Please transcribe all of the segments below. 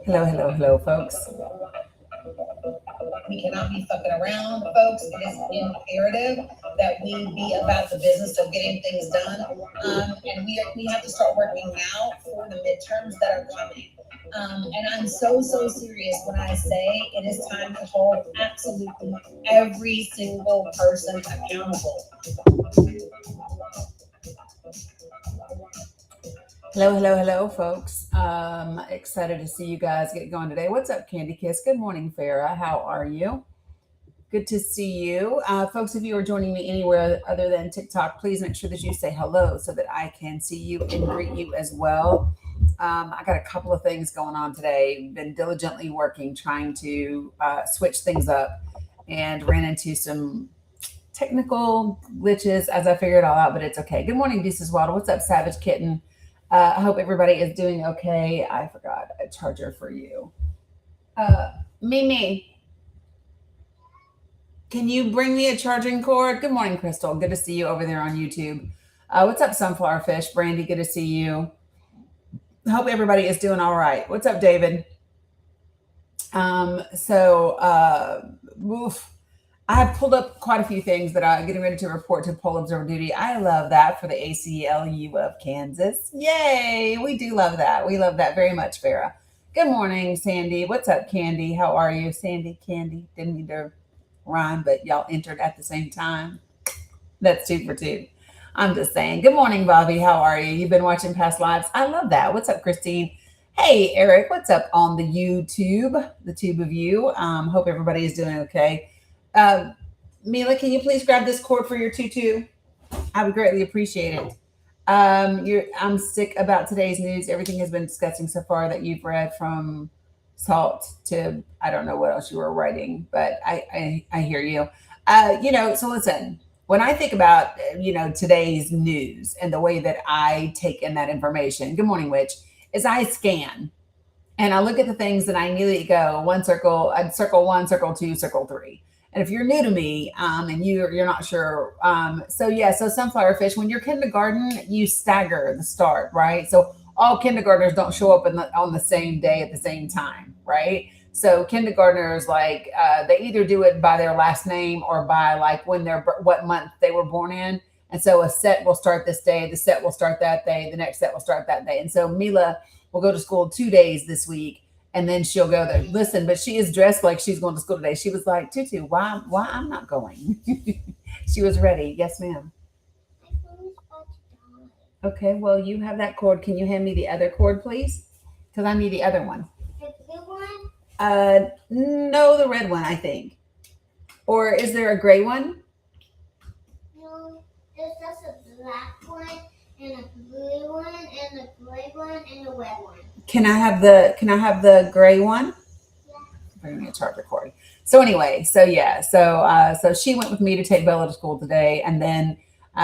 Hello, hello, hello, folks. We cannot be fucking around, folks. It is imperative that we be about the business of getting things done. And we have to start working now for the midterms that are coming. And I'm so serious when I say it is time to hold absolutely every single person accountable. Hello, hello, hello, folks. Excited to see you guys get going today. What's up, Candy Kiss? Good morning, Farah. How are you? Good to see you. Folks, if you are joining me anywhere other than TikTok, please make sure that you say hello so that I can see you and greet you as well. I got a couple of things going on today. Been diligently working, trying to switch things up, and ran into some technical glitches as I figure it all out, but it's okay. Good morning, Deuces Waddle. What's up, Savage Kitten? I hope everybody is doing okay. I forgot a charger for you. Mimi, can you bring me a charging cord? Good morning, Crystal. Good to see you over there on YouTube. What's up, Sunflower Fish? Brandy, good to see you. Hope everybody is doing all right. What's up, David? Oof. I have pulled up quite a few things that I'm getting ready to report to Pole Observer Duty. I love that for the ACLU of Kansas. Yay! We do love that. We love that very much, Farah. Good morning, Sandy. What's up, Candy? How are you? Sandy, Candy. Didn't mean to rhyme, but y'all entered at the same time. That's two for two. I'm just saying. Good morning, Bobby. How are you? You've been watching past lives. I love that. What's up, Christine? Hey, Eric. What's up on the YouTube? The tube of you. Hope everybody is doing okay. Uh, Mila, can you please grab this cord for your tutu? I would greatly appreciate it. I'm sick about today's news. Everything has been disgusting so far that you've read, from salt to I don't know what else you were writing, but I hear you. So listen. When I think about today's news and the way that I take in that information, good morning, witch, is I scan and I look at the things and I immediately go one circle, I'd circle one, circle two, circle three. And if you're new to me and you're not sure, so sunflower fish, when you're kindergarten, you stagger the start, right? So all kindergartners don't show up on the same day at the same time, right? So kindergartners, like they either do it by their last name or by like what month they were born in. And so a set will start this day, the set will start that day, the next set will start that day. And so Mila will go to school 2 days this week, and then she'll go there. Listen, but she is dressed like she's going to school today. She was like, Tutu, why I'm not going? She was ready. Yes, ma'am. Okay, well, you have that cord. Can you hand me the other cord, please? Because I need the other one. No, the red one, I think. Or is there a gray one? No, there's just a black one and a blue one and a gray one and a red one. Can I have the gray one? Yeah. Bring me a charger cord. So anyway, so she went with me to take Bella to school today, and then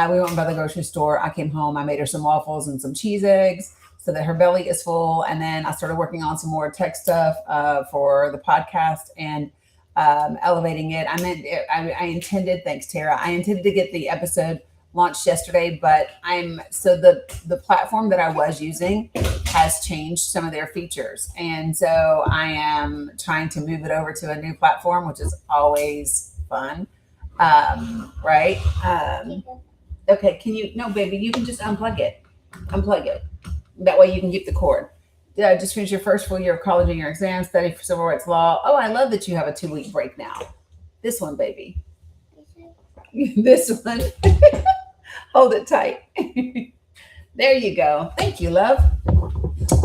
we went by the grocery store. I came home. I made her some waffles and some cheese eggs so that her belly is full. And then I started working on some more tech stuff for the podcast and elevating it. I intended, thanks, Tara. I intended to get the episode launched yesterday, but the platform that I was using has changed some of their features. And so I am trying to move it over to a new platform, which is always fun. Right? Okay, no, baby, you can just unplug it. Unplug it. That way you can keep the cord. Just finish your first full year of college and your exam, study for civil rights law. Oh, I love that you have a 2-week break now. This one, baby. This one. Hold it tight. There you go. Thank you, love.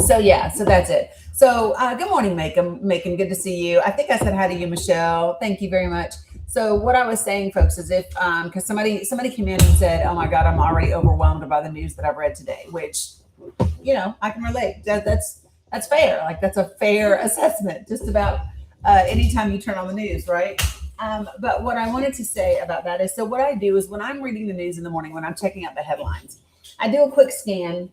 So that's it. So good morning, Macon. Good to see you. I think I said hi to you, Michelle. Thank you very much. So what I was saying, folks, is if because somebody came in and said, "Oh my God, I'm already overwhelmed by the news that I've read today," which I can relate. That's fair. Like that's a fair assessment. Just about anytime you turn on the news, right? But what I wanted to say about that is, so what I do is when I'm reading the news in the morning, when I'm checking out the headlines, I do a quick scan,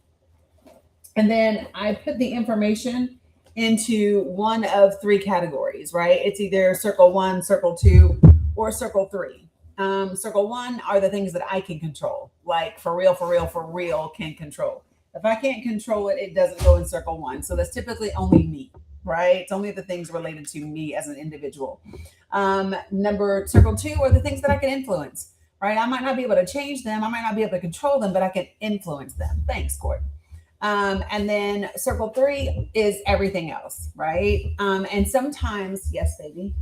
and then I put the information into one of three categories, right? It's either circle one, circle two, or circle three. Circle one are the things that I can control, like for real can control. If I can't control it, it doesn't go in circle one. So that's typically only me, right? It's only the things related to me as an individual. Circle 2 are the things that I can influence, right? I might not be able to change them. I might not be able to control them, but I can influence them. Thanks, Court. And then circle 3 is everything else, right? And sometimes, yes, baby.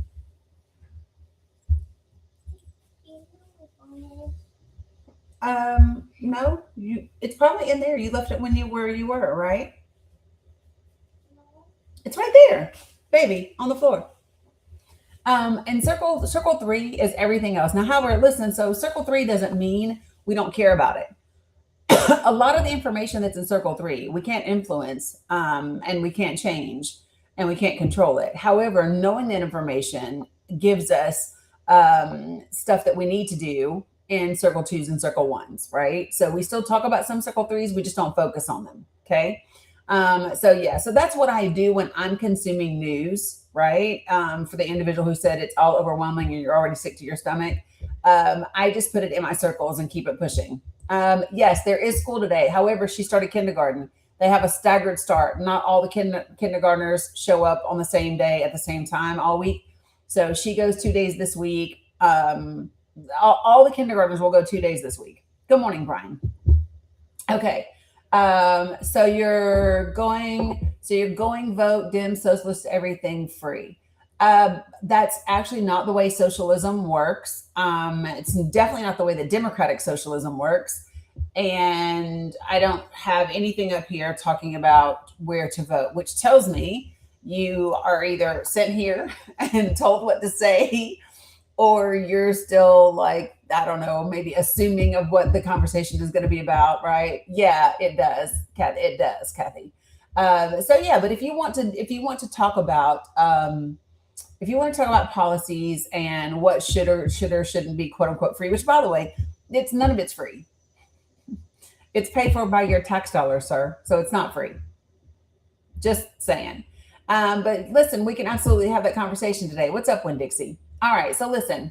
No, it's probably in there. You left it when you were, right? It's right there, baby, on the floor. And circle 3 is everything else. Now, however, listen, so circle 3 doesn't mean we don't care about it. A lot of the information that's in circle 3, we can't influence, and we can't change, and we can't control it. However, knowing that information gives us stuff that we need to do in circle 2s and circle 1s, right? So we still talk about some circle 3s, we just don't focus on them. Okay. So that's what I do when I'm consuming news, right? For the individual who said it's all overwhelming and you're already sick to your stomach, I just put it in my circles and keep it pushing. Yes, there is school today. However, she started kindergarten. They have a staggered start. Not all the kindergartners show up on the same day at the same time all week. So she goes 2 days this week. All the kindergartners will go 2 days this week. Good morning, Brian. Okay. So you're going vote, dim, socialist, everything free. That's actually not the way socialism works. It's definitely not the way that democratic socialism works. And I don't have anything up here talking about where to vote, which tells me you are either sent here and told what to say, or you're still like, I don't know, maybe assuming of what the conversation is going to be about, right? Yeah, it does, Kathy. It does, Kathy. But if you want to talk about policies and what should or shouldn't be quote unquote free, which by the way, none of it's free. It's paid for by your tax dollars, sir. So it's not free. Just saying. But listen, we can absolutely have that conversation today. What's up, Winn-Dixie? All right. So listen,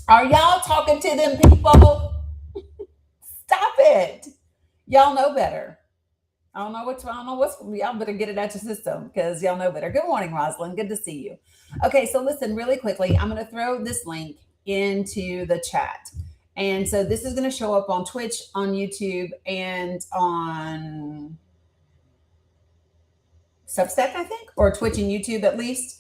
are y'all talking to them people? Stop it. Y'all know better. I don't know what's y'all better get it out your system because y'all know better. Good morning, Rosalind. Good to see you. Okay, so listen, really quickly, I'm going to throw this link into the chat. And so this is going to show up on Twitch, on YouTube, and on Substack, I think, or Twitch and YouTube at least.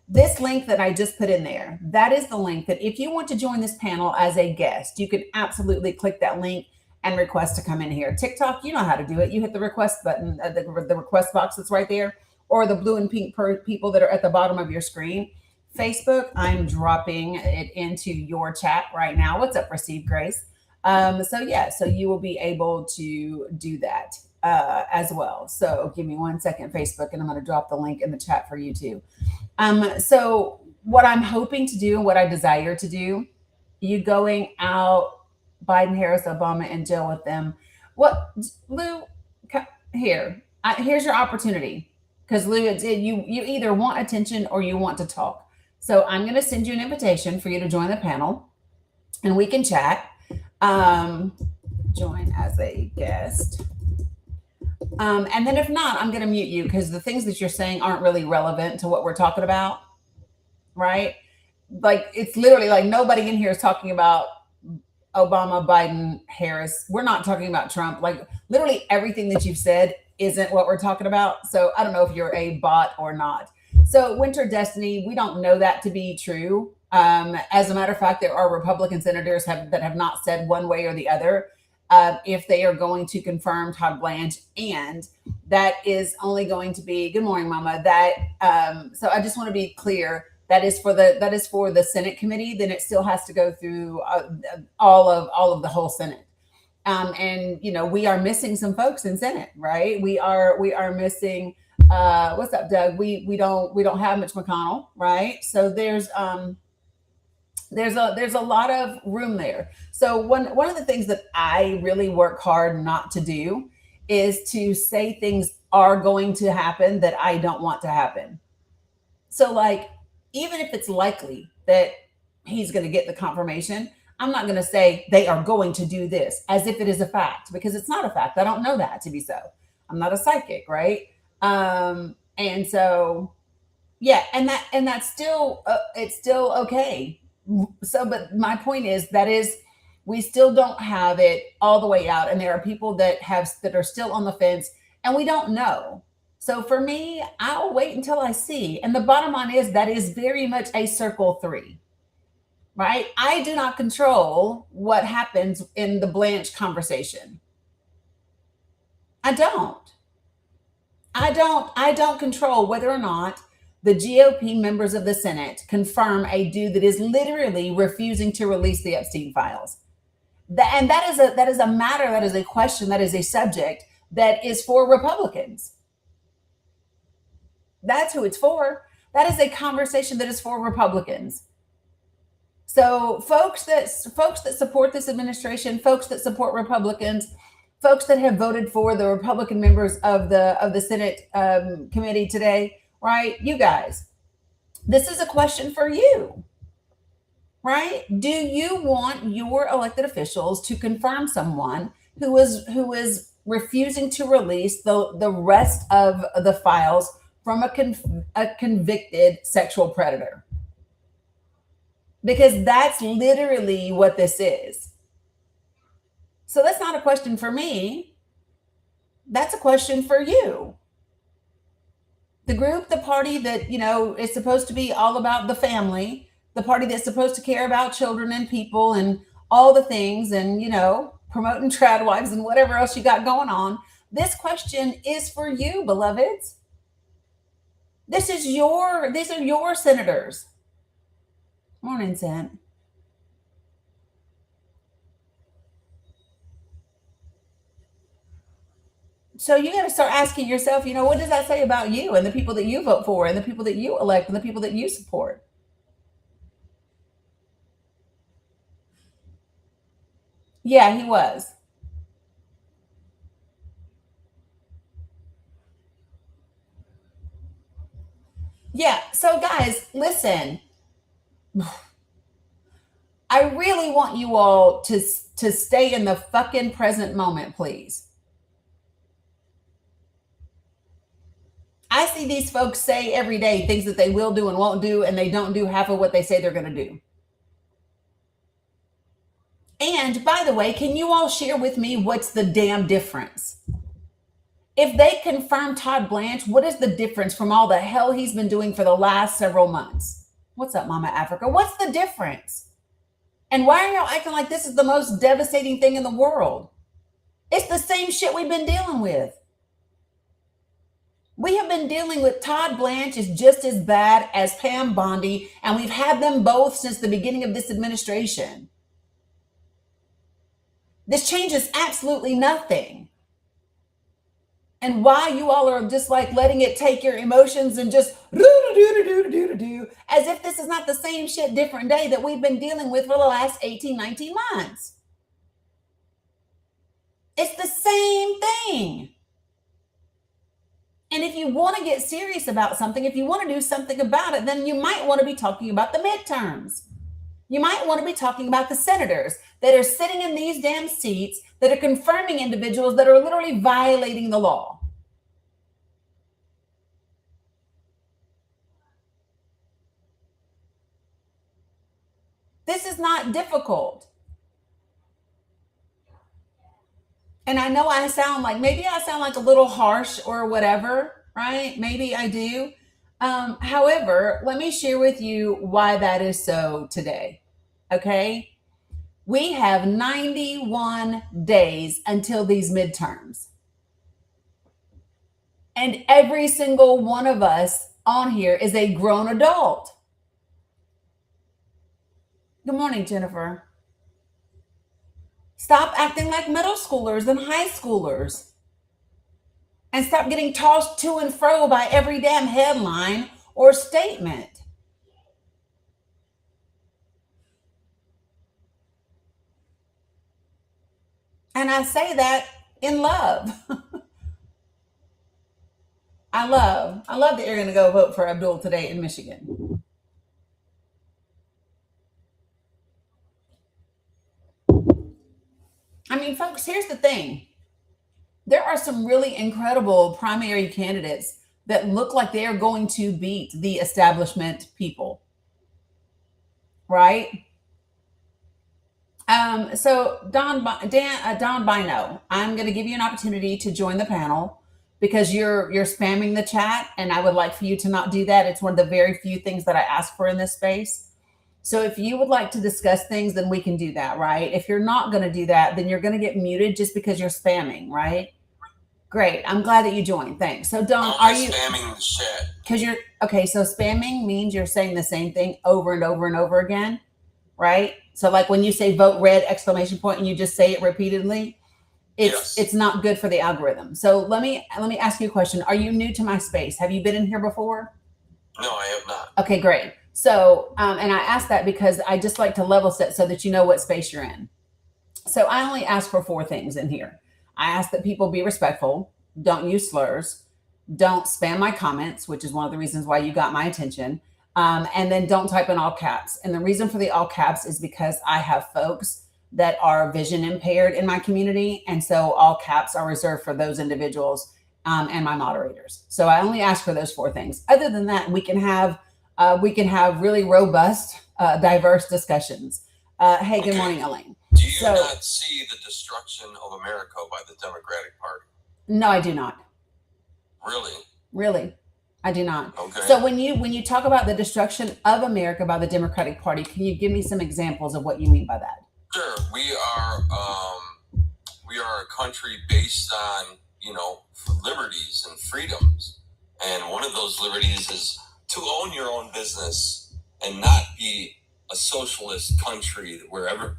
This link that I just put in there, that is the link that if you want to join this panel as a guest, you can absolutely click that link and request to come in here. TikTok, you know how to do it. You hit the request button, the request box that's right there, or the blue and pink people that are at the bottom of your screen. Facebook, I'm dropping it into your chat right now. What's up, Receive Grace? So you will be able to do that as well. So give me 1 second, Facebook, and I'm going to drop the link in the chat for you too. So what I'm hoping to do and what I desire to do, you going out, Biden, Harris, Obama, and Jill with them. What, Lou? Here's your opportunity, because Lou, you either want attention or you want to talk. So I'm going to send you an invitation for you to join the panel, and we can chat. Join as a guest. And then if not, I'm going to mute you because the things that you're saying aren't really relevant to what we're talking about, right? Like, it's literally like nobody in here is talking about Obama, Biden, Harris. We're not talking about Trump. Like, literally everything that you've said isn't what we're talking about. So I don't know if you're a bot or not. So Winter Destiny, we don't know that to be true. As a matter of fact, there are Republican senators that have not said one way or the other if they are going to confirm Todd Blanche, and that is only going to be, good morning, Mama. So I just want to be clear. That is for the Senate committee. Then it still has to go through all of the whole Senate. And we are missing some folks in Senate, right? We are missing. What's up, Doug? We don't have Mitch McConnell, right? So there's a lot of room there. So one of the things that I really work hard not to do is to say things are going to happen that I don't want to happen. So like, even if it's likely that he's going to get the confirmation, I'm not going to say they are going to do this as if it is a fact, because it's not a fact. I don't know that to be so. I'm not a psychic, right? And And so, yeah, and that's still it's still okay. So, but my point is we still don't have it all the way out, and there are people that are still on the fence, and we don't know. So for me, I'll wait until I see. And the bottom line is that is very much a circle three, right? I do not control what happens in the Blanche conversation. I don't. I don't control whether or not the GOP members of the Senate confirm a dude that is literally refusing to release the Epstein files. And that is a matter, that is a question, that is a subject that is for Republicans. That's who it's for. That is a conversation that is for Republicans. So folks that support this administration, folks that support Republicans, folks that have voted for the Republican members of the Senate committee today, right? You guys, this is a question for you, right? Do you want your elected officials to confirm someone who is refusing to release the rest of the files from a convicted sexual predator? Because that's literally what this is. So that's not a question for me. That's a question for you. The group, the party that, is supposed to be all about the family, the party that's supposed to care about children and people and all the things and, promoting trad wives and whatever else you got going on. This question is for you, beloveds. These are your senators. Morning, Sent. So you got to start asking yourself, what does that say about you and the people that you vote for and the people that you elect and the people that you support? Yeah, he was. Yeah. So guys, listen. I really want you all to stay in the fucking present moment, please. I see these folks say every day things that they will do and won't do, and they don't do half of what they say they're going to do. And by the way, can you all share with me what's the damn difference? If they confirm Todd Blanche, what is the difference from all the hell he's been doing for the last several months? What's up, Mama Africa? What's the difference? And why are y'all acting like this is the most devastating thing in the world? It's the same shit we've been dealing with. We have been dealing with Todd Blanche is just as bad as Pam Bondi, and we've had them both since the beginning of this administration. This changes absolutely nothing. And why you all are just like letting it take your emotions and just as if this is not the same shit, different day that we've been dealing with for the last 18, 19 months. It's the same thing. And if you want to get serious about something, if you want to do something about it, then you might want to be talking about the midterms. You might want to be talking about the senators that are sitting in these damn seats that are confirming individuals that are literally violating the law. This is not difficult. And I know maybe I sound like a little harsh or whatever, right? Maybe I do. However, let me share with you why that is so today. Okay. We have 91 days until these midterms. And every single one of us on here is a grown adult. Good morning, Jennifer. Stop acting like middle schoolers and high schoolers. And stop getting tossed to and fro by every damn headline or statement. And I say that in love. I love that you're going to go vote for Abdul today in Michigan. I mean, folks, here's the thing. There are some really incredible primary candidates that look like they are going to beat the establishment people, right? So Don Bino, I'm going to give you an opportunity to join the panel because you're spamming the chat, and I would like for you to not do that. It's one of the very few things that I ask for in this space. So if you would like to discuss things, then we can do that, right? If you're not going to do that, then you're going to get muted just because you're spamming, right? Great. I'm glad that you joined. Thanks. So Don, are you spamming the chat? Because you're okay. So spamming means you're saying the same thing over and over and over again, right? So like when you say vote red exclamation point and you just say it repeatedly, it's not good for the algorithm. So let me ask you a question. Are you new to my space? Have you been in here before? No, I have not. Okay, great. So and I asked that because I just like to level set so that you know what space you're in. So I only ask for 4 things in here. I ask that people be respectful, don't use slurs, don't spam my comments, which is one of the reasons why you got my attention. And then don't type in all caps. And the reason for the all caps is because I have folks that are vision impaired in my community. And so all caps are reserved for those individuals and my moderators. So I only ask for those 4 things. Other than that, we can have really robust, diverse discussions. Hey, good morning, Elaine. Do you not see the destruction of America by the Democratic Party? No, I do not. Really? I do not. Okay. So when you talk about the destruction of America by the Democratic Party, can you give me some examples of what you mean by that? Sure. We are a country based on, liberties and freedoms. And one of those liberties is to own your own business and not be a socialist country wherever.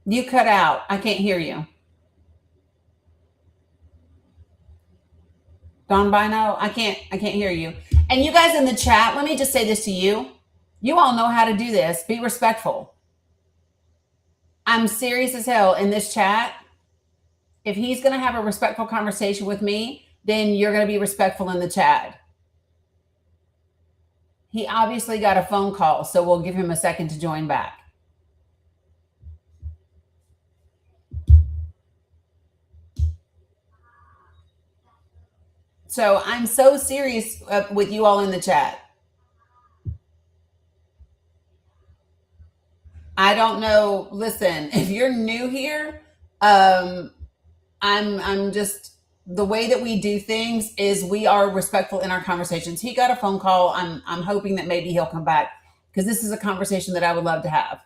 You cut out. I can't hear you. Don Bino, I can't hear you. And you guys in the chat, let me just say this to you. You all know how to do this. Be respectful. I'm serious as hell in this chat. If he's going to have a respectful conversation with me, then you're going to be respectful in the chat. He obviously got a phone call, so we'll give him a second to join back. So I'm so serious with you all in the chat. I don't know. Listen, if you're new here, I'm just, the way that we do things is we are respectful in our conversations. He got a phone call. I'm hoping that maybe he'll come back because this is a conversation that I would love to have.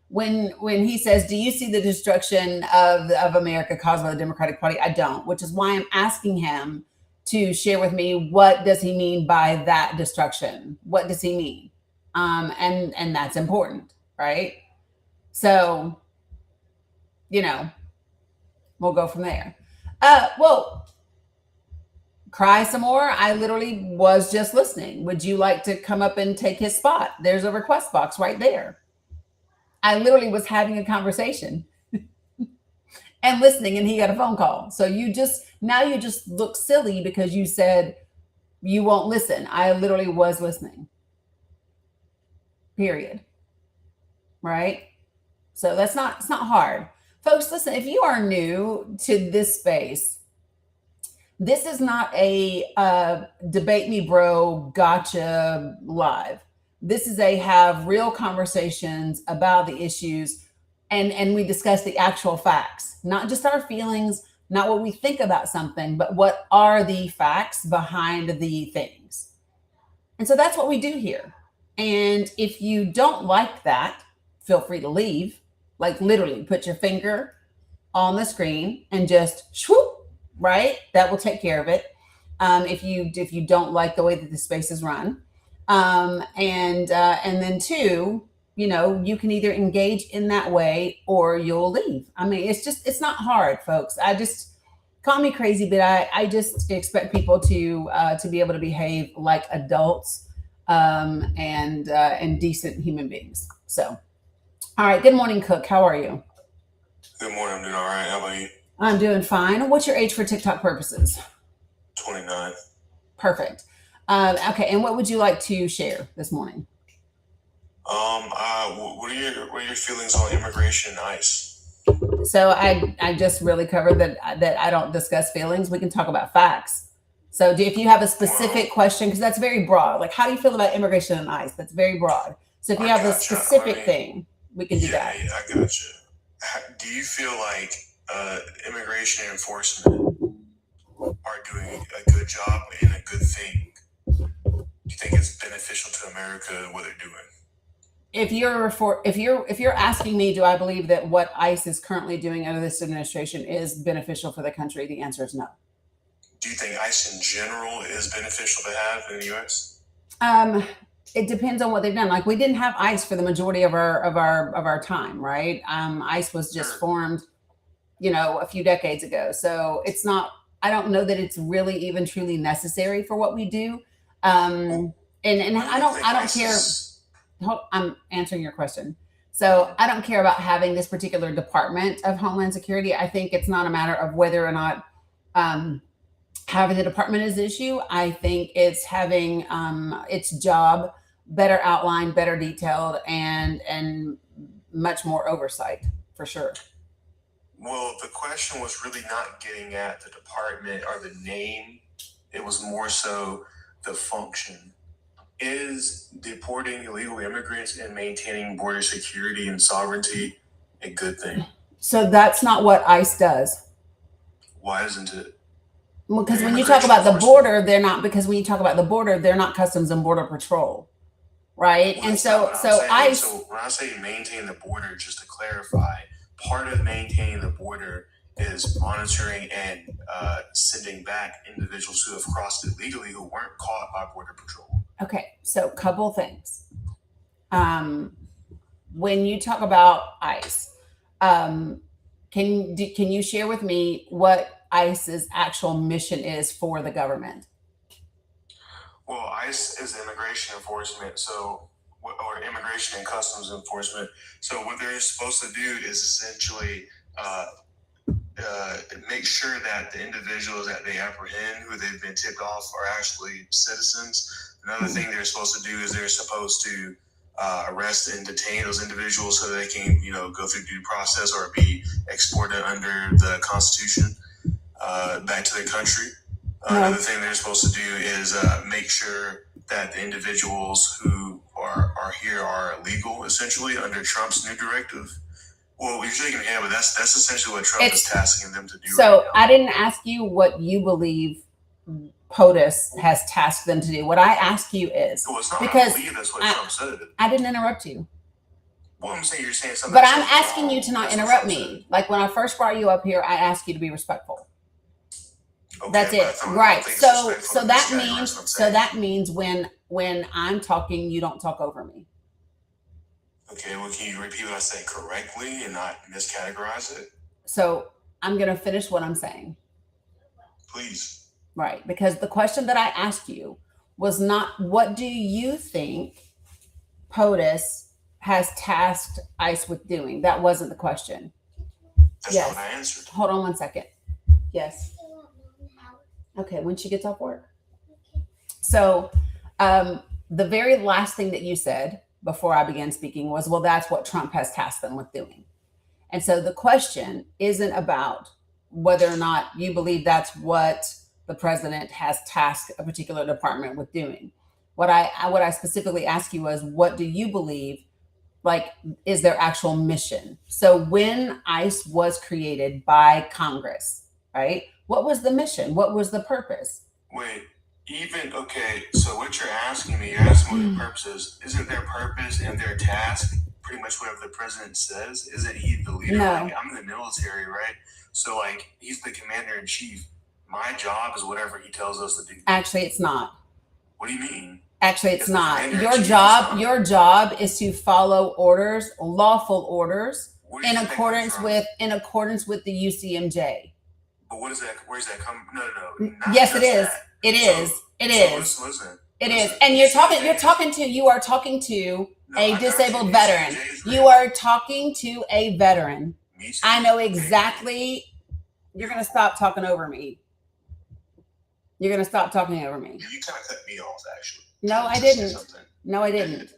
When he says, do you see the destruction of America caused by the Democratic Party? I don't, which is why I'm asking him to share with me, what does he mean by that destruction? What does he mean? And that's important, right? So, we'll go from there. Well, cry some more. I literally was just listening. Would you like to come up and take his spot? There's a request box right there. I literally was having a conversation and listening, and he got a phone call. So you just look silly because you said you won't listen. I literally was listening. Period. Right? So it's not hard. Folks, listen, if you are new to this space, this is not a debate me bro gotcha live. This is a have real conversations about the issues, and we discuss the actual facts, not just our feelings, not what we think about something, but what are the facts behind the things. And so that's what we do here. And if you don't like that, feel free to leave. Like literally put your finger on the screen and just swoop, right? That will take care of it. If you don't like the way that the space is run. And then 2, you can either engage in that way or you'll leave. I mean, it's not hard, folks. Call me crazy, but I just expect people to be able to behave like adults, and decent human beings. So, all right. Good morning, Cook. How are you? Good morning. I'm doing all right. How about you? I'm doing fine. What's your age for TikTok purposes? 29. Perfect. Okay. And what would you like to share this morning? What are your feelings on immigration and ICE? So I just really covered that I don't discuss feelings. We can talk about facts. So if you have a specific question, because that's very broad, like how do you feel about immigration and ICE? That's very broad. So if you have a specific thing, we can do that. Yeah, I got you. Do you feel like immigration enforcement are doing a good job and a good thing? Do you think it's beneficial to America what they're doing? If you're asking me, do I believe that what ICE is currently doing under this administration is beneficial for the country? The answer is no. Do you think ICE in general is beneficial to have in the U.S.? It depends on what they've done. Like we didn't have ICE for the majority of our time, right? ICE was just formed, a few decades ago. So it's not. I don't know that it's really even truly necessary for what we do. And I don't care. I'm answering your question. So I don't care about having this particular Department of Homeland Security. I think it's not a matter of whether or not having the department is the issue. I think it's having its job better outlined, better detailed, and much more oversight for sure. Well, the question was really not getting at the department or the name. It was more so the function. Is deporting illegal immigrants and maintaining border security and sovereignty a good thing? So that's not what ICE does. Why isn't it? Well, because when you talk about the border, they're not. Because when you talk about the border, they're not Customs and Border Patrol, right? Well, and so ICE. So when I say maintain the border, just to clarify, part of maintaining the border is monitoring and sending back individuals who have crossed illegally who weren't caught by Border Patrol. Okay, so couple things. When you talk about ICE, can you share with me what ICE's actual mission is for the government? Well, ICE is immigration enforcement, or immigration and customs enforcement. So what they're supposed to do is essentially make sure that the individuals that they apprehend, who they've been tipped off, are actually citizens. Another thing they're supposed to do is they're supposed to arrest and detain those individuals so they can, go through due process or be exported under the Constitution back to their country. Another thing they're supposed to do is make sure that the individuals who are here are legal, essentially, under Trump's new directive. Well, you're shaking your head, but that's essentially what Trump is tasking them to do. So right now. I didn't ask you what you believe POTUS has tasked them to do. What I ask you is it's not because I believe that's what Trump said. I didn't interrupt you. Well, I'm saying you're saying something. But I'm asking you to not interrupt me. Like when I first brought you up here, I asked you to be respectful. Okay, that's it, right? So that means when I'm talking, you don't talk over me. Okay, well, can you repeat what I said correctly and not miscategorize it? So I'm going to finish what I'm saying. Please. Right, because the question that I asked you was not, what do you think POTUS has tasked ICE with doing? That wasn't the question. That's not what I answered. Hold on 1 second. Yes. Okay, when she gets off work. So the very last thing that you said before I began speaking was, well, that's what Trump has tasked them with doing. And so the question isn't about whether or not you believe that's what the president has tasked a particular department with doing. What I specifically asked you was, what do you believe, is their actual mission? So when ICE was created by Congress, right? What was the mission? What was the purpose? Wait. Okay, so what you're asking me, you're asking what the purpose is. Isn't their purpose and their task pretty much whatever the president says? Isn't he the leader? No. I'm in the military, right? So, he's the commander-in-chief. My job is whatever he tells us to do. Actually, it's not. What do you mean? Actually, it's not. Your job is to follow orders, lawful orders, in accordance with the UCMJ. But what is that? Where's that come? No. Yes, it is. It is. Listen. It is. And you are talking to a disabled veteran. You are talking to a veteran. I know exactly. You're going to stop talking over me. You kind of cut me off, actually. No, I didn't.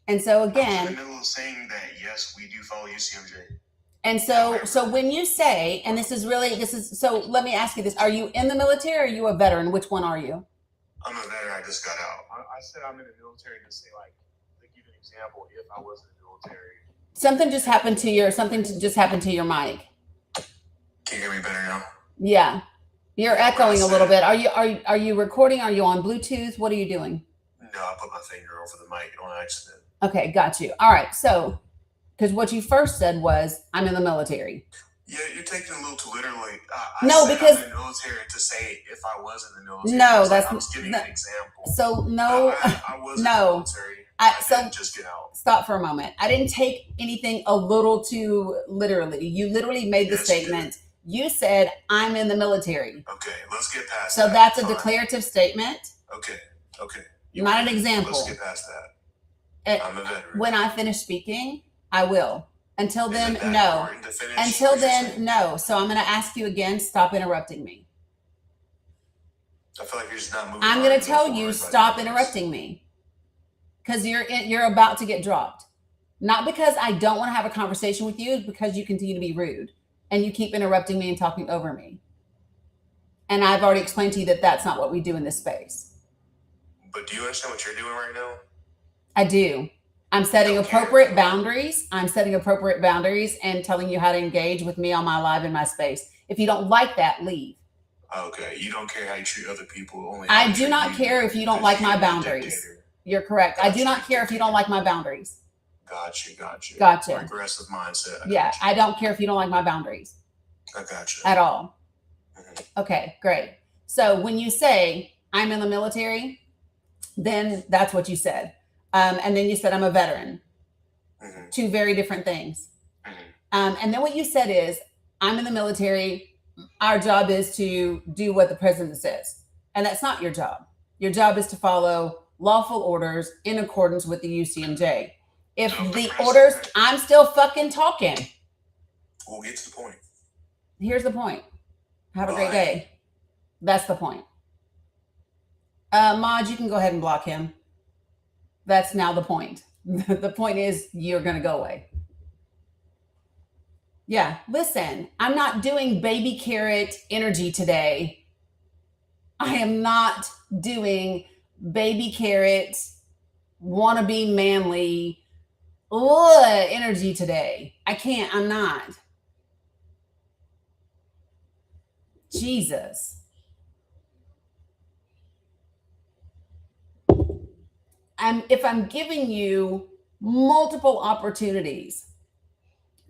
And so again, I'm in the middle of saying that yes, we do follow UCMJ. And so when you say, and so let me ask you this, are you in the military or are you a veteran? Which one are you? I'm a veteran. I just got out. I said I'm in the military to say, like, to give an example, if I was in the military. Something just happened to your mic. Can you hear me better now? Yeah. You're echoing a little bit. Are you recording? Are you on Bluetooth? What are you doing? No, I put my finger over the mic on accident. Okay, got you. All right. So, because what you first said was, I'm in the military. Yeah, you're taking it a little too literally. No, because I'm in the military to say if I was in the military. No, I was giving an example. So no, I was in the military. I didn't just get out. Stop for a moment. I didn't take anything a little too literally. You literally made the statement. You said, I'm in the military. Okay, let's get past that. So that's a declarative statement. Okay. Not an example. Let's get past that. I'm a veteran. When I finish speaking, I will. Until then, no. Until then, no. So I'm going to ask you again, stop interrupting me. I feel like you're just not moving. I'm going to tell you, stop interrupting me. Because you're about to get dropped. Not because I don't want to have a conversation with you, because you continue to be rude. And you keep interrupting me and talking over me. And I've already explained to you that that's not what we do in this space. But do you understand what you're doing right now? I do. I'm setting appropriate boundaries. I'm setting appropriate boundaries and telling you how to engage with me on my live in my space. If you don't like that, leave. Okay. You don't care how you treat other people. I do not care if you don't like my boundaries. You're correct. I do not care if you don't like my boundaries. Gotcha. Aggressive mindset. I don't care if you don't like my boundaries. I gotcha. At all. Mm-hmm. Okay, great. So when you say I'm in the military, then that's what you said. And then you said I'm a veteran. Mm-hmm. Two very different things. Mm-hmm. And then what you said is I'm in the military. Our job is to do what the president says. And that's not your job. Your job is to follow lawful orders in accordance with the UCMJ. If the orders, I'm still fucking talking. We'll get to the point. Here's the point. Have a great day. That's the point. Maj, you can go ahead and block him. That's now the point. The point is you're going to go away. Yeah, listen, I'm not doing baby carrot energy today. I am not doing baby carrot, wannabe manly energy today. I can't. I'm not. Jesus. If I'm giving you multiple opportunities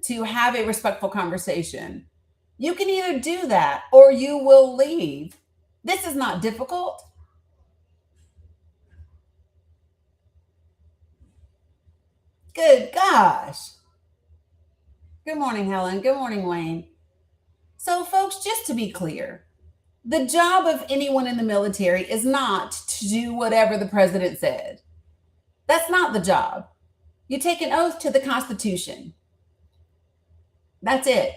to have a respectful conversation, you can either do that or you will leave. This is not difficult. Good gosh. Good morning, Helen. Good morning, Wayne. So, folks, just to be clear, the job of anyone in the military is not to do whatever the president said. That's not the job. You take an oath to the Constitution. That's it.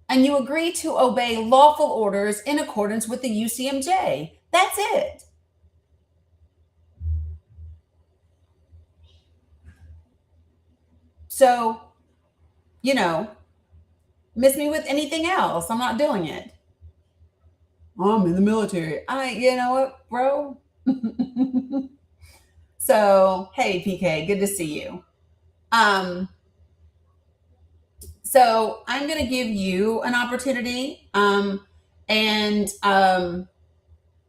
And you agree to obey lawful orders in accordance with the UCMJ. That's it. So, miss me with anything else. I'm not doing it. I'm in the military. You know what, bro? So, hey, PK, good to see you. So I'm going to give you an opportunity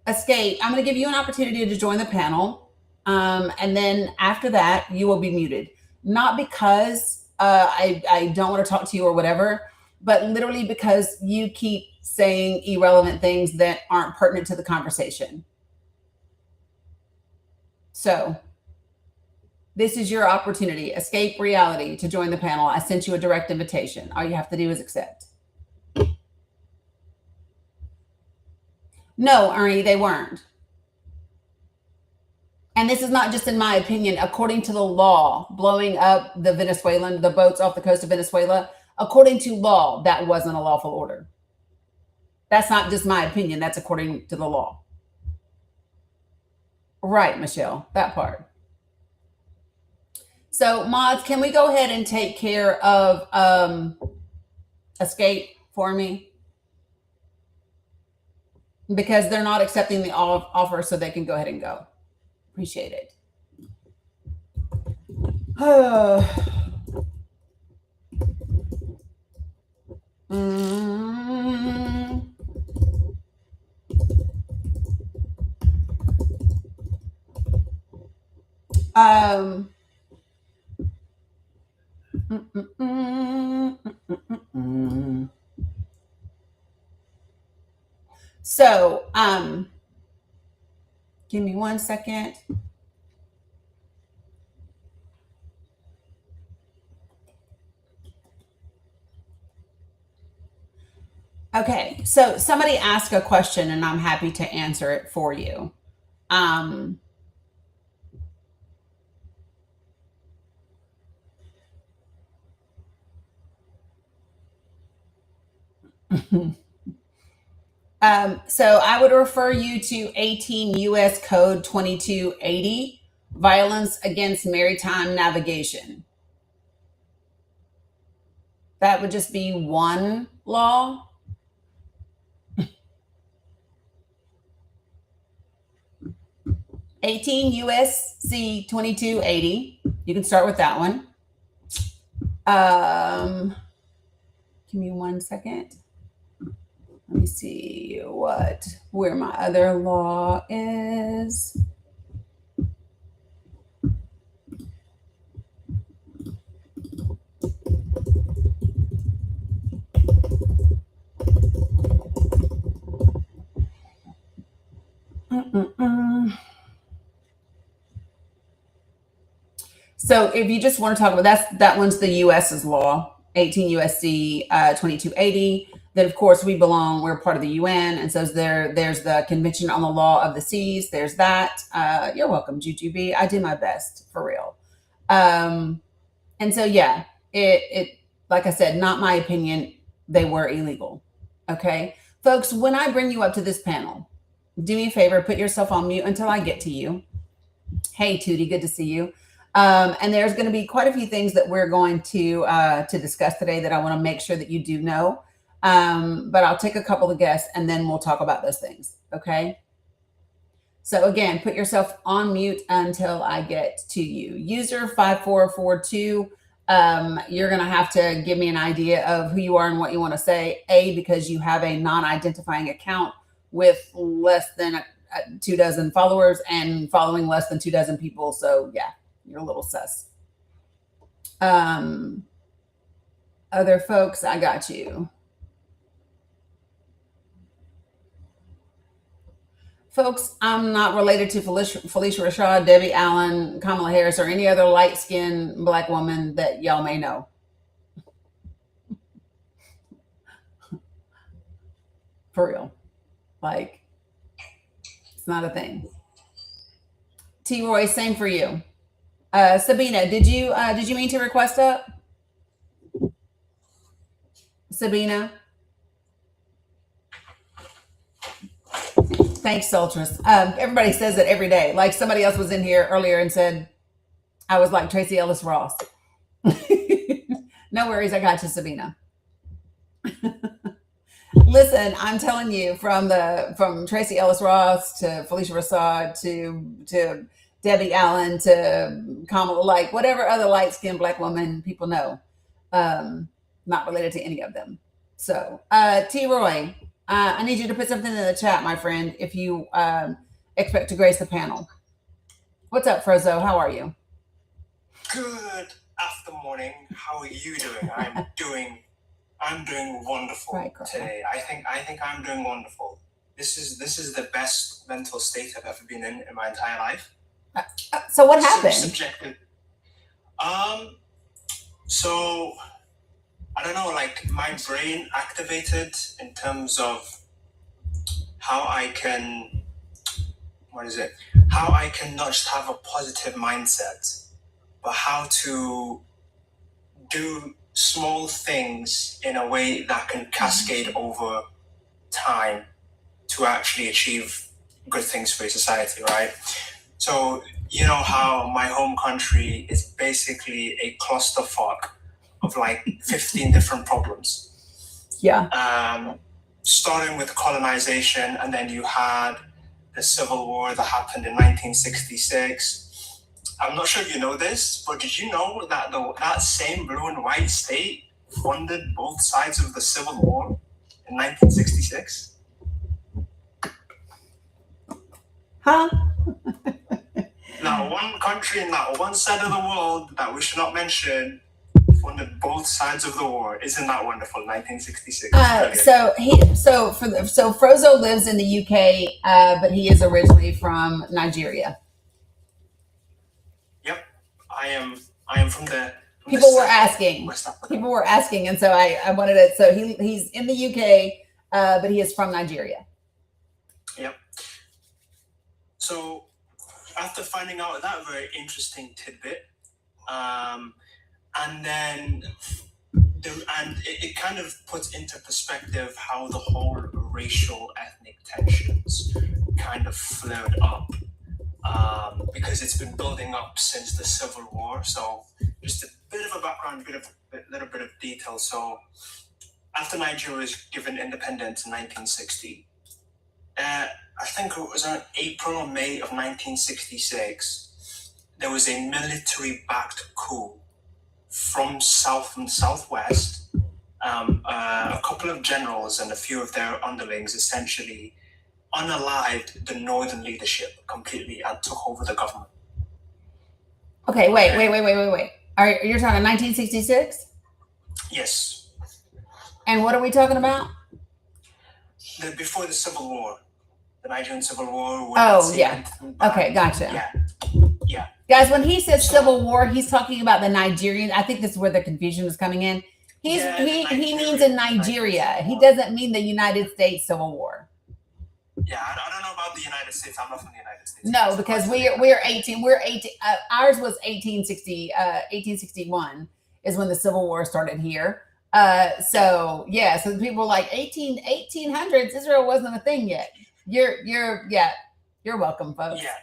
Escape. I'm going to give you an opportunity to join the panel. And then after that, you will be muted. Not because I don't want to talk to you or whatever, but literally because you keep saying irrelevant things that aren't pertinent to the conversation. So this is your opportunity. Escape reality to join the panel. I sent you a direct invitation. All you have to do is accept. No, Ernie, they weren't. And this is not just in my opinion. According to the law, blowing up the boats off the coast of Venezuela, according to law, that wasn't a lawful order. That's not just my opinion. That's according to the law. Right, Michelle, that part. So, mods, can we go ahead and take care of escape for me? Because they're not accepting the offer, so they can go ahead and go. Appreciate it. So, give me 1 second. Okay, so somebody asked a question and I'm happy to answer it for you. So I would refer you to 18 U.S. Code 2280, Violence Against Maritime Navigation. That would just be one law. U.S.C. 2280. You can start with that one. Give me 1 second. Let me see where my other law is. So if you just want to talk about that one's the U.S.'s law, 18 U.S.C. 2280. Then of course we're part of the UN, and so there's the Convention on the Law of the Seas. There's that. You're welcome, Jujubee. I do my best, for real. And so yeah, it like I said, not my opinion. They were illegal. Okay, folks. When I bring you up to this panel, do me a favor, put yourself on mute until I get to you. Hey, Tootie, good to see you. And there's going to be quite a few things that we're going to discuss today that I want to make sure that you do know. But I'll take a couple of guests and then we'll talk about those things. Okay. So again, put yourself on mute until I get to you. User 5442. You're going to have to give me an idea of who you are and what you want to say. Because you have a non-identifying account with less than 24 followers and following less than 24 people. So yeah, you're a little sus. Other folks, I got you. Folks, I'm not related to Felicia Rashad, Debbie Allen, Kamala Harris, or any other light-skinned Black woman that y'all may know. For real. Like, it's not a thing. T. Roy, same for you. Sabina, did you mean to request up? Sabina? Thanks, Soltris. Everybody says it every day. Like somebody else was in here earlier and said I was like Tracy Ellis Ross. No worries, I got you, Sabina. Listen, I'm telling you, from Tracy Ellis Ross to Felicia Rashad to Debbie Allen to Kamala, like whatever other light-skinned Black woman people know, not related to any of them. So, T. Roy, I need you to put something in the chat, my friend, if you expect to grace the panel. What's up, Frozzo? How are you? Good after morning. How are you doing? I'm doing wonderful today. I think I'm doing wonderful. This is the best mental state I've ever been in my entire life. So what happened? Subjective. So I don't know, like my brain activated in terms of how I can not just have a positive mindset, but how to do small things in a way that can cascade over time to actually achieve good things for society, right? So, you know how my home country is basically a clusterfuck of like 15 different problems. Yeah. Starting with colonization, and then you had the Civil War that happened in 1966. I'm not sure if you know this, but did you know that that same blue and white state funded both sides of the Civil War in 1966? Huh? Not one country in not one side of the world that we should not mention funded both sides of the war. Isn't that wonderful? 1966. So Frozo lives in the UK, but he is originally from Nigeria. Yep, I am from the. People were asking, and so I wanted it. So he's in the UK, but he is from Nigeria. Yep. So after finding out that very interesting tidbit, and then it kind of puts into perspective how the whole racial ethnic tensions kind of flared up, because it's been building up since the Civil War. So just a bit of a background, little bit of detail. So after Nigeria was given independence in 1960, I think it was on April or May of 1966, there was a military-backed coup from south and southwest. A couple of generals and a few of their underlings essentially unalived the northern leadership completely and took over the government. Okay, wait. You're talking 1966? Yes. And what are we talking about? Before the Civil War, the Nigerian Civil War. Oh, yeah. Okay, gotcha. Yeah. Guys, when he says Civil War, he's talking about the Nigerian. I think this is where the confusion is coming in. He means in Nigeria. He doesn't mean the United States Civil War. Yeah, I don't know about the United States. I'm not from the United States. No, because we're 18. Ours was 1860. 1861 is when the Civil War started here. So the people like 1800s. Israel wasn't a thing yet. You're welcome, folks. Yeah.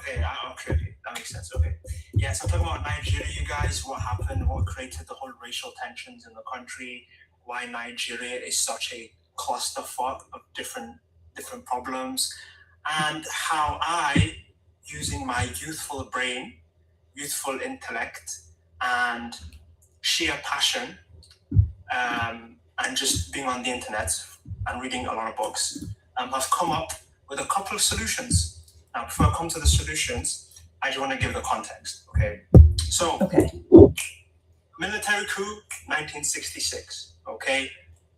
Okay, that makes sense. Okay. Yeah, so talking about Nigeria, you guys, what happened, what created the whole racial tensions in the country, why Nigeria is such a clusterfuck of different problems, and how I, using my youthful brain, youthful intellect, and sheer passion, and just being on the internet and reading a lot of books, have come up with a couple of solutions. Now, before I come to the solutions, I just want to give the context, okay? So, military coup, 1966, okay?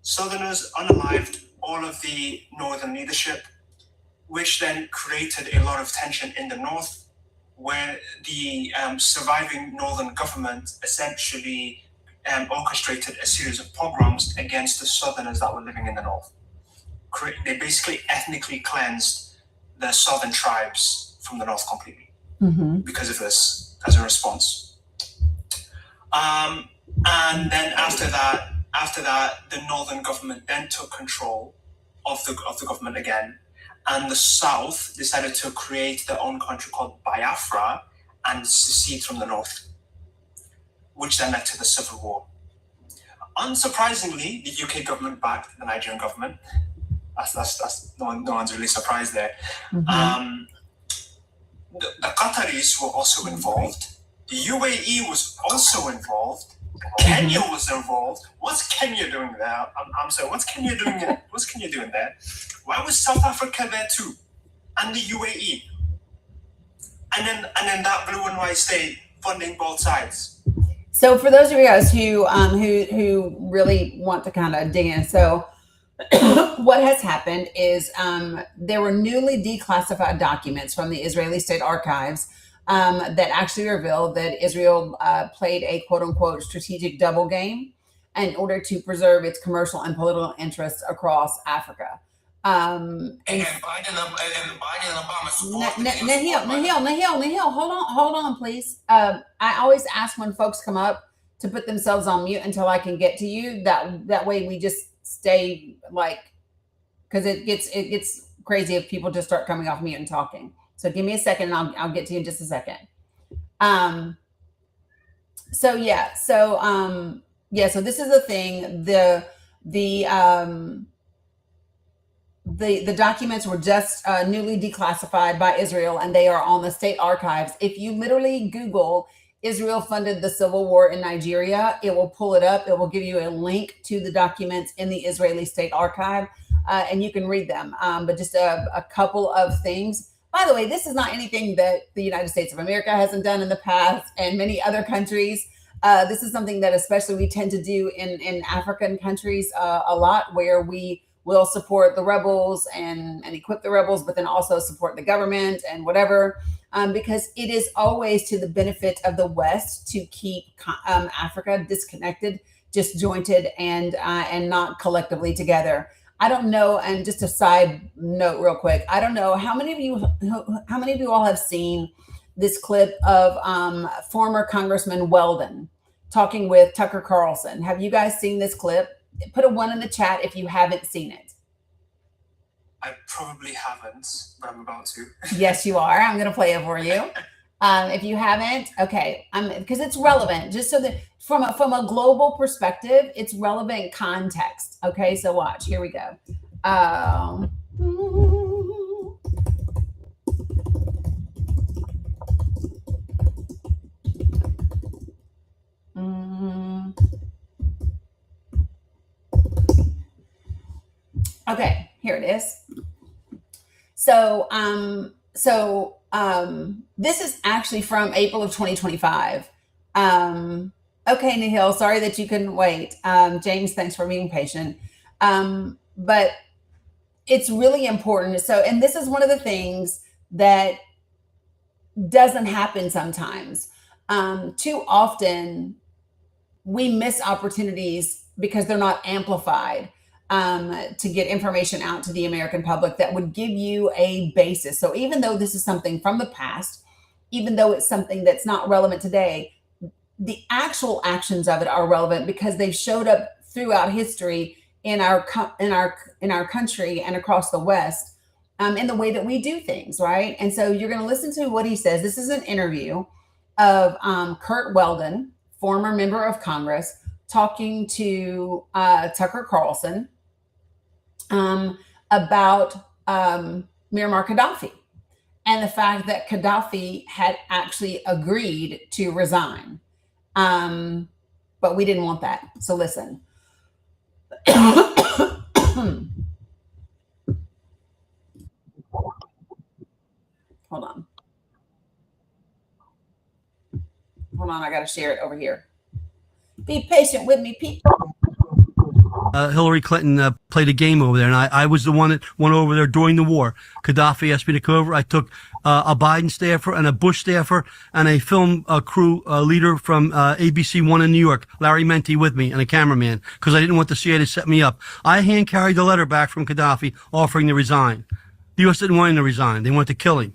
Southerners unalived all of the northern leadership, which then created a lot of tension in the north, where the surviving northern government essentially orchestrated a series of pogroms against the southerners that were living in the north. They basically ethnically cleansed the southern tribes from the north completely because of this, as a response. And then after that, the northern government then took control of the government again, and the south decided to create their own country called Biafra and secede from the north, which then led to the Civil War. Unsurprisingly, the UK government backed the Nigerian government. That's no one's really surprised there. The Qataris were also involved. The UAE was also involved. Kenya was involved. What's Kenya doing there? I'm sorry. What's Kenya doing there? What's Kenya doing there? Why was South Africa there too, and the UAE? And then that blue and white state funding both sides. So for those of you guys who really want to kind of dig in, so what has happened is there were newly declassified documents from the Israeli State Archives that actually revealed that Israel played a quote unquote strategic double game in order to preserve its commercial and political interests across Africa. And Biden and Obama support Nahil, hold on, please. I always ask when folks come up to put themselves on mute until I can get to you. That way we just stay because it gets crazy if people just start coming off mute and talking. So give me a second and I'll get to you in just a second. Yeah, so this is the thing. The documents were just newly declassified by Israel, and they are on the state archives. If you literally Google Israel funded the civil war in Nigeria, it will pull it up. It will give you a link to the documents in the Israeli state archive, and you can read them. But just a couple of things. By the way, this is not anything that the United States of America hasn't done in the past, and many other countries. This is something that especially we tend to do in African countries a lot, where we will support the rebels and equip the rebels, but then also support the government and whatever, because it is always to the benefit of the West to keep Africa disconnected, disjointed, and not collectively together. I don't know. And just a side note, real quick, I don't know how many of you all have seen this clip of former Congressman Weldon talking with Tucker Carlson. Have you guys seen this clip? Put a 1 in the chat if you haven't seen it. I probably haven't, but I'm about to. Yes, you are. I'm going to play it for you. If you haven't, okay, because it's relevant. Just so that from a global perspective, it's relevant context. Okay, so watch. Here we go. Okay, here it is. So this is actually from April of 2025. Okay, Nihil, sorry that you couldn't wait. James, thanks for being patient. But it's really important. So, and this is one of the things that doesn't happen sometimes. Too often we miss opportunities because they're not amplified to get information out to the American public that would give you a basis. So even though this is something from the past, even though it's something that's not relevant today, the actual actions of it are relevant because they've showed up throughout history in our country and across the West in the way that we do things, right? And so you're going to listen to what he says. This is an interview of Kurt Weldon, former member of Congress, talking to Tucker Carlson about Muammar Gaddafi and the fact that Gaddafi had actually agreed to resign. But we didn't want that. So listen. Hold on. I got to share it over here. Be patient with me, people. Hillary Clinton played a game over there, and I was the one that went over there during the war. Gaddafi asked me to come over. I took a Biden staffer and a Bush staffer and a film crew leader from ABC One in New York, Larry Menti, with me, and a cameraman, because I didn't want the CIA to set me up. I hand carried the letter back from Gaddafi offering to resign. The U.S. didn't want him to resign. They wanted to kill him.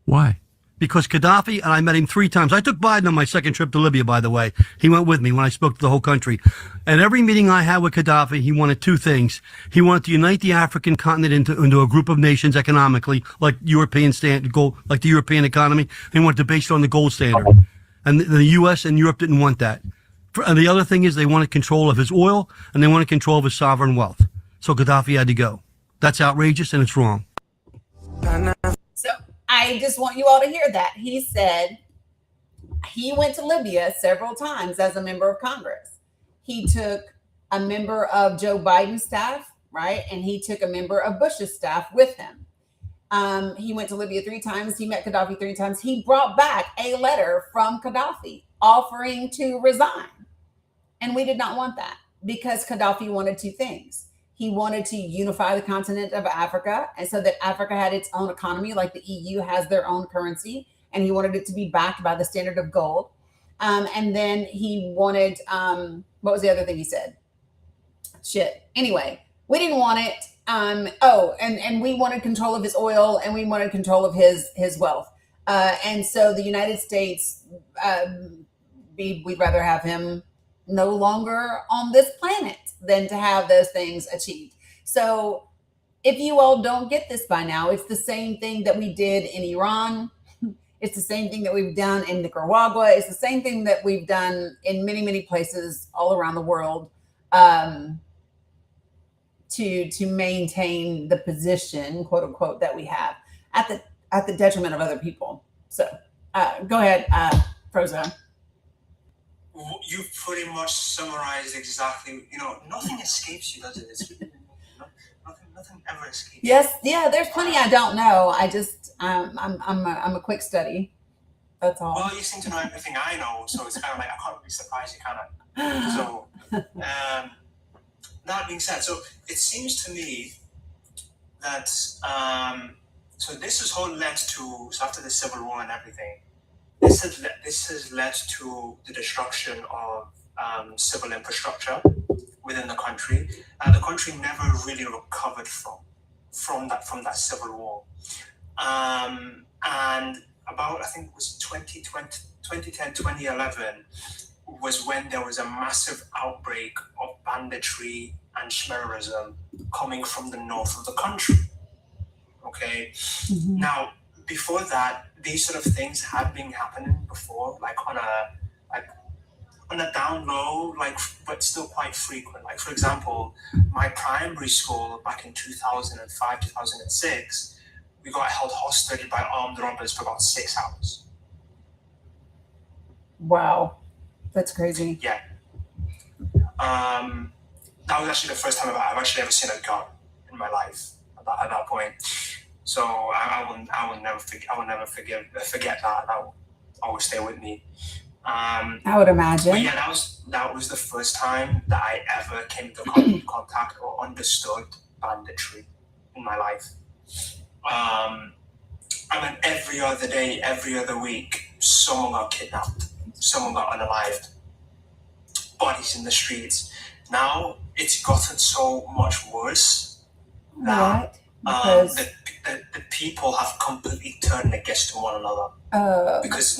Why? Because Gaddafi, and I met him 3 times. I took Biden on my second trip to Libya, by the way. He went with me when I spoke to the whole country. And every meeting I had with Gaddafi, he wanted 2 things. He wanted to unite the African continent into a group of nations economically, like European gold, like the European economy. He wanted to base it on the gold standard. And the U.S. and Europe didn't want that. And the other thing is they wanted control of his oil, and they wanted control of his sovereign wealth. So Gaddafi had to go. That's outrageous, and it's wrong. So I just want you all to hear that. He said he went to Libya several times as a member of Congress. He took a member of Joe Biden's staff, right? And he took a member of Bush's staff with him. He went to Libya 3 times. He met Gaddafi 3 times. He brought back a letter from Gaddafi offering to resign. And we did not want that because Gaddafi wanted 2 things. He wanted to unify the continent of Africa, and so that Africa had its own economy, like the EU has their own currency, and he wanted it to be backed by the standard of gold. And then he wanted, what was the other thing he said? Anyway, we didn't want it. And we wanted control of his oil, and we wanted control of his wealth. And so the United States, we'd rather have him no longer on this planet than to have those things achieved. So if you all don't get this by now, it's the same thing that we did in Iran. It's the same thing that we've done in Nicaragua. It's the same thing that we've done in many, many places all around the world to maintain the position, quote unquote, that we have at the detriment of other people. So go ahead, Frozo. You've pretty much summarized exactly. Nothing escapes you, does it? Nothing ever escapes. Yes, yeah. There's plenty I don't know. I just I'm a quick study. That's all. Well, you seem to know everything I know, so it's kind of like I can't be surprised you kind of. So, that being said, so it seems to me that so this has all led to, so after the Civil War and everything, this has led to the destruction of civil infrastructure within the country. The country never really recovered from that Civil War. And about, I think it was 2010, 2011, was when there was a massive outbreak of banditry and schmerism coming from the north of the country. Okay. Mm-hmm. Now, before that, these sort of things had been happening before, like on a down low, but still quite frequent. Like, for example, my primary school back in 2005, 2006, we got held hostage by armed robbers for about 6 hours. Wow, that's crazy. Yeah. That was actually the first time I've actually ever seen a gun in my life at that point. So I will never forget that. That will always stay with me. I would imagine. But yeah, that was the first time that I ever came into contact or understood banditry in my life. I mean, every other day, every other week, someone got kidnapped, someone got unalived, bodies in the streets. Now it's gotten so much worse that the people have completely turned against one another. Because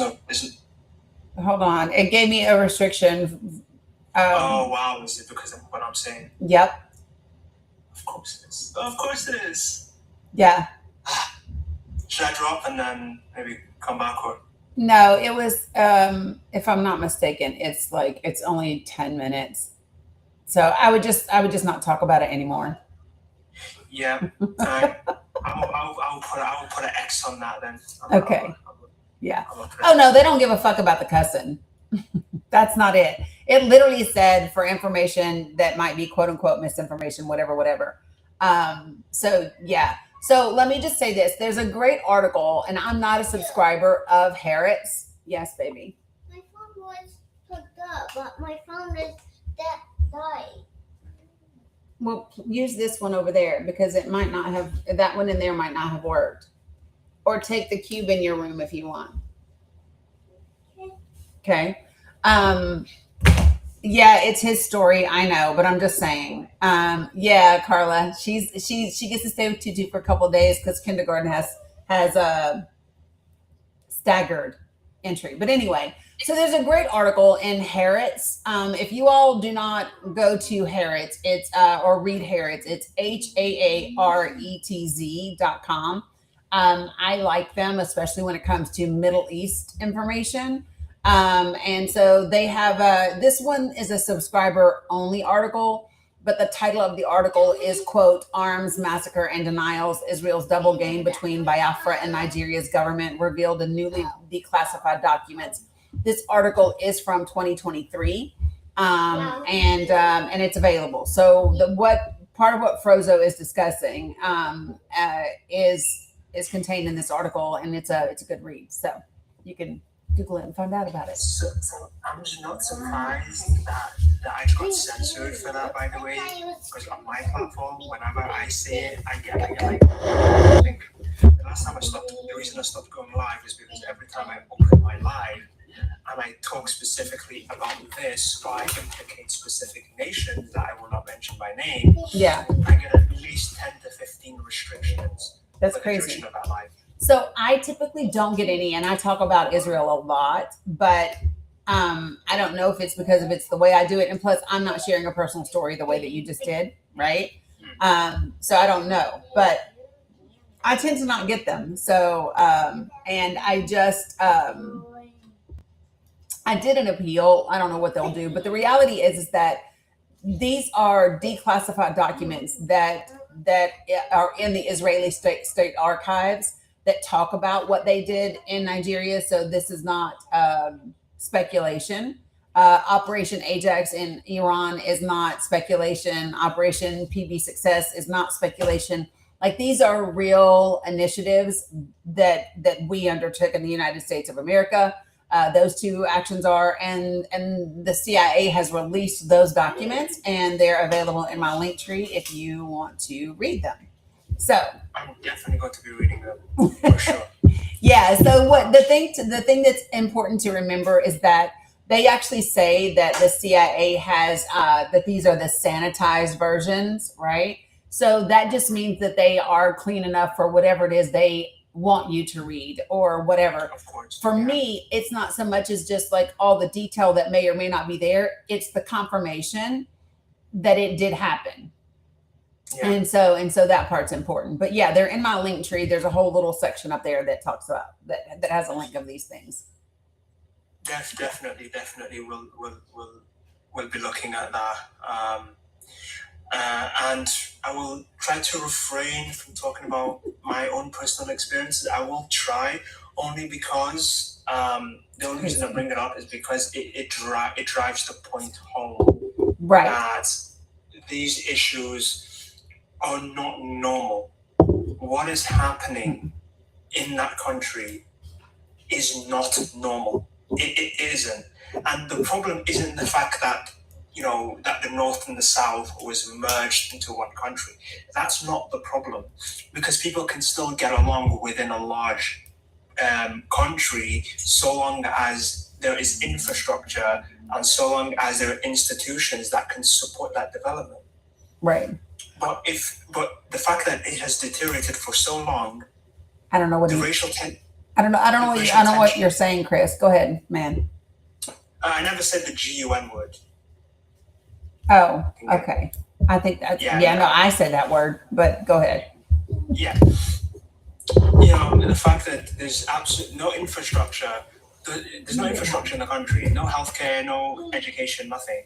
hold on, it gave me a restriction. Oh wow, is it because of what I'm saying? Yep. Of course it is. Of course it is. Yeah. Should I drop and then maybe come back, or? No, it was, if I'm not mistaken, it's only 10 minutes. So I would just not talk about it anymore. Yeah. I'll put an X on that then. Okay. Yeah. Oh no, they don't give a fuck about the cussing. That's not it. It literally said for information that might be quote unquote misinformation, whatever. So yeah. So let me just say this. There's a great article, and I'm not a subscriber of Harriet's. Yes, baby. My phone was hooked up, but my phone is died. Well, use this one over there because it might not have, that one in there might not have worked. Or take the cube in your room if you want. Okay. Yeah, it's his story. I know, but I'm just saying. Yeah, Carla, she gets to stay with Tutu for a couple of days because kindergarten has a staggered entry. But anyway, so there's a great article in Harriet's. If you all do not go to Harriet's, it's or read Harriet's, it's HAARETZ.com. I like them, especially when it comes to Middle East information. And so they have this one is a subscriber only article, but the title of the article is, quote, Arms, Massacre and Denials, Israel's Double Game Between Biafra and Nigeria's Government Revealed in Newly Declassified Documents. This article is from 2023, and it's available. So what part of what Frozo is discussing is contained in this article, and it's a good read. So you can Google it and find out about it. So I'm just not surprised that I got censored for that, by the way, because on my platform, whenever I say it, I get like, I think the last time the reason I stopped going live is because every time I open my live and I talk specifically about this, or I implicate specific nations that I will not mention by name, Yeah, I get at least 10 to 15 restrictions. that's for the crazy. duration of that live. So I typically don't get any, and I talk about Israel a lot, but I don't know if it's because of it's the way I do it, and plus I'm not sharing a personal story the way that you just did, right? So I don't know, but I tend to not get them. So, and I just, I did an appeal. I don't know what they'll do, but the reality is that these are declassified documents that are in the Israeli state archives that talk about what they did in Nigeria. So this is not speculation. Operation Ajax in Iran is not speculation. Operation PB Success is not speculation. Like, these are real initiatives that we undertook in the United States of America. Those two actions are, and the CIA has released those documents, and they're available in my link tree if you want to read them. So I'm definitely going to be reading them for sure. yeah. So what the thing that's important to remember is that they actually say that the CIA has that these are the sanitized versions, right? So that just means that they are clean enough for whatever it is they want you to read or whatever. Of course. For me, it's not so much as just like all the detail that may or may not be there. It's the confirmation that it did happen. Yeah. And so that part's important. But yeah, they're in my link tree. There's a whole little section up there that talks about that has a link of these things. Definitely, we'll be looking at that. And I will try to refrain from talking about my own personal experiences. I will try, only because the only reason I bring it up is because it drives the point home, right, that these issues are not normal. What is happening in that country is not normal. It isn't. And the problem isn't the fact that, that the North and the South was merged into one country. That's not the problem, because people can still get along within a large country so long as there is infrastructure and so long as there are institutions that can support that development. right. But the fact that it has deteriorated for so long, I don't know what the you, racial I don't know what you're saying, Chris. Go ahead, man. I never said the GUN word. Oh, okay. I think that, no, I said that word, but go ahead. Yeah. The fact that there's absolutely no infrastructure, there's no infrastructure in the country, no healthcare, no education, nothing.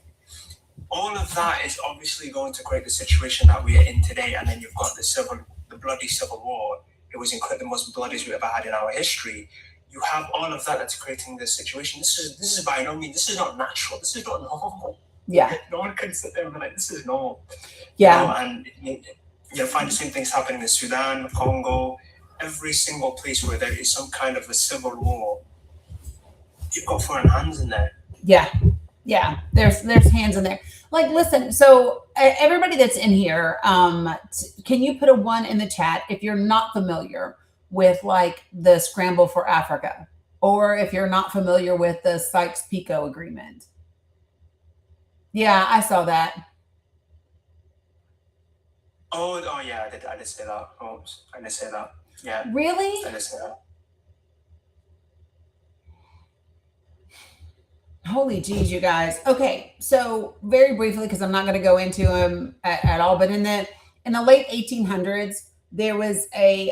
All of that is obviously going to create the situation that we are in today. And then you've got the bloody civil war. It was the most bloodiest we've ever had in our history. You have all of that that's creating this situation. This is by no means, this is not natural. This is not normal. Yeah. No one can sit there and be like, this is normal. Yeah. And you'll find the same things happening in Sudan, Congo, every single place where there is some kind of a civil war. You've got foreign hands in there. Yeah. Yeah. There's hands in there. Like, listen, so everybody that's in here, can you put a 1 in the chat if you're not familiar with like the Scramble for Africa, or if you're not familiar with the Sykes-Picot Agreement? Yeah, I saw that. Oh yeah, I did say that. Oops, I did say that. Yeah. Really? I did say that. Holy geez, you guys. Okay, so very briefly, because I'm not going to go into them at all, but in the late 1800s, there was a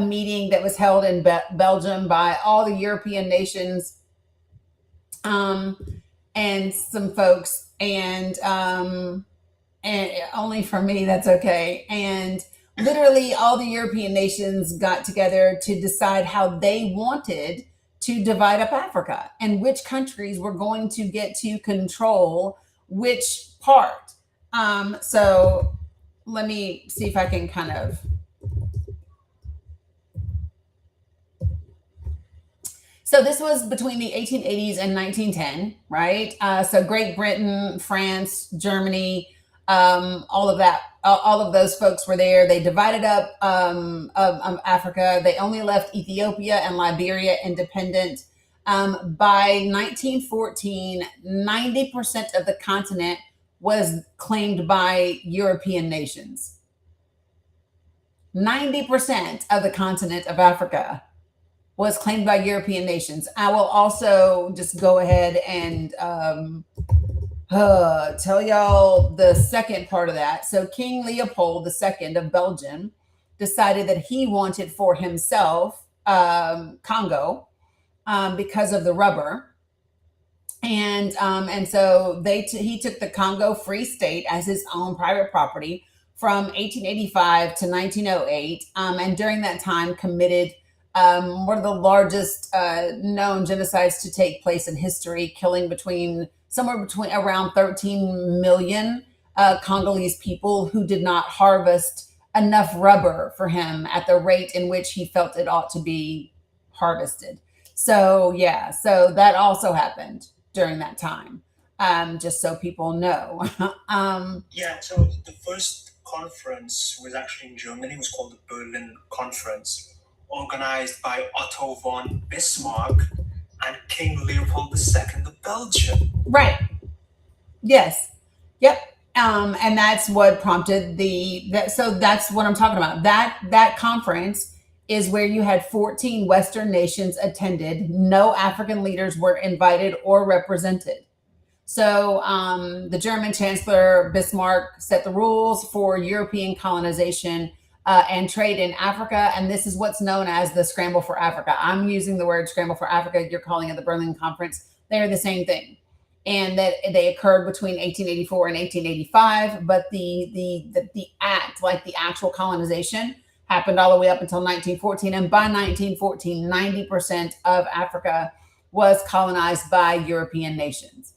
meeting that was held in Belgium by all the European nations, and some folks, and only for me, that's okay. And literally all the European nations got together to decide how they wanted to divide up Africa and which countries were going to get to control which part. So let me see if I can kind of. So this was between the 1880s and 1910, right? So Great Britain, France, Germany, all of that, all of those folks were there. They divided up Africa. They only left Ethiopia and Liberia independent. By 1914, 90% of the continent was claimed by European nations. 90% of the continent of Africa was claimed by European nations. I will also just go ahead and tell y'all the second part of that. So King Leopold II of Belgium, decided that he wanted for himself Congo because of the rubber. And so he took the Congo Free State as his own private property from 1885 to 1908, and during that time committed one of the largest known genocides to take place in history, killing somewhere between around 13 million Congolese people who did not harvest enough rubber for him at the rate in which he felt it ought to be harvested. So yeah, so that also happened during that time, just so people know. Yeah, so the first conference was actually in Germany. It was called the Berlin Conference, organized by Otto von Bismarck and King Leopold II of Belgium. Right. Yes. Yep. And that's what prompted so that's what I'm talking about. That conference is where you had 14 Western nations attended. No African leaders were invited or represented. So the German Chancellor Bismarck set the rules for European colonization and trade in Africa. And this is what's known as the Scramble for Africa. I'm using the word Scramble for Africa. You're calling it the Berlin Conference. They're the same thing. And that they occurred between 1884 and 1885. But the act, like the actual colonization, happened all the way up until 1914. And by 1914, 90% of Africa was colonized by European nations.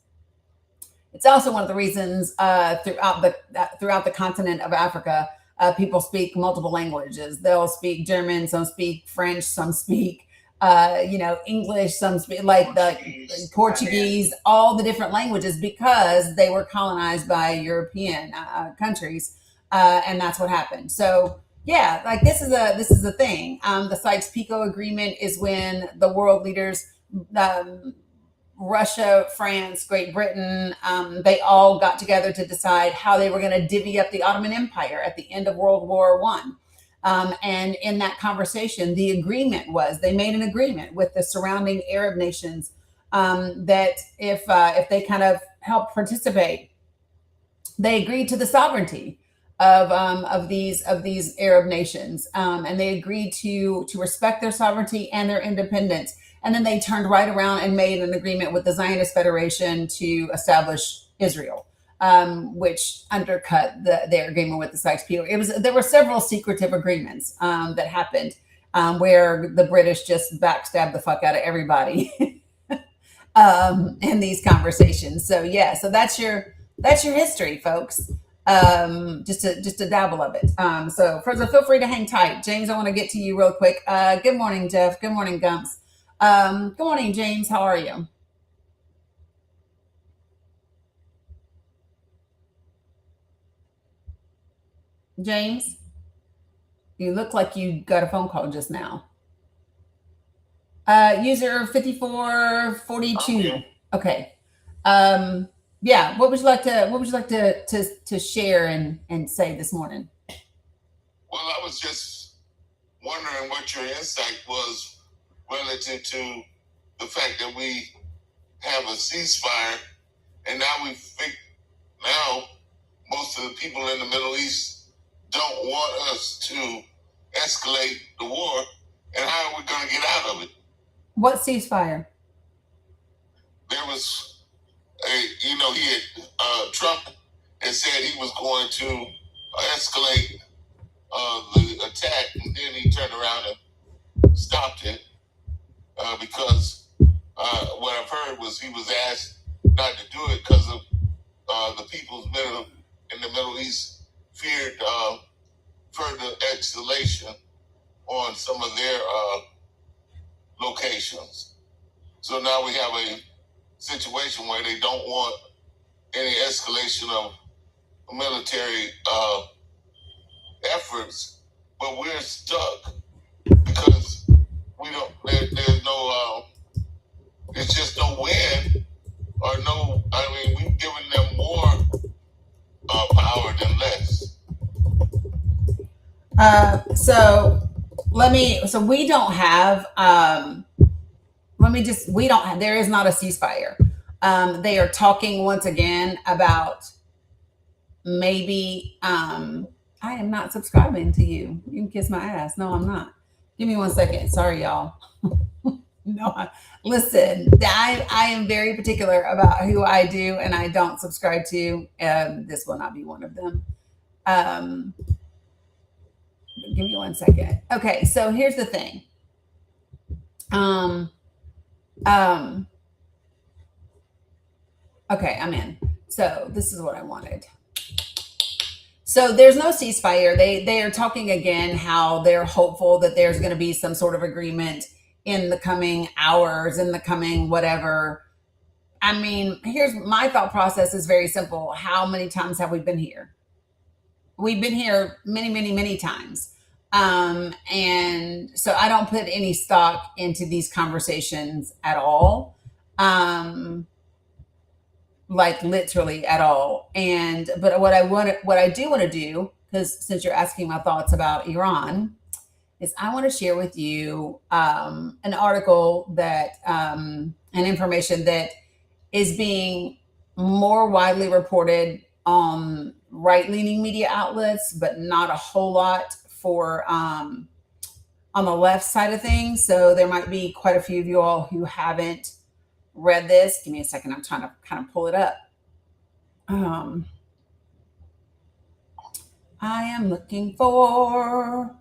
It's also one of the reasons throughout the continent of Africa, people speak multiple languages. They'll speak German, some speak French, some speak English, some speak like the Portuguese, all the different languages, because they were colonized by European countries, and that's what happened. So yeah, like this is the thing. The Sykes-Picot Agreement is when the world leaders, Russia, France, Great Britain, they all got together to decide how they were going to divvy up the Ottoman Empire at the end of World War I. And in that conversation, the agreement was they made an agreement with the surrounding Arab nations that if they kind of helped participate, they agreed to the sovereignty of these Arab nations, and they agreed to respect their sovereignty and their independence. And then they turned right around and made an agreement with the Zionist Federation to establish Israel, which undercut their agreement with the Sykes-Picot. There were several secretive agreements that happened where the British just backstabbed the fuck out of everybody in these conversations. So yeah, so that's your history, folks. Just a dabble of it. So feel free to hang tight. James, I want to get to you real quick. Good morning, Jeff. Good morning, Gumps. Good morning, James. How are you? James, you look like you got a phone call just now. User 5442. Okay. Yeah. What would you like to share and say this morning? Well, I was just wondering what your insight was relative to the fact that we have a ceasefire, and now most of the people in the Middle East don't want us to escalate the war, and how are we going to get out of it? What ceasefire? There was Trump had said he was going to escalate the attack, and then he turned around and stopped it because what I've heard was he was asked not to do it because of the people's in the Middle East feared further escalation on some of their locations. So now we have a situation where they don't want any escalation of military efforts, but we're stuck because there's no it's just no win or no. I mean, we've given them more power than less. So we don't have. There is not a ceasefire. They are talking once again about maybe I am not subscribing to you. You can kiss my ass. No, I'm not. Give me 1 second. Sorry, y'all. Listen, I am very particular about who I do and I don't subscribe to. This will not be one of them. Give me 1 second. Okay, so here's the thing. Okay, I'm in. So this is what I wanted. So there's no ceasefire. They are talking again how they're hopeful that there's going to be some sort of agreement in the coming hours, in the coming whatever. I mean, here's my thought process is very simple. How many times have we been here? We've been here many, many, many times. And so I don't put any stock into these conversations at all. Like literally at all. But what I do want to do, because since you're asking my thoughts about Iran, is I want to share with you an article that and information that is being more widely reported on right-leaning media outlets, but not a whole lot for on the left side of things. So there might be quite a few of you all who haven't read this. Give me a second. I'm trying to kind of pull it up. I am looking for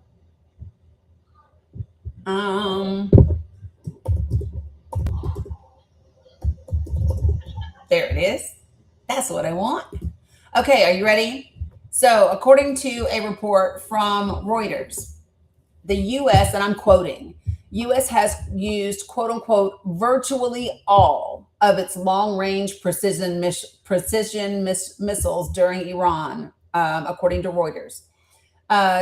there it is. That's what I want. Okay, are you ready? So, according to a report from Reuters, the U.S., and I'm quoting, U.S. has used, quote unquote, virtually all of its long-range precision missiles during Iran, according to Reuters,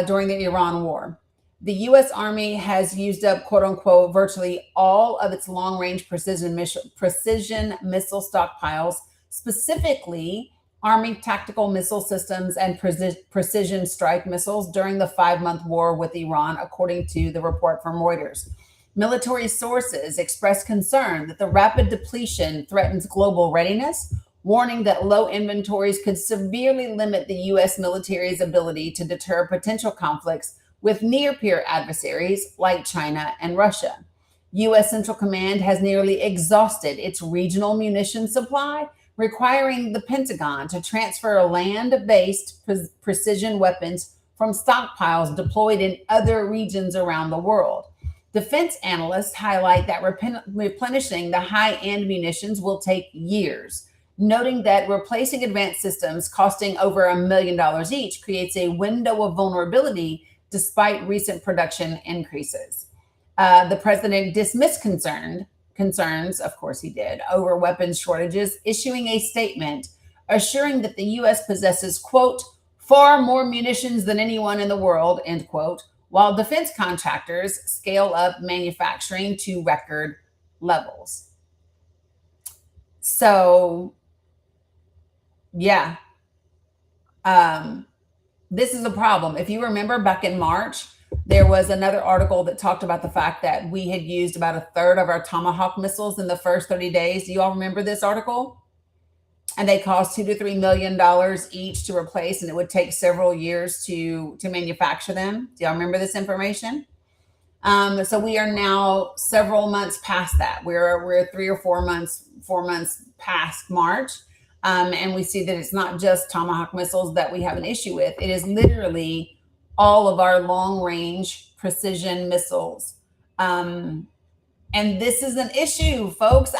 during the Iran war. The U.S. Army has used up, quote unquote, virtually all of its long-range precision missile stockpiles, specifically Army tactical missile systems and precision strike missiles during the 5-month war with Iran, according to the report from Reuters. Military sources expressed concern that the rapid depletion threatens global readiness, warning that low inventories could severely limit the U.S. military's ability to deter potential conflicts with near-peer adversaries like China and Russia. U.S. Central Command has nearly exhausted its regional munition supply, requiring the Pentagon to transfer land-based precision weapons from stockpiles deployed in other regions around the world. Defense analysts highlight that replenishing the high-end munitions will take years, noting that replacing advanced systems costing over $1 million each creates a window of vulnerability despite recent production increases. The president dismissed concerns, of course he did, over weapons shortages, issuing a statement assuring that the U.S. possesses, quote, far more munitions than anyone in the world, end quote, while defense contractors scale up manufacturing to record levels. So, yeah. This is a problem. If you remember back in March, there was another article that talked about the fact that we had used about 1/3 of our Tomahawk missiles in the first 30 days. Do you all remember this article? And they cost $2 to $3 million each to replace, and it would take several years to manufacture them. Do y'all remember this information? So we are now several months past that. We're 3 or 4 months past March. And we see that it's not just Tomahawk missiles that we have an issue with. It is literally all of our long-range precision missiles. And this is an issue, folks.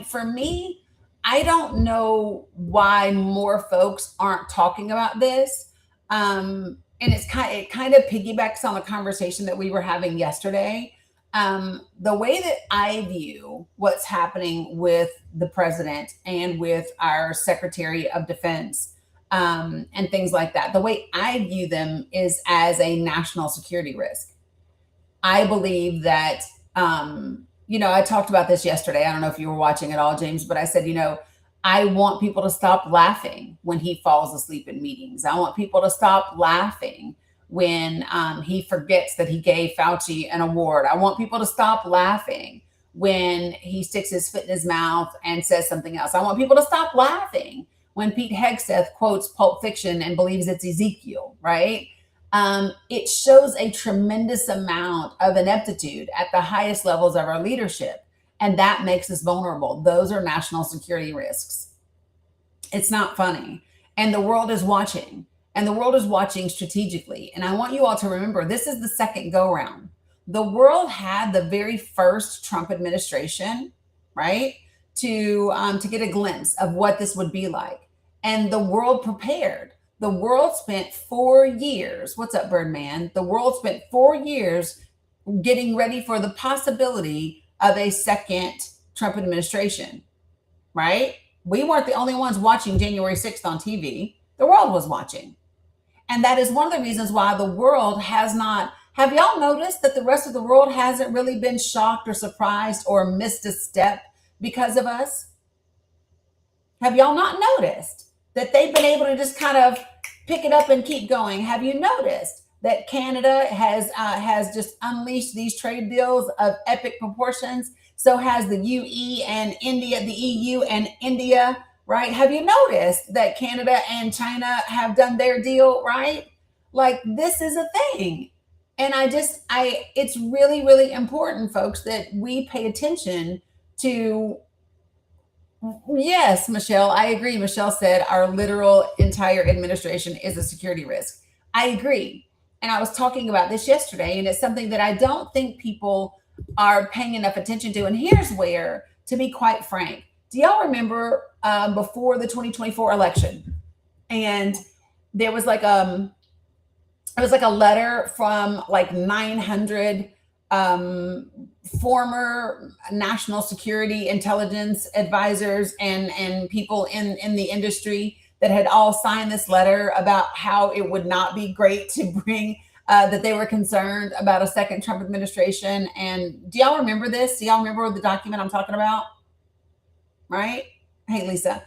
For me, I don't know why more folks aren't talking about this. And it kind of piggybacks on the conversation that we were having yesterday. The way that I view what's happening with the president and with our Secretary of Defense and things like that, the way I view them is as a national security risk. I believe that, I talked about this yesterday. I don't know if you were watching at all, James, but I said, I want people to stop laughing when he falls asleep in meetings. I want people to stop laughing when he forgets that he gave Fauci an award. I want people to stop laughing when he sticks his foot in his mouth and says something else. I want people to stop laughing when Pete Hegseth quotes Pulp Fiction and believes it's Ezekiel, right? It shows a tremendous amount of ineptitude at the highest levels of our leadership. And that makes us vulnerable. Those are national security risks. It's not funny. And the world is watching. And the world is watching strategically. And I want you all to remember, this is the second go round. The world had the very first Trump administration, right, to get a glimpse of what this would be like. And the world prepared. The world spent 4 years. What's up, Birdman? The world spent 4 years getting ready for the possibility of a second Trump administration, right? We weren't the only ones watching January 6th on TV. The world was watching. And that is one of the reasons why the world has not. Have y'all noticed that the rest of the world hasn't really been shocked or surprised or missed a step because of us? Have y'all not noticed that they've been able to just kind of pick it up and keep going? Have you noticed that Canada has just unleashed these trade deals of epic proportions? So has the UE and India, the EU and India, right? Have you noticed that Canada and China have done their deal, right? Like, this is a thing. And it's really, really important, folks, that we pay attention to. Yes, Michelle, I agree. Michelle said our literal entire administration is a security risk. I agree. And I was talking about this yesterday, and it's something that I don't think people are paying enough attention to. And here's where, to be quite frank, do y'all remember before the 2024 election? And there was like a letter from like 900 former national security intelligence advisors and people in the industry that had all signed this letter about how it would not be great to bring that they were concerned about a second Trump administration. And do y'all remember this? Do y'all remember the document I'm talking about? Right? Hey, Lisa.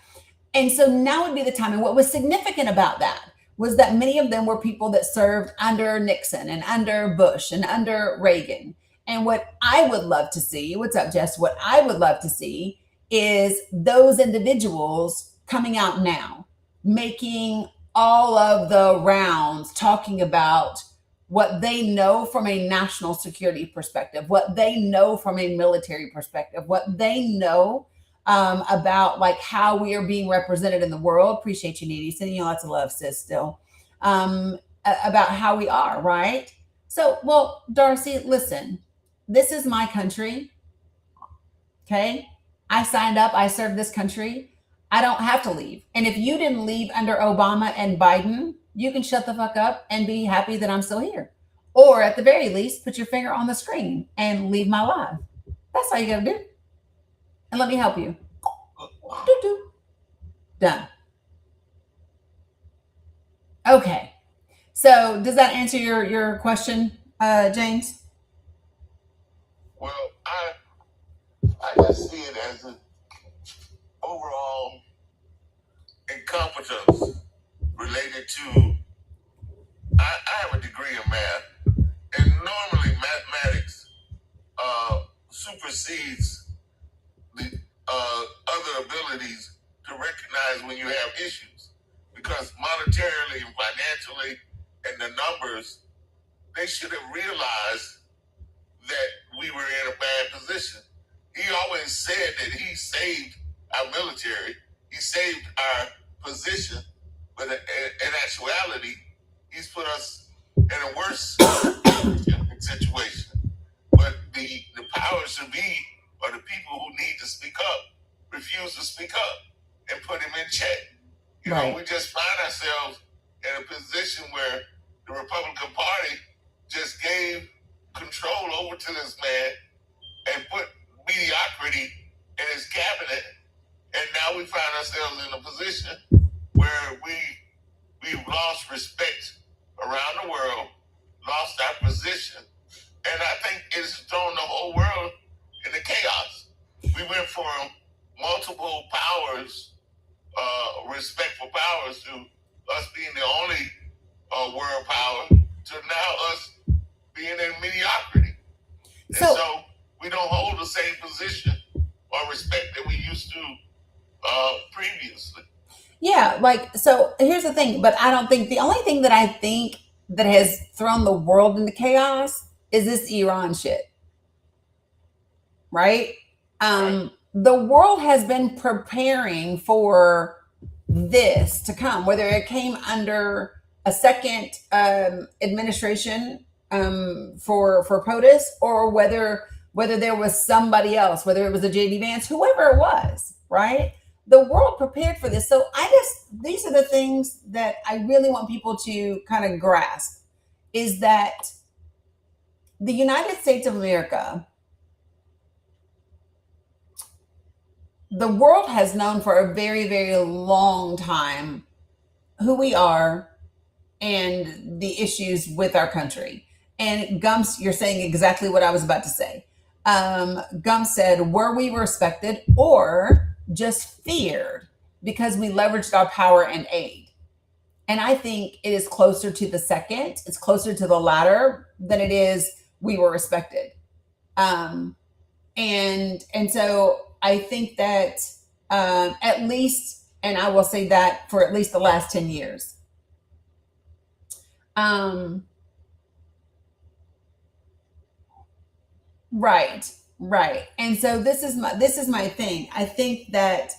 And so now would be the time. And what was significant about that was that many of them were people that served under Nixon and under Bush and under Reagan. And what I would love to see, what's up, Jess? What I would love to see is those individuals coming out now, making all of the rounds, talking about what they know from a national security perspective, what they know from a military perspective, what they know about like how we are being represented in the world. Appreciate you, Needy. Sending you lots of love, sis, still. About how we are, right? So, well, Darcy, listen, this is my country. Okay. I signed up. I served this country. I don't have to leave. And if you didn't leave under Obama and Biden, you can shut the fuck up and be happy that I'm still here. Or at the very least, put your finger on the screen and leave my life. That's all you got to do. And let me help you. Doo-doo. Done. Okay. So does that answer your question, James? Well, I just see it as an overall incompetence related to. I have a degree in math, and normally mathematics supersedes the other abilities to recognize when you have issues, because monetarily and financially and the numbers, they should have realized that we were in a bad position. He always said that he saved our military, he saved our position, but in actuality, he's put us in a worse situation. But the powers to be, or the people who need to speak up, refuse to speak up and put him in check. You know, we just find ourselves in a position where the Republican Party just gave control over to this man and put mediocrity in his cabinet, and now we find ourselves in a position where we've lost respect around the world, lost our position, and I think it's thrown the whole world into chaos. We went from multiple powers, respectful powers, to us being the only world power, to now us being in mediocrity. And so we don't hold the same position or respect that we used to previously. Yeah, like, so here's the thing, but I don't think the only thing that I think that has thrown the world into chaos is this Iran shit, right? The world has been preparing for this to come, whether it came under a second administration for POTUS, or whether there was somebody else, whether it was a JD Vance, whoever it was, right? The world prepared for this. So these are the things that I really want people to kind of grasp, is that the United States of America, the world has known for a very, very long time who we are and the issues with our country. And Gumps, you're saying exactly what I was about to say. Gumps said, were we respected or just feared because we leveraged our power and aid? And I think it is closer to the second. It's closer to the latter than it is we were respected. And so I think that at least, and I will say that for at least the last 10 years. Right. And so this is my thing. I think that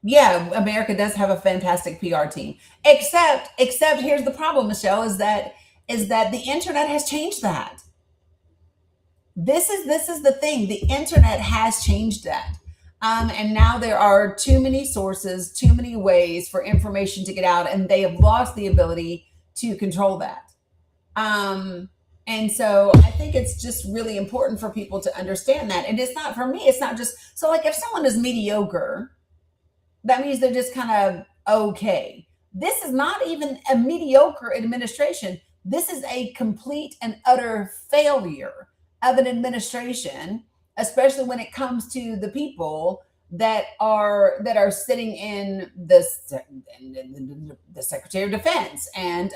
yeah, America does have a fantastic PR team. Except here's the problem, Michelle, is that the internet has changed that. This is the thing. The internet has changed that. And now there are too many sources, too many ways for information to get out, and they have lost the ability to control that. And so I think it's just really important for people to understand that. And it's not, for me, it's not just, so like if someone is mediocre, that means they're just kind of okay. This is not even a mediocre administration. This is a complete and utter failure of an administration, especially when it comes to the people that are sitting in the Secretary of Defense and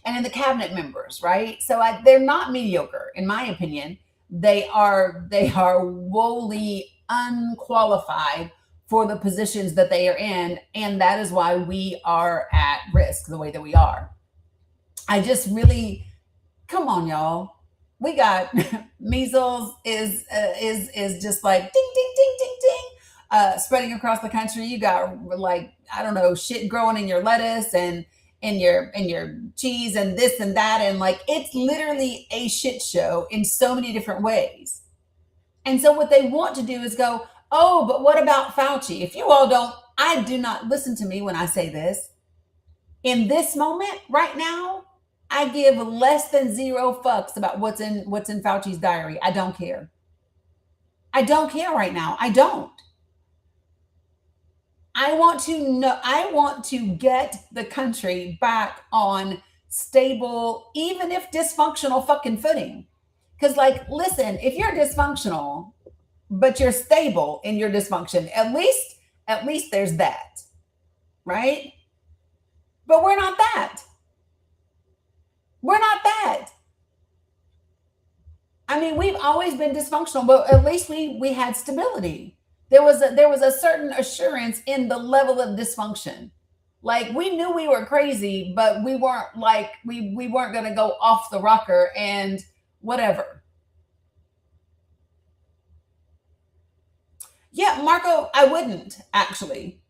in the cabinet members, right? So they're not mediocre, in my opinion. They are woefully unqualified for the positions that they are in, and that is why we are at risk the way that we are. I just really, come on, y'all. We got measles is just like ding ding ding ding ding, spreading across the country. You got, like, I don't know, shit growing in your lettuce and in your cheese and this and that, and like it's literally a shit show in so many different ways. And so what they want to do is go, oh, but what about Fauci? If you all I do not listen to me when I say this. In this moment, right now, I give less than 0 fucks about what's in Fauci's diary. I don't care. I don't care right now. I don't. I want to get the country back on stable, even if dysfunctional fucking footing. Because, like, listen, if you're dysfunctional, but you're stable in your dysfunction, at least there's that, right? But we're not that. We're not that. I mean, we've always been dysfunctional, but at least we had stability. There was a certain assurance in the level of dysfunction. Like, we knew we were crazy, but we weren't like we weren't going to go off the rocker and whatever. Yeah, Marco, I wouldn't actually.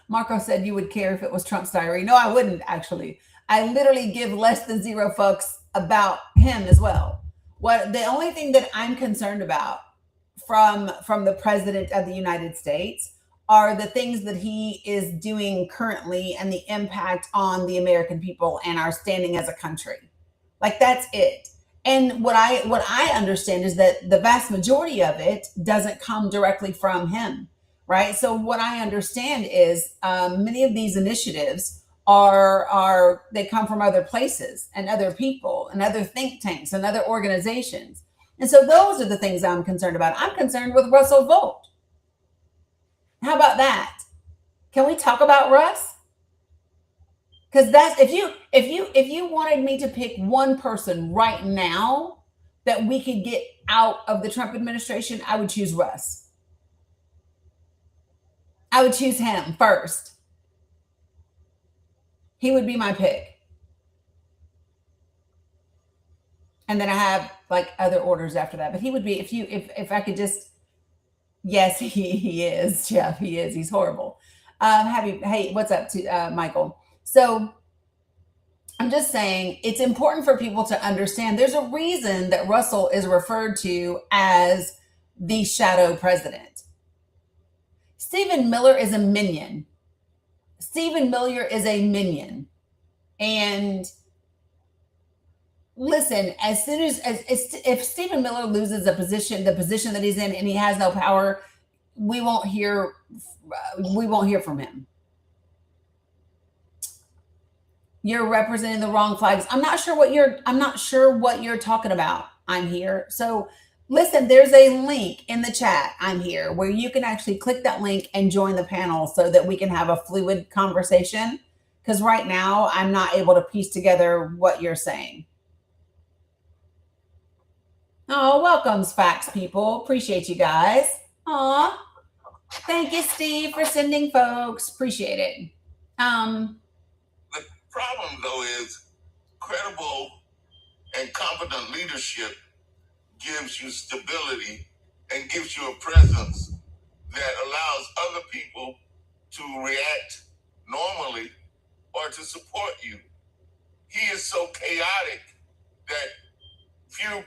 Marco said you would care if it was Trump's diary. No, I wouldn't actually. I literally give less than 0 fucks about him as well. The only thing that I'm concerned about from the president of the United States are the things that he is doing currently and the impact on the American people and our standing as a country. Like, that's it. And what I understand is that the vast majority of it doesn't come directly from him, right? So what I understand is many of these initiatives they come from other places and other people and other think tanks and other organizations. And so those are the things I'm concerned about. I'm concerned with Russell Vogt. How about that? Can we talk about Russ? Because that's, if you wanted me to pick one person right now that we could get out of the Trump administration, I would choose Russ. I would choose him first. He would be my pick. And then I have like other orders after that. But he would be, if I could just, yes, he is, Jeff. He is. He's horrible. Hey, what's up to Michael? So I'm just saying it's important for people to understand there's a reason that Russell is referred to as the shadow president. Stephen Miller is a minion. Stephen Miller is a minion. And listen, as soon as if Stephen Miller loses the position that he's in, and he has no power, we won't hear from him. You're representing the wrong flags. I'm not sure what you're talking about. I'm here. So listen, there's a link in the chat. I'm here where you can actually click that link and join the panel so that we can have a fluid conversation. Because right now I'm not able to piece together what you're saying. Oh, welcome, Facts people. Appreciate you guys. Aw. Thank you, Steve, for sending folks. Appreciate it. The problem, though, is credible and competent leadership gives you stability and gives you a presence that allows other people to react normally or to support you. He is so chaotic that few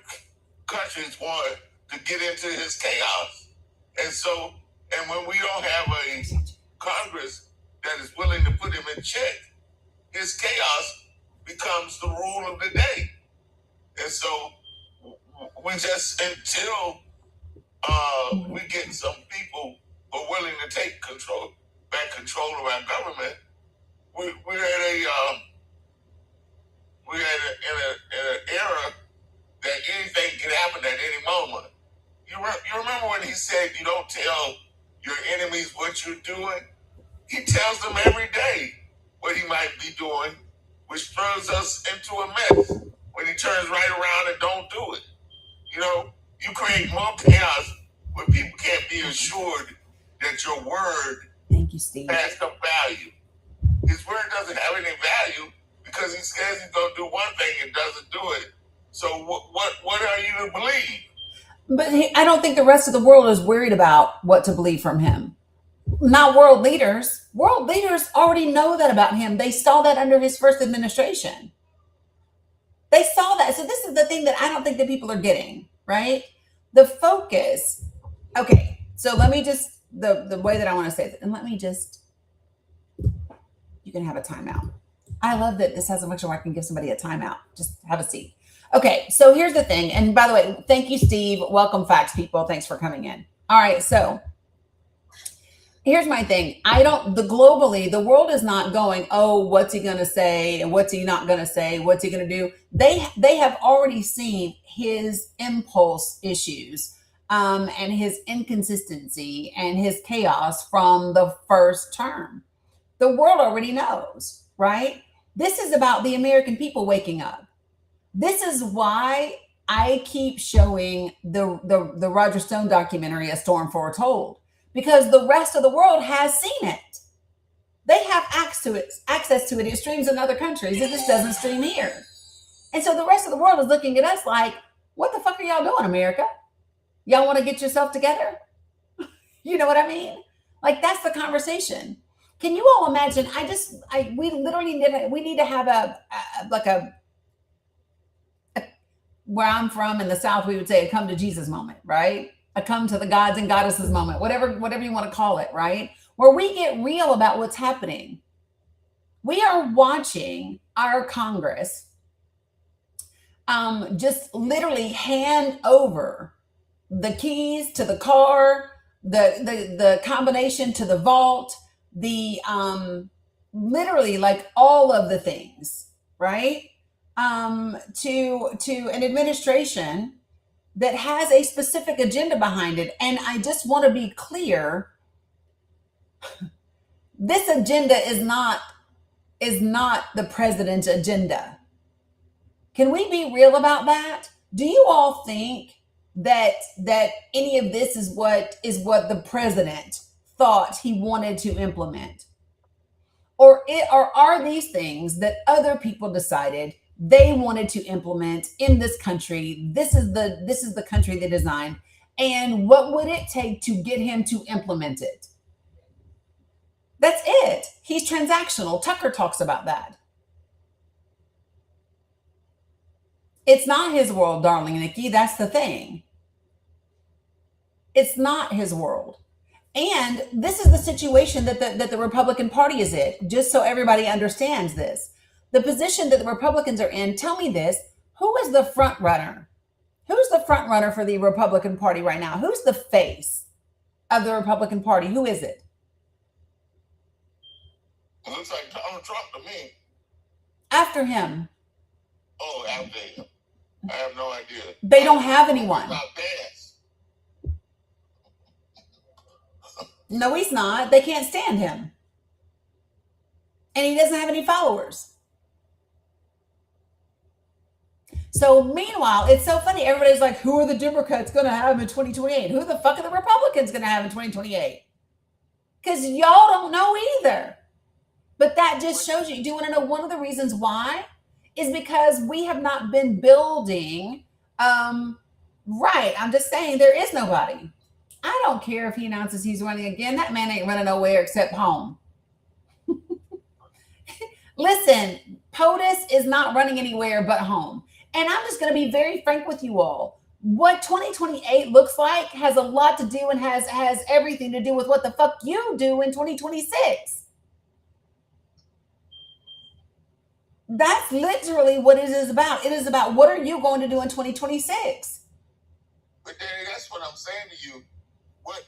countries want to get into his chaos. And when we don't have a Congress that is willing to put him in check, his chaos becomes the rule of the day. And so we just, until we get some people who are willing to take back control of our government, we're in an era that anything can happen at any moment. You remember when he said you don't tell your enemies what you're doing? He tells them every day what he might be doing, which throws us into a mess when he turns right around and don't do it. You know, you create more chaos when people can't be assured that your word Thank you, Steve. has some value. His word doesn't have any value because he says he's going to do one thing and doesn't do it. So what are you to believe? But I don't think the rest of the world is worried about what to believe from him. Not world leaders. World leaders already know that about him. They saw that under his first administration. They saw that. So this is the thing that I don't think that people are getting, right? The focus. Okay, so let me just, the way that I want to say it, and let me just, you can have a timeout. I love that this has a function where I can give somebody a timeout. Just have a seat. Okay, so here's the thing. And by the way, thank you, Steve. Welcome, Facts people. Thanks for coming in. All right, so here's my thing. Globally, the world is not going, oh, what's he going to say? And what's he not going to say? What's he going to do? They have already seen his impulse issues and his inconsistency and his chaos from the first term. The world already knows, right? This is about the American people waking up. This is why I keep showing the Roger Stone documentary, A Storm Foretold, because the rest of the world has seen it. They have access to it. It streams in other countries. It just doesn't stream here. And so the rest of the world is looking at us like, what the fuck are y'all doing, America? Y'all want to get yourself together? You know what I mean? Like, that's the conversation. Can you all imagine? We literally need to have where I'm from in the South, we would say a come to Jesus moment, right? A come to the gods and goddesses moment, whatever you want to call it, right? Where we get real about what's happening. We are watching our Congress just literally hand over the keys to the car, the combination to the vault, the literally like all of the things, right? To an administration that has a specific agenda behind it. And I just want to be clear, this agenda is not the president's agenda. Can we be real about that? Do you all think that any of this is what the president thought he wanted to implement? Or are these things that other people decided they wanted to implement in this country? This is the country they designed. And what would it take to get him to implement it? That's it. He's transactional. Tucker talks about that. It's not his world, darling Nikki. That's the thing. It's not his world. And this is the situation that the Republican Party is in, just so everybody understands this. The position that the Republicans are in, tell me this, who is the front runner? Who's the front runner for the Republican Party right now? Who's the face of the Republican Party? Who is it? It looks like Donald Trump to me. After him. Oh, after him. I have no idea. They don't have anyone. About Vance. No, he's not. They can't stand him. And he doesn't have any followers. So meanwhile, it's so funny. Everybody's like, who are the Democrats going to have in 2028? Who the fuck are the Republicans going to have in 2028? Because y'all don't know either. But that just shows you. Do you want to know one of the reasons why? Is because we have not been building. Right. I'm just saying there is nobody. I don't care if he announces he's running again. That man ain't running nowhere except home. Listen, POTUS is not running anywhere but home. And I'm just going to be very frank with you all. What 2028 looks like has a lot to do and has everything to do with what the fuck you do in 2026. That's literally what it is about. It is about what are you going to do in 2026? But Danny, that's what I'm saying to you. What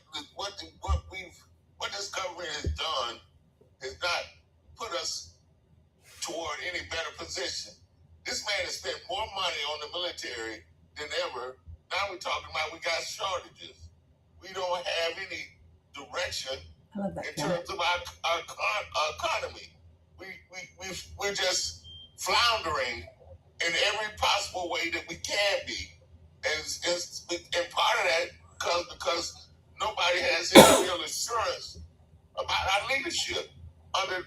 this government has done has not put us toward any better position. This man has spent more money on the military than ever. Now we're talking about we got shortages. We don't have any direction in terms of our economy. We're just floundering in every possible way that we can be. And part of that comes because nobody has any real assurance about our leadership. Under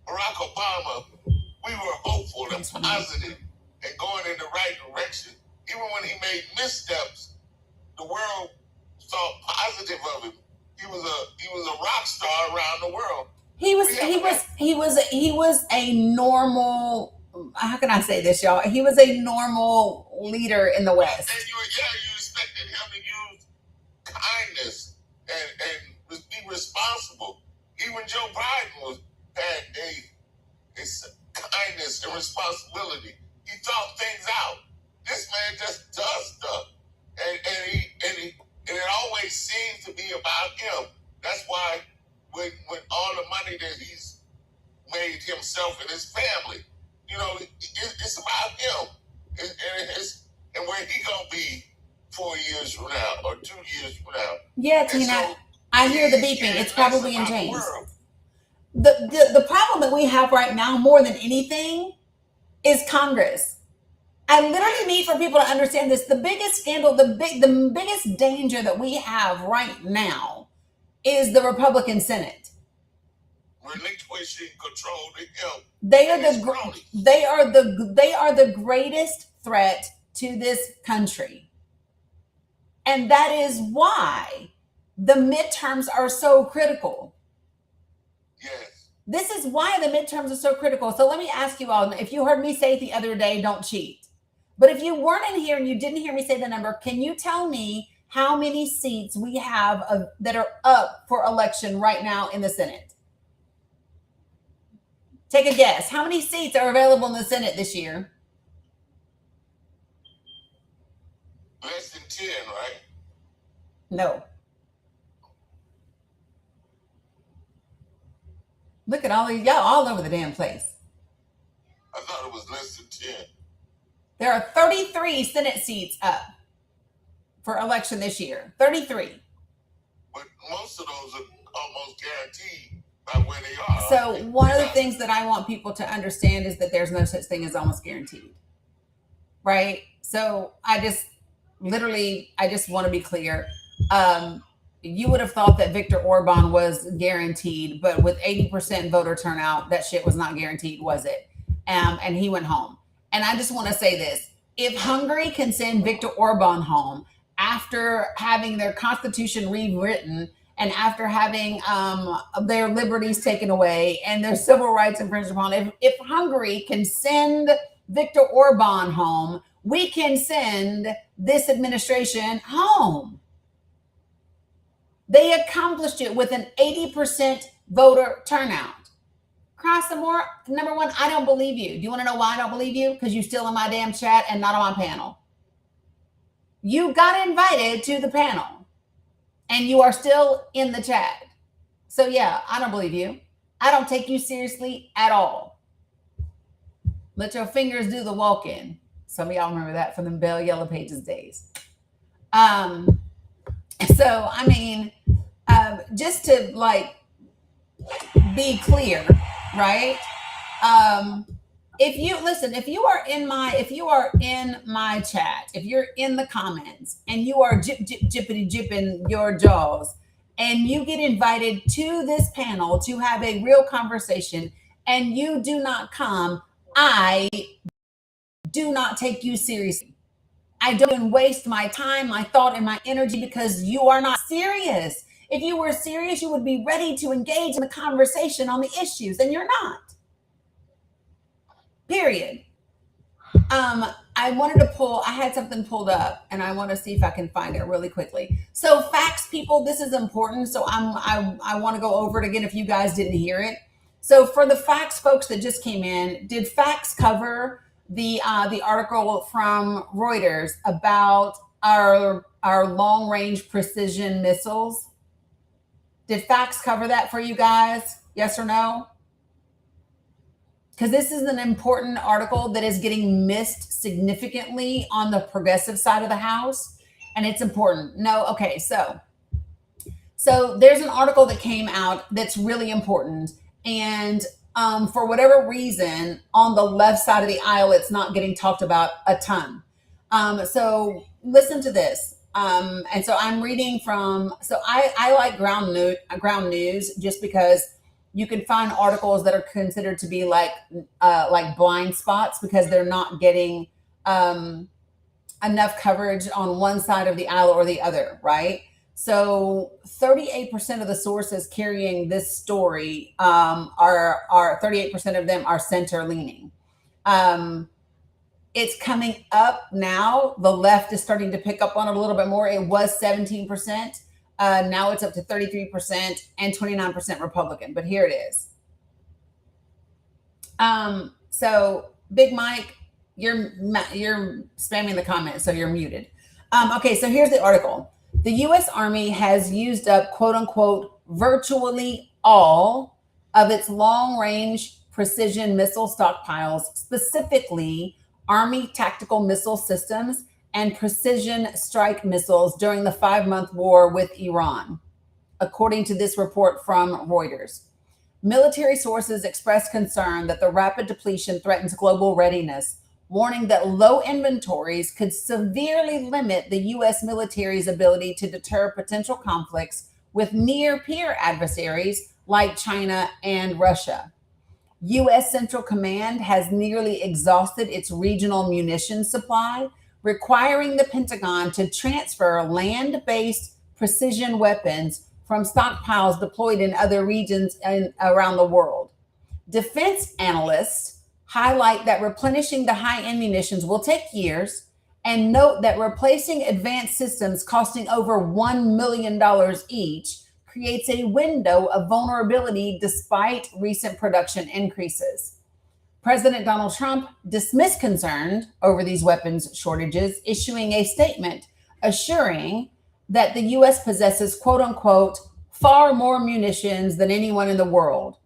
Barack Obama, we were hopeful and positive and going in the right direction. Even when he made missteps, the world thought positive of him. He was a rock star around the world. He was a normal. How can I say this, y'all? He was a normal leader in the West. And you expected him to use kindness and be responsible. Even Joe Biden had a kindness and responsibility. He thought things out. This man just does stuff, and it always seems to be about him. That's why when all the money that he's made himself and his family, it's about him, and where he gonna be 4 years from now or 2 years from now. Yeah, Tina, so, I hear the beeping. It's probably in James. The problem that we have right now, more than anything, is Congress. I literally need for people to understand this. The biggest scandal, the biggest danger that we have right now is the Republican Senate. Relinquishing control to him. They are the greatest threat to this country. And that is why the midterms are so critical. Yes. This is why the midterms are so critical. So let me ask you all, if you heard me say it the other day, don't cheat. But if you weren't in here and you didn't hear me say the number, can you tell me how many seats we have that are up for election right now in the Senate? Take a guess. How many seats are available in the Senate this year? Less than 10, right? No. Look at all of y'all all over the damn place. I thought it was less than 10. There are 33 Senate seats up for election this year. 33. But most of those are almost guaranteed by where they are. So one of the things that I want people to understand is that there's no such thing as almost guaranteed. Right? So I just want to be clear. you would have thought that Viktor Orban was guaranteed, but with 80% voter turnout, that shit was not guaranteed, was it? And he went home. And I just want to say this. If Hungary can send Viktor Orban home after having their constitution rewritten and after having their liberties taken away and their civil rights infringed upon, if Hungary can send Viktor Orban home, we can send this administration home. They accomplished it with an 80% voter turnout. Cross some more. Number one, I don't believe you. Do you want to know why I don't believe you? Because you're still in my damn chat and not on my panel. You got invited to the panel and you are still in the chat. So yeah, I don't believe you. I don't take you seriously at all. Let your fingers do the walking. Some of y'all remember that from the Bell Yellow Pages days. So, I mean, just to like be clear, right? If you are in my chat, if you're in the comments and you are jippity jipping your jaws and you get invited to this panel to have a real conversation and you do not come, I do not take you seriously. I don't even waste my time, my thought, and my energy because you are not serious. If you were serious, you would be ready to engage in the conversation on the issues, and you're not. Period. I had something pulled up, and I want to see if I can find it really quickly. So facts, people, this is important. So I want to go over it again if you guys didn't hear it. So for the facts folks that just came in, did facts cover the article from Reuters about our long range precision missiles? Did facts cover that for you guys? Yes or no? Because this is an important article that is getting missed significantly on the progressive side of the house, and it's important. No, okay, so there's an article that came out that's really important, and for whatever reason, on the left side of the aisle, it's not getting talked about a ton. So listen to this. And so I'm reading from. So I like ground news just because you can find articles that are considered to be like blind spots because they're not getting enough coverage on one side of the aisle or the other, right? So 38% of the sources carrying this story are 38% of them are center leaning. It's coming up now. The left is starting to pick up on it a little bit more. It was 17%. Now it's up to 33% and 29% Republican. But here it is. So Big Mike, you're spamming the comments, so you're muted. Okay, so here's the article. The U.S. Army has used up, quote unquote, virtually all of its long-range precision missile stockpiles, specifically Army tactical missile systems and precision strike missiles during the 5-month war with Iran, according to this report from Reuters. Military sources expressed concern that the rapid depletion threatens global readiness, warning that low inventories could severely limit the U.S. military's ability to deter potential conflicts with near-peer adversaries like China and Russia. U.S. Central Command has nearly exhausted its regional munitions supply, requiring the Pentagon to transfer land-based precision weapons from stockpiles deployed in other regions around the world. Defense analysts highlight that replenishing the high-end munitions will take years and note that replacing advanced systems costing over $1 million each creates a window of vulnerability despite recent production increases. President Donald Trump dismissed concern over these weapons shortages, issuing a statement assuring that the U.S. possesses, quote unquote, far more munitions than anyone in the world,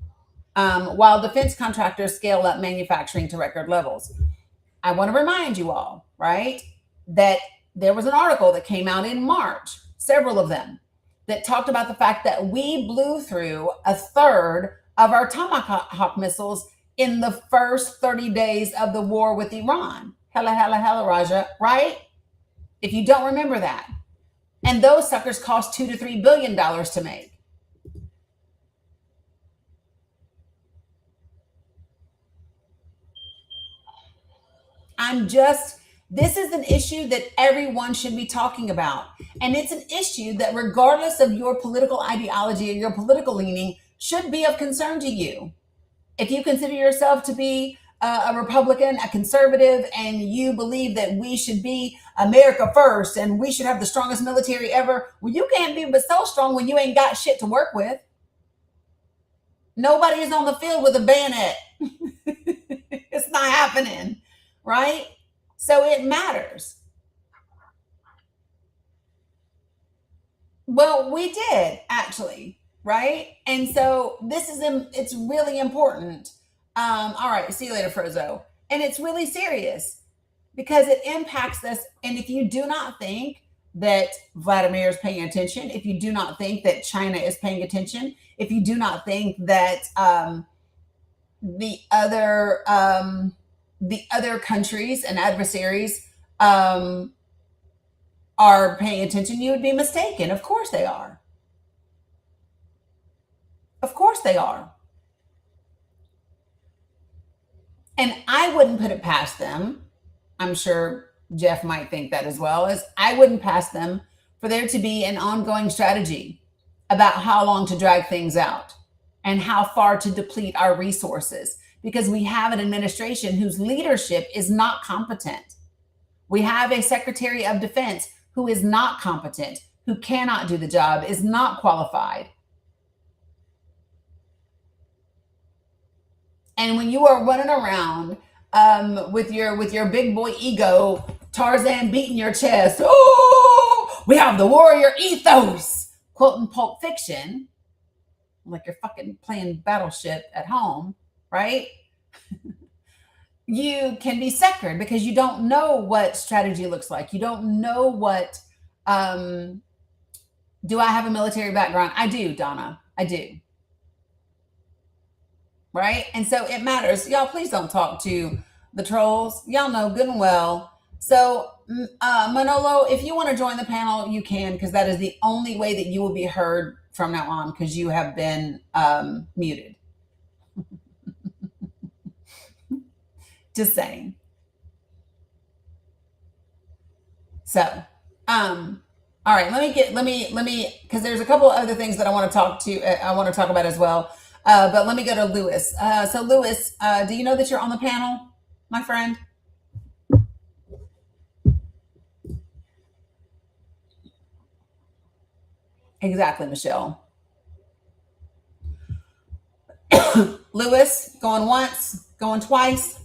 while defense contractors scale up manufacturing to record levels. I want to remind you all, right, that there was an article that came out in March, several of them, that talked about the fact that we blew through a third of our Tomahawk missiles in the first 30 days of the war with Iran. Hella, Raja, right? If you don't remember that. And those suckers cost $2 to $3 billion to make. This is an issue that everyone should be talking about. And it's an issue that, regardless of your political ideology or your political leaning, should be of concern to you. If you consider yourself to be a Republican, a conservative, and you believe that we should be America first and we should have the strongest military ever, well, you can't be but so strong when you ain't got shit to work with. Nobody is on the field with a bayonet. It's not happening, right? So it matters. Well, we did actually, right? And so it's really important. All right, see you later, Frozo. And it's really serious because it impacts us. And if you do not think that Vladimir is paying attention, if you do not think that China is paying attention, if you do not think that the other countries and adversaries are paying attention, you would be mistaken. Of course they are. Of course they are. And I wouldn't put it past them. I'm sure Jeff might think that as well, as I wouldn't pass them for there to be an ongoing strategy about how long to drag things out and how far to deplete our resources, because we have an administration whose leadership is not competent. We have a Secretary of Defense who is not competent, who cannot do the job, is not qualified. And when you are running around with your big boy ego, Tarzan beating your chest, oh, we have the warrior ethos, quoting Pulp Fiction, like you're fucking playing Battleship at home, right? You can be suckered because you don't know what strategy looks like. You don't know what, do I have a military background? I do, Donna, I do. Right? And so it matters. Y'all, please don't talk to the trolls. Y'all know good and well. So Manolo, if you want to join the panel, you can, because that is the only way that you will be heard from now on, because you have been muted. Just saying. So, all right, let me, because there's a couple of other things that I want to talk about as well. But let me go to Lewis. So Lewis, do you know that you're on the panel, my friend? Exactly, Michelle. Lewis, going once, going twice.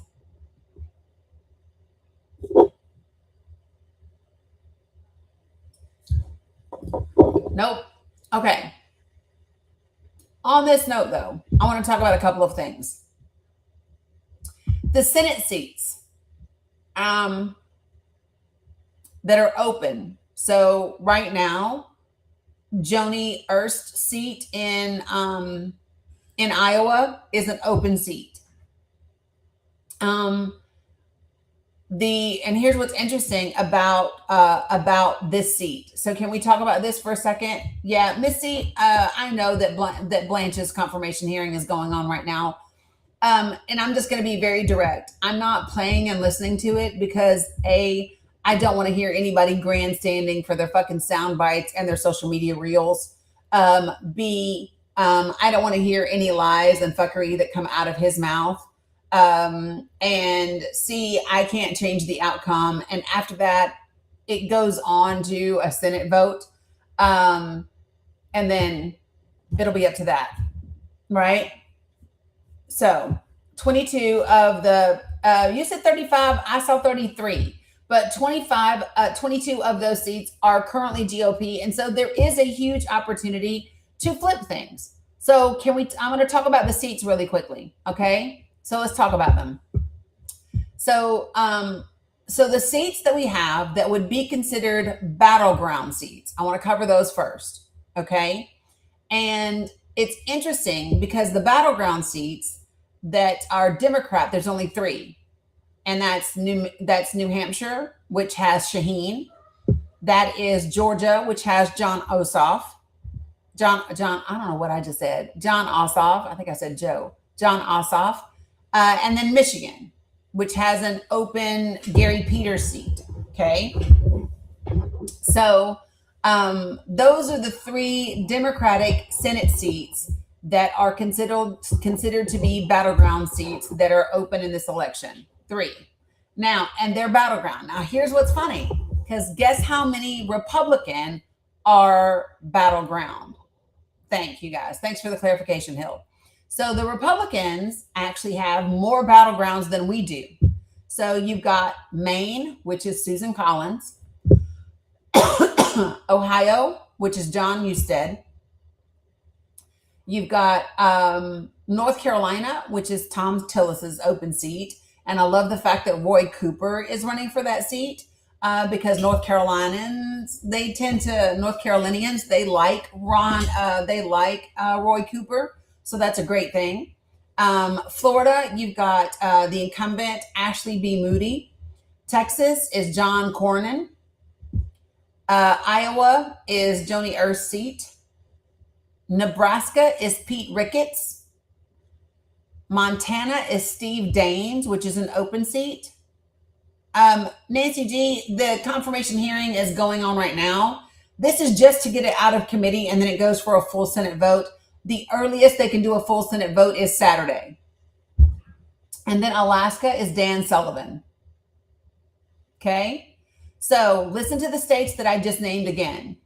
Nope. Okay. On this note, though, I want to talk about a couple of things. The Senate seats that are open. So right now, Joni Ernst's seat in Iowa is an open seat. And here's what's interesting about this seat. So can we talk about this for a second? Yeah, Missy, I know that Blanche's confirmation hearing is going on right now. And I'm just going to be very direct. I'm not playing and listening to it because A, I don't want to hear anybody grandstanding for their fucking sound bites and their social media reels. B, I don't want to hear any lies and fuckery that come out of his mouth. And C, I can't change the outcome. And after that, it goes on to a Senate vote. And then it'll be up to that. Right? So 22 of the, you said 35, I saw 33, but 22 of those seats are currently GOP. And so there is a huge opportunity to flip things. So I'm going to talk about the seats really quickly. Okay. So let's talk about them. So the seats that we have that would be considered battleground seats, I want to cover those first. Okay. And it's interesting because the battleground seats that are Democrat, there's only 3. And that's New Hampshire, which has Shaheen. That is Georgia, which has John Ossoff. John, I don't know what I just said. John Ossoff. I think I said Joe. John Ossoff. And then Michigan, which has an open Gary Peters seat. Okay. So those are the 3 Democratic Senate seats that are considered to be battleground seats that are open in this election. 3. Now, and they're battleground. Now, here's what's funny, because guess how many Republican are battleground? Thank you guys. Thanks for the clarification, Hill. So the Republicans actually have more battlegrounds than we do. So you've got Maine, which is Susan Collins, Ohio, which is John Newstead. You've got North Carolina, which is Tom Tillis's open seat. And I love the fact that Roy Cooper is running for that seat because North Carolinians, they like Roy Cooper. So that's a great thing. Florida, you've got the incumbent Ashley B. Moody. Texas is John Cornyn. Iowa is Joni Erst's seat. Nebraska is Pete Ricketts. Montana is Steve Daines, which is an open seat. Nancy G, the confirmation hearing is going on right now. This is just to get it out of committee, and then it goes for a full Senate vote. The earliest they can do a full Senate vote is Saturday. And then Alaska is Dan Sullivan. Okay? So listen to the states that I just named again.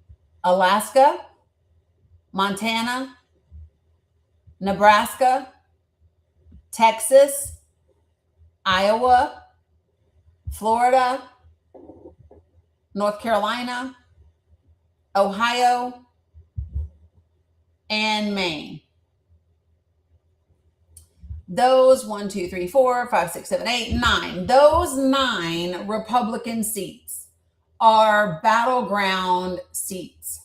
Alaska, Montana, Nebraska, Texas, Iowa, Florida, North Carolina, Ohio, and Maine. Those 1, 2, 3, 4, 5, 6, 7, 8, 9. Those 9 Republican seats are battleground seats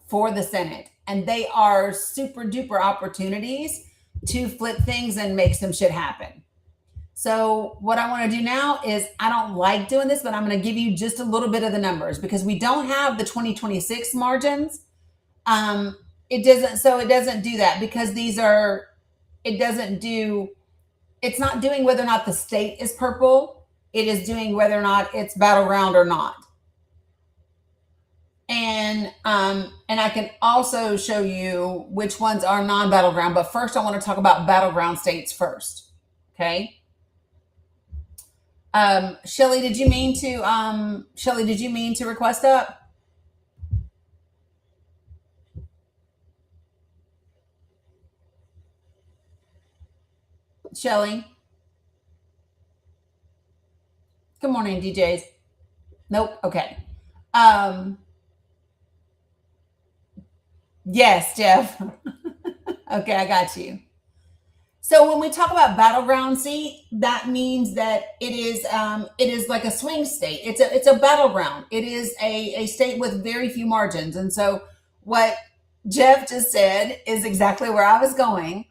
for the Senate. And they are super duper opportunities to flip things and make some shit happen. So what I want to do now is, I don't like doing this, but I'm going to give you just a little bit of the numbers because we don't have the 2026 margins. It doesn't do that because it's not doing whether or not the state is purple. It is doing whether or not it's battleground or not. And I can also show you which ones are non-battleground, but first I want to talk about battleground states first. Okay. Shelly, did you mean to request up? Shelly. Good morning, DJs. Nope. Okay. Yes, Jeff. Okay, I got you. So when we talk about battleground seat, that means that it is like a swing state. It's a battleground. It is a state with very few margins. And so what Jeff just said is exactly where I was going.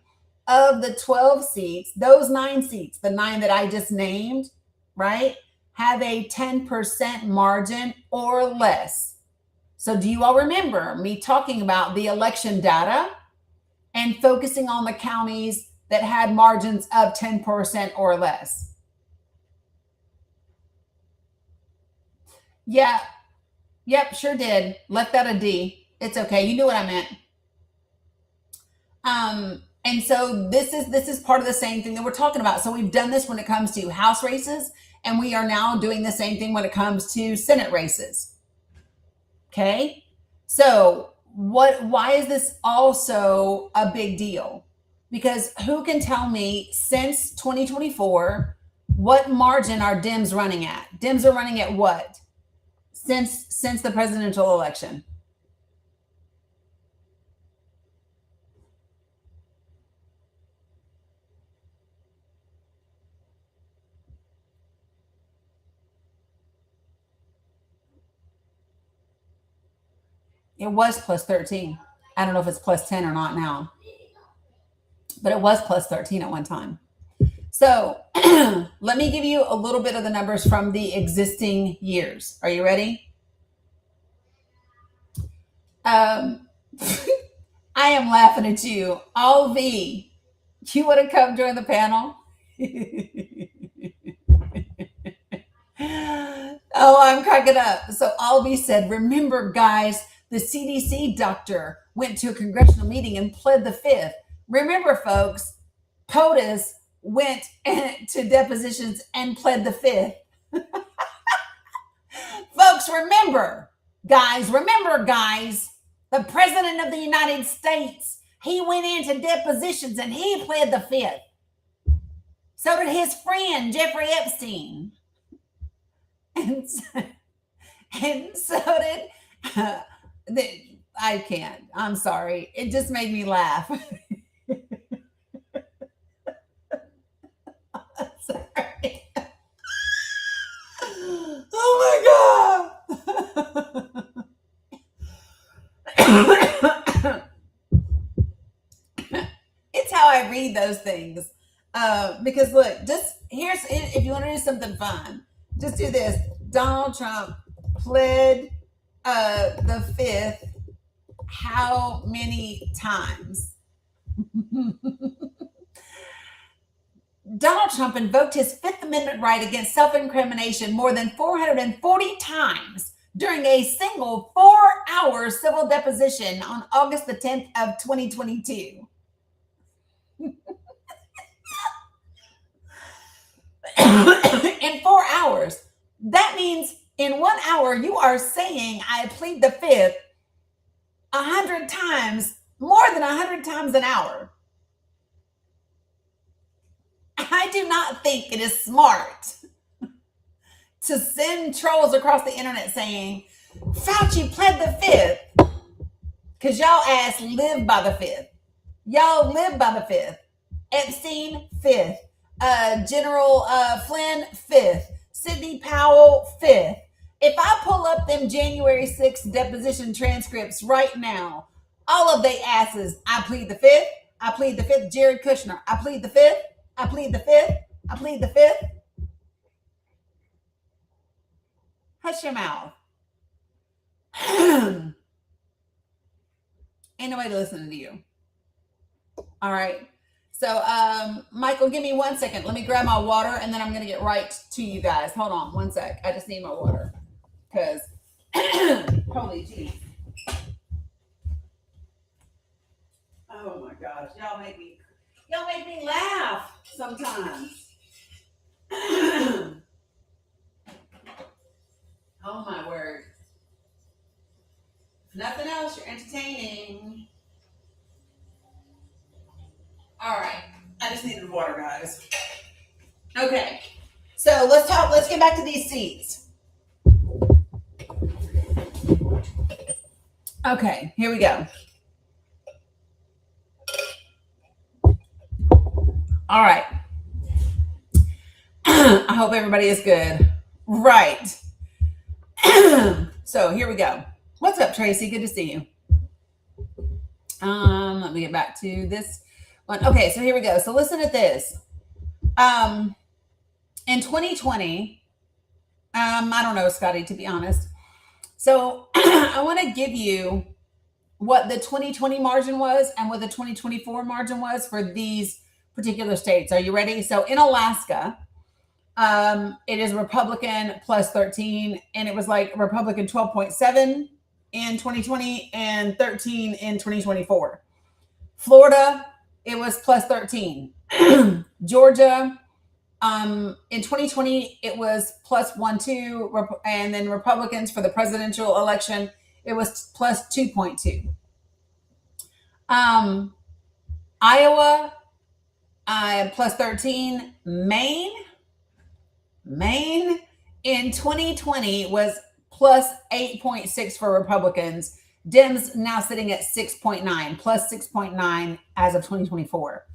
Of the 12 seats, those 9 seats, the 9 that I just named, right, have a 10% margin or less. So do you all remember me talking about the election data and focusing on the counties that had margins of 10% or less? Yeah. Yep, sure did. Left that a D. It's okay. You knew what I meant. And so this is part of the same thing that we're talking about. So we've done this when it comes to House races, and we are now doing the same thing when it comes to Senate races. Okay. So why is this also a big deal? Because who can tell me since 2024, what margin are Dems running at? Dems are running at what since the presidential election? It was plus 13. I don't know if it's plus 10 or not now, but it was plus 13 at one time. So let me give you a little bit of the numbers from the existing years. Are you ready? Um, I am laughing at you. All V, you want to come join the panel? Oh, I'm cracking up. So Albie said, remember, guys, the CDC doctor went to a congressional meeting and pled the fifth. Remember, folks, POTUS went to depositions and pled the fifth. Folks, remember, guys, the president of the United States, he went into depositions and he pled the fifth. So did his friend, Jeffrey Epstein. And so did, I can't, I'm sorry. It just made me laugh. Sorry. Oh my God. It's how I read those things. Because look, just here's, if you want to do something fun, just do this. Donald Trump pled the fifth how many times? Donald Trump invoked his Fifth Amendment right against self-incrimination more than 440 times during a single 4-hour civil deposition on August the 10th of 2022. In 4 hours. That means in 1 hour, you are saying I plead the fifth 100 times, more than 100 times an hour. I do not think it is smart to send trolls across the internet saying, Fauci pled the fifth, because y'all ass live by the fifth. Y'all live by the fifth. Epstein, fifth. General Flynn, fifth. Sidney Powell, fifth. If I pull up them January 6th deposition transcripts right now, all of they asses, I plead the fifth. I plead the fifth. Jared Kushner, I plead the fifth. I plead the fifth. I plead the fifth. Hush your mouth. Ain't nobody listening to you. All right. So, Michael, give me 1 second. Let me grab my water, and then I'm going to get right to you guys. Hold on 1 sec. I just need my water. Because, holy geez. Oh, my gosh. Y'all make me laugh sometimes. Oh, my word. If nothing else, you're entertaining. All right. I just needed water, guys. Okay. So let's get back to these seats. Okay, here we go. All right. I hope everybody is good. Right. So here we go. What's up, Tracy? Good to see you. Let me get back to this one. Okay, so here we go. So listen to this. In 2020, I don't know, Scotty, to be honest. So I want to give you what the 2020 margin was and what the 2024 margin was for these particular states. Are you ready? So in Alaska, it is Republican plus 13, and it was like Republican 12.7 in 2020 and 13 in 2024. Florida, it was plus 13. Georgia, in 2020, it was plus 1.2, and then Republicans for the presidential election, it was plus 2.2. Iowa, plus 13. Maine in 2020 was plus 8.6 for Republicans. Dems now sitting at 6.9, plus 6.9 as of 2024.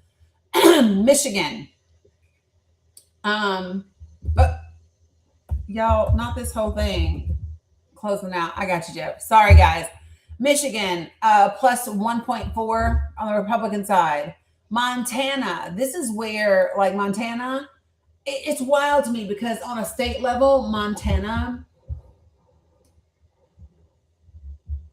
Michigan. But y'all, not this whole thing. Closing out. I got you, Jeff. Sorry, guys. Michigan, plus 1.4 on the Republican side. Montana. This is where, like, Montana, it's wild to me because on a state level, Montana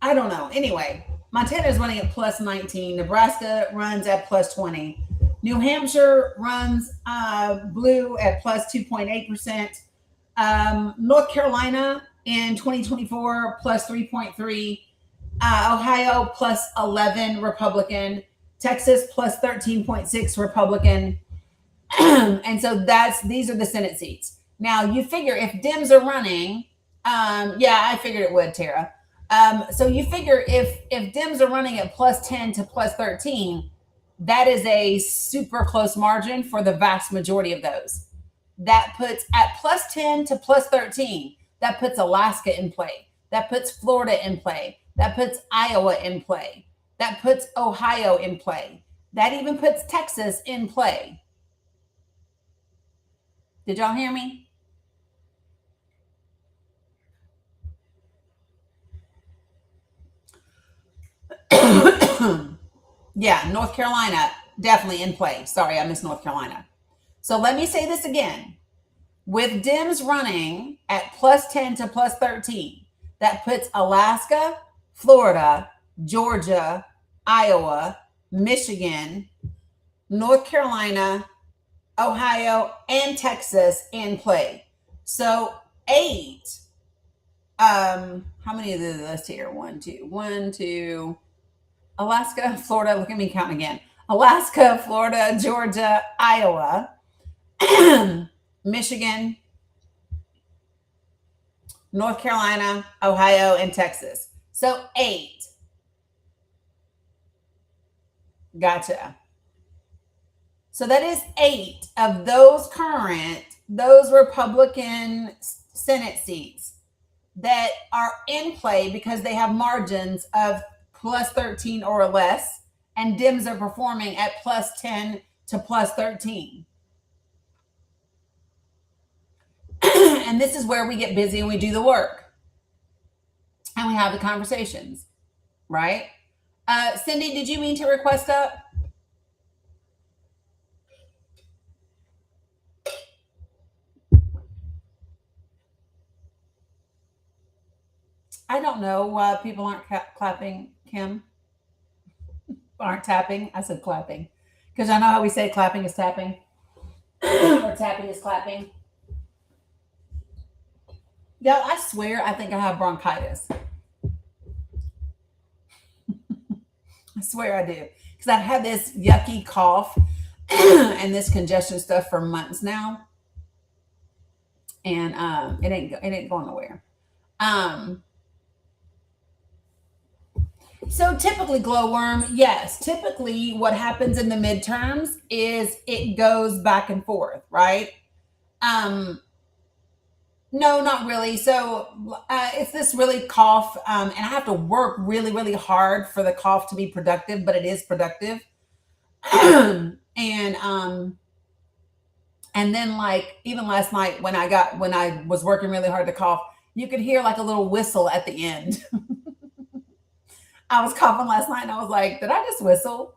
I don't know. Anyway, Montana is running at plus 19. Nebraska runs at plus 20. New Hampshire runs blue at plus 2.8%. North Carolina in 2024 plus 3.3. Ohio plus 11 Republican. Texas plus 13.6 Republican. And so these are the Senate seats. Now you figure if Dems are running, yeah, I figured it would, Tara. So you figure if Dems are running at plus 10 to plus 13, that is a super close margin for the vast majority of those. That puts at plus 10 to plus 13, that puts Alaska in play. That puts Florida in play. That puts Iowa in play. That puts Ohio in play. That even puts Texas in play. Did y'all hear me? Yeah, North Carolina, definitely in play. Sorry, I missed North Carolina. So let me say this again. With Dems running at plus 10 to plus 13, that puts Alaska, Florida, Georgia, Iowa, Michigan, North Carolina, Ohio, and Texas in play. So 8. How many of the list here? 1, 2. Alaska, Florida. Look at me counting again. Alaska, Florida, Georgia, Iowa, Michigan, North Carolina, Ohio, and Texas. So 8. Gotcha. So that is 8 of those Republican Senate seats that are in play because they have margins of plus 13 or less, and Dems are performing at plus 10 to plus 13. And this is where we get busy and we do the work. And we have the conversations, right? Cindy, did you mean to request up? I don't know why people aren't clapping, Kim. Aren't tapping. I said clapping. Because I know how we say clapping is tapping. Or tapping is clapping. Y'all, I swear I think I have bronchitis. I swear I do. Because I've had this yucky cough and this congestion stuff for months now. And it ain't going nowhere. So typically, glowworm, yes. Typically, what happens in the midterms is it goes back and forth, right? No, not really. So it's this really cough, and I have to work really, really hard for the cough to be productive, but it is productive. And then like even last night when I was working really hard to cough, you could hear like a little whistle at the end. I was coughing last night and I was like, did I just whistle?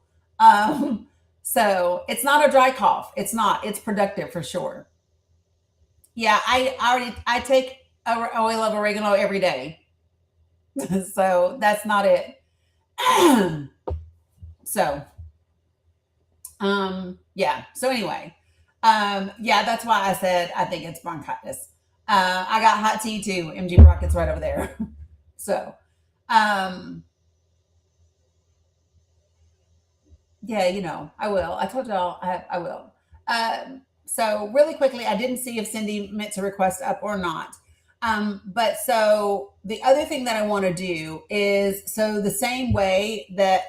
So it's not a dry cough. It's not. It's productive for sure. Yeah, I take oil of oregano every day. So that's not it. So, yeah. So anyway, yeah, that's why I said I think it's bronchitis. I got hot tea too. MG Rockets right over there. So, yeah, you know, I will. I told y'all I will. So really quickly, I didn't see if Cindy meant to request up or not. But so the other thing that I want to do is the same way that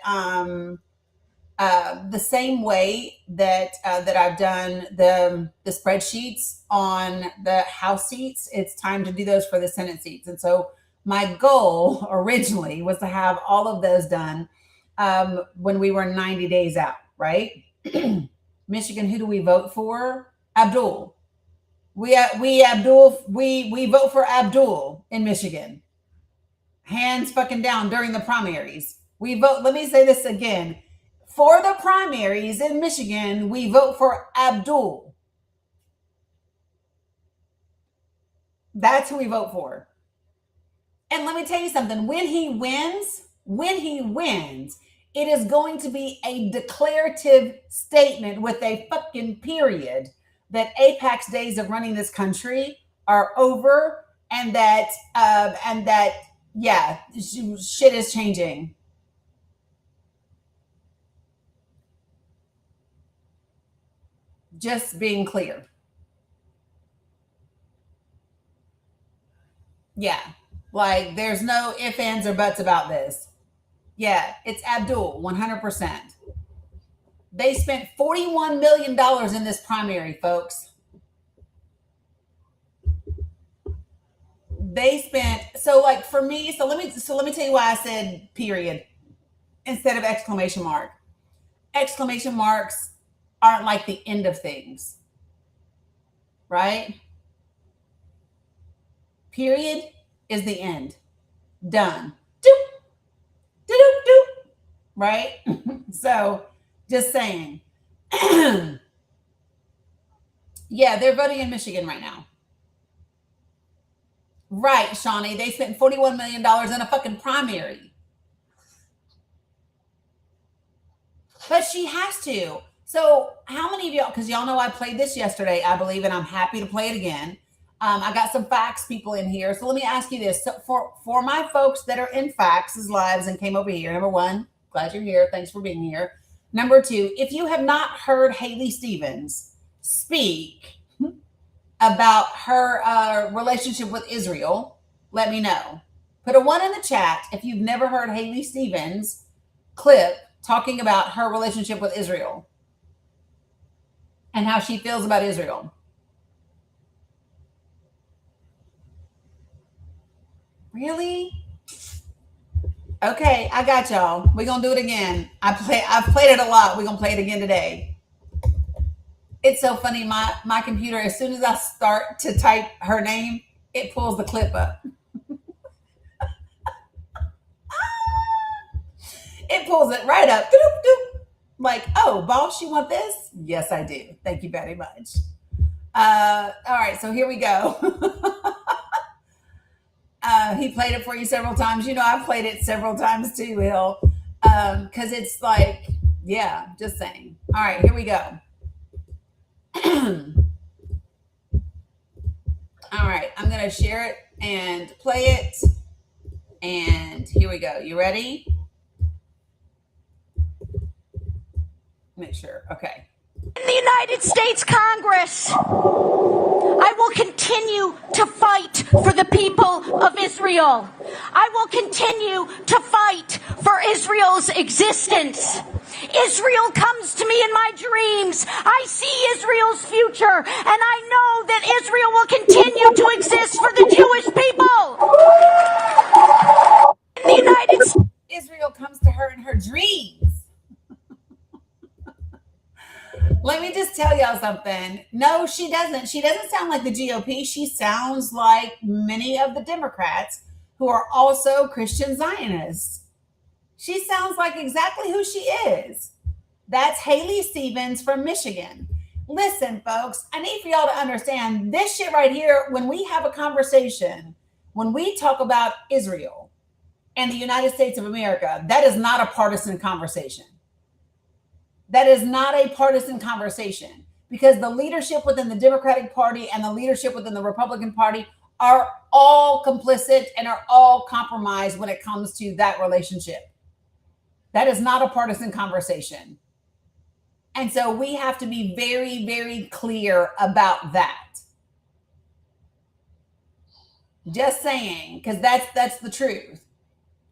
that I've done the spreadsheets on the House seats, it's time to do those for the Senate seats. And so my goal originally was to have all of those done when we were 90 days out, right? Michigan, who do we vote for? Abdul. We vote for Abdul in Michigan. Hands fucking down during the primaries. We vote, let me say this again. For the primaries in Michigan, we vote for Abdul. That's who we vote for. And let me tell you something, when he wins, it is going to be a declarative statement with a fucking period that AIPAC's days of running this country are over, and that yeah, shit is changing. Just being clear. Yeah, like there's no ifs, ands, or buts about this. Yeah, it's Abdul, 100%. They spent $41 million in this primary, folks. They spent, so like for me, so let me tell you why I said period instead of exclamation mark. Exclamation marks aren't like the end of things, right? Period is the end. Done. Doop. Doop, doop. Right? So just saying. Yeah, they're voting in Michigan right now. Right, Shawnee. They spent $41 million in a fucking primary. But she has to. So how many of y'all, because y'all know I played this yesterday, I believe, and I'm happy to play it again. I got some facts people in here. So let me ask you this. So for my folks that are in Facts' lives and came over here, number one, glad you're here. Thanks for being here. Number two, if you have not heard Haley Stevens speak about her relationship with Israel, let me know. Put a 1 in the chat if you've never heard Haley Stevens clip talking about her relationship with Israel and how she feels about Israel. Really? Okay, I got y'all. We're gonna do it again. I've played it a lot. We're gonna play it again today. It's so funny. My computer, as soon as I start to type her name, it pulls the clip up. It pulls it right up. Doop, doop. Like, oh, boss, you want this? Yes, I do. Thank you very much. All right, so here we go. He played it for you several times. You know, I've played it several times too, Hill. Because it's like, yeah, just saying. All right, here we go. All right, I'm going to share it and play it. And here we go. You ready? Make sure. Okay. In the United States Congress, I will continue to fight for the people of Israel. I will continue to fight for Israel's existence. Israel comes to me in my dreams. I see Israel's future, and I know that Israel will continue to exist for the Jewish people. In the United States, Israel comes to her in her dreams. Let me just tell y'all something. No, she doesn't. She doesn't sound like the GOP. She sounds like many of the Democrats who are also Christian Zionists. She sounds like exactly who she is. That's Haley Stevens from Michigan. Listen, folks, I need for y'all to understand this shit right here. When we have a conversation, when we talk about Israel and the United States of America, that is not a partisan conversation. That is not a partisan conversation, because the leadership within the Democratic Party and the leadership within the Republican Party are all complicit and are all compromised when it comes to that relationship. That is not a partisan conversation. And so we have to be very, very clear about that. Just saying, because that's the truth.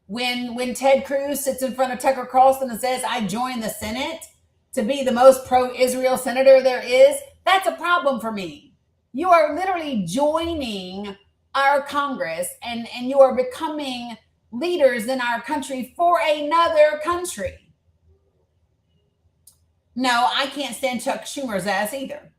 When Ted Cruz sits in front of Tucker Carlson and says, I joined the Senate to be the most pro-Israel senator there is, that's a problem for me. You are literally joining our Congress and you are becoming leaders in our country for another country. No, I can't stand Chuck Schumer's ass either.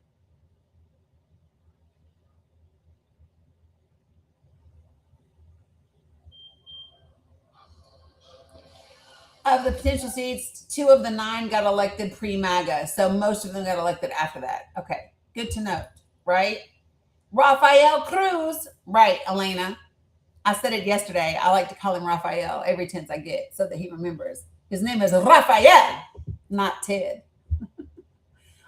Of the potential seats, 2 of the 9 got elected pre-MAGA. So most of them got elected after that. Okay, good to note, right? Rafael Cruz, right, Elena. I said it yesterday. I like to call him Raphael every chance I get so that he remembers. His name is Raphael, not Ted.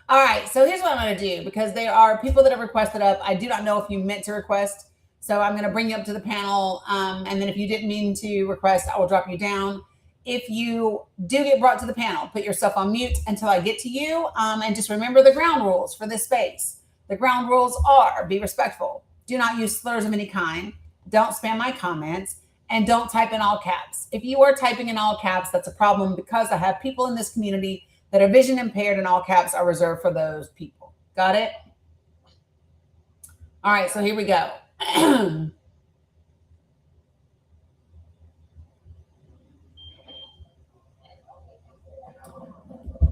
All right, so here's what I'm going to do because there are people that have requested up. I do not know if you meant to request, so I'm going to bring you up to the panel. And then if you didn't mean to request, I will drop you down. If you do get brought to the panel, put yourself on mute until I get to you. And just remember the ground rules for this space. The ground rules are be respectful. Do not use slurs of any kind. Don't spam my comments. And don't type in all caps. If you are typing in all caps, that's a problem because I have people in this community that are vision impaired and all caps are reserved for those people. Got it? All right, so here we go.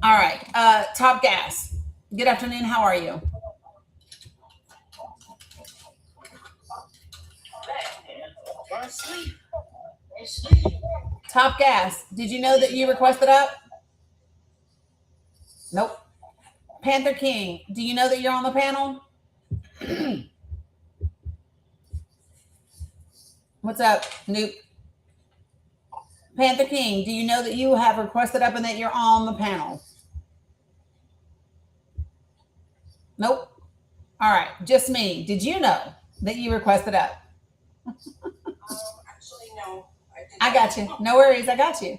All right, Top Gas. Good afternoon, how are you? Top Gas, did you know that you requested up? Nope. Panther King, do you know that you're on the panel? What's up, Noop? Panther King, do you know that you have requested up and that you're on the panel? Nope. All right, just me. Did you know that you requested up? Actually, no. I got you. No worries, I got you.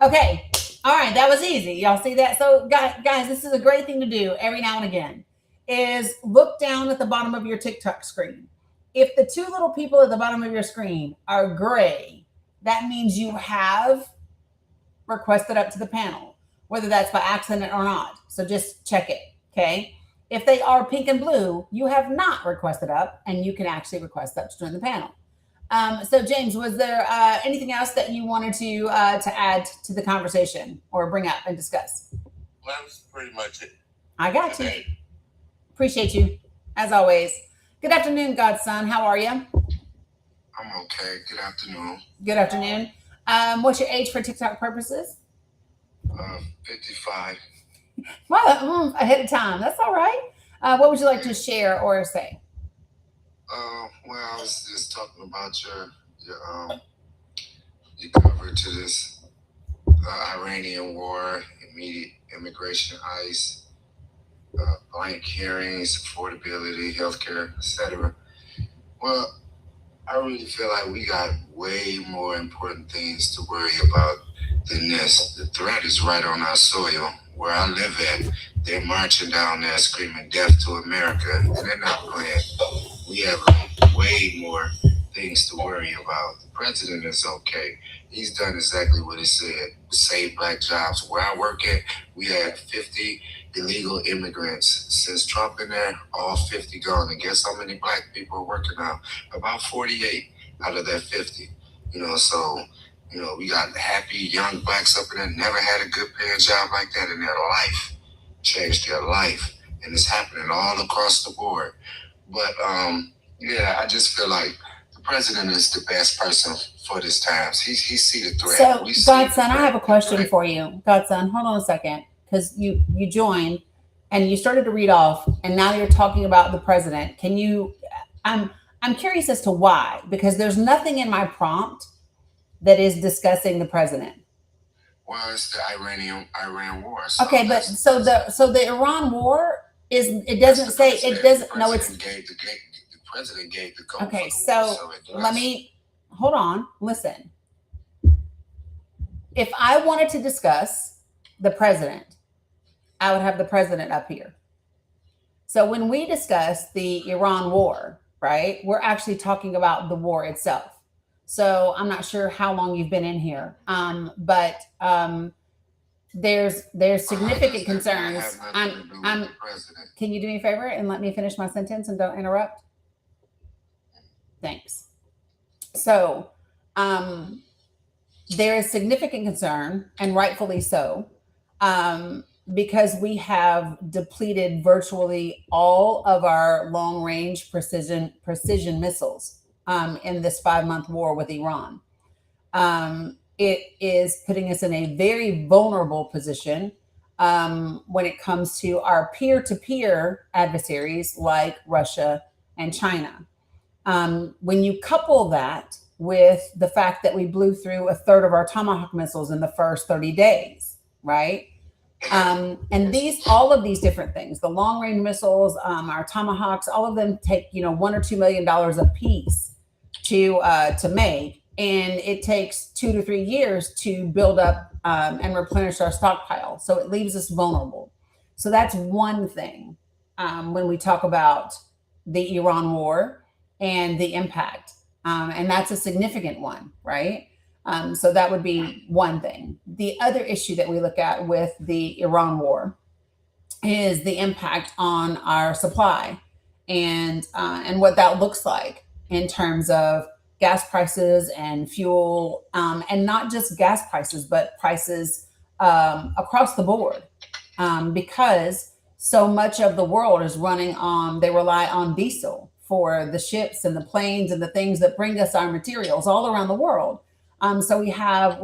Okay. All right, that was easy. Y'all see that? So guys, this is a great thing to do every now and again, is look down at the bottom of your TikTok screen. If the two little people at the bottom of your screen are gray, that means you have requested up to the panel, whether that's by accident or not. So just check it, okay? If they are pink and blue, you have not requested up, and you can actually request up to join the panel. So James, was there anything else that you wanted to add to the conversation or bring up and discuss? Well, that was pretty much it. I got you. Appreciate you, as always. Good afternoon, Godson. How are you? I'm okay. Good afternoon. Good afternoon. What's your age for TikTok purposes? 55. Well, ahead of time. That's all right. What would you like to share or say? Well, I was just talking about your coverage to this Iranian war, immediate immigration, ICE, blank hearings, affordability, healthcare, etc. Well, I really feel like we got way more important things to worry about than this. The threat is right on our soil. Where I live at, they're marching down there screaming death to America, and they're not playing. We have way more things to worry about. The president is okay. He's done exactly what he said. Save black jobs. Where I work at, we had 50 illegal immigrants. Since Trump in there, all 50 gone. And guess how many black people are working now? About 48 out of that 50. So we got happy young blacks up in there, never had a good paying job like that in their life. Changed their life. And it's happening all across the board. But I just feel like the president is the best person for this times. He see the threat. So, Godson, I have a question for you. Godson, hold on a second, because you joined and you started to read off, and now you're talking about the president. Can you? I'm curious as to why, because there's nothing in my prompt that is discussing the president. Well, it's the Iran war. So okay, but so the Iran war is, it doesn't say, it doesn't, no, it's, the president gave the code. Okay, so let me, hold on, listen. If I wanted to discuss the president, I would have the president up here. So when we discuss the Iran war, right, we're actually talking about the war itself. So I'm not sure how long you've been in here, but there's significant concerns. Can you do me a favor and let me finish my sentence and don't interrupt? Thanks. So there is significant concern, and rightfully so, because we have depleted virtually all of our long-range precision missiles in this 5-month war with Iran. It is putting us in a very vulnerable position when it comes to our peer-to-peer adversaries like Russia and China. When you couple that with the fact that we blew through a third of our Tomahawk missiles in the first 30 days, right? And all of these different things, the long range missiles, our Tomahawks, all of them take, $1 or $2 million a piece to make. And it takes 2 to 3 years to build up and replenish our stockpile. So it leaves us vulnerable. So that's one thing when we talk about the Iran war and the impact. And that's a significant one, right? So that would be one thing. The other issue that we look at with the Iran war is the impact on our supply and what that looks like in terms of gas prices and fuel, and not just gas prices, but prices across the board, because so much of the world is running on, they rely on diesel for the ships and the planes and the things that bring us our materials all around the world. So we have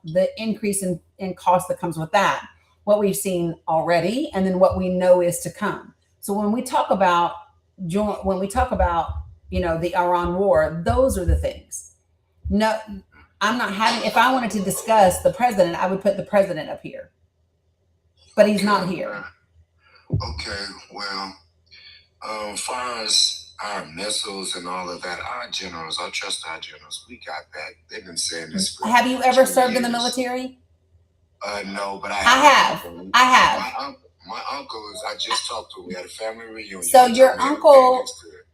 the increase in cost that comes with that, what we've seen already, and then what we know is to come. So when we talk about the Iran war, those are the things. No, I'm not having. If I wanted to discuss the president, I would put the president up here, but he's not here. Okay, well, as far as our missiles and all of that, our generals, I trust our generals. We got that. They've been saying this. Have you ever served in the military? No, but I have. My uncle is. I just talked to him. We had a family reunion. So your uncle,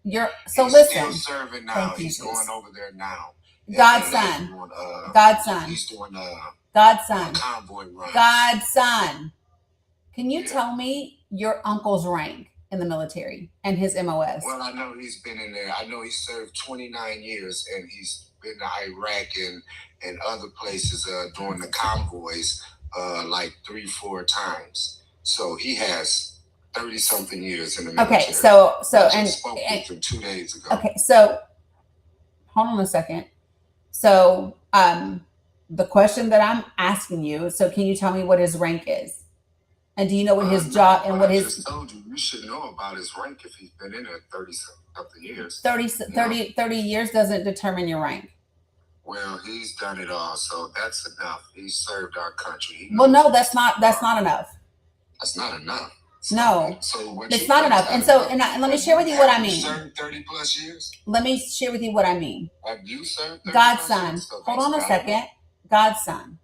he's listen. Still serving now. He's going over there now. Godson. He's doing Godson. convoy run. Godson. Can you tell me your uncle's rank in the military and his MOS? Well, I know he's been in there. I know he served 29 years, and he's been to Iraq and other places doing the convoys like 3-4 times. So he has 30-something years in the military. Okay, so I spoke with him 2 days ago. Okay, so hold on a second. So the question that I'm asking you, so can you tell me what his rank is? And do you know what his job and what his... I just told you should know about his rank if he's been in there 30-something years. 30 years doesn't determine your rank. Well, he's done it all, so that's enough. He served our country. Well, no, that's not enough. That's not enough. No, it's not enough. And so, and let me share with you what I mean. Served 30+ years? Let me share with you what I mean. Have you served 30+ Godson, years? So hold on a second. Godson.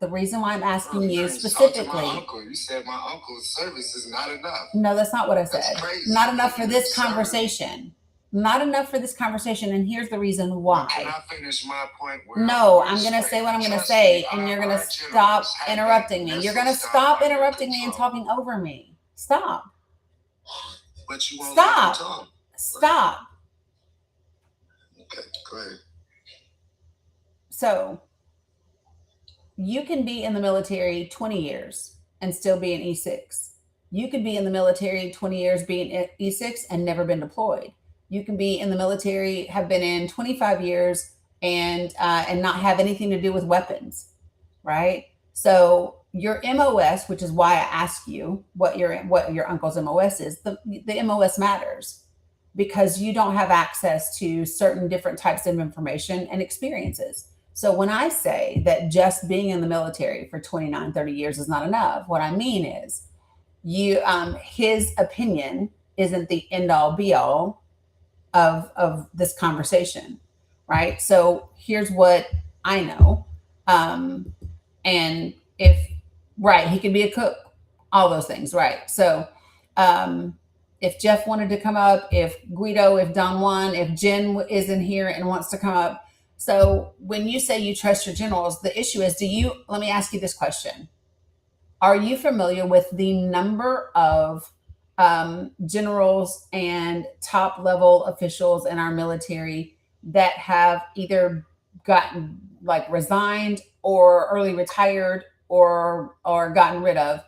The reason why I'm asking you specifically. My uncle. You said my uncle's service is not enough. No, that's not what I said. Not enough for this conversation. Not enough for this conversation. And here's the reason why. Can I finish my point? No, I'm going to say what I'm going to say, and you're going to stop interrupting me. You're going to stop interrupting me and talking over me. Stop. But you won't stop. let me talk. Stop. Okay, go ahead. So you can be in the military 20 years and still be an E6. You could be in the military 20 years being an E6 and never been deployed. You can be in the military, have been in 25 years and not have anything to do with weapons, right? So your MOS, which is why I ask you what your uncle's MOS is, the MOS matters because you don't have access to certain different types of information and experiences. So when I say that just being in the military for 29, 30 years is not enough, what I mean is his opinion isn't the end all be all of this conversation, right? So here's what I know. And he could be a cook, all those things, right? So if Jeff wanted to come up, if Guido, if Don Juan, if Jen is in here and wants to come up. So when you say you trust your generals, the issue is, let me ask you this question. Are you familiar with the number of generals and top level officials in our military that have either gotten resigned or early retired or gotten rid of?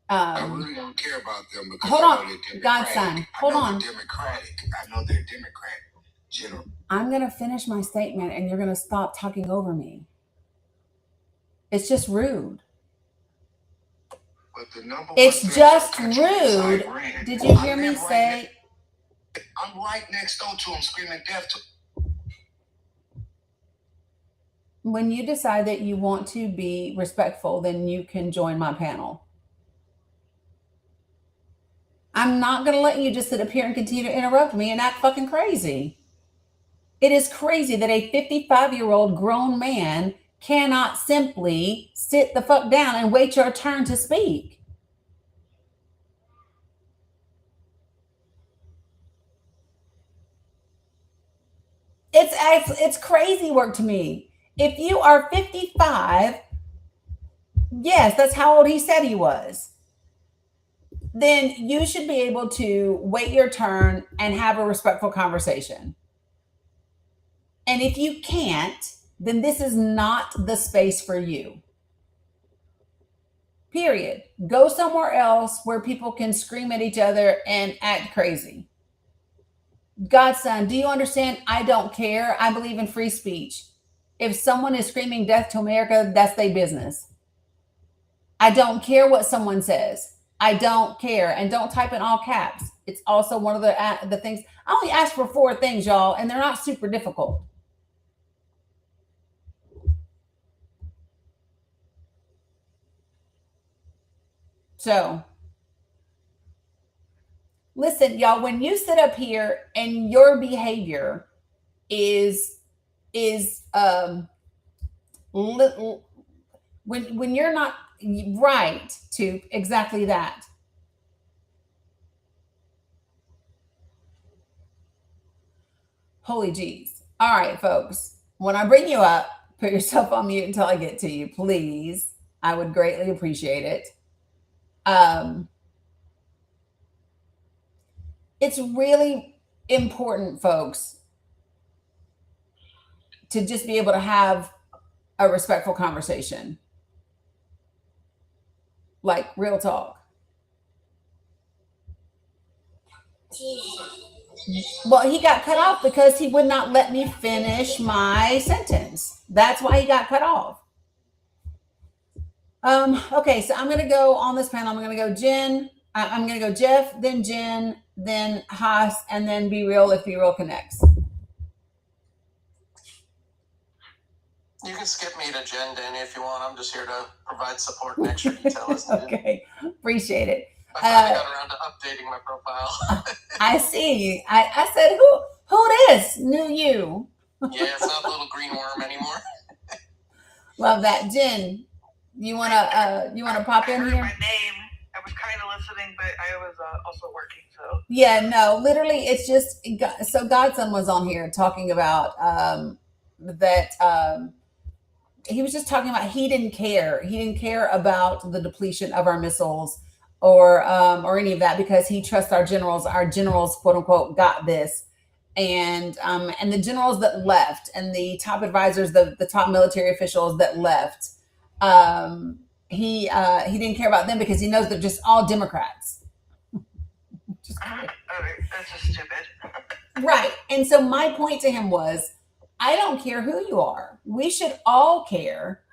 I really don't care about them because hold on, they're Godson. Hold on. Democratic. I know they're Democrat general. I'm going to finish my statement and you're going to stop talking over me. It's just rude. But the number it's just rude. Did you hear me say? I'm right next door to him screaming death to. When you decide that you want to be respectful, then you can join my panel. I'm not going to let you just sit up here and continue to interrupt me and act fucking crazy. It is crazy that a 55-year-old grown man cannot simply sit the fuck down and wait your turn to speak. It's crazy work to me. If you are 55, yes, that's how old he said he was, then you should be able to wait your turn and have a respectful conversation. And if you can't, then this is not the space for you. Period. Go somewhere else where people can scream at each other and act crazy. Godson, do you understand? I don't care. I believe in free speech. If someone is screaming death to America, that's their business. I don't care what someone says. I don't care. And don't type in all caps. It's also one of the things. I only asked for 4 things, y'all, and they're not super difficult. So, listen, y'all, when you sit up here and your behavior is when you're not right to exactly that. Holy jeez. All right, folks. When I bring you up, put yourself on mute until I get to you, please. I would greatly appreciate it. It's really important, folks, to just be able to have a respectful conversation. Like real talk. Well, he got cut off because he would not let me finish my sentence. That's why he got cut off. Okay, so I'm going to go on this panel. I'm going to go Jen. I'm going to go Jeff, then Jen, then Haas, and then Be Real if Be Real connects. You can skip me to Jen, Dani, if you want. I'm just here to provide support and extra detail as needed. Okay, appreciate it. I finally got around to updating my profile. I see. I said, who this? Knew you. Yeah, it's not the little green worm anymore. Love that. Jen, you wanna pop in here? My name. I was kind of listening, but I was also working. So yeah, no, literally, it's just so Godson was on here talking about that. He was just talking about he didn't care. He didn't care about the depletion of our missiles or any of that because he trusts our generals. Our generals, quote unquote, got this. And the generals that left and the top advisors, the top military officials that left, he didn't care about them because he knows they're just all Democrats. That's just stupid. Right. And so my point to him was, I don't care who you are. We should all care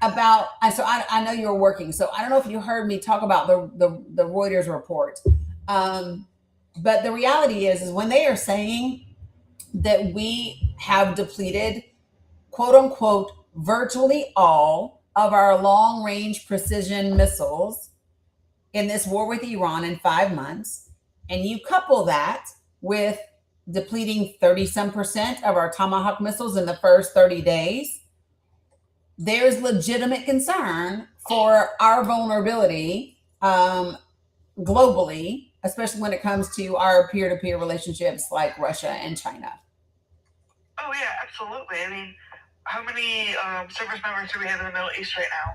about. So I know you were working. So I don't know if you heard me talk about the Reuters report. But the reality is when they are saying that we have depleted, quote unquote, virtually all of our long range precision missiles in this war with Iran in 5 months, and you couple that with depleting 30% of our Tomahawk missiles in the first 30 days, there's legitimate concern for our vulnerability globally, especially when it comes to our peer-to-peer relationships like Russia and China. Oh, yeah, absolutely. I mean, how many service members do we have in the Middle East right now?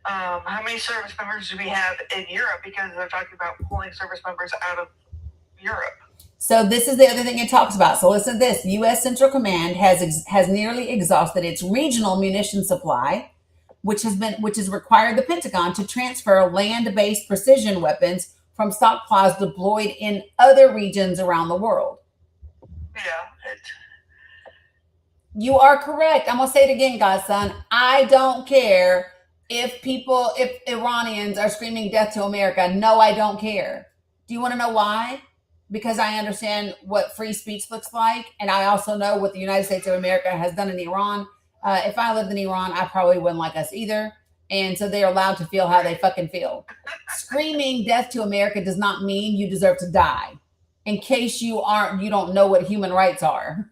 How many service members do we have in Europe? Because they're talking about pulling service members out of Europe. So this is the other thing it talks about. So listen to this. U.S. Central Command has nearly exhausted its regional munition supply, which has required the Pentagon to transfer land-based precision weapons from stockpiles deployed in other regions around the world. Yeah. You are correct. I'm going to say it again, Godson. I don't care if Iranians are screaming death to America. No, I don't care. Do you want to know why? because I understand what free speech looks like. And I also know what the United States of America has done in Iran. If I lived in Iran, I probably wouldn't like us either. And so they're allowed to feel how they fucking feel. Screaming death to America does not mean you deserve to die. In case you don't know what human rights are.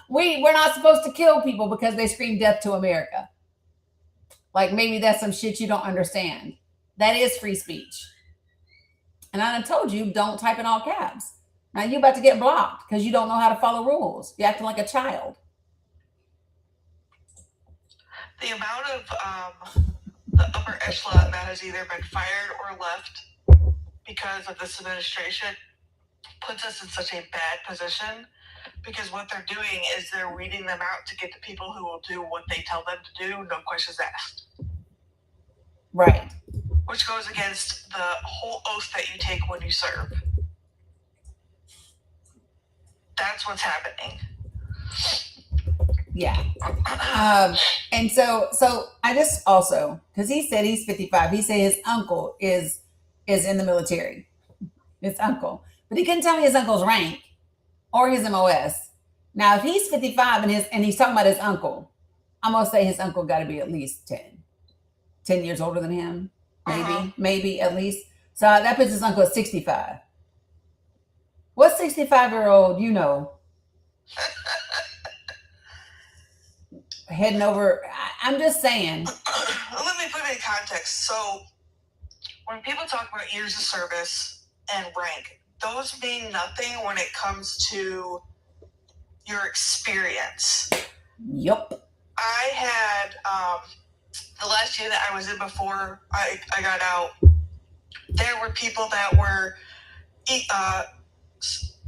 We're not supposed to kill people because they scream death to America. Like maybe that's some shit you don't understand. That is free speech. And I done told you, don't type in all caps. Now you're about to get blocked because you don't know how to follow rules. You're acting like a child. The amount of the upper echelon that has either been fired or left because of this administration puts us in such a bad position, because what they're doing is they're weeding them out to get the people who will do what they tell them to do, no questions asked. Right. Which goes against the whole oath that you take when you serve. That's what's happening. Yeah. And so I just also, because he said he's 55, he said his uncle is in the military. His uncle. But he couldn't tell me his uncle's rank or his MOS. Now, if he's 55 and he's talking about his uncle, I'm going to say his uncle got to be at least 10 years older than him. Maybe at least. So that puts his uncle at 65. What 65-year-old you know? Heading over. I'm just saying. Let me put it in context. So when people talk about years of service and rank, those mean nothing when it comes to your experience. Yep. I had the last year that I was in before I got out, there were people that were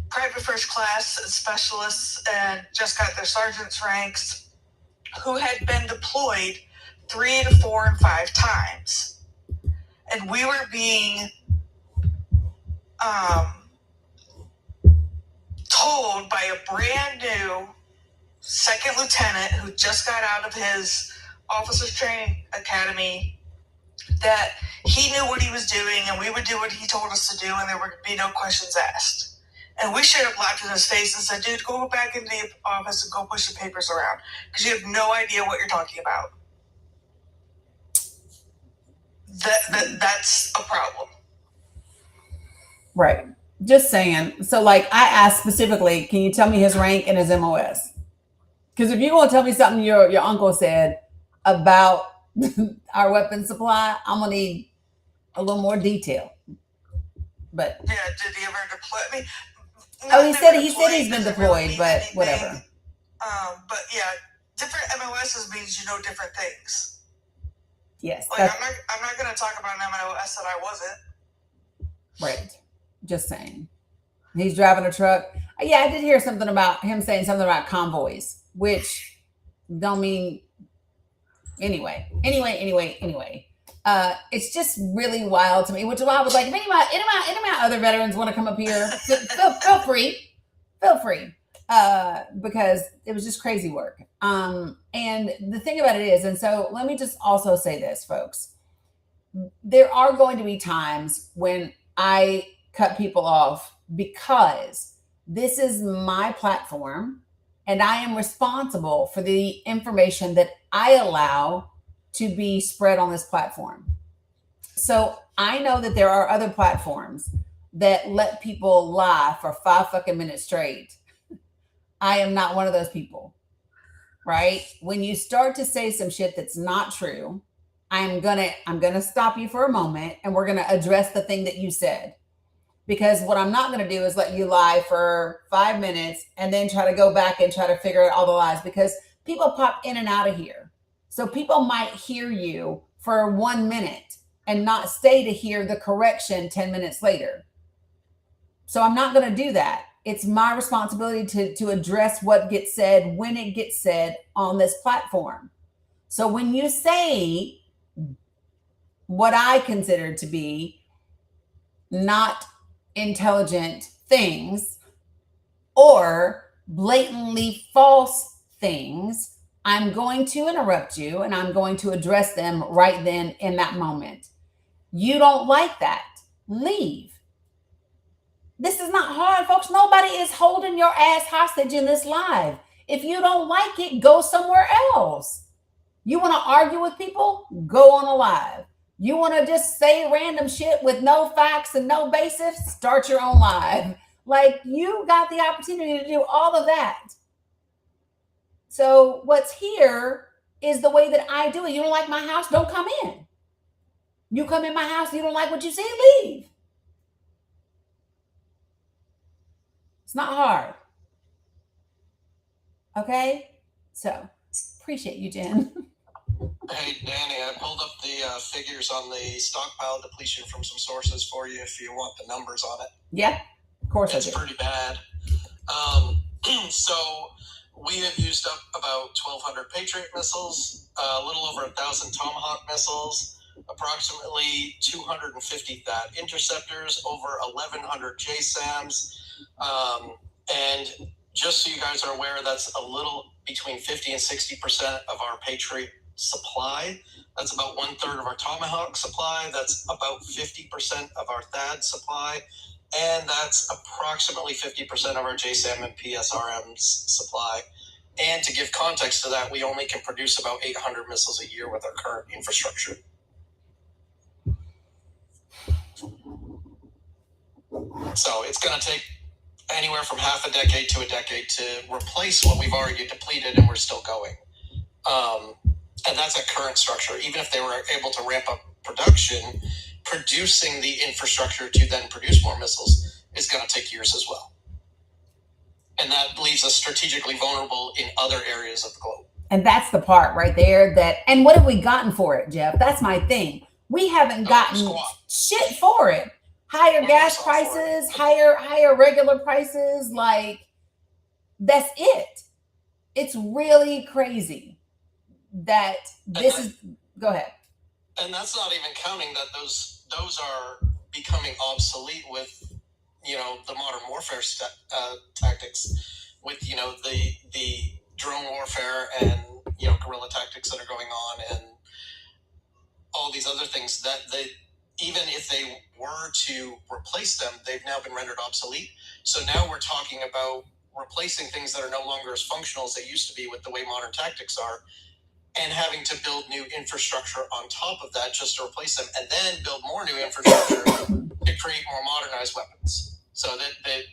private first class specialists and just got their sergeant's ranks, who had been deployed 3 to 4 and 5 times. And we were being told by a brand new second lieutenant who just got out of his officers training academy that he knew what he was doing and we would do what he told us to do and there would be no questions asked. And we straight up laughed in his face and said, dude, go back into the office and go push the papers around because you have no idea what you're talking about. That's a problem. Right. Just saying. So like I asked specifically, can you tell me his rank and his MOS? Because if you're going to tell me something your uncle said about our weapon supply, I'm going to need a little more detail. But yeah, did he ever deploy? I mean, he said he's been deployed, but anything. Whatever. But yeah, different MOSs means you know different things. Yes. Like I'm not going to talk about an MOS that I wasn't. Right. Just saying. He's driving a truck. Yeah, I did hear something about him saying something about convoys, which don't mean anyway. It's just really wild to me, which is why I was like, if any of my other veterans want to come up here, feel free. Because it was just crazy work. And the thing about it is, and so let me just also say this, folks, there are going to be times when I cut people off because this is my platform and I am responsible for the information that I allow to be spread on this platform. So I know that there are other platforms that let people lie for 5 fucking minutes straight. I am not one of those people, right? When you start to say some shit that's not true, I'm gonna stop you for a moment and we're gonna address the thing that you said. Because what I'm not gonna do is let you lie for 5 minutes and then try to go back and try to figure out all the lies, because people pop in and out of here. So people might hear you for 1 minute and not stay to hear the correction 10 minutes later. So I'm not going to do that. It's my responsibility to address what gets said when it gets said on this platform. So when you say what I consider to be not intelligent things or blatantly false things, I'm going to interrupt you and I'm going to address them right then in that moment. You don't like that, leave. This is not hard, folks. Nobody is holding your ass hostage in this live. If you don't like it, go somewhere else. You want to argue with people? Go on a live. You want to just say random shit with no facts and no basis? Start your own live. Like, you got the opportunity to do all of that. So what's here is the way that I do it. You don't like my house? Don't come in. You come in my house, you don't like what you see? Leave. It's not hard. Okay? So, appreciate you, Jen. Hey, Danny, I pulled up the figures on the stockpile depletion from some sources for you if you want the numbers on it. Yeah, of course I do. It's pretty bad. So we have used up about 1,200 Patriot missiles, a little over 1,000 Tomahawk missiles, approximately 250 THAAD interceptors, over 1,100 JSAMs, and just so you guys are aware, that's a little between 50 and 60% of our Patriot supply. That's about 1/3 of our Tomahawk supply. That's about 50% of our THAAD supply. And that's approximately 50% of our JSAM and PSRM's supply. And to give context to that, we only can produce about 800 missiles a year with our current infrastructure. So it's going to take anywhere from half a decade to a decade to replace what we've already depleted, and we're still going. And that's at current structure. Even if they were able to ramp up production, producing the infrastructure to then produce more missiles is going to take years as well. And that leaves us strategically vulnerable in other areas of the globe. And that's the part right there and what have we gotten for it, Jeff? That's my thing. We haven't gotten shit for it. Higher gas prices, higher regular prices, like, that's it. It's really crazy that this is, go ahead. And that's not even counting that those are becoming obsolete with, the modern warfare tactics, with, the drone warfare and, guerrilla tactics that are going on, and all these other things that even if they were to replace them, they've now been rendered obsolete. So now we're talking about replacing things that are no longer as functional as they used to be with the way modern tactics are, and having to build new infrastructure on top of that just to replace them, and then build more new infrastructure to create more modernized weapons. So that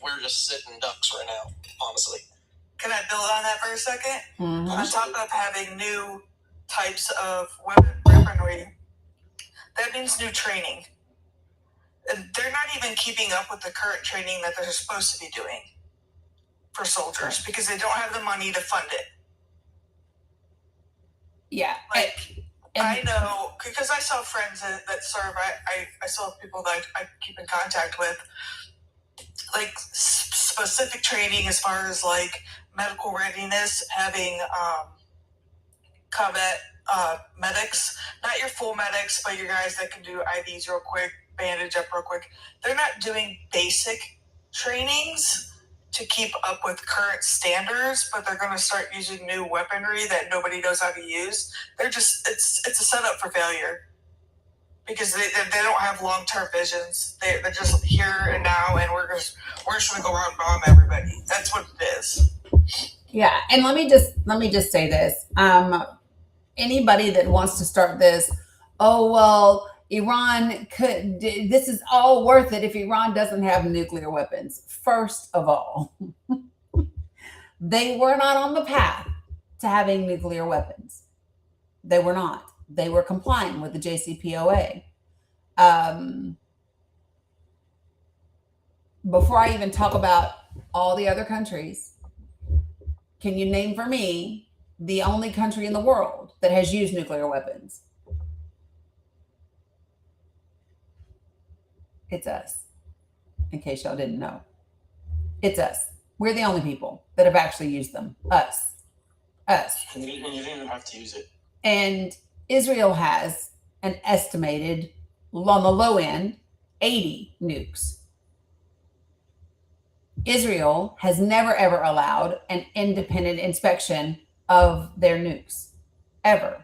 we're just sitting ducks right now, honestly. Can I build on that for a second? Mm-hmm. On top of having new types of weaponry, that means new training. And they're not even keeping up with the current training that they're supposed to be doing for soldiers because they don't have the money to fund it. Yeah. I know, because I saw friends that serve, I saw people that I keep in contact with, like specific training as far as like medical readiness, having combat medics, not your full medics, but your guys that can do IVs real quick, bandage up real quick. They're not doing basic trainings to keep up with current standards, but they're going to start using new weaponry that nobody knows how to use. They're just, it's a setup for failure because they don't have long-term visions. They're just here and now, and we're just going to go out and bomb everybody. That's what it is. Yeah. And let me just say this. Anybody that wants to start this, oh, well, Iran could, this is all worth it if Iran doesn't have nuclear weapons. First of all, they were not on the path to having nuclear weapons. They were not. They were complying with the JCPOA. Before I even talk about all the other countries, can you name for me the only country in the world that has used nuclear weapons? It's us, in case y'all didn't know. It's us. We're the only people that have actually used them. Us. And you didn't even have to use it. And Israel has an estimated, on the low end, 80 nukes. Israel has never, ever allowed an independent inspection of their nukes. Ever.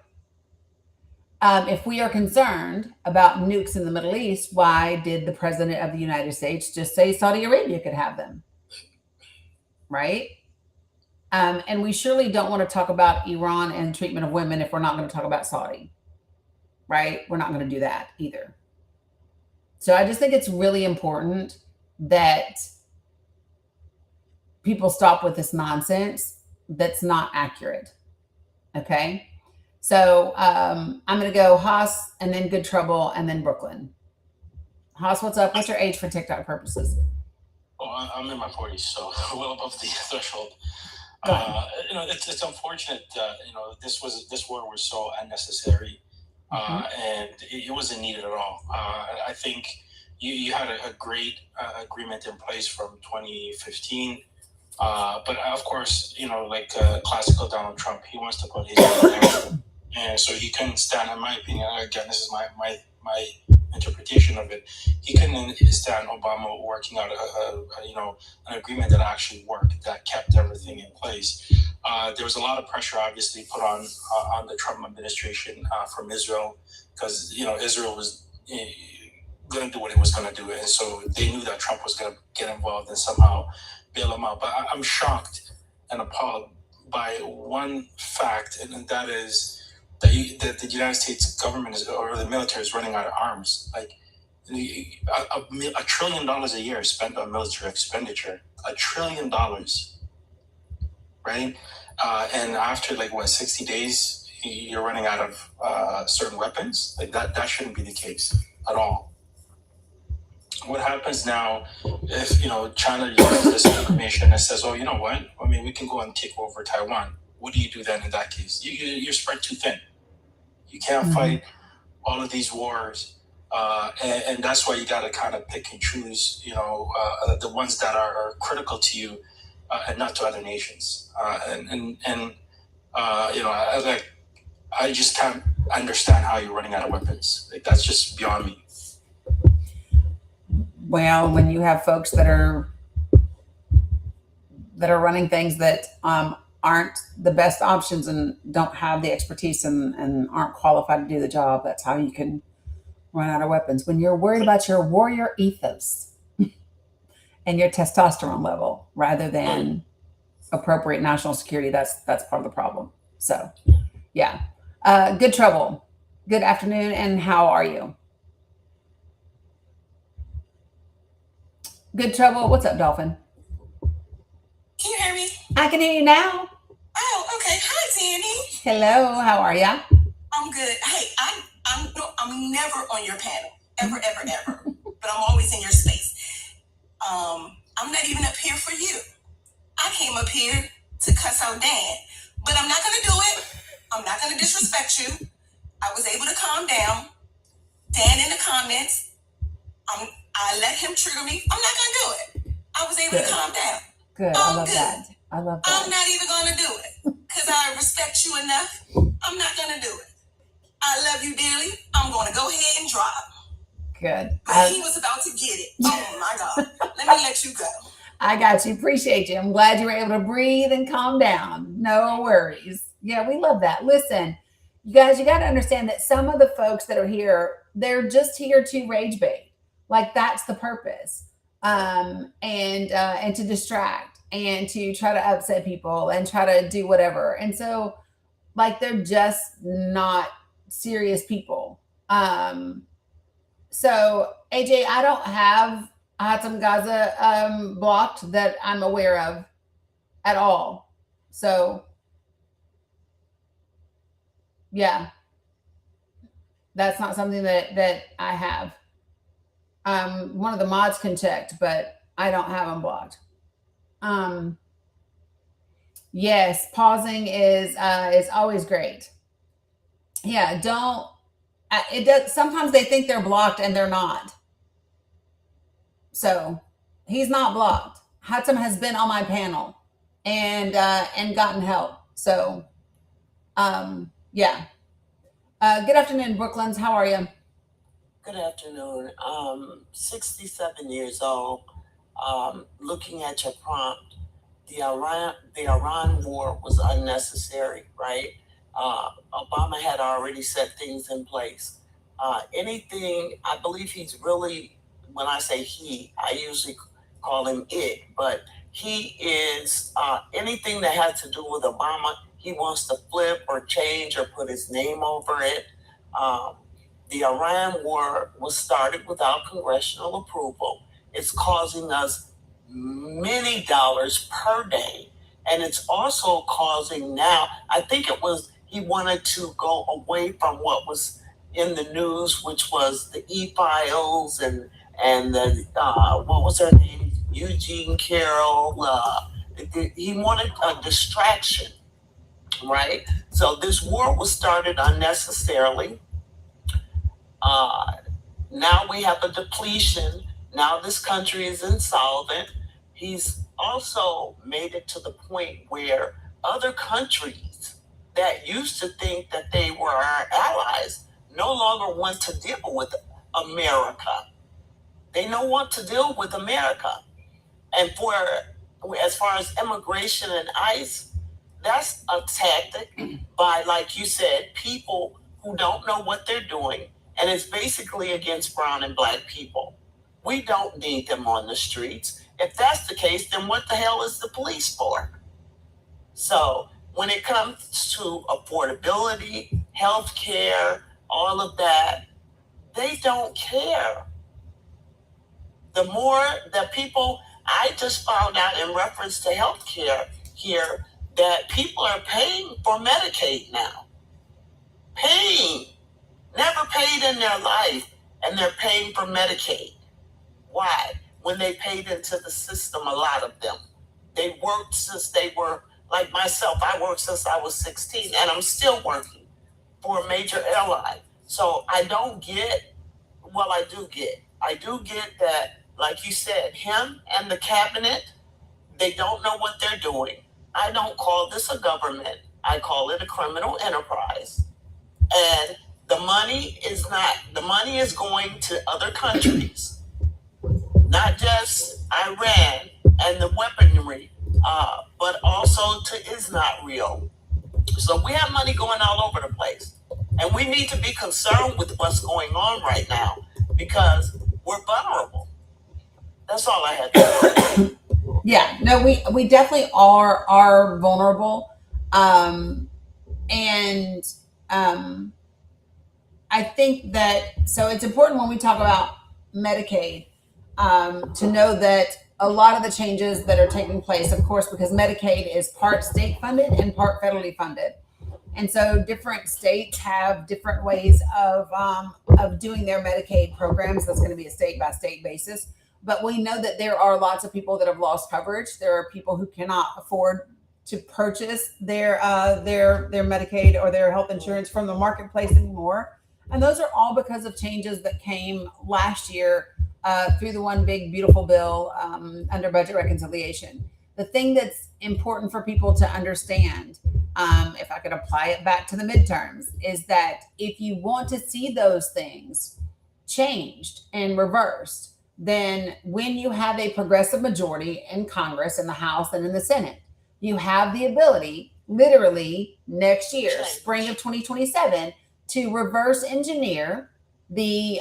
If we are concerned about nukes in the Middle East, why did the president of the United States just say Saudi Arabia could have them? Right? And we surely don't want to talk about Iran and treatment of women if we're not going to talk about Saudi. Right? We're not going to do that either. So I just think it's really important that people stop with this nonsense that's not accurate. Okay? So I'm going to go Haas and then Good Trouble and then Brooklyn. Haas, what's up? What's your age for TikTok purposes? Well, I'm in my 40s, so well above the threshold. It's unfortunate that this war was so unnecessary, and it wasn't needed at all. I think you had a great agreement in place from 2015. But of course, classical Donald Trump, he wants to put his own there. And so he couldn't stand, in my opinion, again, this is my interpretation of it, he couldn't stand Obama working out an agreement that actually worked, that kept everything in place. There was a lot of pressure, obviously, put on the Trump administration from Israel, because Israel was going to do what it was going to do, and so they knew that Trump was going to get involved and somehow bail him out. But I'm shocked and appalled by one fact, and that is that the United States government or the military is running out of arms. Like $1 trillion a year spent on military expenditure. $1 trillion, right? And after 60 days, you're running out of certain weapons. Like that shouldn't be the case at all. What happens now if China uses this information and says, "Oh, you know what? I mean, we can go and take over Taiwan." What do you do then in that case? You're spread too thin. You can't fight all of these wars, and that's why you got to kind of pick and choose, the ones that are critical to you, and not to other nations. I just can't understand how you're running out of weapons. That's just beyond me. Well, when you have folks that are running things that aren't the best options and don't have the expertise and aren't qualified to do the job, that's how you can run out of weapons. When you're worried about your warrior ethos and your testosterone level rather than appropriate national security, that's part of the problem. So, yeah. Good Trouble. Good afternoon, and how are you? Good Trouble. What's up, Dolphin? Can you hear me? I can hear you now. Oh, okay. Hi, Dani. Hello. How are ya? I'm good. Hey, I'm never on your panel, ever. But I'm always in your space. I'm not even up here for you. I came up here to cuss out Dan, but I'm not gonna do it. I'm not gonna disrespect you. I was able to calm down. Dan in the comments, I let him trigger me. I'm not gonna do it. I was able to calm down. Good. I love that. I'm not even gonna do it because I respect you enough. I'm not gonna do it. I love you dearly. I'm gonna go ahead and drop. Good. But he was about to get it. Oh my God. Let me let you go. I got you. Appreciate you. I'm glad you were able to breathe and calm down. No worries. Yeah, we love that. Listen, you guys, you got to understand that some of the folks that are here, they're just here to rage bait. Like that's the purpose. And to distract and to try to upset people and try to do whatever. And so they're just not serious people. So AJ, I don't have Hatem Gaza blocked that I'm aware of at all. So yeah, that's not something that I have. One of the mods can check, but I don't have them blocked. Yes, pausing is always great. Yeah, don't. It does. Sometimes they think they're blocked and they're not. So he's not blocked. Hatem has been on my panel and gotten help. So, yeah. Good afternoon, Brooklyns. How are you? Good afternoon. 67 years old. Looking at your prompt, the Iran war was unnecessary, right? Obama had already set things in place. Anything, I believe he's really, when I say he, I usually call him it, but he is anything that has to do with Obama, he wants to flip or change or put his name over it. The Iran war was started without congressional approval. It's causing us many dollars per day. And it's also causing now, I think it was, he wanted to go away from what was in the news, which was the e-files and the, what was her name? Eugene Carroll. He wanted a distraction, right? So this war was started unnecessarily. Now we have a depletion. Now this country is insolvent. He's also made it to the point where other countries that used to think that they were our allies no longer want to deal with America. They don't want to deal with America. And as far as immigration and ICE, that's a tactic by, like you said, people who don't know what they're doing. And it's basically against brown and black people. We don't need them on the streets. If that's the case, then what the hell is the police for? So when it comes to affordability, health care, all of that, they don't care. The more that people, I just found out in reference to health care here that people are paying for Medicaid now. Paying. Never paid in their life, and they're paying for Medicaid. Why? When they paid into the system, a lot of them. They worked since they were, like myself, I worked since I was 16, and I'm still working for a major airline. So I don't get, well, I do get that, like you said, him and the cabinet, they don't know what they're doing. I don't call this a government. I call it a criminal enterprise. And the money is going to other countries, not just Iran and the weaponry, but also to Israel. So we have money going all over the place. And we need to be concerned with what's going on right now because we're vulnerable. That's all I had to say. Yeah, no, we definitely are vulnerable. I think that, so it's important when we talk about Medicaid to know that a lot of the changes that are taking place, of course, because Medicaid is part state funded and part federally funded. And so different states have different ways of doing their Medicaid programs. That's going to be a state by state basis. But we know that there are lots of people that have lost coverage. There are people who cannot afford to purchase their Medicaid or their health insurance from the marketplace anymore. And those are all because of changes that came last year through the one big beautiful bill under budget reconciliation. The thing that's important for people to understand, if I could apply it back to the midterms, is that if you want to see those things changed and reversed, then when you have a progressive majority in Congress, in the House, and in the Senate, you have the ability, literally next year, spring of 2027, to reverse engineer the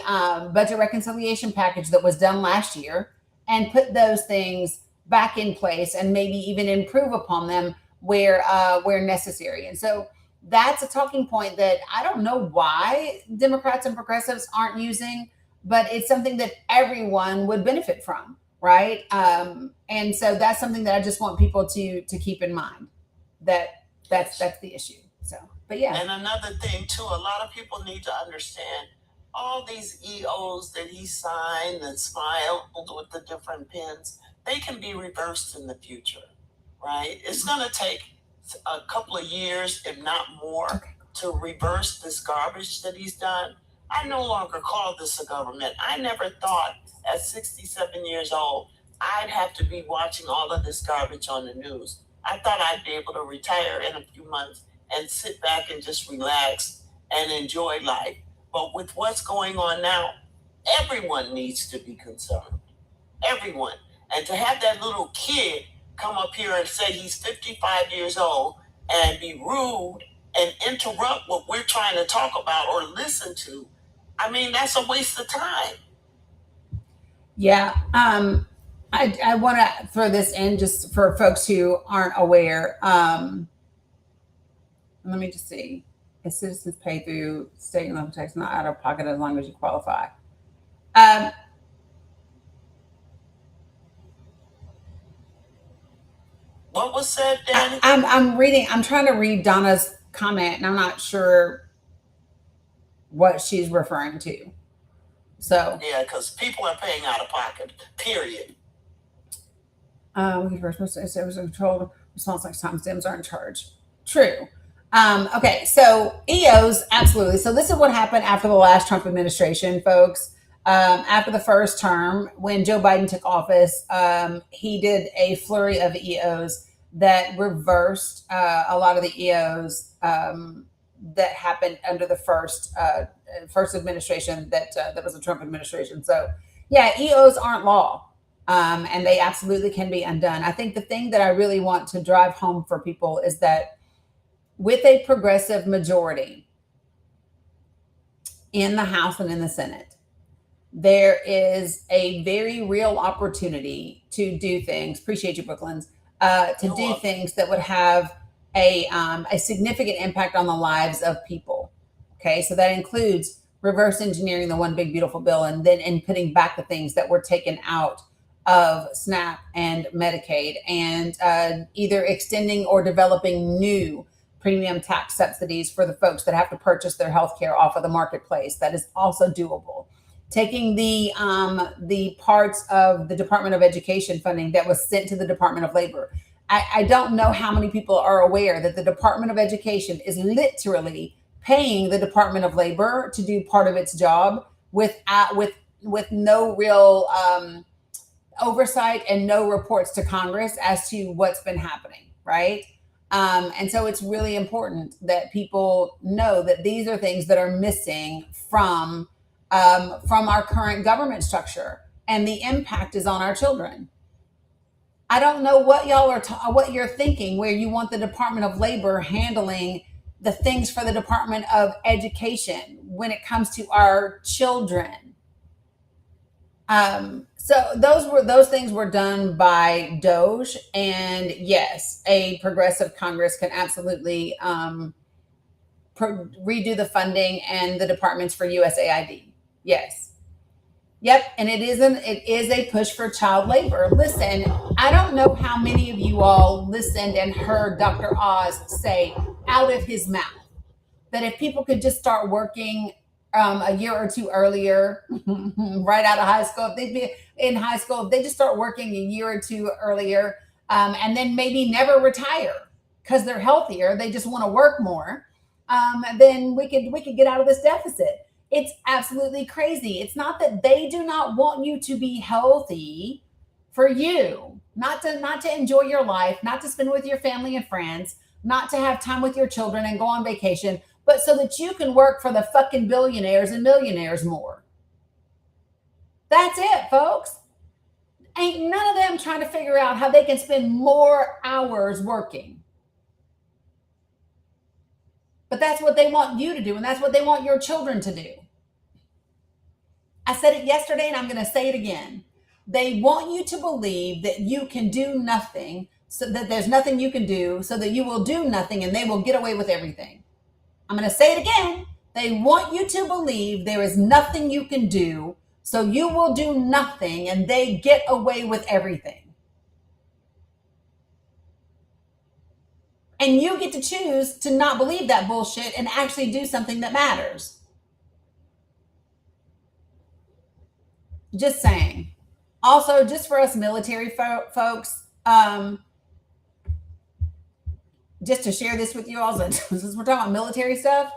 budget reconciliation package that was done last year and put those things back in place and maybe even improve upon them where necessary. And so that's a talking point that I don't know why Democrats and progressives aren't using, but it's something that everyone would benefit from, right? And so that's something that I just want people to keep in mind, that's the issue. So, but yeah. And another thing too, a lot of people need to understand all these EOs that he signed and smiled with the different pins, they can be reversed in the future, right? It's going to take a couple of years, if not more, to reverse this garbage that he's done. I no longer call this a government. I never thought at 67 years old, I'd have to be watching all of this garbage on the news. I thought I'd be able to retire in a few months and sit back and just relax and enjoy life. But with what's going on now, everyone needs to be concerned. Everyone. And to have that little kid come up here and say he's 55 years old and be rude and interrupt what we're trying to talk about or listen to, I mean, that's a waste of time. Yeah. I want to throw this in just for folks who aren't aware. Let me just see. If citizens pay through state and local tax, not out of pocket as long as you qualify. What was said, Dani? I'm trying to read Donna's comment, and I'm not sure what she's referring to. So yeah, because people are paying out of pocket. Period. We first service control response next time Sims are in charge. True. Okay, so EOs, absolutely. So this is what happened after the last Trump administration, folks. After the first term, when Joe Biden took office, he did a flurry of EOs that reversed a lot of the EOs that happened under the first administration that was a Trump administration. So yeah, EOs aren't law. And they absolutely can be undone. I think the thing that I really want to drive home for people is that with a progressive majority in the House and in the Senate, there is a very real opportunity to do things. Appreciate you, Brooklyns. To do things that would have a significant impact on the lives of people. Okay, so that includes reverse engineering the one big beautiful bill, and then putting back the things that were taken out of SNAP and Medicaid, and either extending or developing new premium tax subsidies for the folks that have to purchase their health care off of the marketplace. That is also doable. Taking the parts of the Department of Education funding that was sent to the Department of Labor. I don't know how many people are aware that the Department of Education is literally paying the Department of Labor to do part of its job with no real oversight and no reports to Congress as to what's been happening, right? And so it's really important that people know that these are things that are missing from our current government structure, and the impact is on our children. I don't know what what you're thinking, where you want the Department of Labor handling the things for the Department of Education when it comes to our children. So those things were done by DOJ, and yes, a progressive Congress can absolutely redo the funding and the departments for USAID. Yes. Yep. And it is a push for child labor. Listen, I don't know how many of you all listened and heard Dr. Oz say out of his mouth that if people could just start working a year or two earlier, right out of high school, if they'd be in high school, if they just start working a year or two earlier, and then maybe never retire because they're healthier, they just want to work more, then we could get out of this deficit. It's absolutely crazy. It's not that they do not want you to be healthy for you, not to enjoy your life, not to spend with your family and friends, not to have time with your children and go on vacation, but so that you can work for the fucking billionaires and millionaires more. That's it, folks. Ain't none of them trying to figure out how they can spend more hours working. But that's what they want you to do, and that's what they want your children to do. I said it yesterday, and I'm going to say it again. They want you to believe that you can do nothing, so that there's nothing you can do, so that you will do nothing and they will get away with everything. I'm going to say it again. They want you to believe there is nothing you can do, so you will do nothing and they get away with everything. And you get to choose to not believe that bullshit and actually do something that matters. Just saying. Also, just for us military folks, just to share this with you all, since we're talking about military stuff,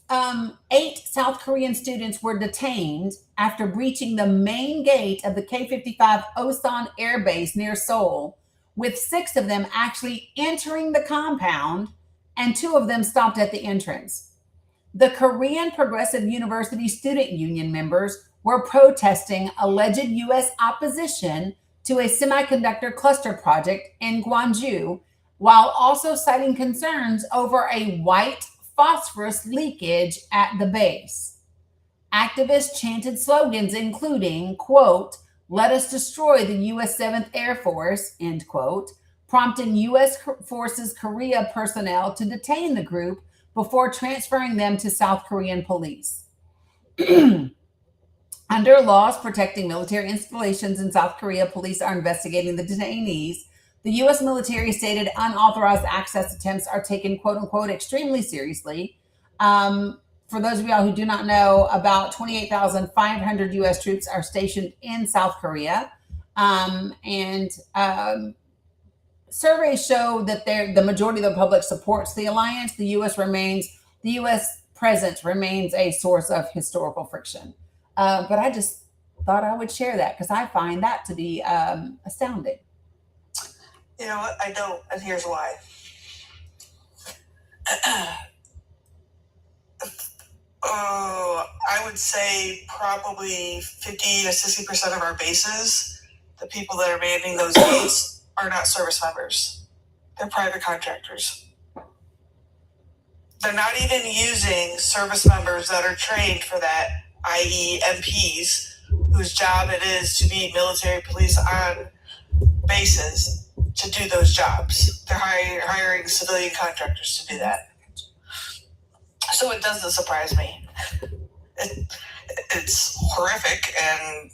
8 South Korean students were detained after breaching the main gate of the K-55 Osan Air Base near Seoul, with 6 of them actually entering the compound and 2 of them stopped at the entrance. The Korean Progressive University Student Union members were protesting alleged U.S. opposition to a semiconductor cluster project in Gwangju while also citing concerns over a white phosphorus leakage at the base. Activists chanted slogans including, quote, "Let us destroy the U.S. 7th Air Force," end quote, prompting U.S. Forces Korea personnel to detain the group before transferring them to South Korean police. Under laws protecting military installations in South Korea, police are investigating the detainees. The U.S. military stated unauthorized access attempts are taken, quote unquote, extremely seriously. For those of y'all who do not know, about 28,500 U.S. troops are stationed in South Korea. Surveys show that the majority of the public supports the alliance. The U.S. presence remains a source of historical friction. But I just thought I would share that because I find that to be astounding. You know what? I don't, and here's why. I would say probably 50 to 60% of our bases, the people that are manning those gates, are not service members. They're private contractors. They're not even using service members that are trained for that, i.e. MPs, whose job it is to be military police on bases to do those jobs. They're hiring civilian contractors to do that. So it doesn't surprise me. It's horrific and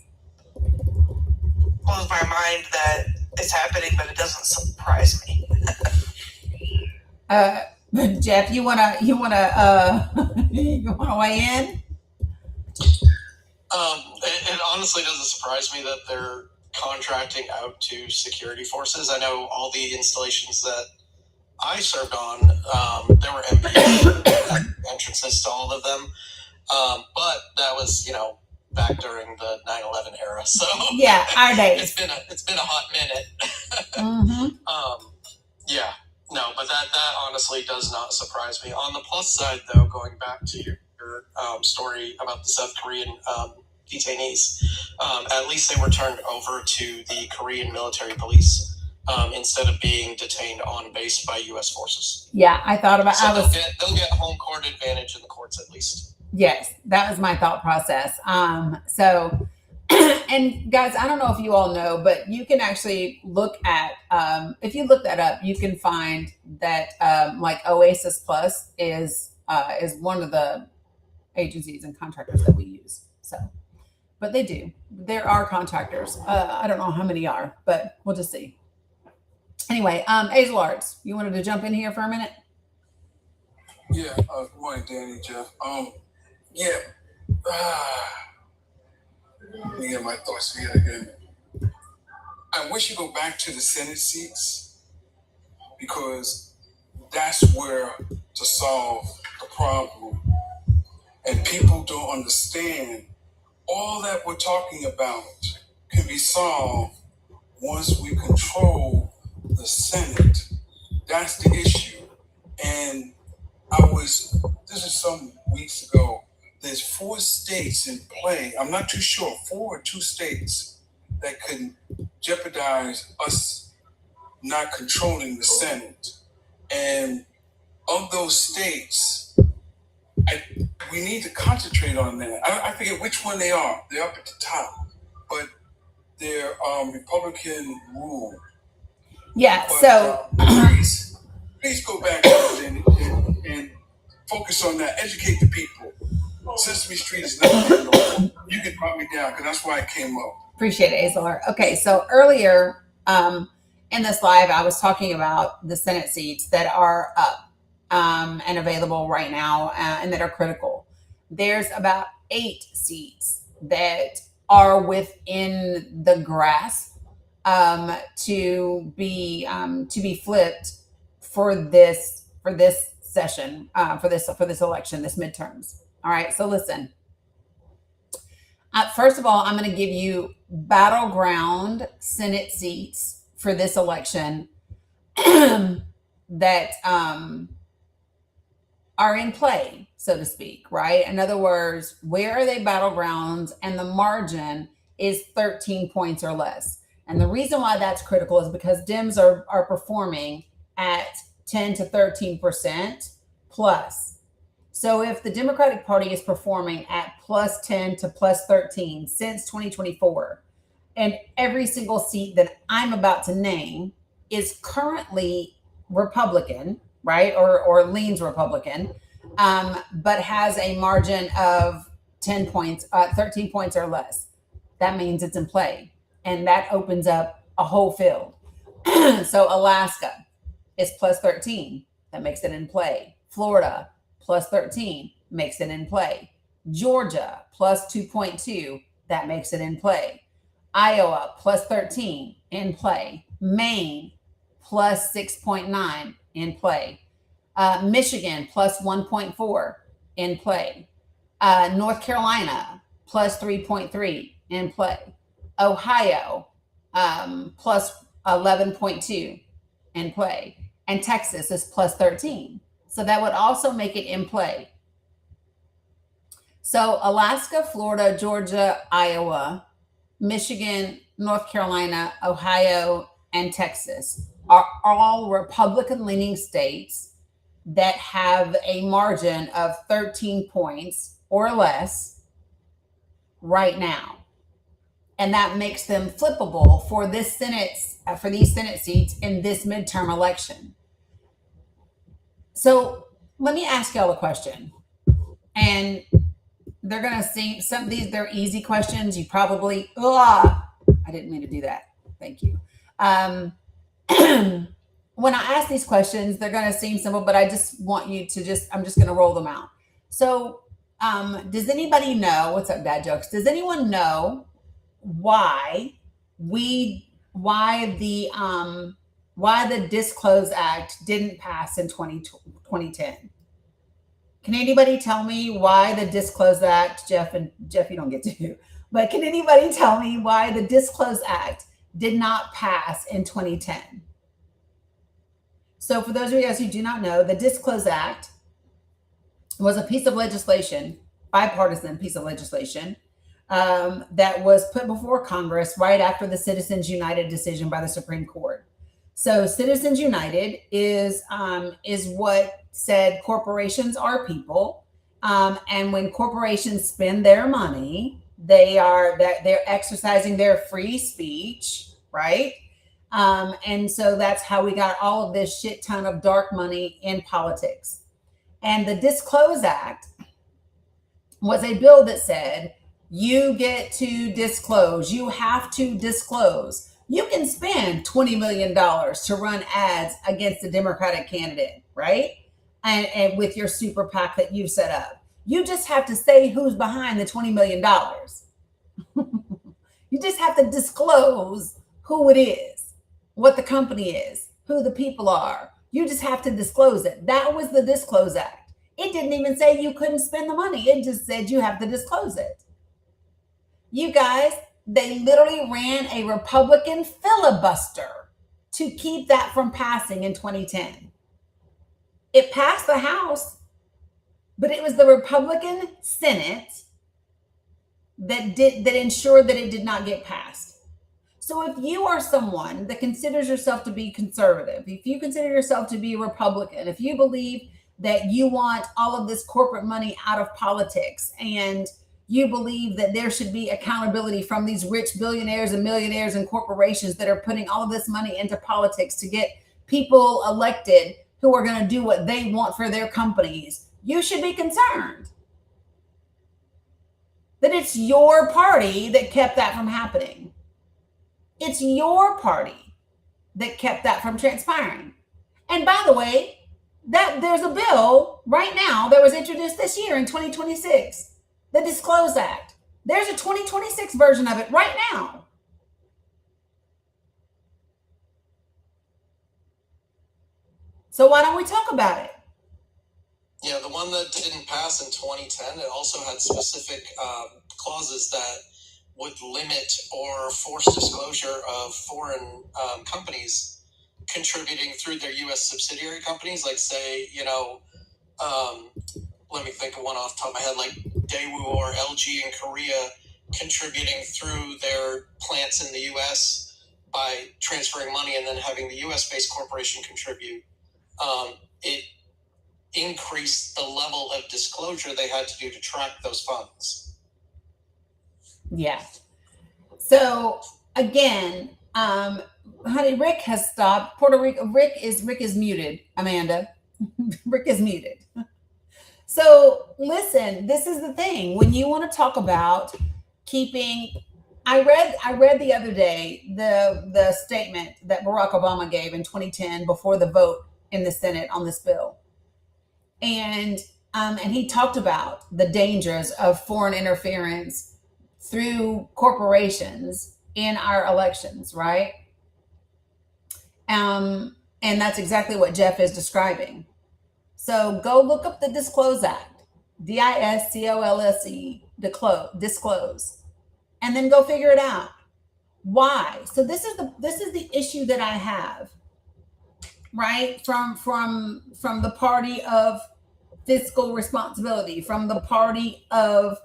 blows my mind that it's happening, but it doesn't surprise me. Jeff, you wanna weigh in? It honestly doesn't surprise me that they're contracting out to security forces. I know all the installations that I served on, there were MPs entrances to all of them. But that was, back during the 9/11 era. So yeah, our days. It's been a hot minute. Mm-hmm. Yeah, no, but that honestly does not surprise me. On the plus side, though, going back to your story about the South Korean detainees, at least they were turned over to the Korean military police instead of being detained on base by U.S. forces. Yeah, I thought about. So they'll get home court advantage in the courts at least. Yes, that was my thought process. So, and guys, I don't know if you all know, but you can actually look at, if you look that up, you can find that like Oasis Plus is one of the agencies and contractors that we use. So, but they do. There are contractors. I don't know how many are, but we'll just see. Anyway, Hazel Arts, you wanted to jump in here for a minute? Yeah. Good morning, Danny, Jeff. Yeah. Let me get my thoughts together again. I wish you go back to the Senate seats because that's where to solve the problem. And people don't understand all that we're talking about can be solved once we control the Senate. That's the issue. And this is some weeks ago, there's 4 states in play. I'm not too sure, 4 or 2 states that could jeopardize us not controlling the Senate. And of those states, we need to concentrate on that. I forget which one they are. They're up at the top, but they're Republican rule. Yeah, but, so please go back and focus on that. Educate the people. Sesame Street is not there no more. You can drop me down because that's why I came up. Appreciate it, Azlar. Okay, so earlier in this live, I was talking about the Senate seats that are up and available right now and that are critical. There's about 8 seats that are within the grasp to be flipped for this session, for this election, this midterms. All right, so listen. First of all, I'm going to give you battleground Senate seats for this election that are in play, so to speak, right? In other words, where are they battlegrounds? And the margin is 13 points or less. And the reason why that's critical is because Dems are performing at 10 to 13% plus. So if the Democratic Party is performing at plus 10 to plus 13 since 2024, and every single seat that I'm about to name is currently Republican, right? Or leans Republican, but has a margin of 10 points, 13 points or less. That means it's in play. And that opens up a whole field. So Alaska is plus 13. That makes it in play. Florida, plus 13, makes it in play. Georgia, plus 2.2. That makes it in play. Iowa, plus 13, in play. Maine, plus 6.9, in play. Michigan, plus 1.4, in play. North Carolina, plus 3.3, in play. Ohio, plus 11.2, in play. And Texas is plus 13. So that would also make it in play. So Alaska, Florida, Georgia, Iowa, Michigan, North Carolina, Ohio, and Texas are all Republican-leaning states that have a margin of 13 points or less right now. And that makes them flippable for these Senate seats in this midterm election. So let me ask y'all a question. And they're going to see some of these, they're easy questions. You probably, I didn't mean to do that. Thank you. When I ask these questions, they're going to seem simple, but I just want you to I'm just going to roll them out. So does anybody know, what's up, dad jokes? Does anyone know why the Disclose Act didn't pass in 2010? Can anybody tell me why the Disclose Act, Jeff, you don't get to, but can anybody tell me why the Disclose Act did not pass in 2010? So for those of you guys who do not know, the Disclose Act was a piece of legislation, bipartisan piece of legislation, that was put before Congress right after the Citizens United decision by the Supreme Court. So Citizens United is what said corporations are people, and when corporations spend their money, they're exercising their free speech, right? And so that's how we got all of this shit ton of dark money in politics. And the Disclose Act was a bill that said you get to disclose, you have to disclose. You can spend $20 million to run ads against a Democratic candidate, right? And with your super PAC that you've set up. You just have to say who's behind the $20 million. You just have to disclose who it is, what the company is, who the people are. You just have to disclose it. That was the Disclose Act. It didn't even say you couldn't spend the money. It just said you have to disclose it. You guys, they literally ran a Republican filibuster to keep that from passing in 2010. It passed the House, but it was the Republican Senate that ensured that it did not get passed. So if you are someone that considers yourself to be conservative, if you consider yourself to be a Republican, if you believe that you want all of this corporate money out of politics, and you believe that there should be accountability from these rich billionaires and millionaires and corporations that are putting all of this money into politics to get people elected who are going to do what they want for their companies, you should be concerned that it's your party that kept that from happening. It's your party that kept that from transpiring. And by the way, that there's a bill right now that was introduced this year in 2026, the Disclose Act. There's a 2026 version of it right now. So why don't we talk about it? Yeah, the one that didn't pass in 2010, it also had specific clauses that would limit or force disclosure of foreign companies contributing through their U.S. subsidiary companies, like say, let me think of one off the top of my head, like Daewoo or LG in Korea contributing through their plants in the U.S., by transferring money and then having the U.S.-based corporation contribute, it increased the level of disclosure they had to do to track those funds. Yeah. So again, honey, Rick has stopped. Puerto Rico. Rick is muted. Amanda, Rick is muted. So listen, this is the thing. When you want to talk about keeping, I read the other day the statement that Barack Obama gave in 2010 before the vote in the Senate on this bill, and he talked about the dangers of foreign interference through corporations in our elections, right? And that's exactly what Jeff is describing. So go look up the Disclose Act, DISCOLSE, disclose, and then go figure it out. Why? So this is the issue that I have, right? From the party of fiscal responsibility, from the party of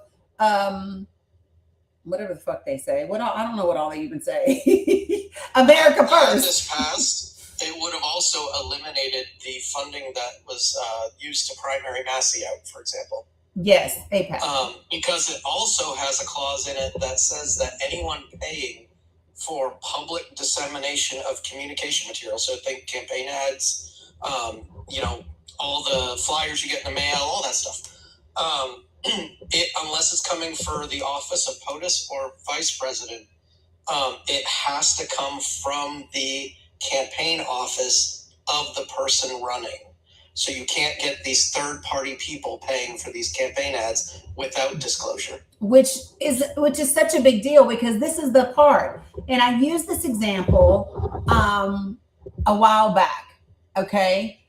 whatever the fuck they say. I don't know what all they even say. America first. Had this passed, it would have also eliminated the funding that was used to primary Massey out, for example. Yes, APAC. Because it also has a clause in it that says that anyone paying for public dissemination of communication material, so think campaign ads, all the flyers you get in the mail, all that stuff. Unless it's coming for the office of POTUS or vice president, it has to come from the campaign office of the person running. So you can't get these third-party people paying for these campaign ads without disclosure. Which is such a big deal, because this is the part, and I used this example a while back. Okay.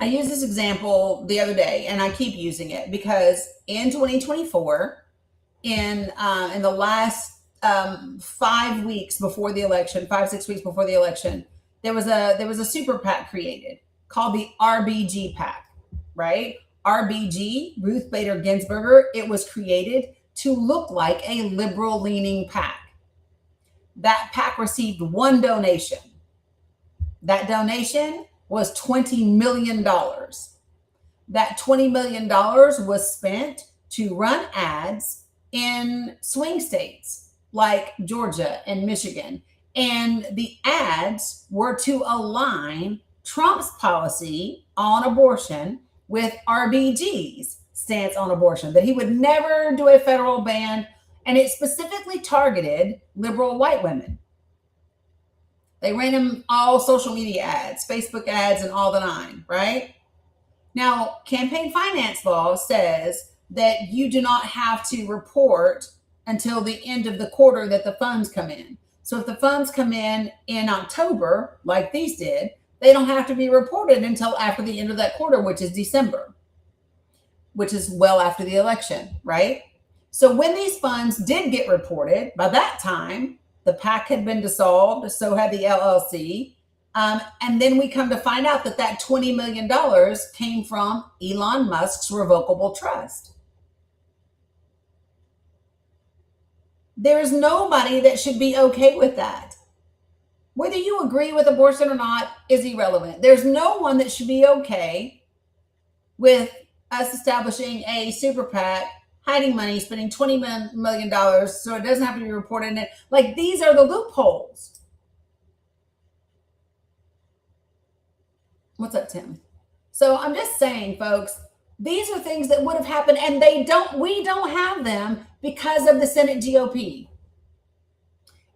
I used this example the other day, and I keep using it because in 2024, in the last 5 weeks before the election, 5-6 weeks before the election, there was a super PAC created called the RBG PAC, right? RBG, Ruth Bader Ginsburger. It was created to look like a liberal-leaning PAC. That PAC received one donation. That donation was $20 million. That $20 million was spent to run ads in swing states like Georgia and Michigan. And the ads were to align Trump's policy on abortion with RBG's stance on abortion, that he would never do a federal ban. And it specifically targeted liberal white women. They ran them all social media ads, Facebook ads, and all the nine, right? Now, campaign finance law says that you do not have to report until the end of the quarter that the funds come in. So if the funds come in October, like these did, they don't have to be reported until after the end of that quarter, which is December, which is well after the election, right? So when these funds did get reported, by that time, the PAC had been dissolved, so had the LLC. And then we come to find out that $20 million came from Elon Musk's revocable trust. There is nobody that should be okay with that. Whether you agree with abortion or not is irrelevant. There's no one that should be okay with us establishing a super PAC, hiding money, spending $20 million so it doesn't have to be reported in it. Like, these are the loopholes. What's up, Tim? So I'm just saying, folks, these are things that would have happened, and we don't have them because of the Senate GOP.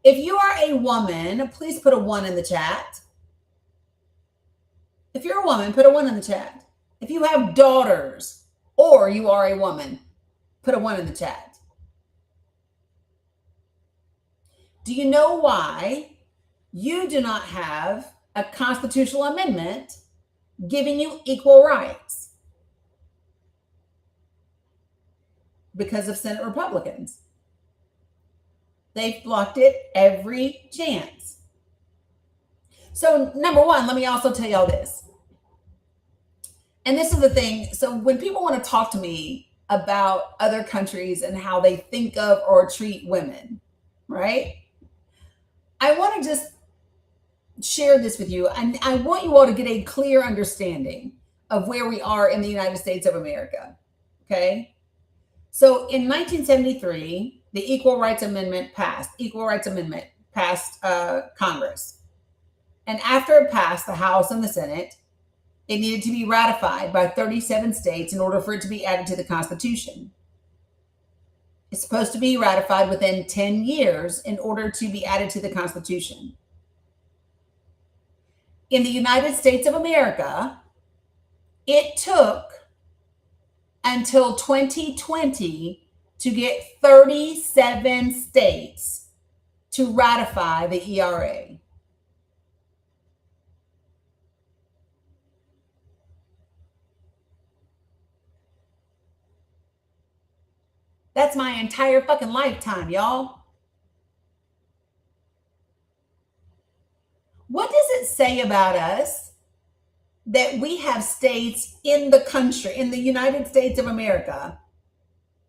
If you are a woman, please put a 1 in the chat. If you're a woman, put a 1 in the chat. If you have daughters or you are a woman, put a 1 in the chat. Do you know why you do not have a constitutional amendment giving you equal rights? Because of Senate Republicans. They've blocked it every chance. So number one, let me also tell y'all this. And this is the thing. So when people want to talk to me about other countries and how they think of or treat women, right? I want to just share this with you, and I want you all to get a clear understanding of where we are in the United States of America, okay? So in 1973, the Equal Rights Amendment passed Congress. And after it passed the House and the Senate, it needed to be ratified by 37 states in order for it to be added to the Constitution. It's supposed to be ratified within 10 years in order to be added to the Constitution. In the United States of America, it took until 2020 to get 37 states to ratify the ERA. That's my entire fucking lifetime, y'all. What does it say about us that we have states in the country, in the United States of America,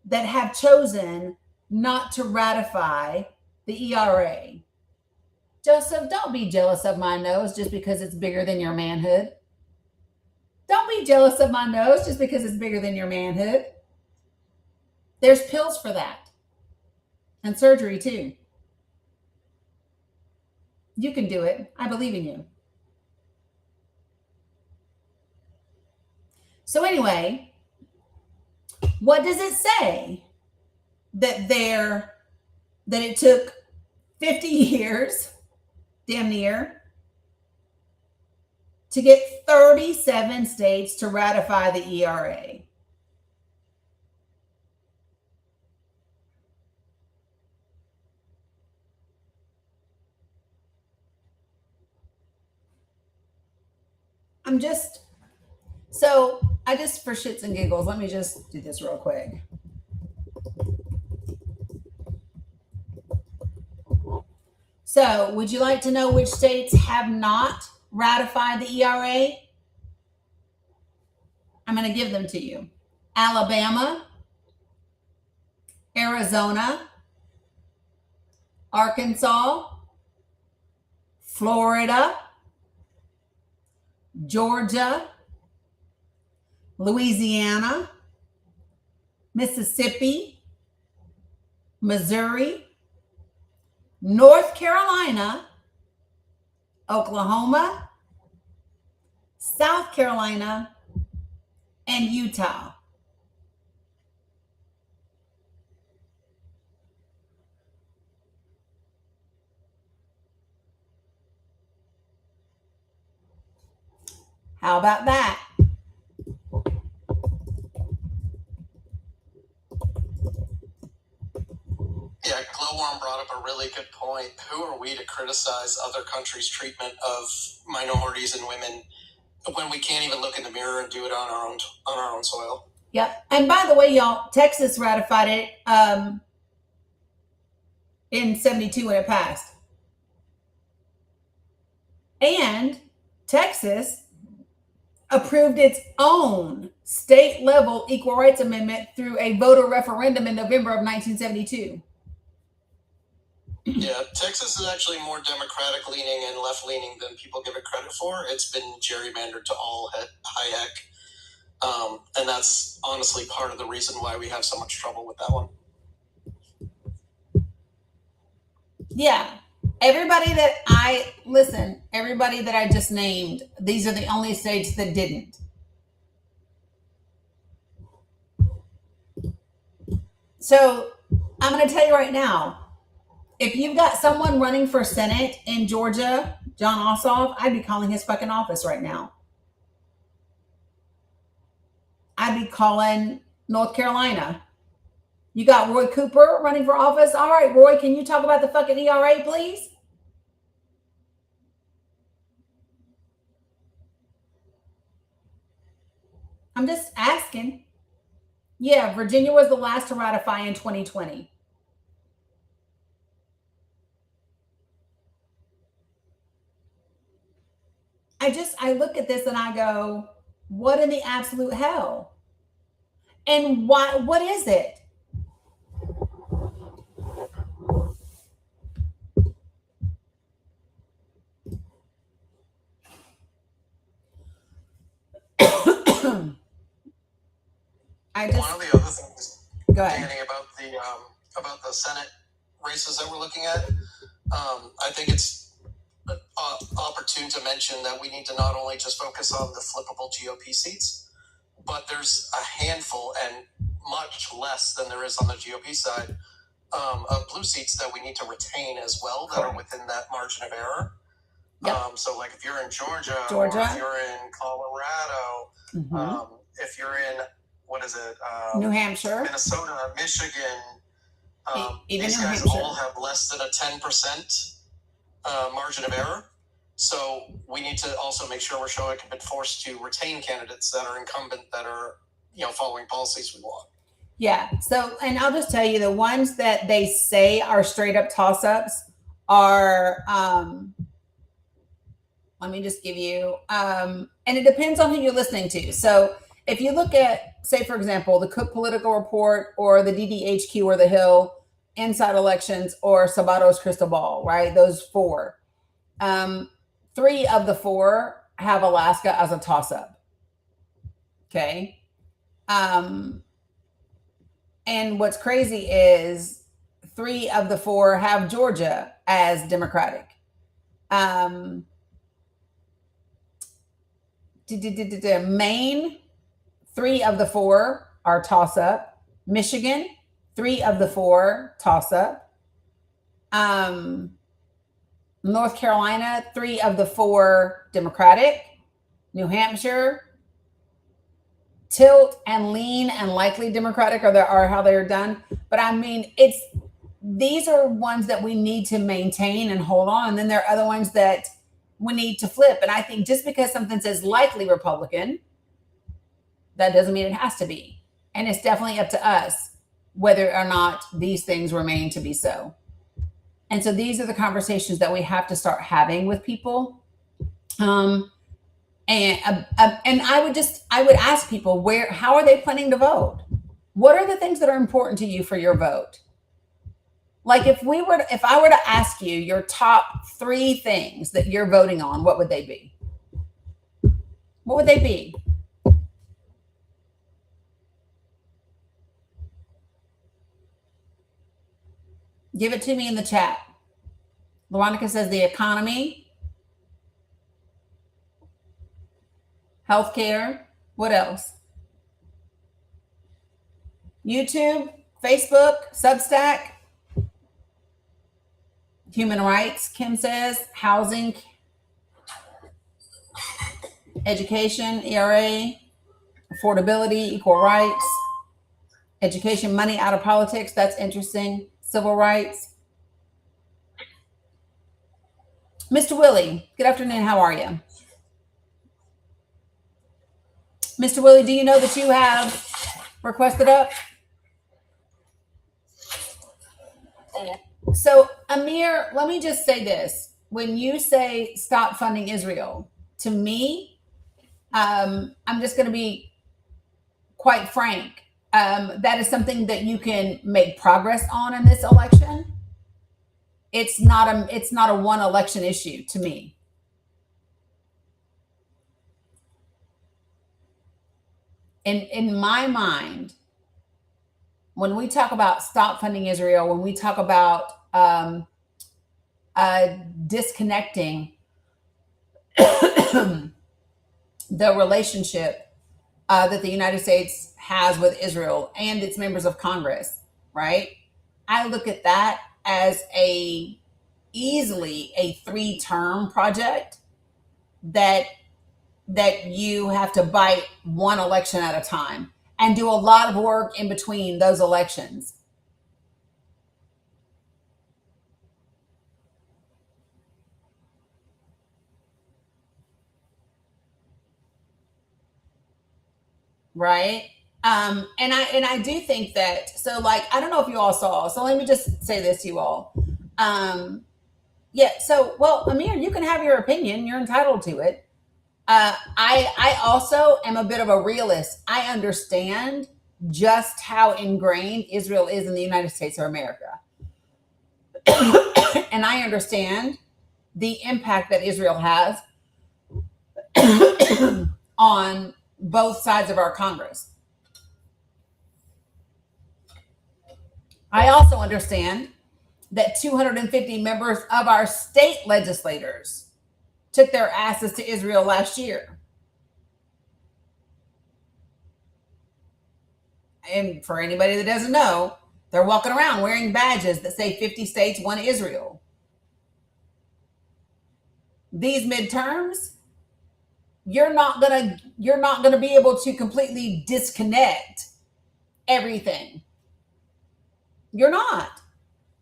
that have chosen not to ratify the ERA? Joseph, don't be jealous of my nose just because it's bigger than your manhood. Don't be jealous of my nose just because it's bigger than your manhood. There's pills for that. And surgery too. You can do it. I believe in you. So anyway, what does it say? That it took 50 years, damn near, to get 37 states to ratify the ERA. For shits and giggles, let me just do this real quick. So, would you like to know which states have not ratified the ERA? I'm going to give them to you. Alabama, Arizona, Arkansas, Florida, Georgia, Louisiana, Mississippi, Missouri, North Carolina, Oklahoma, South Carolina, and Utah. How about that? Yeah, Glowworm brought up a really good point. Who are we to criticize other countries' treatment of minorities and women when we can't even look in the mirror and do it on our own soil? Yep. And by the way, y'all, Texas ratified it in 72 when it passed. And Texas approved its own state level equal rights amendment through a voter referendum in November of 1972. Yeah, Texas is actually more Democratic leaning and left leaning than people give it credit for. It's been gerrymandered to all high heck. And that's honestly part of the reason why we have so much trouble with that one. Yeah. Everybody that I just named, these are the only states that didn't. So I'm going to tell you right now, if you've got someone running for Senate in Georgia, John Ossoff, I'd be calling his fucking office right now. I'd be calling North Carolina. You got Roy Cooper running for office. All right, Roy, can you talk about the fucking ERA, please? I'm just asking. Yeah, Virginia was the last to ratify in 2020. I look at this and I go, what in the absolute hell? And why? What is it? One of the other things, Go ahead. Danny, about the Senate races that we're looking at, I think it's opportune to mention that we need to not only just focus on the flippable GOP seats, but there's a handful, and much less than there is on the GOP side, of blue seats that we need to retain as well that are within that margin of error. Yep. So like if you're in Georgia, or if you're in Colorado, if you're in, what is it? New Hampshire, Minnesota, Michigan, even these New guys Hampshire. all have less than a 10% margin of error. So we need to also make sure we're showing a bit forced to retain candidates that are incumbent, that are, following policies we want. Yeah. So, and I'll just tell you, the ones that they say are straight up toss ups are, let me just give you, and it depends on who you're listening to. So if you look at, say, for example, the Cook Political Report or the DDHQ or the Hill, Inside Elections, or Sabato's Crystal Ball, right? Those four. 3 of the 4 have Alaska as a toss up. Okay. And what's crazy is 3 of the 4 have Georgia as Democratic. Maine, 3 of the 4 are toss up. Michigan, 3 of the 4 toss up. North Carolina, 3 of the 4 Democratic. New Hampshire, tilt and lean and likely Democratic are how they're done. But I mean, these are ones that we need to maintain and hold on. And then there are other ones that we need to flip. And I think just because something says likely Republican, that doesn't mean it has to be. And it's definitely up to us whether or not these things remain to be so. And so these are the conversations that we have to start having with people. And I would ask people, how are they planning to vote? What are the things that are important to you for your vote? Like if I were to ask you your top 3 things that you're voting on, what would they be? What would they be? Give it to me in the chat. Veronica says the economy, healthcare. What else? YouTube, Facebook, Substack, human rights, Kim says, housing, education, ERA, affordability, equal rights, education, money out of politics. That's interesting. Civil rights. Mr. Willie, good afternoon. How are you? Mr. Willie, do you know that you have requested up? So, Amir, let me just say this. When you say stop funding Israel, to me, I'm just going to be quite frank. That is something that you can make progress on in this election. It's not a one election issue to me. In my mind, when we talk about stop funding Israel, when we talk about disconnecting the relationship that the United States has with Israel and its members of Congress, right? I look at that as easily a 3-term project that you have to bite one election at a time and do a lot of work in between those elections. Right? And I do think that, so like, I don't know if you all saw, so let me just say this to you all. Well, Amir, you can have your opinion. You're entitled to it. I also am a bit of a realist. I understand just how ingrained Israel is in the United States of America. And I understand the impact that Israel has on both sides of our Congress. I also understand that 250 members of our state legislators took their asses to Israel last year. And for anybody that doesn't know, they're walking around wearing badges that say 50 states, one Israel. These midterms, you're not gonna be able to completely disconnect everything. You're not.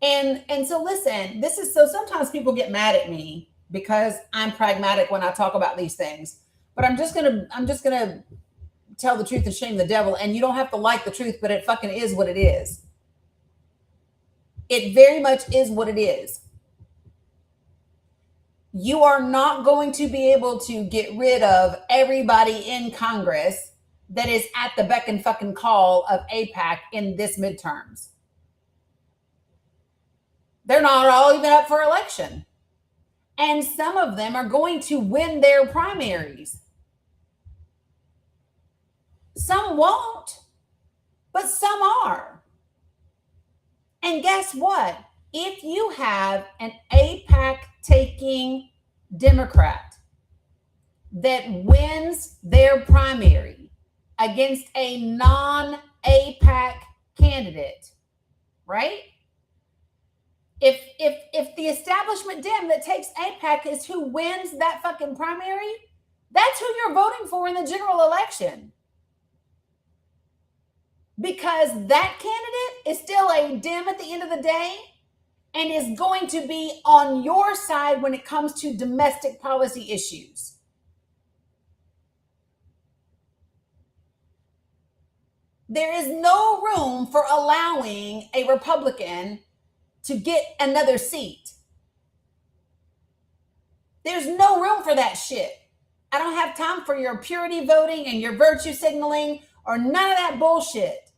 And so listen, this is so sometimes people get mad at me because I'm pragmatic when I talk about these things. But I'm just gonna tell the truth and shame the devil. And you don't have to like the truth, but it fucking is what it is. It very much is what it is. You are not going to be able to get rid of everybody in Congress that is at the beck and fucking call of AIPAC in this midterms. They're not all even up for election. And some of them are going to win their primaries. Some won't, but some are. And guess what? If you have an AIPAC taking Democrat that wins their primary against a non-AIPAC candidate, right? If the establishment Dem that takes AIPAC is who wins that fucking primary, that's who you're voting for in the general election. Because that candidate is still a Dem at the end of the day and is going to be on your side when it comes to domestic policy issues. There is no room for allowing a Republican to get another seat. There's no room for that shit. I don't have time for your purity voting and your virtue signaling or none of that bullshit.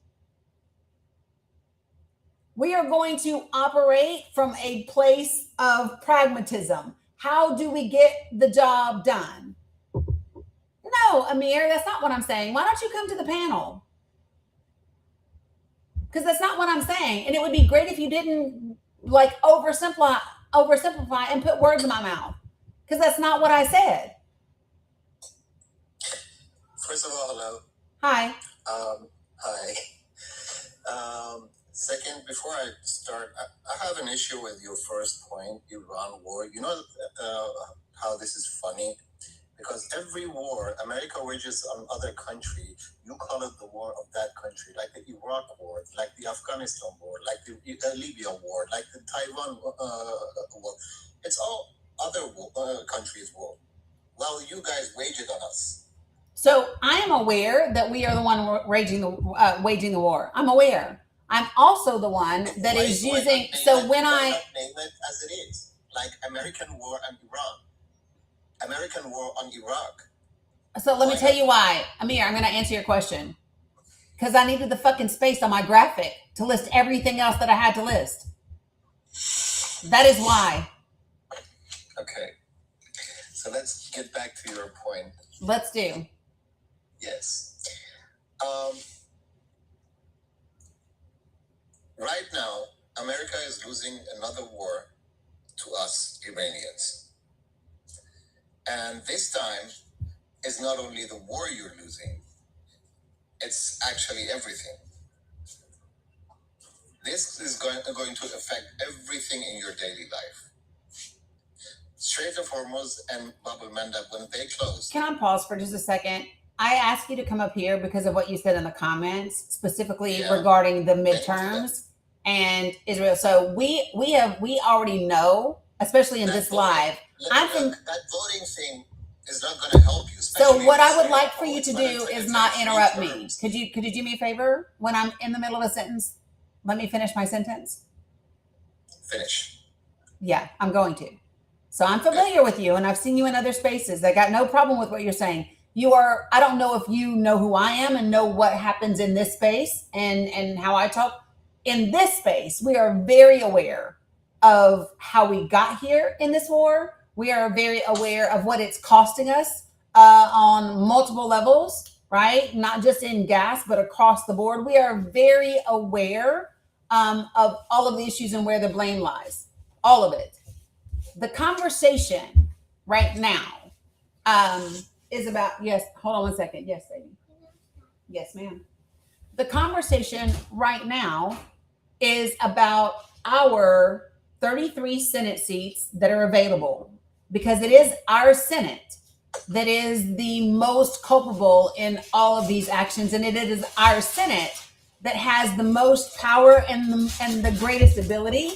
We are going to operate from a place of pragmatism. How do we get the job done? No, Amir, that's not what I'm saying. Why don't you come to the panel? Because that's not what I'm saying. And it would be great if you didn't like oversimplify and put words in my mouth. Because that's not what I said. First of all, hello. Hi. Hi. Second, before I start, I have an issue with your first point, Iran war. You know how this is funny? Because every war America wages on other country, you call it the war of that country, like the Iraq war, like the Afghanistan war, like the Libya war, like the Taiwan war. It's all other countries' war. Well, you guys wage it on us. So I am aware that we are the one waging the war. I'm aware. I'm also the one that is using. So when I name it as it is, like American war on Iran. American war on Iraq. So let me tell you why. Amir, I'm going to answer your question. Because I needed the fucking space on my graphic to list everything else that I had to list. That is why. Okay. So let's get back to your point. Let's do. Yes. Right now, America is losing another war to us, Iranians. And this time, it's not only the war you're losing, it's actually everything. This is going to affect everything in your daily life. Strait of Hormuz and Bab el-Mandeb, when they close. Can I pause for just a second? I asked you to come up here because of what you said in the comments, specifically regarding the midterms and Israel. So we already know, especially in this live. That voting thing is not going to help you. So what I would like for you to do is not interrupt me. Could you do me a favor? When I'm in the middle of a sentence, let me finish my sentence. Finish. Yeah, I'm going to. So I'm familiar with you and I've seen you in other spaces. I got no problem with what you're saying. I don't know if you know who I am and know what happens in this space and how I talk. In this space, we are very aware of how we got here in this war. We are very aware of what it's costing us on multiple levels, right? Not just in gas, but across the board. We are very aware of all of the issues and where the blame lies. All of it. The conversation right now is about, yes, hold on one second. Yes, baby. Yes, ma'am. The conversation right now is about our 33 Senate seats that are available, because it is our Senate that is the most culpable in all of these actions, and it is our Senate that has the most power and the greatest ability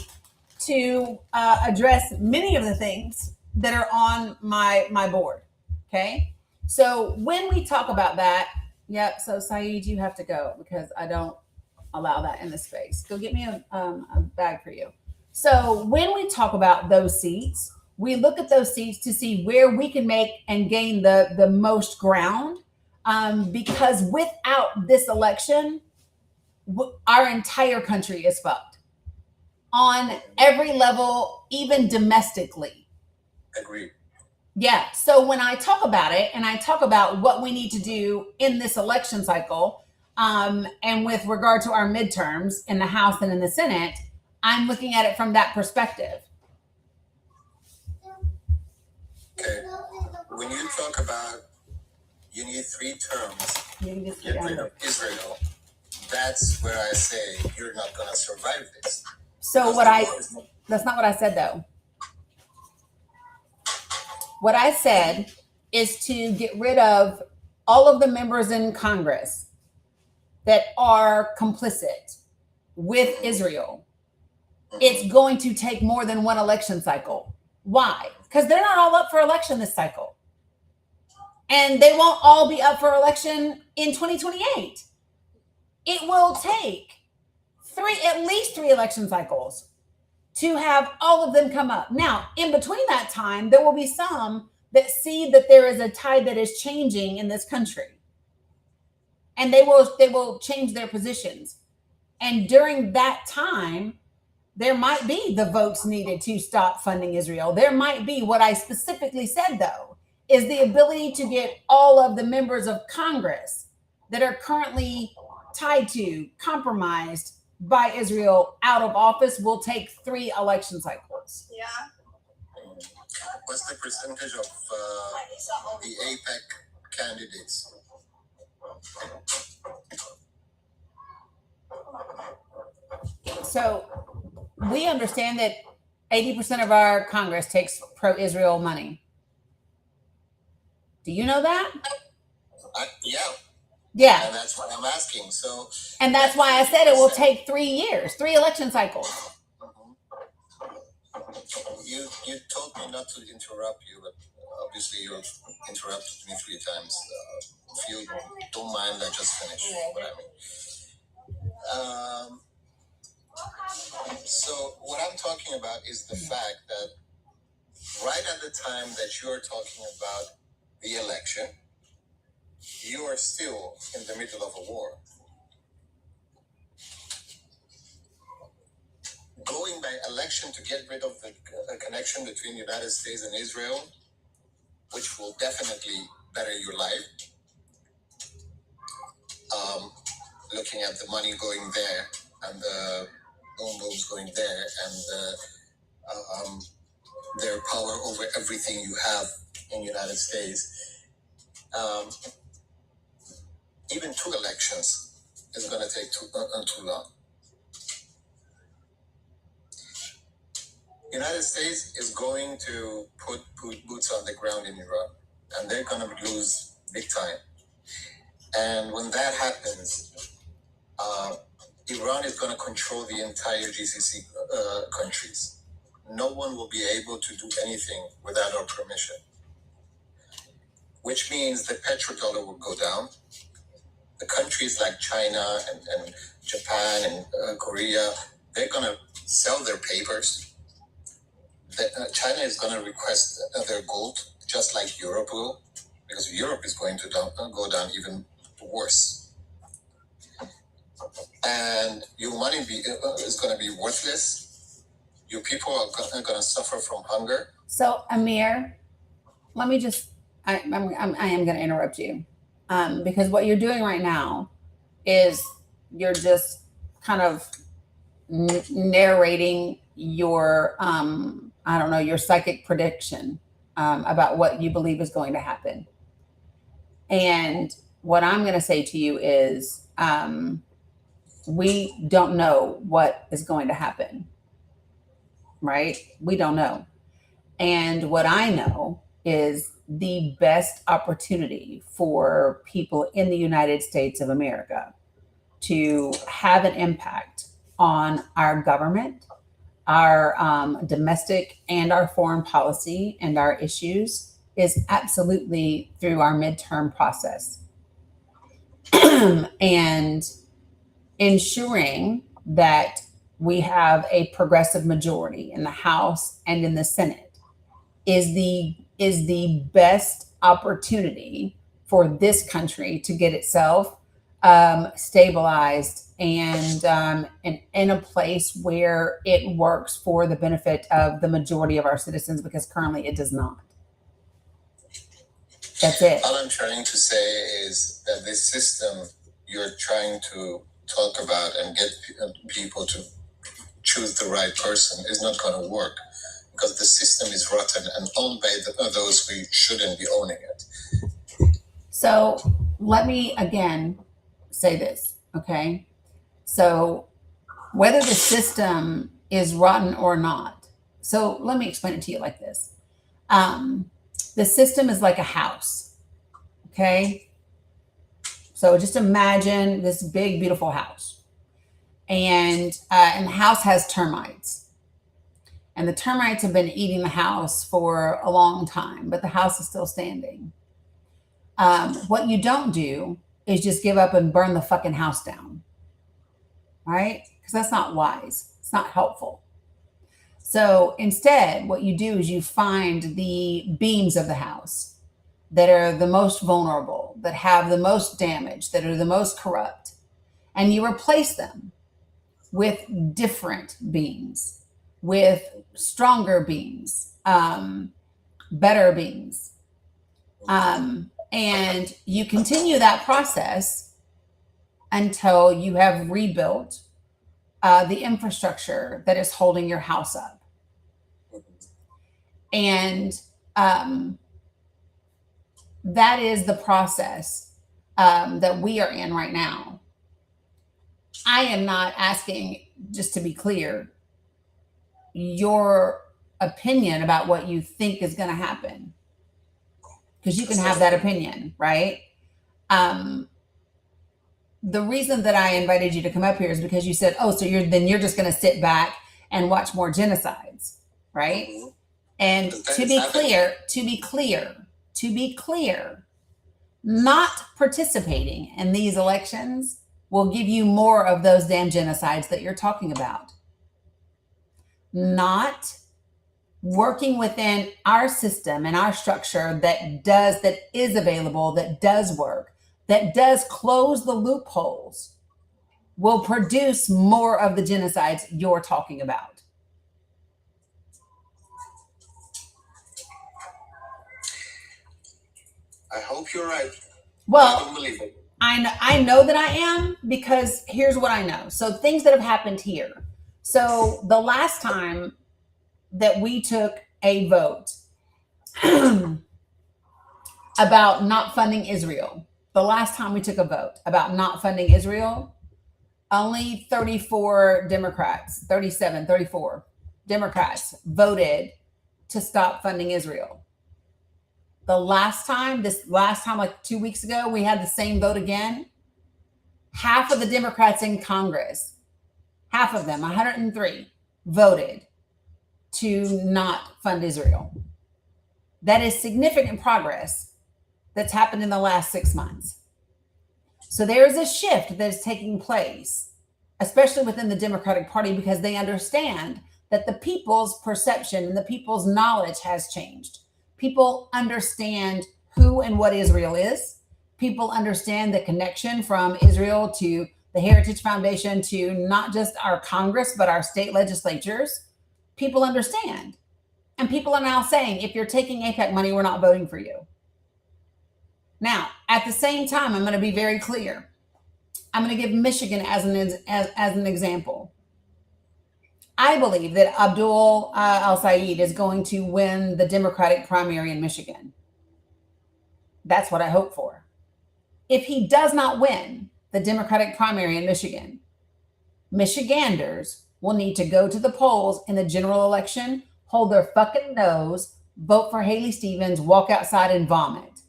to address many of the things that are on my board. Okay, so when we talk about that, yep. So Saeed, you have to go because I don't allow that in the space. Go get me a bag for you. So when we talk about those seats, we look at those seats to see where we can make and gain the most ground, because without this election, our entire country is fucked on every level, even domestically. Agreed. Yeah. So when I talk about it and I talk about what we need to do in this election cycle, and with regard to our midterms in the House and in the Senate, I'm looking at it from that perspective. Okay. When you talk about you need 3 terms to get rid of Israel, that's where I say you're not going to survive this. So that's not what I said though. What I said is to get rid of all of the members in Congress that are complicit with Israel. It's going to take more than one election cycle. Why? Because they're not all up for election this cycle. And they won't all be up for election in 2028. It will take at least three election cycles to have all of them come up. Now, in between that time, there will be some that see that there is a tide that is changing in this country. And they will change their positions. And during that time, there might be the votes needed to stop funding Israel. There might be, what I specifically said though, is the ability to get all of the members of Congress that are currently tied to, compromised by Israel out of office will take 3 election cycles. Yeah. What's the percentage of the APEC candidates? So we understand that 80% of our Congress takes pro-Israel money. Do you know that? Yeah. Yeah. And that's what I'm asking. So. And that's why I said it will take 3 years, 3 election cycles. You told me not to interrupt you, but obviously you've interrupted me 3 times. If you don't mind, I just finish what I mean. So what I'm talking about is the fact that right at the time that you're talking about the election, you are still in the middle of a war. Going by election to get rid of the connection between the United States and Israel, which will definitely better your life. Looking at the money going there and the loan moves going there and their power over everything you have in the United States. Even 2 elections is going to take too long. United States is going to put boots on the ground in Iran, and they're going to lose big time. And when that happens, Iran is going to control the entire GCC countries. No one will be able to do anything without our permission, which means the petrodollar will go down. The countries like China and Japan and Korea, they're going to sell their papers. China is going to request their gold, just like Europe will, because Europe is going to go down even worse. And your money is going to be worthless. Your people are going to suffer from hunger. So, Amir, let me just, I am going to interrupt you, because what you're doing right now is you're just kind of narrating your, I don't know, your psychic prediction about what you believe is going to happen. And what I'm going to say to you is, we don't know what is going to happen, right? We don't know. And what I know is the best opportunity for people in the United States of America to have an impact on our government, our domestic and our foreign policy and our issues is absolutely through our midterm process. And ensuring that we have a progressive majority in the House and in the Senate is the best opportunity for this country to get itself stabilized and in a place where it works for the benefit of the majority of our citizens, because currently it does not. That's it. All I'm trying to say is that this system you're trying to talk about and get people to choose the right person is not going to work, because the system is rotten and owned by those who shouldn't be owning it. So let me again say this, okay? So whether the system is rotten or not, so let me explain it to you like this. The system is like a house, okay? So just imagine this big, beautiful house. And the house has termites. And the termites have been eating the house for a long time, but the house is still standing. What you don't do is just give up and burn the fucking house down, right? Because that's not wise. It's not helpful. So instead, what you do is you find the beams of the house that are the most vulnerable, that have the most damage, that are the most corrupt, and you replace them with different beams, with stronger beams, better beams. And you continue that process until you have rebuilt the infrastructure that is holding your house up. And that is the process that we are in right now. I am not asking, just to be clear, your opinion about what you think is going to happen, because you can have that opinion, right? The reason that I invited you to come up here is because you said, oh, so you're just going to sit back and watch more genocides, right? Mm-hmm. And to be clear, not participating in these elections will give you more of those damn genocides that you're talking about. Not working within our system and our structure that is available, that does work, that does close the loopholes, will produce more of the genocides you're talking about. I hope you're right. Well, I don't believe it. I know that I am, because here's what I know. So things that have happened here. So the last time that we took a vote about not funding Israel, the last time we took a vote about not funding Israel, only 34 Democrats, 37, 34 Democrats voted to stop funding Israel. The last time, like 2 weeks ago, we had the same vote again. Half of the Democrats in Congress, half of them, 103, voted to not fund Israel. That is significant progress that's happened in the last 6 months. So there is a shift that is taking place, especially within the Democratic Party, because they understand that the people's perception and the people's knowledge has changed. People understand who and what Israel is. People understand the connection from Israel to the Heritage Foundation to not just our Congress, but our state legislatures. People understand. And people are now saying, if you're taking AIPAC money, we're not voting for you. Now, at the same time, I'm going to be very clear. I'm going to give Michigan as an example. I believe that Abdul al-Sayed is going to win the Democratic primary in Michigan. That's what I hope for. If he does not win the Democratic primary in Michigan, Michiganders will need to go to the polls in the general election, hold their fucking nose, vote for Haley Stevens, walk outside and vomit.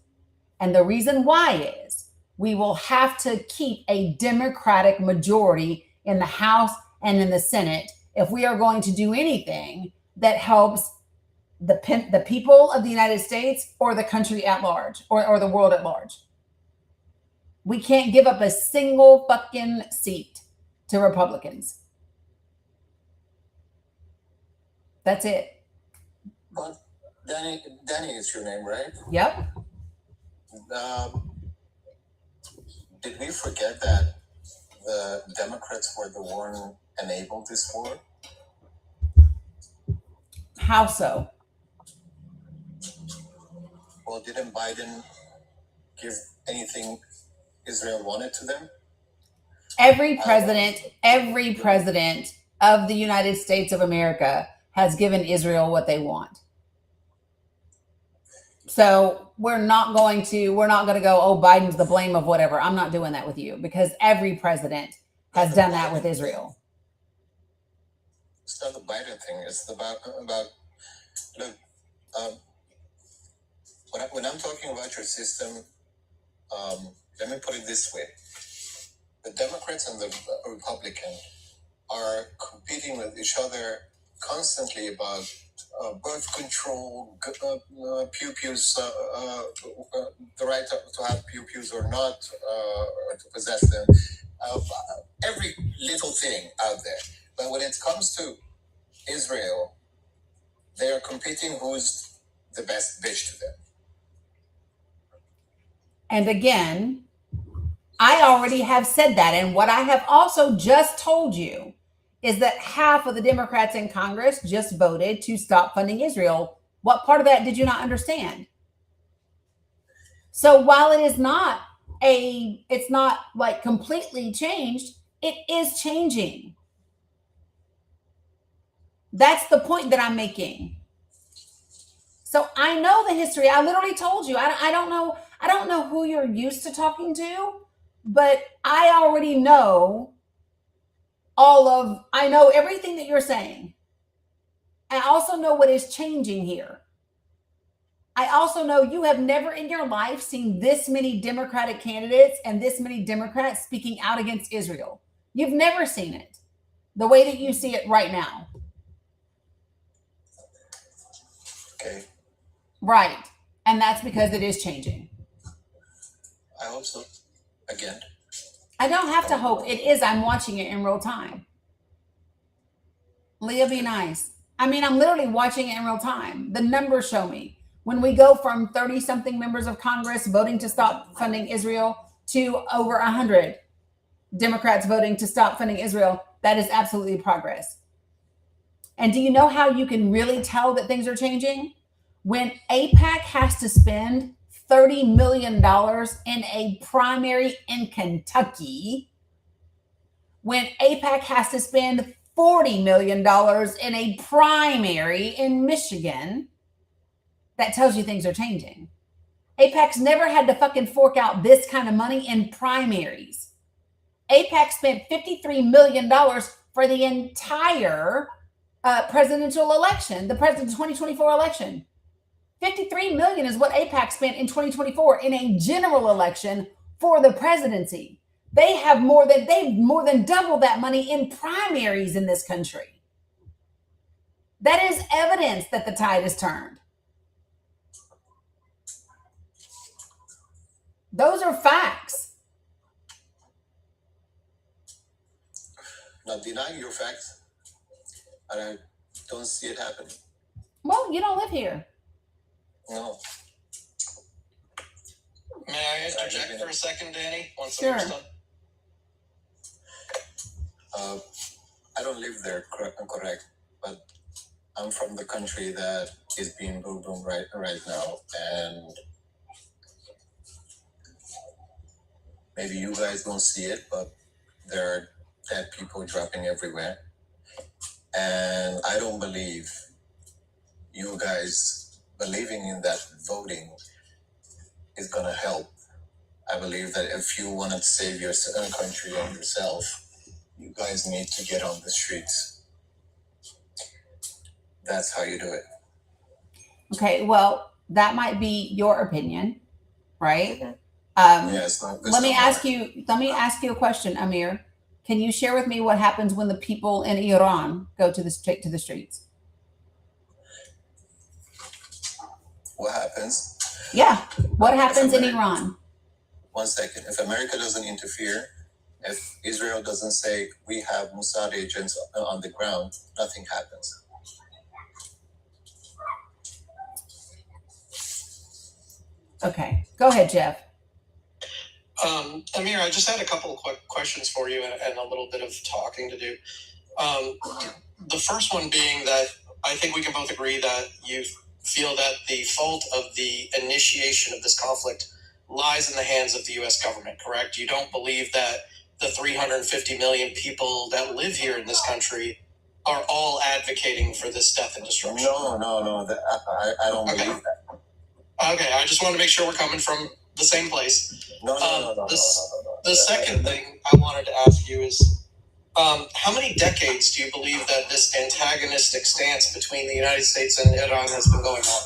And the reason why is we will have to keep a Democratic majority in the House and in the Senate if we are going to do anything that helps the people of the United States or the country at large or the world at large. We can't give up a single fucking seat to Republicans. That's it. But Dani is your name, right? Yep. Did we forget that the Democrats were the one who enabled this war? How so? Well, didn't Biden give anything Israel wanted to them? Every president of the United States of America has given Israel what they want. So we're not going to go, oh, Biden's the blame of whatever. I'm not doing that with you because every president has done that with Israel. It's not the Biden thing. It's about look, when I'm talking about your system, let me put it this way. The Democrats and the Republicans are competing with each other constantly about birth control, pew-pews, the right to have pew-pews or not, to possess them. Every little thing out there. But when it comes to Israel, they are competing who's the best bitch to them. And again, I already have said that. And what I have also just told you is that half of the Democrats in Congress just voted to stop funding Israel. What part of that did you not understand? So while it's not like completely changed, it is changing. That's the point that I'm making. So I know the history. I literally told you. I don't know who you're used to talking to, but I already know I know everything that you're saying. I also know what is changing here. I also know you have never in your life seen this many Democratic candidates and this many Democrats speaking out against Israel. You've never seen it the way that you see it right now. Okay. Right. And that's because it is changing. I hope so. Again. I don't have to hope. It is. I'm watching it in real time. Leah, be nice. I mean, I'm literally watching it in real time. The numbers show me. When we go from 30-something members of Congress voting to stop funding Israel to over 100 Democrats voting to stop funding Israel, that is absolutely progress. And do you know how you can really tell that things are changing? When AIPAC has to spend $30 million in a primary in Kentucky, when AIPAC has to spend $40 million in a primary in Michigan, that tells you things are changing. AIPAC's never had to fucking fork out this kind of money in primaries. AIPAC spent $53 million for the entire presidential election, the 2024 election. $53 million is what AIPAC spent in 2024 in a general election for the presidency. They've more than doubled that money in primaries in this country. That is evidence that the tide has turned. Those are facts. Not denying your facts, and I don't see it happening. Well, you don't live here. No. May I interject for a second, Dani? Sure. I don't live there, correct, but I'm from the country that is being boom right now, and maybe you guys don't see it, but there are dead people dropping everywhere. And I don't believe you guys believing in that voting is going to help. I believe that if you want to save your own country and yourself, you guys need to get on the streets. That's how you do it. Okay, well, that might be your opinion, right? Yes. Let me ask you a question, Amir. Can you share with me what happens when the people in Iran go to the streets? What happens? Yeah, what happens in Iran? 1 second. If America doesn't interfere, if Israel doesn't say we have Mossad agents on the ground, nothing happens. Okay, go ahead, Jeff. Amir, I just had a couple of quick questions for you and a little bit of talking to do. The first one being that I think we can both agree that you feel that the fault of the initiation of this conflict lies in the hands of the U.S. government, correct? You don't believe that the 350 million people that live here in this country are all advocating for this death and destruction? No. I don't believe that. Okay, I just want to make sure we're coming from the same place. No. The second thing I wanted to ask you is, how many decades do you believe that this antagonistic stance between the United States and Iran has been going on?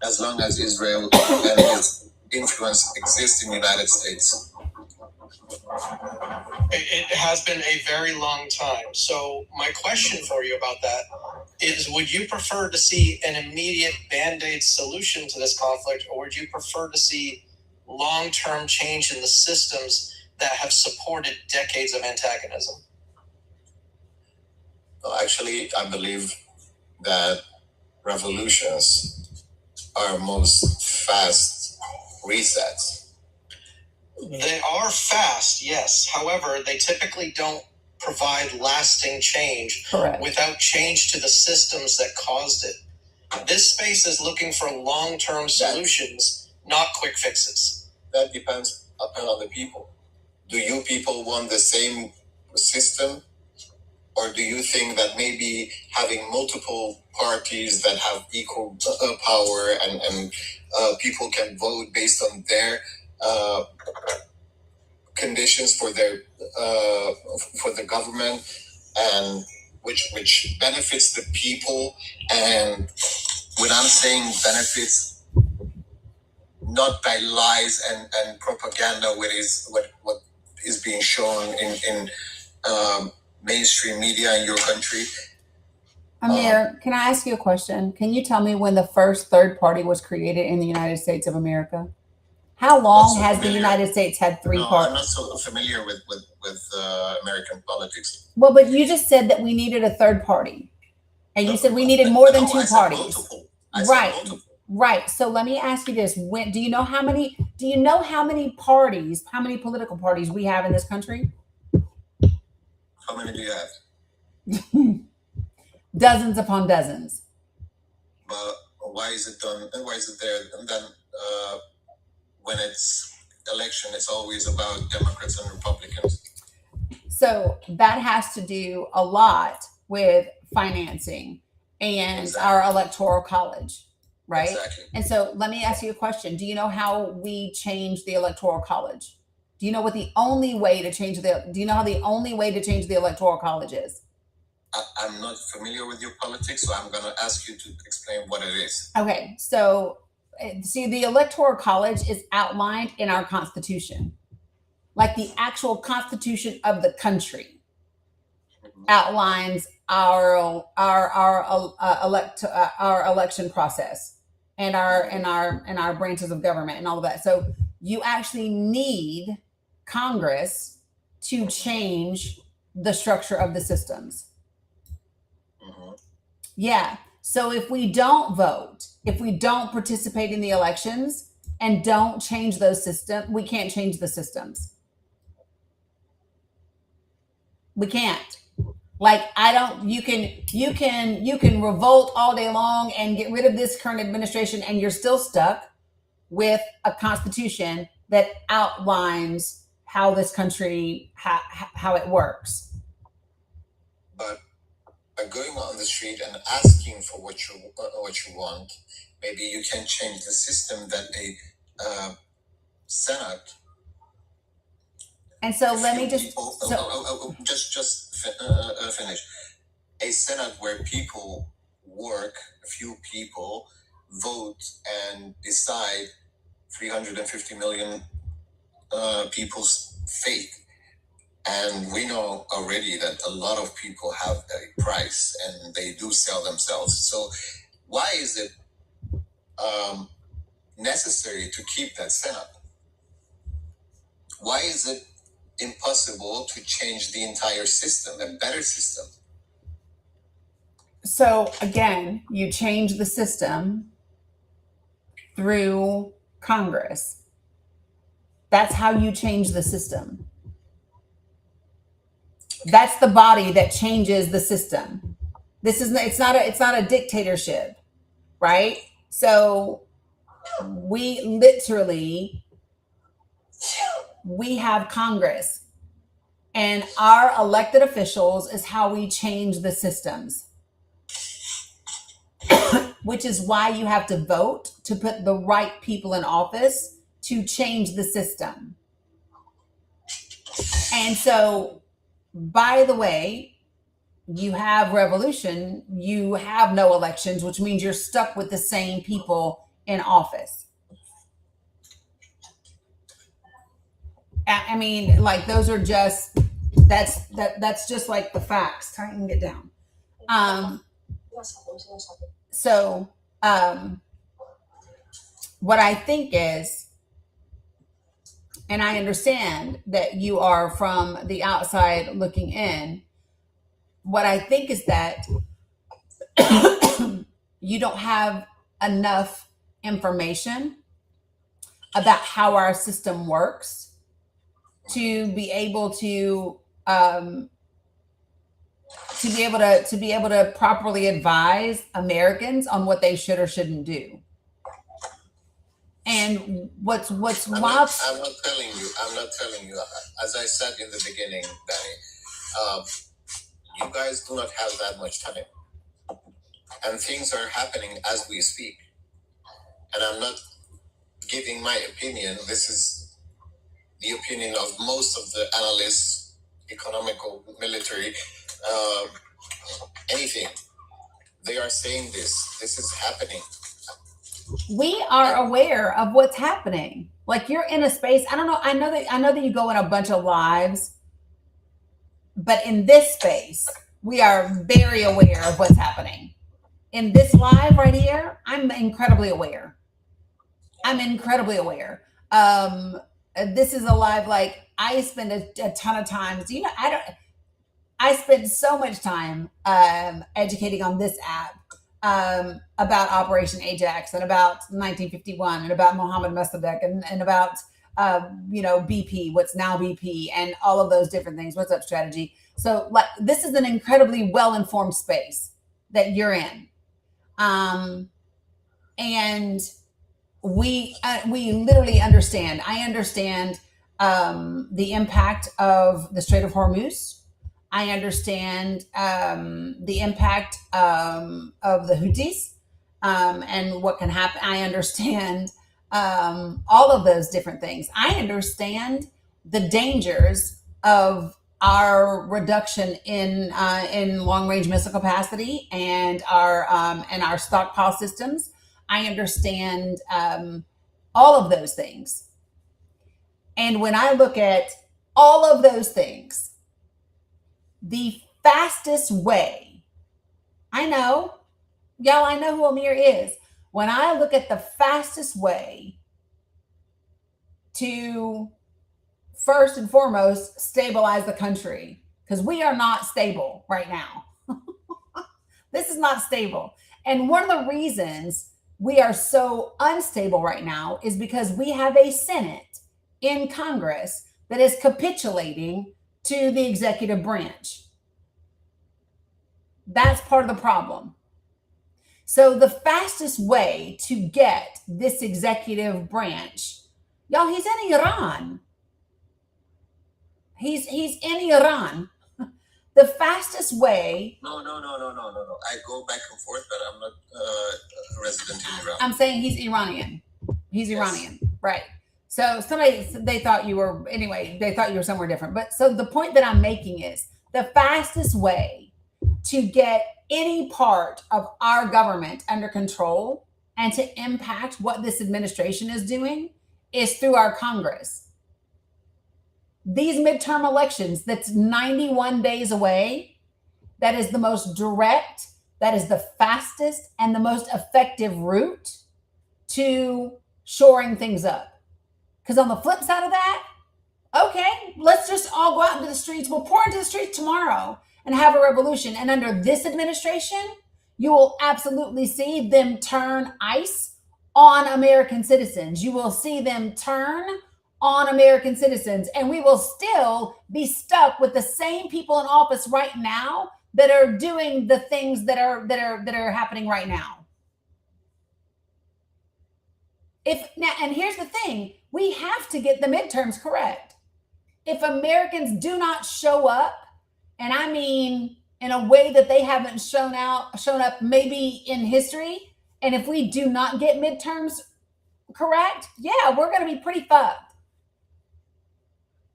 As long as Israel and its influence exists in the United States. It has been a very long time. So my question for you about that is, would you prefer to see an immediate Band-Aid solution to this conflict, or would you prefer to see long-term change in the systems that have supported decades of antagonism? Well, actually, I believe that revolutions are most fast resets. They are fast, yes. However, they typically don't provide lasting change. Correct. Without change to the systems that caused it. This space is looking for long-term solutions, not quick fixes. That depends upon the people. Do you people want the same system? Or do you think that maybe having multiple parties that have equal power and people can vote based on their conditions for their for the government, and which benefits the people? And when I'm saying benefits, not by lies and propaganda, what is being shown in mainstream media in your country. Amir, can I ask you a question? Can you tell me when the first third party was created in the United States of America? How long has the United States had three parties? I'm not so familiar with American politics. Well, but you just said that we needed a third party. And you said we needed more than two parties. Right. So let me ask you this. Do you know how many parties, how many political parties we have in this country? How many do you have? Dozens upon dozens. But why is it done? And why is it there? And then when it's election, it's always about Democrats and Republicans. So that has to do a lot with financing and our electoral college, right? Exactly. And so let me ask you a question. Do you know how we change the electoral college? Do you know what the only way to change do you know how the only way to change the electoral college is? I'm not familiar with your politics, so I'm going to ask you to explain what it is. Okay. So see, the electoral college is outlined in our Constitution. Like the actual Constitution of the country outlines our election process and our branches of government and all of that. So you actually need Congress to change the structure of the systems. Yeah. So if we don't vote, if we don't participate in the elections and don't change those systems, we can't change the systems. We can't. Like you can revolt all day long and get rid of this current administration, and you're still stuck with a constitution that outlines how this country, how it works. But going on the street and asking for what you want, maybe you can change the system that a Senate. And so let me just finish. A Senate where people work, a few people vote and decide 350 million people's fate. And we know already that a lot of people have a price and they do sell themselves. So why is it necessary to keep that Senate? Why is it impossible to change the entire system, a better system? So again, you change the system through Congress. That's how you change the system. That's the body that changes the system. It's not a dictatorship, right? So we have Congress, and our elected officials is how we change the systems. Which is why you have to vote to put the right people in office to change the system. And so, by the way, you have revolution, you have no elections, which means you're stuck with the same people in office. I mean, like, those are just, that's just like the facts. Tighten it down. So what I think is, and I understand that you are from the outside looking in, what I think is that you don't have enough information about how our system works to be able to be able to properly advise Americans on what they should or shouldn't do. And what's I'm not telling you. As I said in the beginning, Dani, you guys do not have that much time, and things are happening as we speak. And I'm not giving my opinion. This is the opinion of most of the analysts, economical, military, anything. They are saying this is happening. We are aware of what's happening. Like, you're in a space, I don't know, I know that you go in a bunch of lives, but in this space, we are very aware of what's happening. In this live right here, I'm incredibly aware. This is a live, like, I spend a ton of time, I spend so much time educating on this app about Operation Ajax and about 1951 and about Mohammed Mossadegh and about BP, what's now BP, and all of those different things. What's up, strategy? So, like, this is an incredibly well-informed space that you're in, and we literally understand. I understand the impact of the Strait of Hormuz. I understand the impact of the Houthis and what can happen. I understand all of those different things. I understand the dangers of our reduction in long-range missile capacity and our stockpile systems. I understand all of those things. And when I look at all of those things, the fastest way, I know who Amir is. When I look at the fastest way to, first and foremost, stabilize the country, because we are not stable right now. This is not stable. And one of the reasons we are so unstable right now is because we have a Senate in Congress that is capitulating to the executive branch. That's part of the problem. So the fastest way to get this executive branch, y'all, he's in Iran. He's in Iran. The fastest way. No. I go back and forth, but I'm not a resident in Iran. I'm saying he's Iranian. He's Yes. Iranian, right? So they thought you were, anyway, they thought you were somewhere different. But so the point that I'm making is the fastest way to get any part of our government under control and to impact what this administration is doing is through our Congress. These midterm elections, that's 91 days away, that is the most direct, that is the fastest and the most effective route to shoring things up. Because on the flip side of that, okay, let's just all go out into the streets. We'll pour into the streets tomorrow and have a revolution. And under this administration, you will absolutely see them turn ICE on American citizens. You will see them turn on American citizens. And we will still be stuck with the same people in office right now that are doing the things that are happening right now. And here's the thing, we have to get the midterms correct. If Americans do not show up, and I mean in a way that they haven't shown up maybe in history, and if we do not get midterms correct, yeah, we're going to be pretty fucked.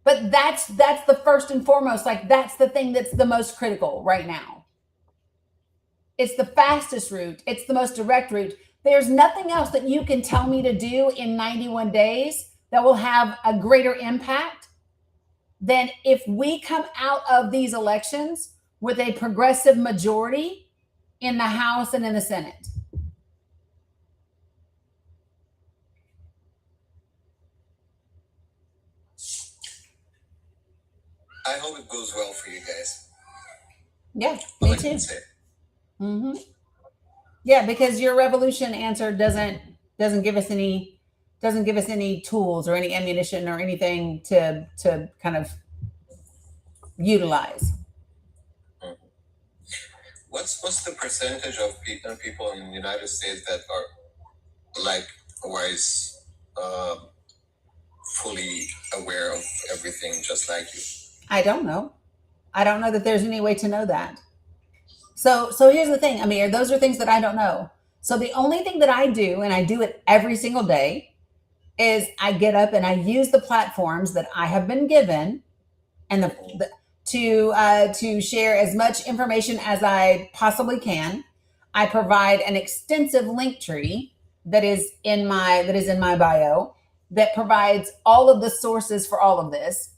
But that's the first and foremost, like that's the thing that's the most critical right now. It's the fastest route. It's the most direct route. There's nothing else that you can tell me to do in 91 days that will have a greater impact than if we come out of these elections with a progressive majority in the House and in the Senate. I hope it goes well for you guys. Yeah, All me I can too. say. Mm-hmm. Yeah, because your revolution answer doesn't give us any tools or any ammunition or anything to kind of utilize. What's the percentage of people in the United States that are likewise fully aware of everything just like you? I don't know. I don't know that there's any way to know that. So here's the thing, Amir, those are things that I don't know. So the only thing that I do, and I do it every single day, is I get up and I use the platforms that I have been given and to share as much information as I possibly can. I provide an extensive link tree that is in my bio that provides all of the sources for all of this.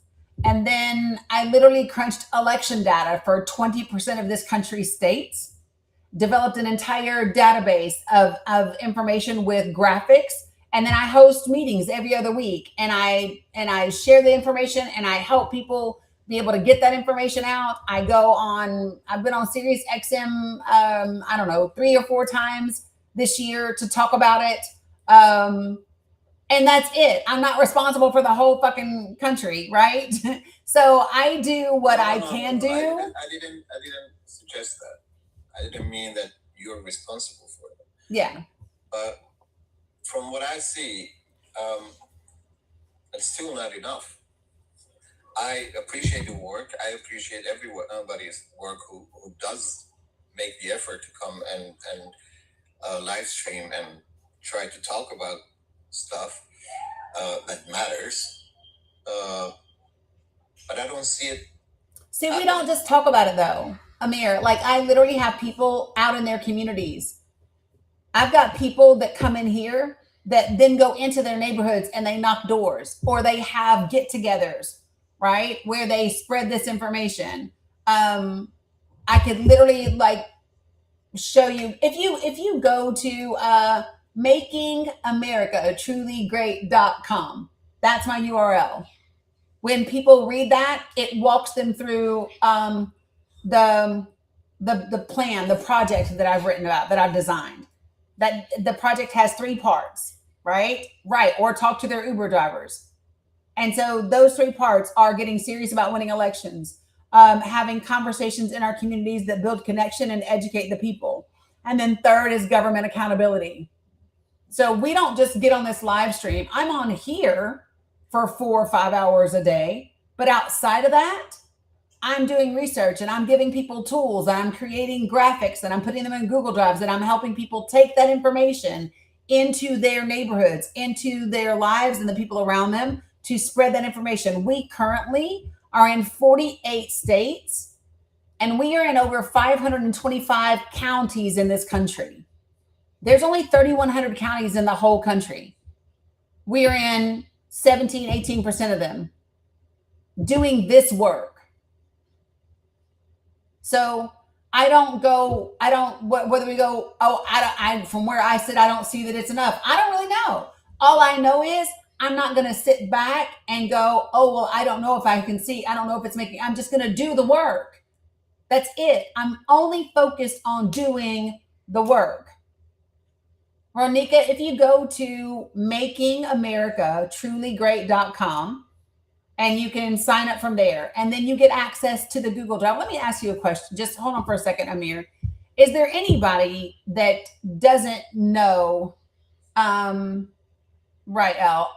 And then I literally crunched election data for 20% of this country's states, developed an entire database of information with graphics. And then I host meetings every other week and I share the information and I help people be able to get that information out. I've been on Sirius XM, I don't know, 3 or 4 times this year to talk about it. And that's it. I'm not responsible for the whole fucking country, right? So I do what I can do. I didn't suggest that. I didn't mean that you're responsible for it. Yeah. But from what I see, it's still not enough. I appreciate your work. I appreciate everybody's work who does make the effort to come and live stream and try to talk about stuff that matters, but I don't see it. See, we don't just talk about it though, Amir. Like I literally have people out in their communities. I've got people that come in here that then go into their neighborhoods and they knock doors or they have get-togethers, right, where they spread this information. I could literally like show you if you go to makingamericatrulygreat.com. That's my URL. When people read that, it walks them through the plan, the project that I've written about, that I've designed. That the project has 3 parts, right? Right. Or talk to their Uber drivers. And so those 3 parts are getting serious about winning elections, having conversations in our communities that build connection and educate the people. And then 3rd is government accountability. So we don't just get on this live stream. I'm on here for 4 or 5 hours a day. But outside of that, I'm doing research and I'm giving people tools and I'm creating graphics and I'm putting them in Google Drives and I'm helping people take that information into their neighborhoods, into their lives and the people around them to spread that information. We currently are in 48 states and we are in over 525 counties in this country. There's only 3,100 counties in the whole country. We are in 17, 18% of them doing this work. So whether we go, from where I sit, I don't see that it's enough. I don't really know. All I know is I'm not going to sit back and go, oh, well, I don't know if I can see. I don't know if it's making, I'm just going to do the work. That's it. I'm only focused on doing the work. Ronika, if you go to makingamericatruly.great.com, and you can sign up from there. And then you get access to the Google Drive. Let me ask you a question. Just hold on for a second, Amir. Is there anybody that doesn't know, right, Elle,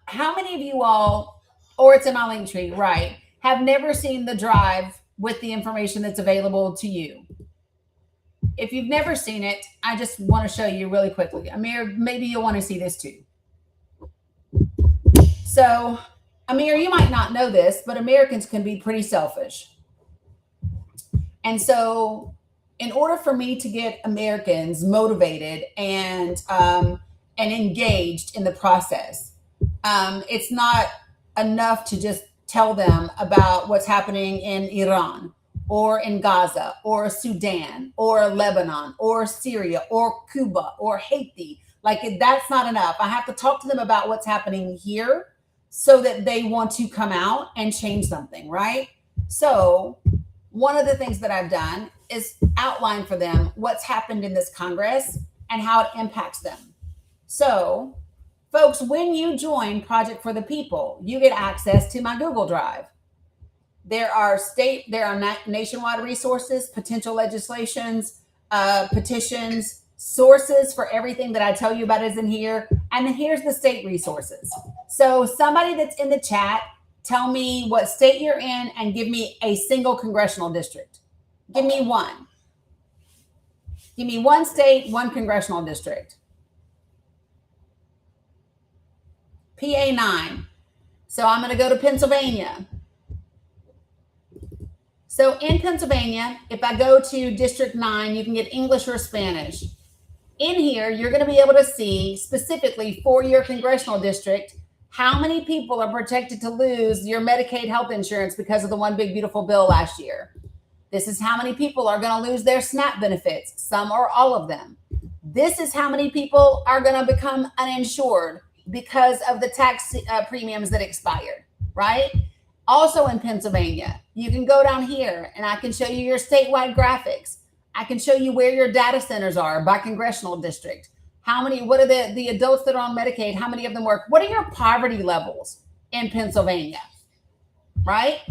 how many of you all, or it's in my link tree, right, have never seen the drive with the information that's available to you? If you've never seen it, I just want to show you really quickly. Amir, maybe you'll want to see this too. So, Amir, you might not know this, but Americans can be pretty selfish. And so in order for me to get Americans motivated and engaged in the process, it's not enough to just tell them about what's happening in Iran or in Gaza or Sudan or Lebanon or Syria or Cuba or Haiti. Like, that's not enough. I have to talk to them about what's happening here so that they want to come out and change something, right? So one of the things that I've done is outline for them what's happened in this Congress and how it impacts them. So, folks, when you join Project for the People, you get access to my Google Drive. There are nationwide resources, potential legislations, petitions, sources for everything that I tell you about is in here. And then here's the state resources. So somebody that's in the chat, tell me what state you're in and give me a single congressional district. Give me one. Give me one state, one congressional district. PA 9. So I'm going to go to Pennsylvania. So in Pennsylvania, if I go to District 9, you can get English or Spanish. In here, you're going to be able to see specifically for your congressional district how many people are projected to lose your Medicaid health insurance because of the one big beautiful bill last year. This is how many people are going to lose their SNAP benefits, some or all of them. This is how many people are going to become uninsured because of the tax premiums that expired, right? Also in Pennsylvania, you can go down here and I can show you your statewide graphics. I can show you where your data centers are by congressional district. What are the adults that are on Medicaid? How many of them work? What are your poverty levels in Pennsylvania, right?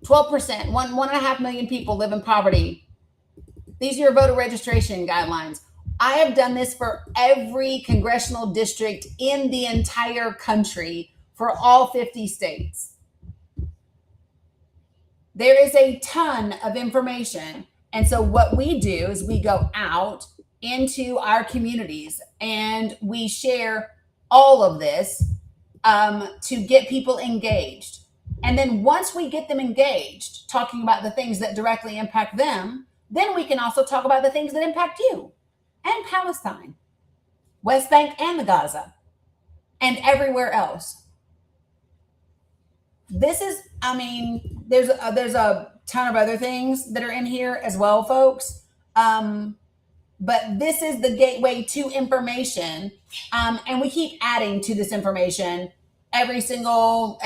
12%, 1.5 million people live in poverty. These are your voter registration guidelines. I have done this for every congressional district in the entire country for all 50 states. There is a ton of information. And so what we do is we go out into our communities and we share all of this to get people engaged. And then once we get them engaged, talking about the things that directly impact them, then we can also talk about the things that impact you and Palestine, West Bank and the Gaza, and everywhere else. This is, there's a ton of other things that are in here as well, folks. But this is the gateway to information. And we keep adding to this information every single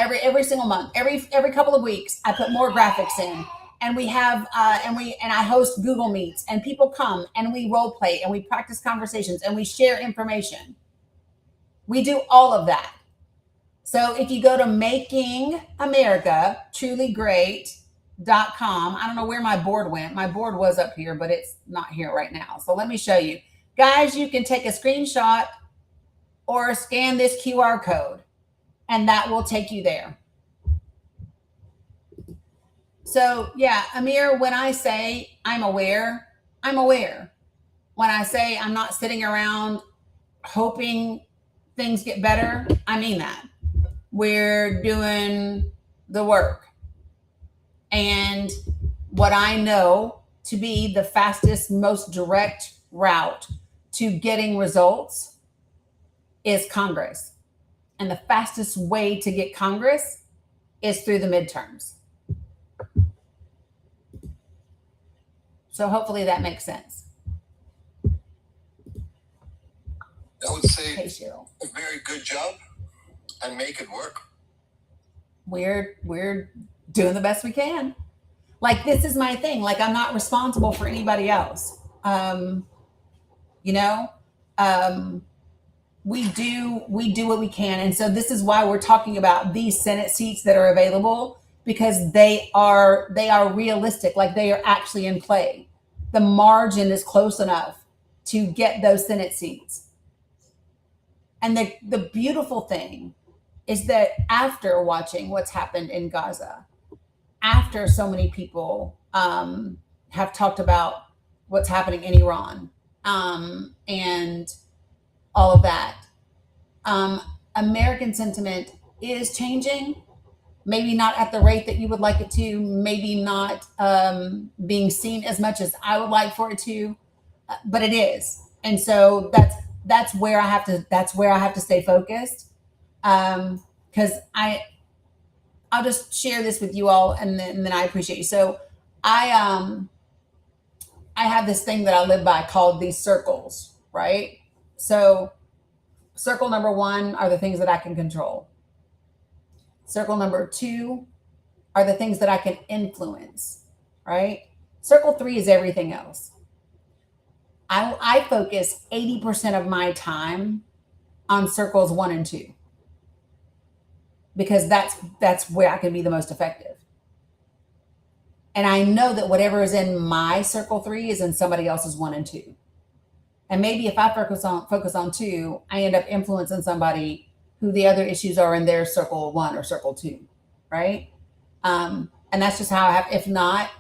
month, every couple of weeks. I put more graphics in, and we have, and I host Google Meets, and people come and we role play and we practice conversations and we share information. We do all of that. So if you go to makingamericatruly.great.com, I don't know where my board went. My board was up here, but it's not here right now. So let me show you. Guys, you can take a screenshot or scan this QR code, and that will take you there. So yeah, Amir, when I say I'm aware, I'm aware. When I say I'm not sitting around hoping things get better, I mean that. We're doing the work. And what I know to be the fastest, most direct route to getting results is Congress. And the fastest way to get Congress is through the midterms. So hopefully that makes sense. I would say Hey, Cheryl. a very good job and make it work. We're doing the best we can. Like, this is my thing. Like, I'm not responsible for anybody else. You know, we do what we can. And so this is why we're talking about these Senate seats that are available, because they are realistic. Like, they are actually in play. The margin is close enough to get those Senate seats. And the beautiful thing is that after watching what's happened in Gaza, after so many people have talked about what's happening in Iran and all of that, American sentiment is changing. Maybe not at the rate that you would like it to, maybe not being seen as much as I would like for it to, but it is. And so that's where I have to stay focused. Because I'll just share this with you all, and then I appreciate you. So I have this thing that I live by called these circles, right? So circle number 1 are the things that I can control. Circle number 2 are the things that I can influence, right? Circle 3 is everything else. I focus 80% of my time on circles 1 and 2. Because that's where I can be the most effective. And I know that whatever is in my circle 3 is in somebody else's 1 and 2. And maybe if I focus on 2, I end up influencing somebody who the other issues are in their circle 1 or circle 2, right? And that's just how I have. If not,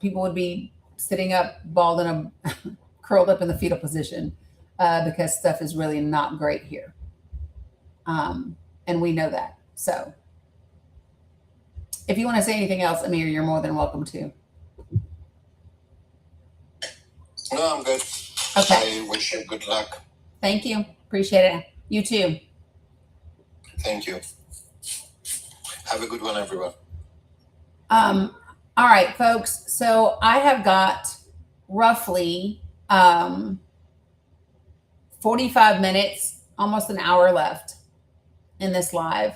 people would be sitting up, balled in a curled up in the fetal position, because stuff is really not great here, and we know that. So if you want to say anything else, Amir, you're more than welcome to. No, I'm good. Okay. I wish you good luck. Thank you. Appreciate it. You too. Thank you. Have a good one, everyone. All right, folks. So I have got roughly 45 minutes, almost an hour left in this live.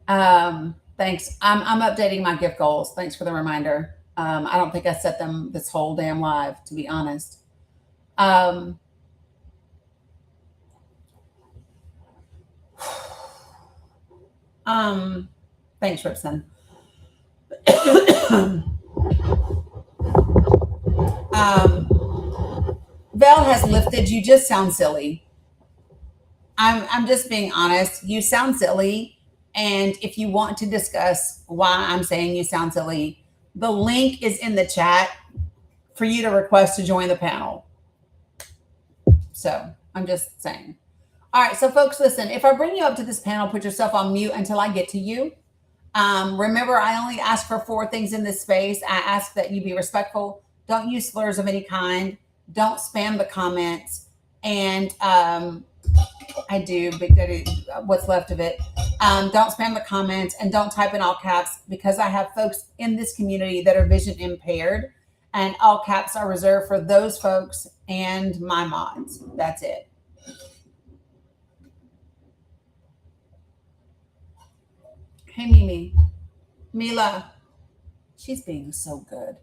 Thanks. I'm updating my gift goals. Thanks for the reminder. I don't think I set them this whole damn live, to be honest. Thanks, Ripson. Val has lifted. You just sound silly. I'm just being honest. You sound silly. And if you want to discuss why I'm saying you sound silly, the link is in the chat for you to request to join the panel. So I'm just saying. All right. So folks, listen, if I bring you up to this panel, put yourself on mute until I get to you. Remember, I only ask for 4 things in this space. I ask that you be respectful. Don't use slurs of any kind. Don't spam the comments. And I do, Big Daddy, what's left of it. Don't spam the comments and don't type in all caps, because I have folks in this community that are vision impaired, and all caps are reserved for those folks and my mods. That's it. Hey, Mimi. Mila. She's being so good.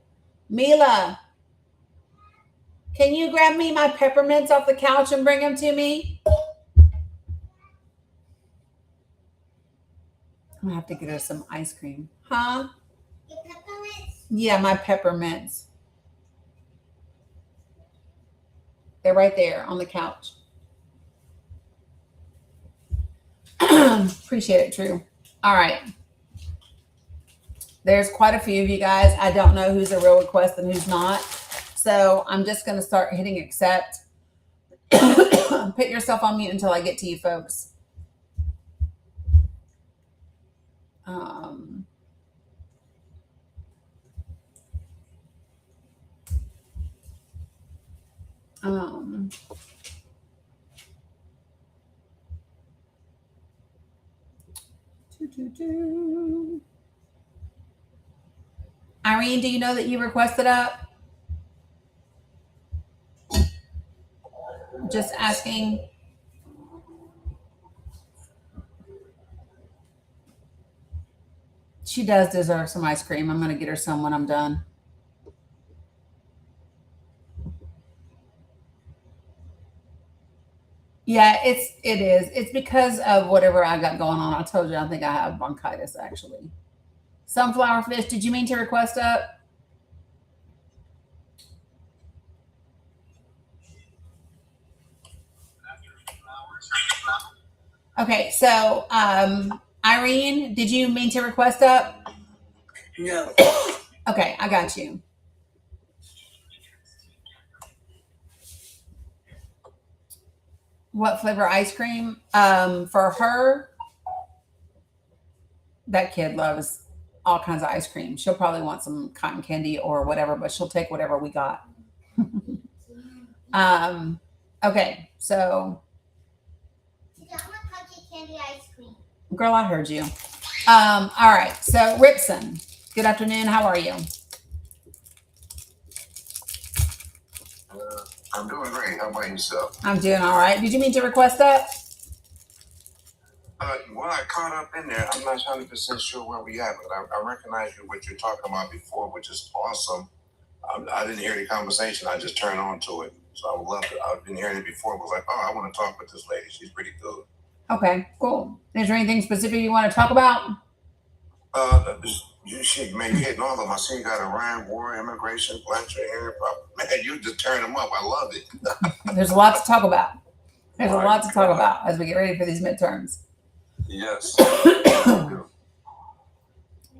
Mila, can you grab me my peppermints off the couch and bring them to me? I'm gonna have to get her some ice cream. Huh? The peppermints? Yeah, my peppermints. They're right there on the couch. Appreciate it, Drew. All right. There's quite a few of you guys. I don't know who's a real request and who's not. So I'm just going to start hitting accept. Put yourself on mute until I get to you folks. Irene, do you know that you requested up? Just asking. She does deserve some ice cream. I'm going to get her some when I'm done. Yeah, it is. It's because of whatever I got going on. I told you, I think I have bronchitis, actually. Sunflower fish, did you mean to request up? Okay, so Irene, did you mean to request up? No. Okay, I got you. What flavor ice cream? For her, that kid loves all kinds of ice cream. She'll probably want some cotton candy or whatever, but she'll take whatever we got. Okay, so Candy ice cream. girl, I heard you. All right, so Ripson, good afternoon. How are you? I'm doing great. How about yourself? I'm doing all right. Did you mean to request that? Well, I caught up in there. I'm not 100% sure where we at, but I recognize what you're talking about before, which is awesome. I didn't hear the conversation. I just turned on to it. So I would love to. I've been hearing it before. I was like, oh, I want to talk with this lady. She's pretty good. Okay, cool. Is there anything specific you want to talk about? She may be hitting all of them. I see you got Iran, war, immigration, Blanche, man, you just turn them up. I love it. There's a lot to talk about. There's a lot to talk about as we get ready for these midterms. Yes.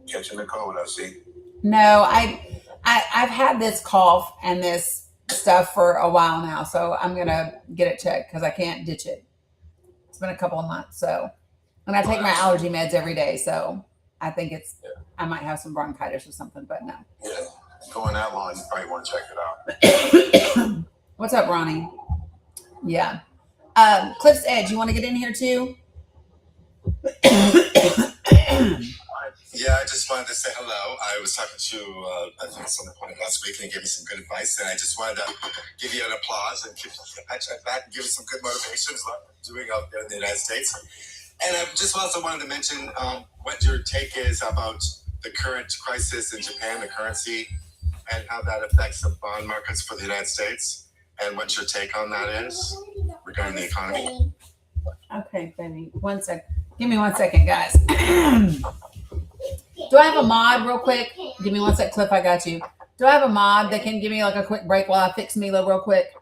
Catching the cold, I see. No, I've had this cough and this stuff for a while now, so I'm gonna get it checked because I can't ditch it. It's been a couple of months, so and I take my allergy meds every day, so I think I might have some bronchitis or something, but no. Yeah, going that long, you probably want to check it out. What's up, Ronnie? Yeah. Cliff's Edge, you want to get in here too? Yeah, I just wanted to say hello. I was talking to I think at some point last week, and he gave me some good advice, and I just wanted to give you an applause and give you a pat back and give you some good motivation as what I'm doing out there in the United States. And I just also wanted to mention what your take is about the current crisis in Japan, the currency, and how that affects the bond markets for the United States, and what your take on that is regarding the economy. Okay, baby. 1 sec. Give me 1 second, guys. Do I have a mod real quick? Give me 1 sec, Cliff. I got you. Do I have a mod that can give me like a quick break while I fix Milo real quick?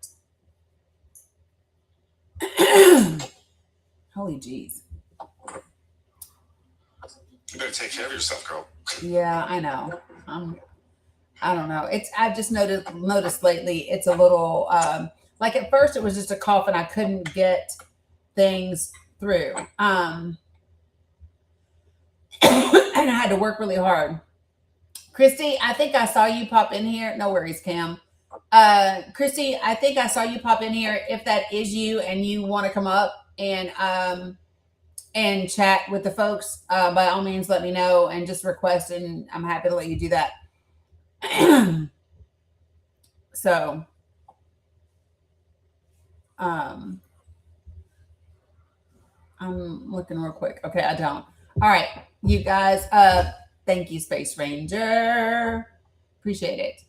Holy jeez. You better take care of yourself, girl. Yeah, I know. I don't know. I've just noticed lately it's a little like at first it was just a cough and I couldn't get things through. And I had to work really hard. Christy, I think I saw you pop in here. No worries, Cam. Christy, I think I saw you pop in here. If that is you and you want to come up and chat with the folks, by all means, let me know and just request, and I'm happy to let you do that. So, I'm looking real quick. Okay, I don't. All right, you guys. Thank you, Space Ranger. Appreciate it.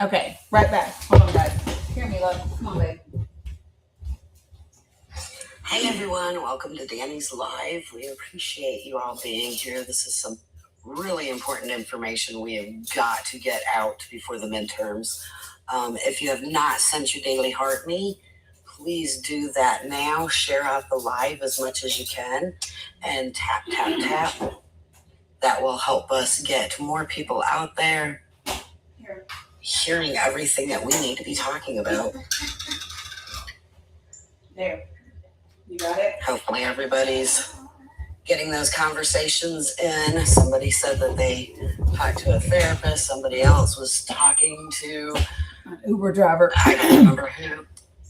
Okay, right back. Hold on, guys. Here, Mila. Come on, babe. Hey, everyone. Welcome to Dani's Live. We appreciate you all being here. This is some really important information we have got to get out before the midterms. If you have not sent your daily heart me, please do that now. Share out the live as much as you can and tap that will help us get more people out there hearing everything that we need to be talking about. There. You got it? Hopefully everybody's getting those conversations in. Somebody said that they talked to a therapist. Somebody else was talking to an Uber driver. I don't remember who.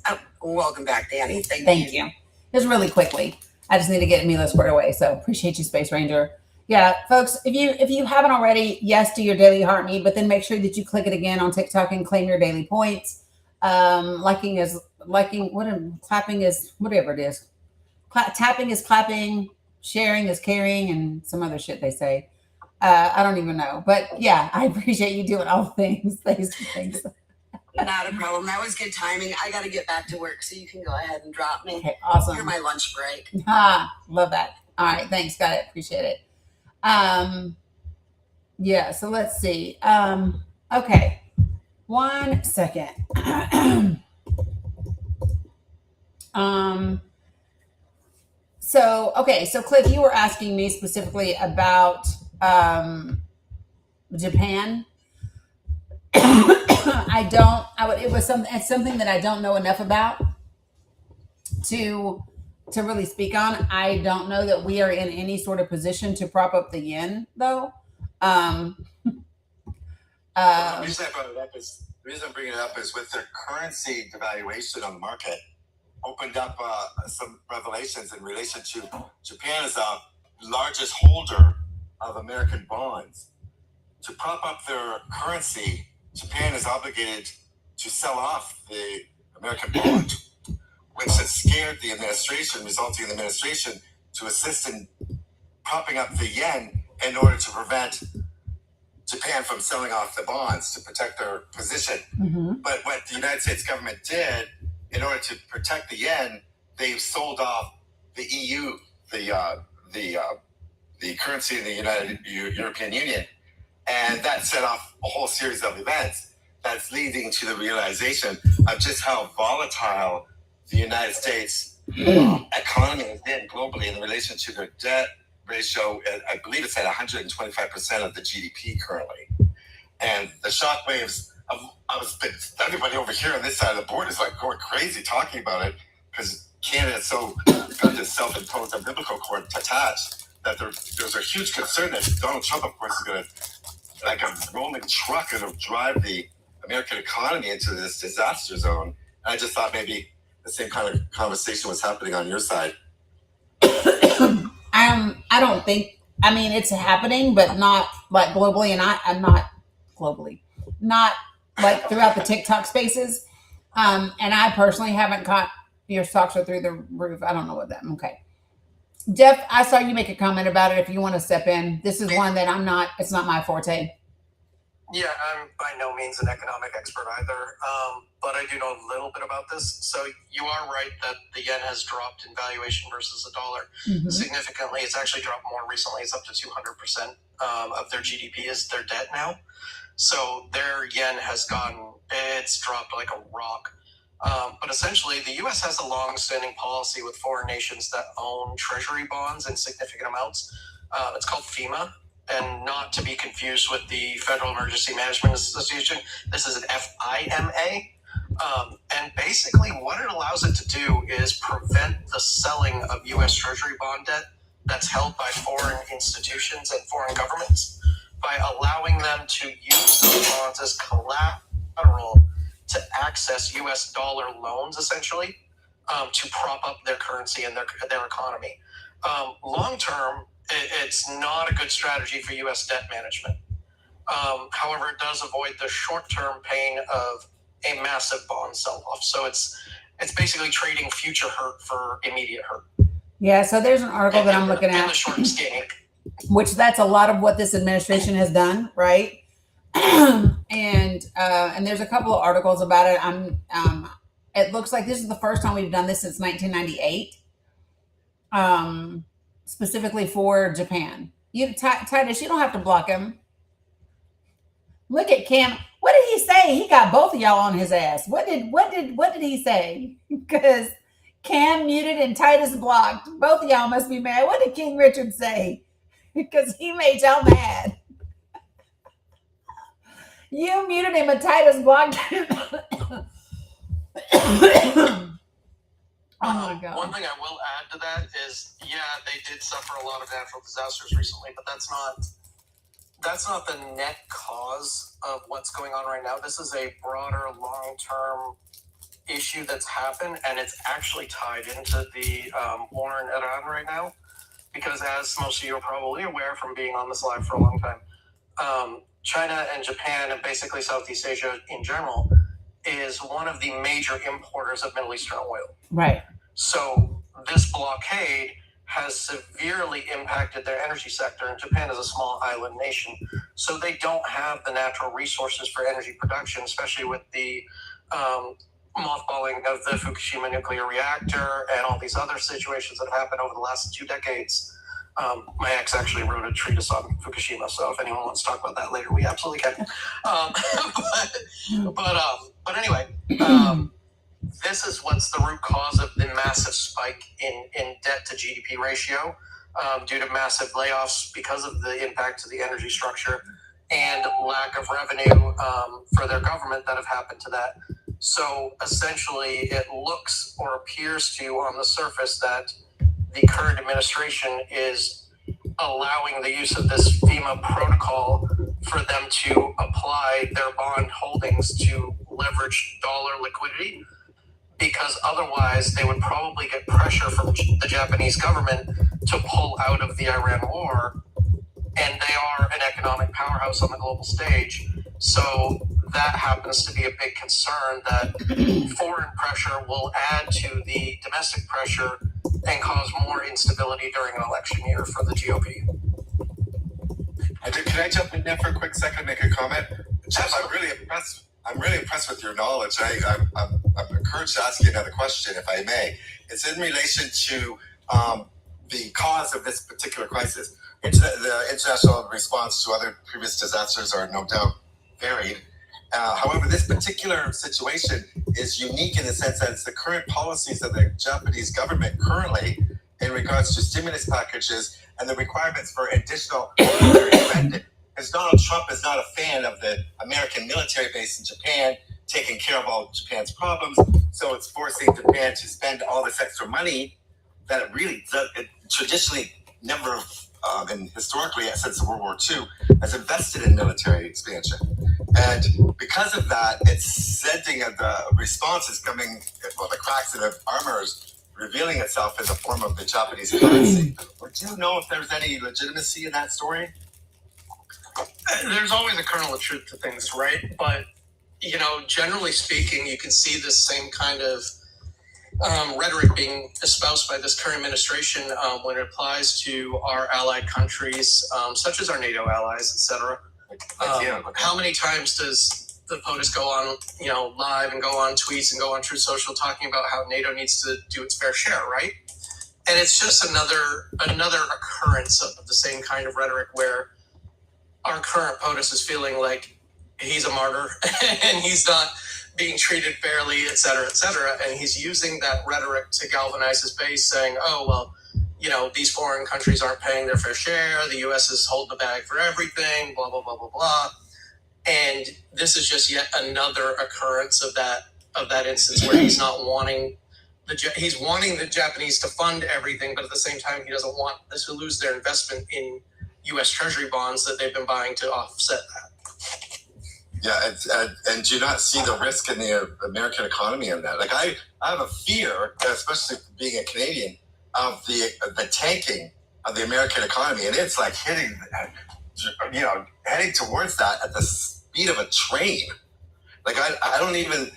Oh, welcome back, Dani. Thank you. Just really quickly. I just need to get Mila squared away. So appreciate you, Space Ranger. Yeah, folks, if you haven't already, yes to your daily heart meet, but then make sure that you click it again on TikTok and claim your daily points. Clapping is whatever it is. Tapping is clapping, sharing is caring, and some other shit they say. I don't even know. But yeah, I appreciate you doing all the things. Thanks. Not a problem. That was good timing. I got to get back to work, so you can go ahead and drop me. Okay, awesome. You're my lunch break. Love that. All right, thanks. Got it. Appreciate it. Yeah, so let's see. Okay. 1 second. So Cliff, you were asking me specifically about Japan. It's something that I don't know enough about to really speak on. I don't know that we are in any sort of position to prop up the yen, though. The reason I'm bringing it up is with their currency devaluation on the market, opened up some revelations in relation to Japan as the largest holder of American bonds. To prop up their currency, Japan is obligated to sell off the American bond, which has scared the administration, resulting in the administration to assist in propping up the yen in order to prevent Japan from selling off the bonds to protect their position. Mm-hmm. But what the United States government did, in order to protect the yen, they've sold off the EU, the currency in the European Union. And that set off a whole series of events that's leading to the realization of just how volatile the United States economy has been globally in relation to their debt ratio. I believe it's at 125% of the GDP currently. And the shockwaves everybody over here on this side of the board is like going crazy talking about it because Canada got this self-imposed umbilical cord attached that there's a huge concern that Donald Trump, of course, is going to, like a rolling truck, going to drive the American economy into this disaster zone. And I just thought maybe the same kind of conversation was happening on your side. I don't think, it's happening, but not like globally, and I'm not globally, not like throughout the TikTok spaces. And I personally haven't caught your stocks are through the roof. I don't know what that, okay. Jeff, I saw you make a comment about it. If you want to step in, this is one that it's not my forte. Yeah, I'm by no means an economic expert either, but I do know a little bit about this. So you are right that the yen has dropped in valuation versus the dollar significantly. It's actually dropped more recently. It's up to 200% of their GDP is their debt now. So their yen has it's dropped like a rock. But essentially, the U.S. has a long-standing policy with foreign nations that own treasury bonds in significant amounts. It's called FEMA, and not to be confused with the Federal Emergency Management Association. This is an FIMA. And basically, what it allows it to do is prevent the selling of U.S. treasury bond debt that's held by foreign institutions and foreign governments by allowing them to use those bonds as collateral to access U.S. dollar loans, essentially, to prop up their currency and their economy. Long term, it's not a good strategy for U.S. debt management. However, it does avoid the short-term pain of a massive bond sell-off. So it's basically trading future hurt for immediate hurt. Yeah, so there's an article that I'm looking at, the short and skinny. Which that's a lot of what this administration has done, right? And there's a couple of articles about it. It looks like this is the first time we've done this since 1998, specifically for Japan. Titus, you don't have to block him. Look at Cam. What did he say? He got both of y'all on his ass. What did he say? Because Cam muted and Titus blocked. Both of y'all must be mad. What did King Richard say? because he made y'all mad. You muted him and Titus blocked him. Oh my God. One thing I will add to that is, yeah, they did suffer a lot of natural disasters recently, but that's not the net cause of what's going on right now. This is a broader, long-term issue that's happened, and it's actually tied into the war in Iran right now, because as most of you are probably aware from being on this live for a long time, China and Japan and basically Southeast Asia in general is one of the major importers of Middle Eastern oil. Right. So this blockade has severely impacted their energy sector, and Japan is a small island nation. So they don't have the natural resources for energy production, especially with the mothballing of the Fukushima nuclear reactor and all these other situations that have happened over the last 2 decades. My ex actually wrote a treatise on Fukushima, so if anyone wants to talk about that later, we absolutely can. But anyway, this is what's the root cause of the massive spike in debt to GDP ratio due to massive layoffs because of the impact to the energy structure and lack of revenue for their government that have happened to that. So essentially, it looks or appears to, on the surface, that the current administration is allowing the use of this FEMA protocol for them to apply their bond holdings to leverage dollar liquidity, because otherwise they would probably get pressure from the Japanese government to pull out of the Iran war, and they are an economic powerhouse on the global stage. So that happens to be a big concern, that foreign pressure will add to the domestic pressure and cause more instability during an election year for the GOP. Can I jump in there for a quick second and make a comment? Jeff, I'm really impressed with your knowledge. I'm encouraged to ask you another question, if I may. It's in relation to the cause of this particular crisis. The international response to other previous disasters are no doubt varied. However, this particular situation is unique in the sense that it's the current policies of the Japanese government currently in regards to stimulus packages and the requirements for additional military spending. Because Donald Trump is not a fan of the American military base in Japan taking care of all Japan's problems, so it's forcing Japan to spend all this extra money that it traditionally never and historically since World War II has invested in military expansion. And because of that, it's sending the response is coming, well, the cracks in the armor is revealing itself in the form of the Japanese currency. Would you know if there's any legitimacy in that story? There's always a kernel of truth to things, right? But, generally speaking, you can see this same kind of rhetoric being espoused by this current administration when it applies to our allied countries, such as our NATO allies, etc. How many times does the POTUS go on, live and go on tweets and go on Truth Social talking about how NATO needs to do its fair share, right? And it's just another occurrence of the same kind of rhetoric where our current POTUS is feeling like he's a martyr and he's not being treated fairly, et cetera, and he's using that rhetoric to galvanize his base, saying, oh, well, these foreign countries aren't paying their fair share, the U.S. is holding the bag for everything, blah, blah, blah, blah, blah. And this is just yet another occurrence of that instance where he's not wanting he's wanting the Japanese to fund everything, but at the same time, he doesn't want this to lose their investment in U.S. Treasury bonds that they've been buying to offset that. Yeah, and do you not see the risk in the American economy in that? Like, I have a fear, especially being a Canadian, of the tanking of the American economy, and it's like heading towards that at the speed of a train. Like, I don't even,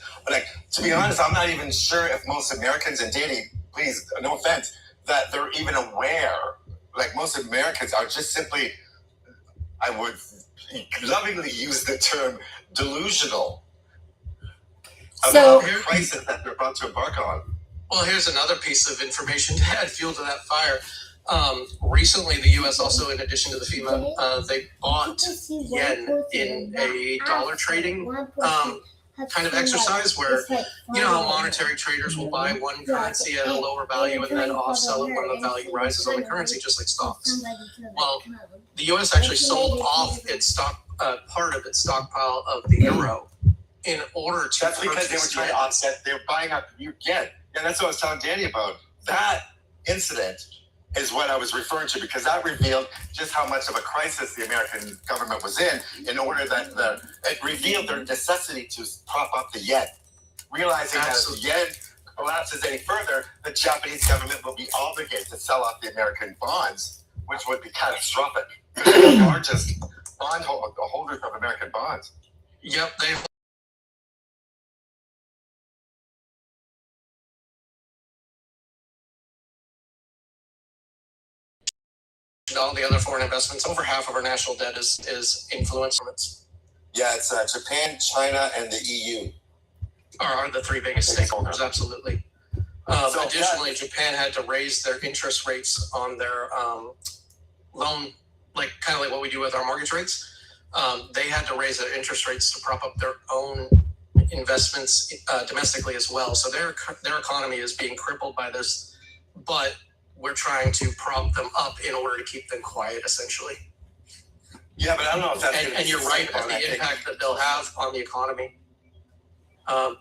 to be honest, I'm not even sure if most Americans, and Dani, please, no offense, that they're even aware. Like, most Americans are just simply, I would lovingly use the term delusional about the crisis that they're about to embark on. Well, here's another piece of information to add fuel to that fire. Recently, the U.S. also, in addition to the FEMA, they bought yen in a dollar trading kind of exercise where, you know how monetary traders will buy one currency at a lower value and then off-sell it when the value rises on the currency, just like stocks. Well, the U.S. actually sold off its stock, part of its stockpile of the euro in order to. That's because they were trying to offset. They were buying up yen. Yeah, that's what I was telling Danny about. That incident is what I was referring to, because that revealed just how much of a crisis the American government was in order that it revealed their necessity to prop up the yen, realizing that if the yen collapses any further, the Japanese government will be obligated to sell off the American bonds, which would be catastrophic. They're the largest holders of American bonds. Yep, they. All the other foreign investments, over half of our national debt is influenced from it. Yeah, it's Japan, China, and the EU are the three biggest stakeholders. Absolutely. Additionally, Japan had to raise their interest rates on their loan, like kind of like what we do with our mortgage rates. They had to raise their interest rates to prop up their own investments domestically as well. So their economy is being crippled by this, but we're trying to prop them up in order to keep them quiet, essentially. Yeah, but I don't know if that's. And you're right about the impact that they'll have on the economy,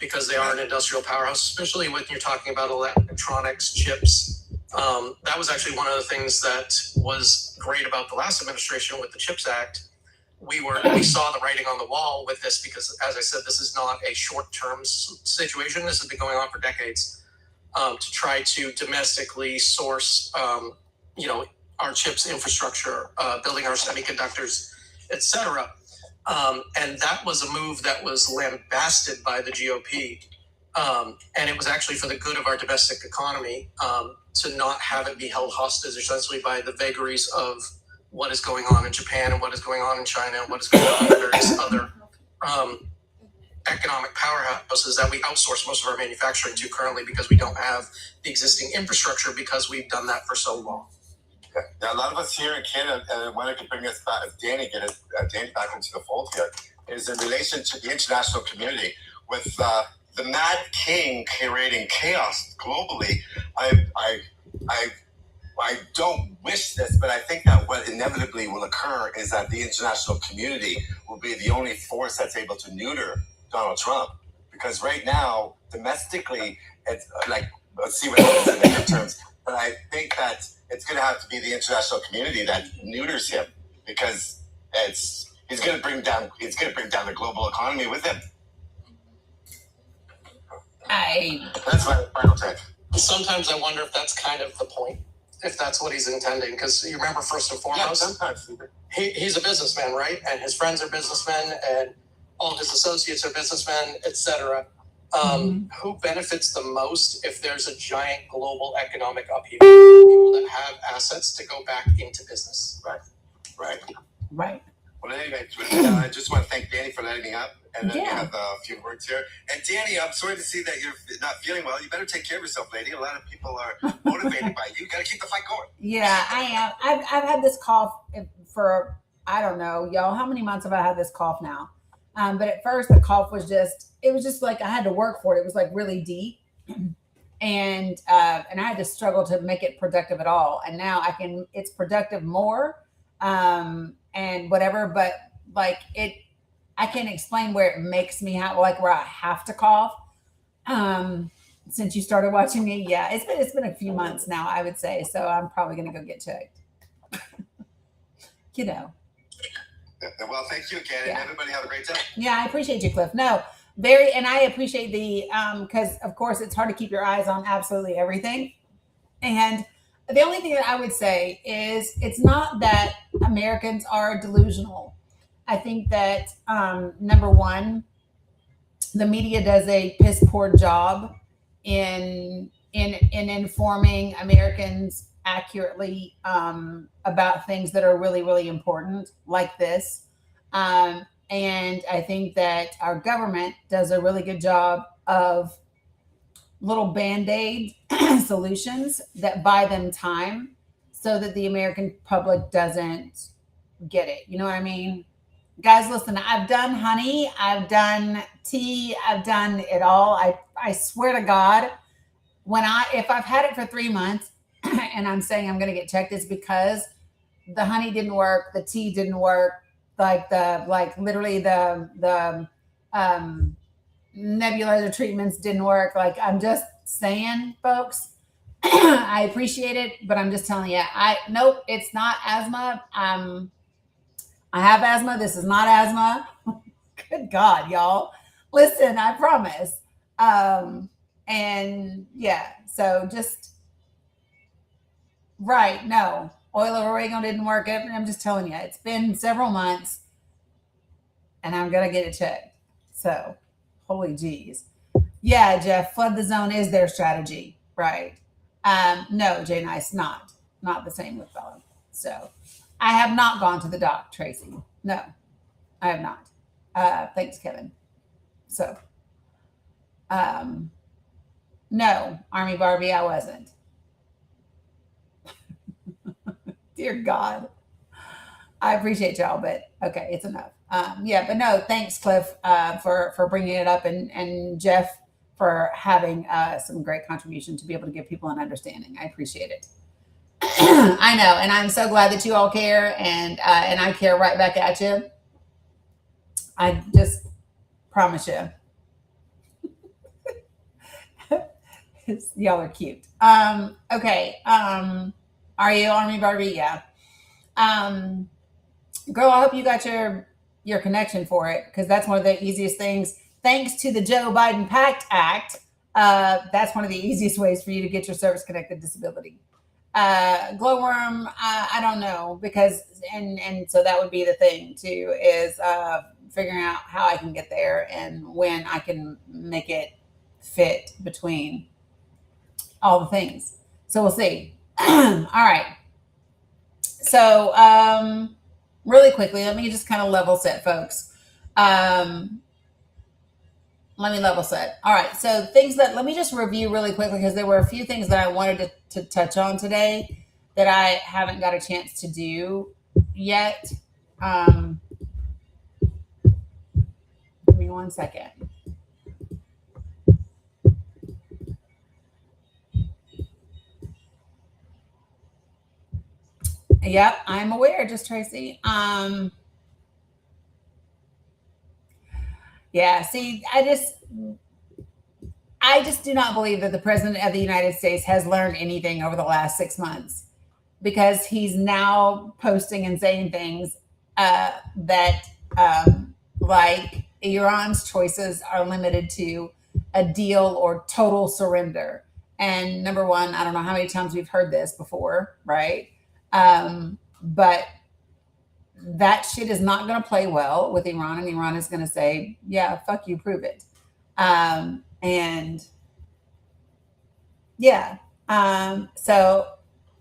because they are an industrial powerhouse, especially when you're talking about electronics, chips. That was actually one of the things that was great about the last administration with the CHIPS Act. We saw the writing on the wall with this because, as I said, this is not a short-term situation. This has been going on for decades. To try to domestically source, our chips infrastructure, building our semiconductors, etc. And that was a move that was lambasted by the GOP. And it was actually for the good of our domestic economy to not have it be held hostage, essentially, by the vagaries of what is going on in Japan and what is going on in China and what is going on in various other economic powerhouses that we outsource most of our manufacturing to currently because we don't have the existing infrastructure because we've done that for so long. Okay. Now, a lot of us here in Canada, and I wanted to bring us back, Danny back into the fold here, is in relation to the international community with the Mad King creating chaos globally. I don't wish this, but I think that what inevitably will occur is that the international community will be the only force that's able to neuter Donald Trump, because right now domestically it's like, let's see what happens in the midterms, but I think that it's going to have to be the international community that neuters him, because he's going to bring down the global economy with him. That's my final take. Sometimes I wonder if that's kind of the point, if that's what he's intending, because you remember, first and foremost, he's a businessman, right? And his friends are businessmen, and all of his associates are businessmen, etc. Who benefits the most if there's a giant global economic upheaval? People that have assets to go back into business. Right. Well, anyway, I just want to thank Dani for letting me up, and then we have a few words here. And Dani, I'm sorry to see that you're not feeling well. You better take care of yourself, lady. A lot of people are motivated by you. You got to keep the fight going. Yeah, I am. I've had this cough for, I don't know, y'all. How many months have I had this cough now? But at first the cough was just like I had to work for it. It was like really deep. And I had to struggle to make it productive at all. And now it's productive more, and whatever, but like I can't explain where it makes me where I have to cough. Since you started watching me, yeah, it's been a few months now, I would say. So I'm probably going to go get checked. Well, thank you again, and everybody have a great day. Yeah, I appreciate you, Cliff. No, and I appreciate because of course it's hard to keep your eyes on absolutely everything. And the only thing that I would say is it's not that Americans are delusional. I think that number one, the media does a piss poor job in informing Americans accurately about things that are really, really important, like this. And I think that our government does a really good job of little Band-Aid solutions that buy them time so that the American public doesn't get it. You know what I mean? Guys, listen, I've done honey, I've done tea, I've done it all. I swear to God, if I've had it for 3 months and I'm saying I'm going to get checked, it's because the honey didn't work, the tea didn't work, literally the nebulizer treatments didn't work. Like, I'm just saying, folks, I appreciate it, but I'm just telling you, nope, it's not asthma. I have asthma. This is not asthma. Good God, y'all. Listen, I promise. And yeah, so just right. No, oil of oregano didn't work. I'm just telling you, it's been several months and I'm going to get it checked. So, holy geez. Yeah, Jeff, flood the zone is their strategy. Right. No, Jay Nice, not the same with Bella. So I have not gone to the doc, Tracy. No, I have not. Thanks, Kevin. So, no, Army Barbie, I wasn't. Dear God. I appreciate y'all, but okay, it's enough. Yeah, but no, thanks, Cliff, for bringing it up, and Jeff for having some great contribution to be able to give people an understanding. I appreciate it. I know, and I'm so glad that you all care, and I care right back at you. I just promise you. Y'all are cute. Okay. Are you Army Barbie? Yeah. Girl, I hope you got your connection for it, because that's one of the easiest things. Thanks to the Joe Biden PACT Act, that's one of the easiest ways for you to get your service-connected disability. Glowworm, I don't know, because and so that would be the thing too, is figuring out how I can get there and when I can make it fit between all the things. So we'll see. All right. So really quickly, let me just kind of level set, folks. Let me level set. All right. So let me just review really quickly, because there were a few things that I wanted to touch on today that I haven't got a chance to do yet. Give me 1 second. Yep, I'm aware, just Tracy. Yeah, see, I just do not believe that the president of the United States has learned anything over the last 6 months, because he's now posting and saying things that like Iran's choices are limited to a deal or total surrender. And number one, I don't know how many times we've heard this before, right? But that shit is not going to play well with Iran, and Iran is going to say, yeah, fuck you, prove it. And yeah, so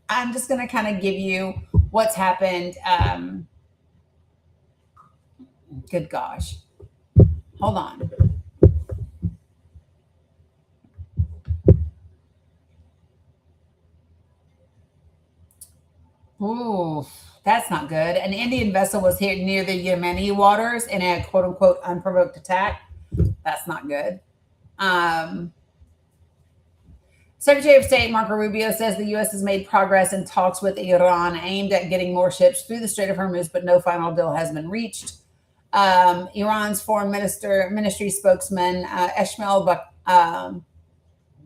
I'm just going to kind of give you what's happened. Good gosh. Hold on. Ooh, that's not good. An Indian vessel was hit near the Yemeni waters in a quote unquote unprovoked attack. That's not good. Secretary of State Marco Rubio says the U.S. has made progress in talks with Iran aimed at getting more ships through the Strait of Hormuz, but no final deal has been reached. Iran's foreign ministry spokesman Esmail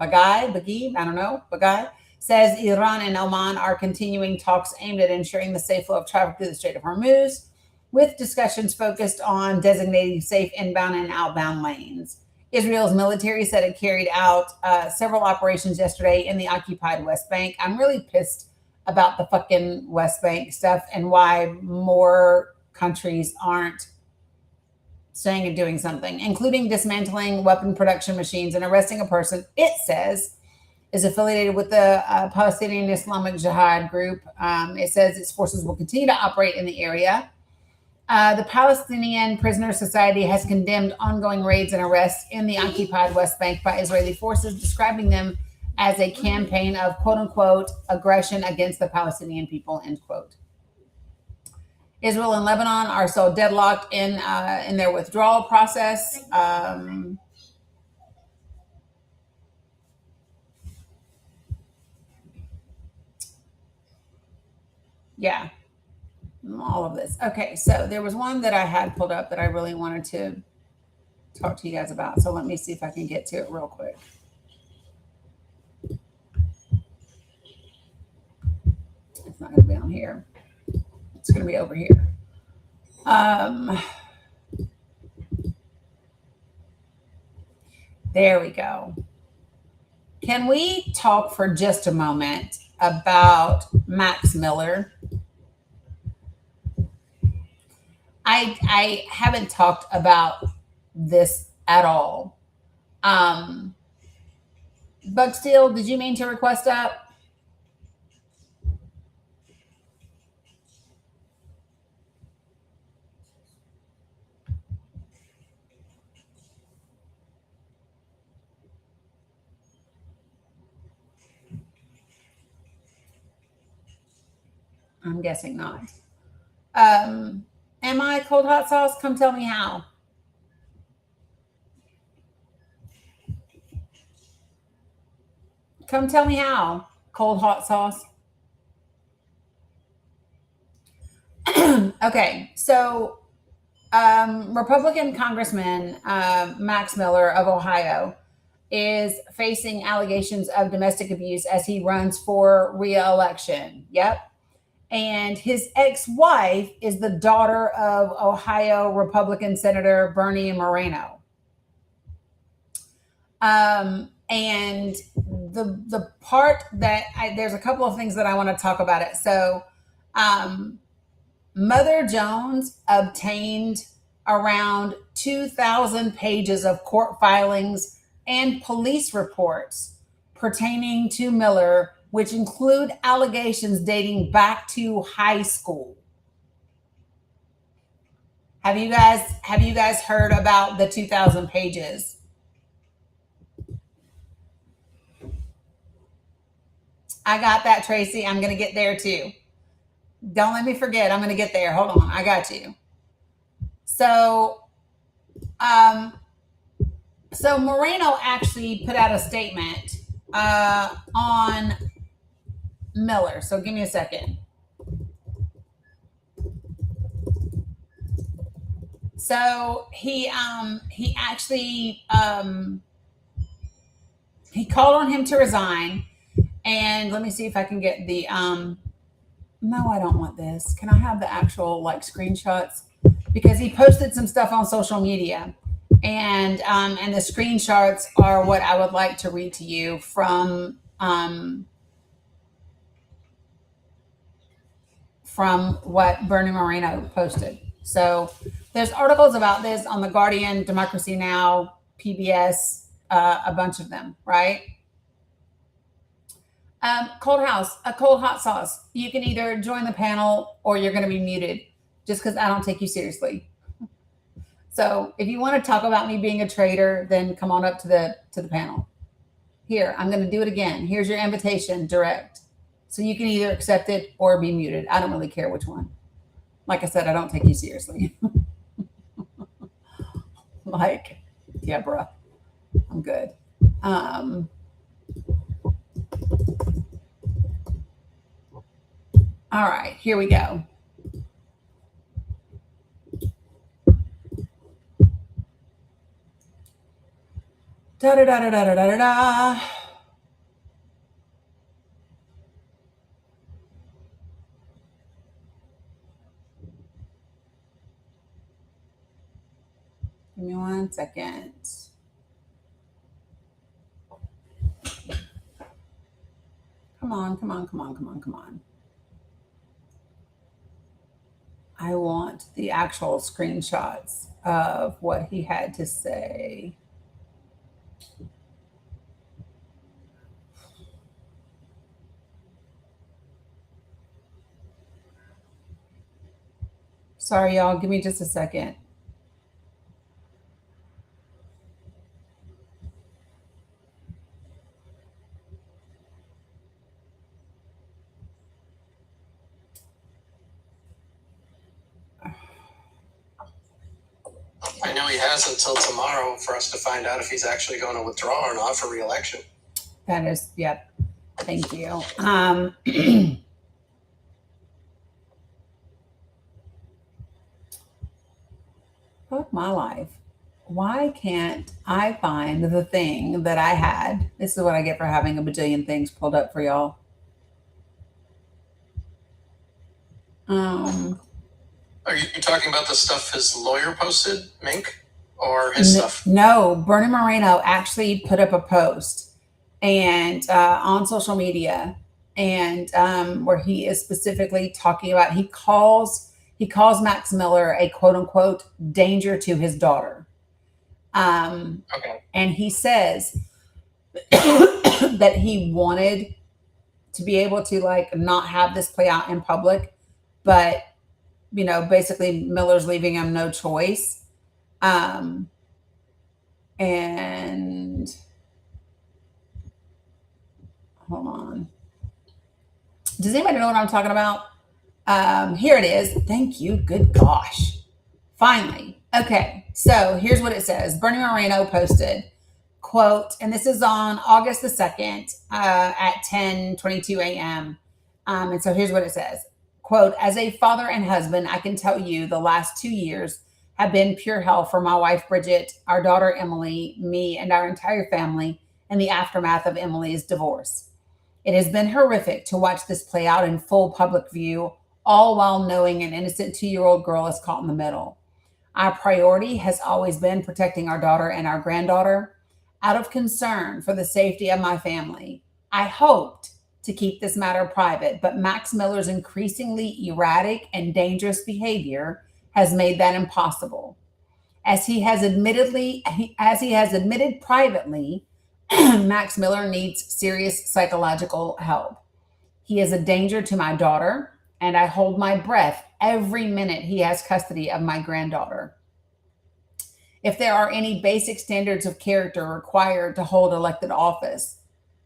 Baghai says Iran and Oman are continuing talks aimed at ensuring the safe flow of traffic through the Strait of Hormuz, with discussions focused on designating safe inbound and outbound lanes. Israel's military said it carried out several operations yesterday in the occupied West Bank. I'm really pissed about the fucking West Bank stuff and why more countries aren't saying and doing something, including dismantling weapon production machines and arresting a person it says is affiliated with the Palestinian Islamic Jihad group. It says its forces will continue to operate in the area. The Palestinian Prisoner Society has condemned ongoing raids and arrests in the occupied West Bank by Israeli forces, describing them as a campaign of quote unquote aggression against the Palestinian people, end quote. Israel and Lebanon are still deadlocked in their withdrawal process. Yeah, all of this. Okay, so there was one that I had pulled up that I really wanted to talk to you guys about. So let me see if I can get to it real quick. It's not going to be on here. It's going to be over here. There we go. Can we talk for just a moment about Max Miller? I haven't talked about this at all. Bucksteel, did you mean to request that? I'm guessing not. Am I cold hot sauce? Come tell me how. Come tell me how. Cold hot sauce. Okay, so Republican Congressman Max Miller of Ohio is facing allegations of domestic abuse as he runs for re-election. Yep. And his ex-wife is the daughter of Ohio Republican Senator Bernie Moreno. And the part that there's a couple of things that I want to talk about it. So Mother Jones obtained around 2,000 pages of court filings and police reports pertaining to Miller, which include allegations dating back to high school. Have you guys heard about the 2,000 pages? I got that, Tracy. I'm going to get there too. Don't let me forget. I'm going to get there. Hold on. I got you. So Moreno actually put out a statement on Miller. So give me a second. So he actually he called on him to resign, and let me see if I can get the no, I don't want this. Can I have the actual like screenshots? Because he posted some stuff on social media, and the screenshots are what I would like to read to you from what Bernie Moreno posted. So there's articles about this on The Guardian, Democracy Now!, PBS, a bunch of them, right? Cold hot sauce. You can either join the panel or you're going to be muted just because I don't take you seriously. So if you want to talk about me being a traitor, then come on up to the panel. Here, I'm going to do it again. Here's your invitation, direct. So you can either accept it or be muted. I don't really care which one. Like I said, I don't take you seriously. Like, yeah, bruh. I'm good. All right, here we go. Da da da da da da da da. Give me 1 second. Come on, come on, come on, come on, come on. I want the actual screenshots of what he had to say. Sorry, y'all. Give me just a second. he has until tomorrow for us to find out if he's actually going to withdraw or not for re-election. That is, yep. Thank you. Fuck my life. Why can't I find the thing that I had? This is what I get for having a bajillion things pulled up for y'all. Are you talking about the stuff his lawyer posted, Mink, or his stuff? No, Bernie Moreno actually put up a post and on social media, and where he is specifically talking about he calls Max Miller a quote unquote danger to his daughter. Okay. And he says that he wanted to be able to like not have this play out in public, but you know, basically Miller's leaving him no choice. And hold on. Does anybody know what I'm talking about? Here it is. Thank you. Good gosh. Finally. Okay. So here's what it says. Bernie Moreno posted, quote, and this is on August the 2nd at 10:22 a.m. And so here's what it says. Quote, as a father and husband, I can tell you the last 2 years have been pure hell for my wife, Bridget, our daughter, Emily, me, and our entire family in the aftermath of Emily's divorce. It has been horrific to watch this play out in full public view, all while knowing an innocent 2-year-old girl is caught in the middle. Our priority has always been protecting our daughter and our granddaughter. Out of concern for the safety of my family, I hoped to keep this matter private, but Max Miller's increasingly erratic and dangerous behavior has made that impossible. As he has admitted privately, Max Miller needs serious psychological help. He is a danger to my daughter, and I hold my breath every minute he has custody of my granddaughter. If there are any basic standards of character required to hold elected office,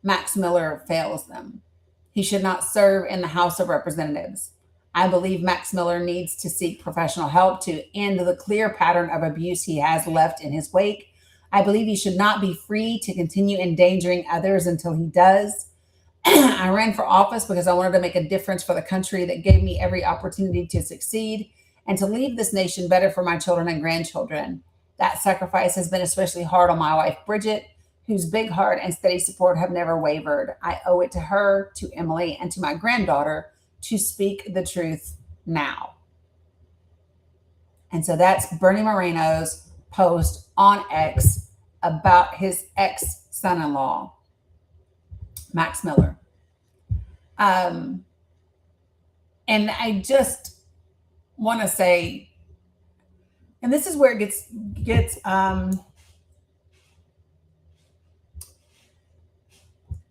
Max Miller fails them. He should not serve in the House of Representatives. I believe Max Miller needs to seek professional help to end the clear pattern of abuse he has left in his wake. I believe he should not be free to continue endangering others until he does. I ran for office because I wanted to make a difference for the country that gave me every opportunity to succeed and to leave this nation better for my children and grandchildren. That sacrifice has been especially hard on my wife, Bridget, whose big heart and steady support have never wavered. I owe it to her, to Emily, and to my granddaughter to speak the truth now. And so that's Bernie Moreno's post on X about his ex-son-in-law, Max Miller. And I just want to say, and this is where it gets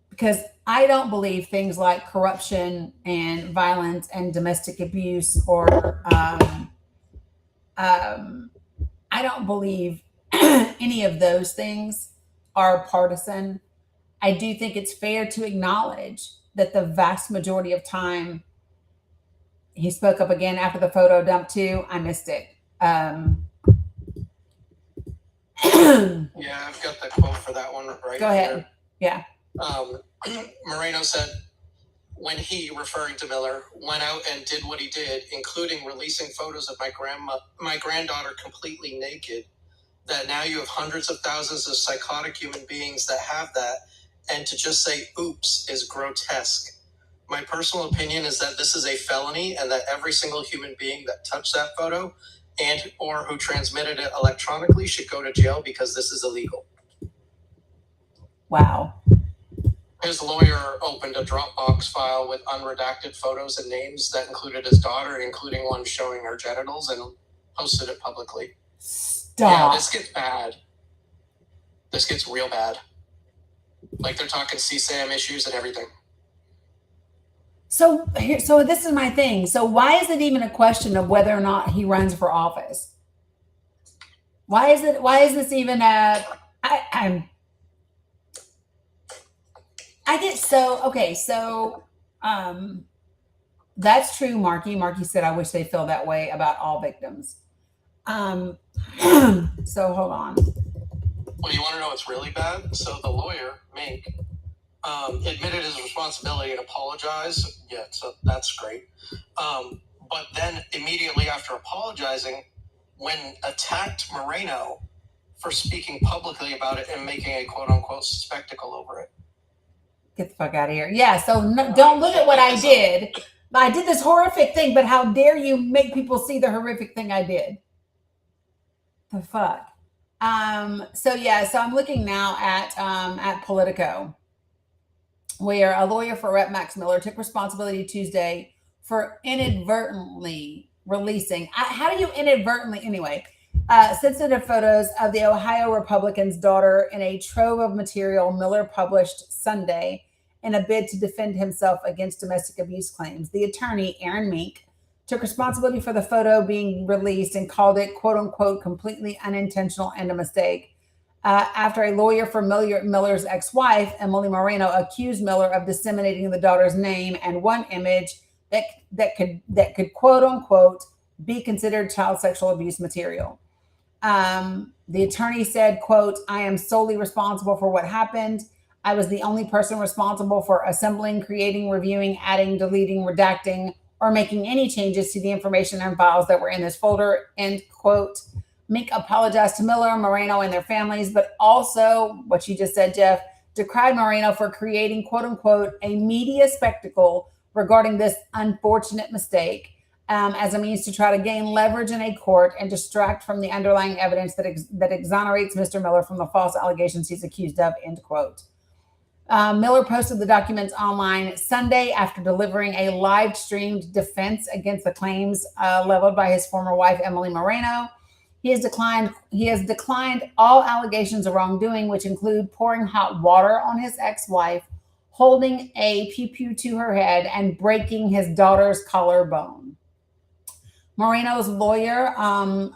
because I don't believe things like corruption and violence and domestic abuse or I don't believe any of those things are partisan. I do think it's fair to acknowledge that the vast majority of time, he spoke up again after the photo dump too. I missed it. Yeah, I've got the quote for that one right Go ahead. here. Yeah. Moreno said, when he, referring to Miller, went out and did what he did, including releasing photos of my granddaughter completely naked, that now you have hundreds of thousands of psychotic human beings that have that, and to just say oops is grotesque. My personal opinion is that this is a felony and that every single human being that touched that photo and or who transmitted it electronically should go to jail because this is illegal. Wow. His lawyer opened a Dropbox file with unredacted photos and names that included his daughter, including one showing her genitals, and posted it publicly. Stop. Yeah, this gets bad. This gets real bad. Like they're talking CSAM issues and everything. So this is my thing. So why is it even a question of whether or not he runs for office? Why is this even I get so, okay, so that's true, Marky. Marky said, I wish they feel that way about all victims. So hold on. Well, you want to know what's really bad? So the lawyer, Mink, admitted his responsibility and apologized. Yeah, so that's great. But then immediately after apologizing, when attacked Moreno for speaking publicly about it and making a quote unquote spectacle over it. Get the fuck out of here. Yeah, so don't look at what I did. I did this horrific thing, but how dare you make people see the horrific thing I did? The fuck. So I'm looking now at Politico, where a lawyer for Rep. Max Miller took responsibility Tuesday for inadvertently releasing. How do you inadvertently, anyway? Sensitive photos of the Ohio Republican's daughter in a trove of material Miller published Sunday in a bid to defend himself against domestic abuse claims. The attorney, Aaron Mink, took responsibility for the photo being released and called it, quote unquote, completely unintentional and a mistake. After a lawyer for Miller's ex-wife, Emily Moreno, accused Miller of disseminating the daughter's name and one image that could quote unquote be considered child sexual abuse material. The attorney said, quote, "I am solely responsible for what happened. I was the only person responsible for assembling, creating, reviewing, adding, deleting, redacting, or making any changes to the information and files that were in this folder," end quote. Mink apologized to Miller, Moreno, and their families, but also, what you just said, Jeff, decried Moreno for creating, quote unquote, a media spectacle regarding this unfortunate mistake as a means to try to gain leverage in a court and distract from the underlying evidence that exonerates Mr. Miller from the false allegations he's accused of, end quote. Miller posted the documents online Sunday after delivering a live-streamed defense against the claims leveled by his former wife, Emily Moreno. He has declined all allegations of wrongdoing, which include pouring hot water on his ex-wife, holding a pew-pew to her head, and breaking his daughter's collarbone. Moreno's lawyer, Subod,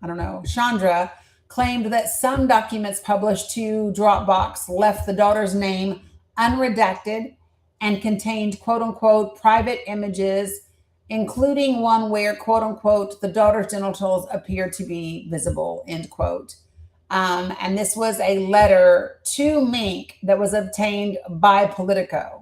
I don't know, Chandra, claimed that some documents published to Dropbox left the daughter's name unredacted and contained, quote unquote, private images, including one where, quote unquote, the daughter's genitals appear to be visible, end quote. And this was a letter to Mink that was obtained by Politico.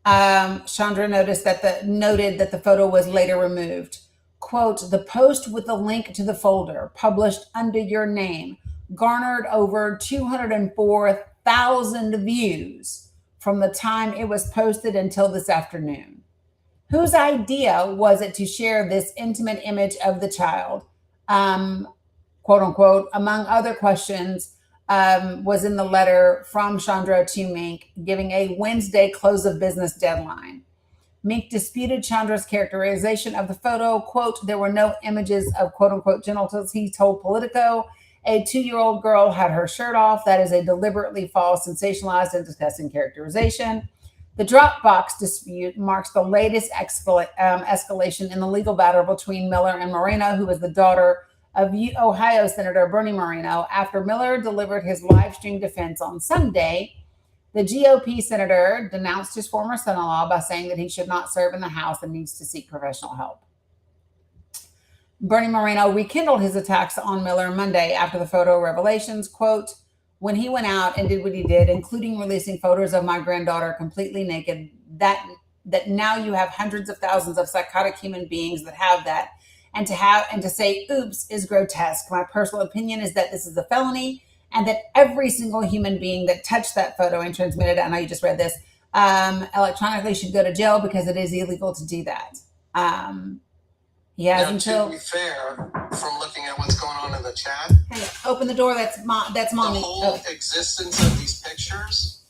Chandra noted that the photo was later removed. Quote, "The post with the link to the folder published under your name garnered over 204,000 views from the time it was posted until this afternoon. Whose idea was it to share this intimate image of the child?" Quote unquote, among other questions, was in the letter from Chandra to Mink, giving a Wednesday close of business deadline. Mink disputed Chandra's characterization of the photo. Quote, "There were no images of, quote unquote, genitals," he told Politico. "A 2-year-old girl had her shirt off. That is a deliberately false, sensationalized, and disgusting characterization." The Dropbox dispute marks the latest escalation in the legal battle between Miller and Moreno, who is the daughter of Ohio Senator Bernie Moreno. After Miller delivered his live stream defense on Sunday, the GOP senator denounced his former son-in-law by saying that he should not serve in the House and needs to seek professional help. Bernie Moreno rekindled his attacks on Miller Monday after the photo revelations. Quote, "When he went out and did what he did, including releasing photos of my granddaughter completely naked, that now you have hundreds of thousands of psychotic human beings that have that. And to say oops is grotesque. My personal opinion is that this is a felony and that every single human being that touched that photo and transmitted it," I know you just read this, "electronically should go to jail because it is illegal to do that." He has now, until... To be fair, from looking at what's going on in the chat... Hey, open the door, that's mommy. The whole existence of these pictures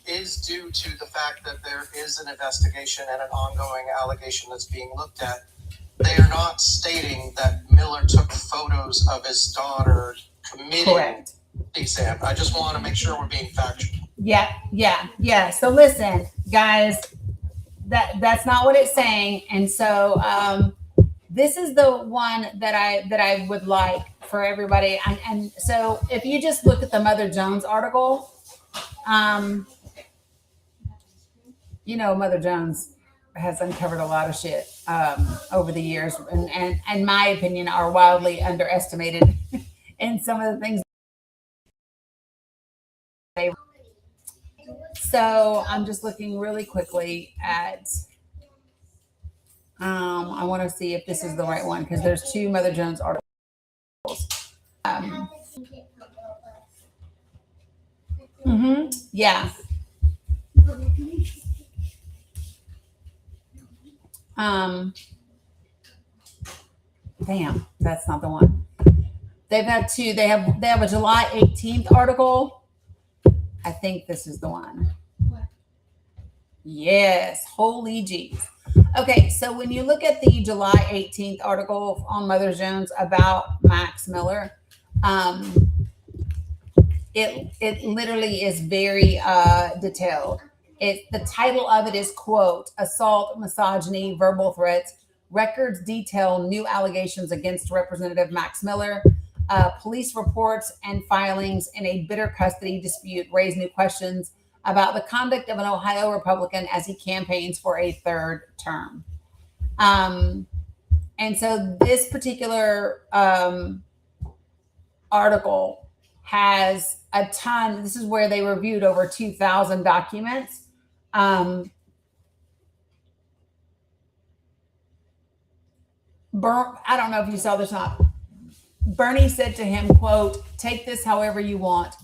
is due to the fact that there is an investigation and an ongoing allegation that's being looked at. They are not stating that Miller took photos of his daughter committing Correct. the exam. I just want to make sure we're being factual. Yeah. So listen, guys, that's not what it's saying. And so this is the one that I would like for everybody. And so if you just look at the Mother Jones article, you know, Mother Jones has uncovered a lot of shit over the years, and in my opinion, are wildly underestimated in some of the things they. So I'm just looking really quickly at. I want to see if this is the right one because there's two Mother Jones articles. Yeah. Damn, that's not the one. They've had two. They have a July 18th article. I think this is the one. Yes, holy jeez. Okay, so when you look at the July 18th article on Mother Jones about Max Miller, it literally is very detailed. The title of it is, quote, assault, misogyny, verbal threats. Records detail new allegations against Representative Max Miller. Police reports and filings in a bitter custody dispute raise new questions about the conduct of an Ohio Republican as he campaigns for a third term. And so this particular article has a ton. This is where they reviewed over 2,000 documents. I don't know if you saw this or not. Bernie said to him, quote, take this however you want.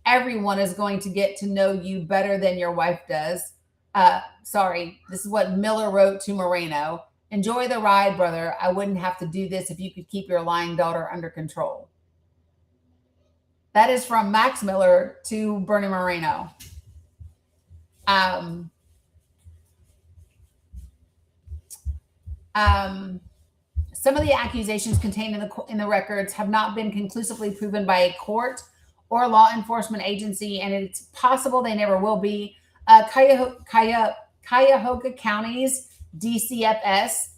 Everyone is going to get to know you better than your wife does. Sorry, this is what Miller wrote to Moreno. Enjoy the ride, brother. I wouldn't have to do this if you could keep your lying daughter under control. That is from Max Miller to Bernie Moreno. Some of the accusations contained in the records have not been conclusively proven by a court or law enforcement agency, and it's possible they never will be. Cuyahoga County's DCFS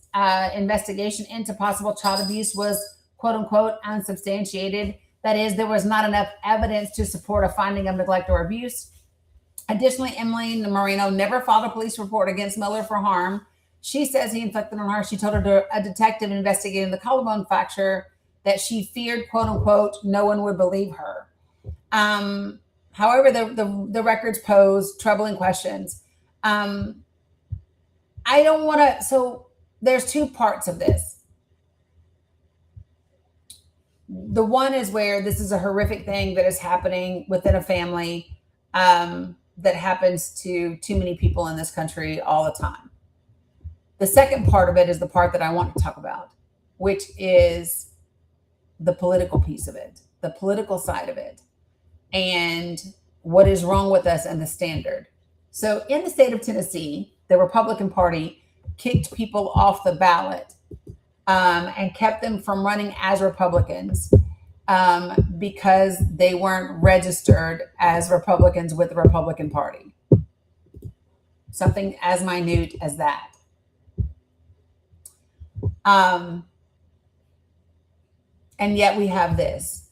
investigation into possible child abuse was, quote unquote, unsubstantiated. That is, there was not enough evidence to support a finding of neglect or abuse. Additionally, Emily Moreno never filed a police report against Miller for harm. She says he inflicted on her. She told a detective investigating the collarbone fracture that she feared, quote unquote, no one would believe her. However, the records pose troubling questions. I don't want to. So there's two parts of this. The one is where this is a horrific thing that is happening within a family that happens to too many people in this country all the time. The second part of it is the part that I want to talk about, which is the political piece of it, the political side of it, and what is wrong with us and the standard. So in the state of Tennessee, the Republican Party kicked people off the ballot and kept them from running as Republicans because they weren't registered as Republicans with the Republican Party. Something as minute as that. And yet we have this,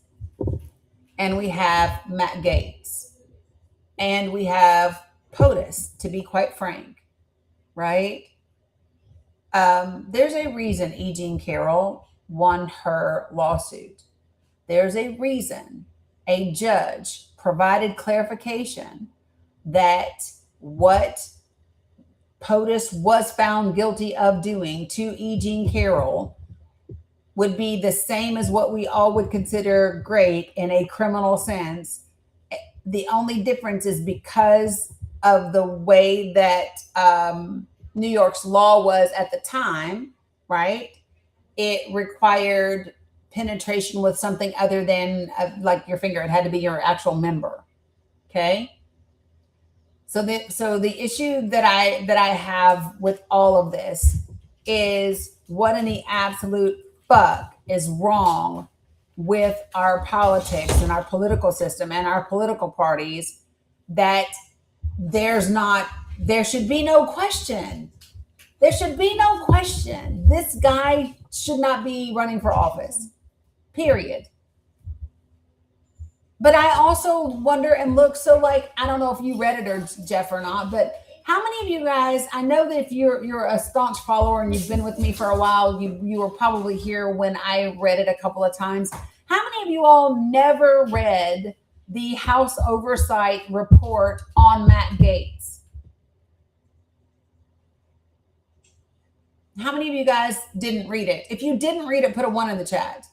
and we have Matt Gaetz, and we have POTUS, to be quite frank, right? There's a reason E. Jean Carroll won her lawsuit. There's a reason a judge provided clarification that what POTUS was found guilty of doing to E. Jean Carroll would be the same as what we all would consider great in a criminal sense. The only difference is because of the way that New York's law was at the time, right? It required penetration with something other than like your finger. It had to be your actual member. Okay. So the issue that I have with all of this is what in the absolute fuck is wrong with our politics and our political system and our political parties that there should be no question. There should be no question. This guy should not be running for office, period. But I also wonder and look, so like, I don't know if you read it or Jeff or not, but how many of you guys, I know that if you're a staunch follower and you've been with me for a while, you were probably here when I read it a couple of times. How many of you all never read the House Oversight report on Matt Gaetz? How many of you guys didn't read it? If you didn't read it, put a 1 in the chat.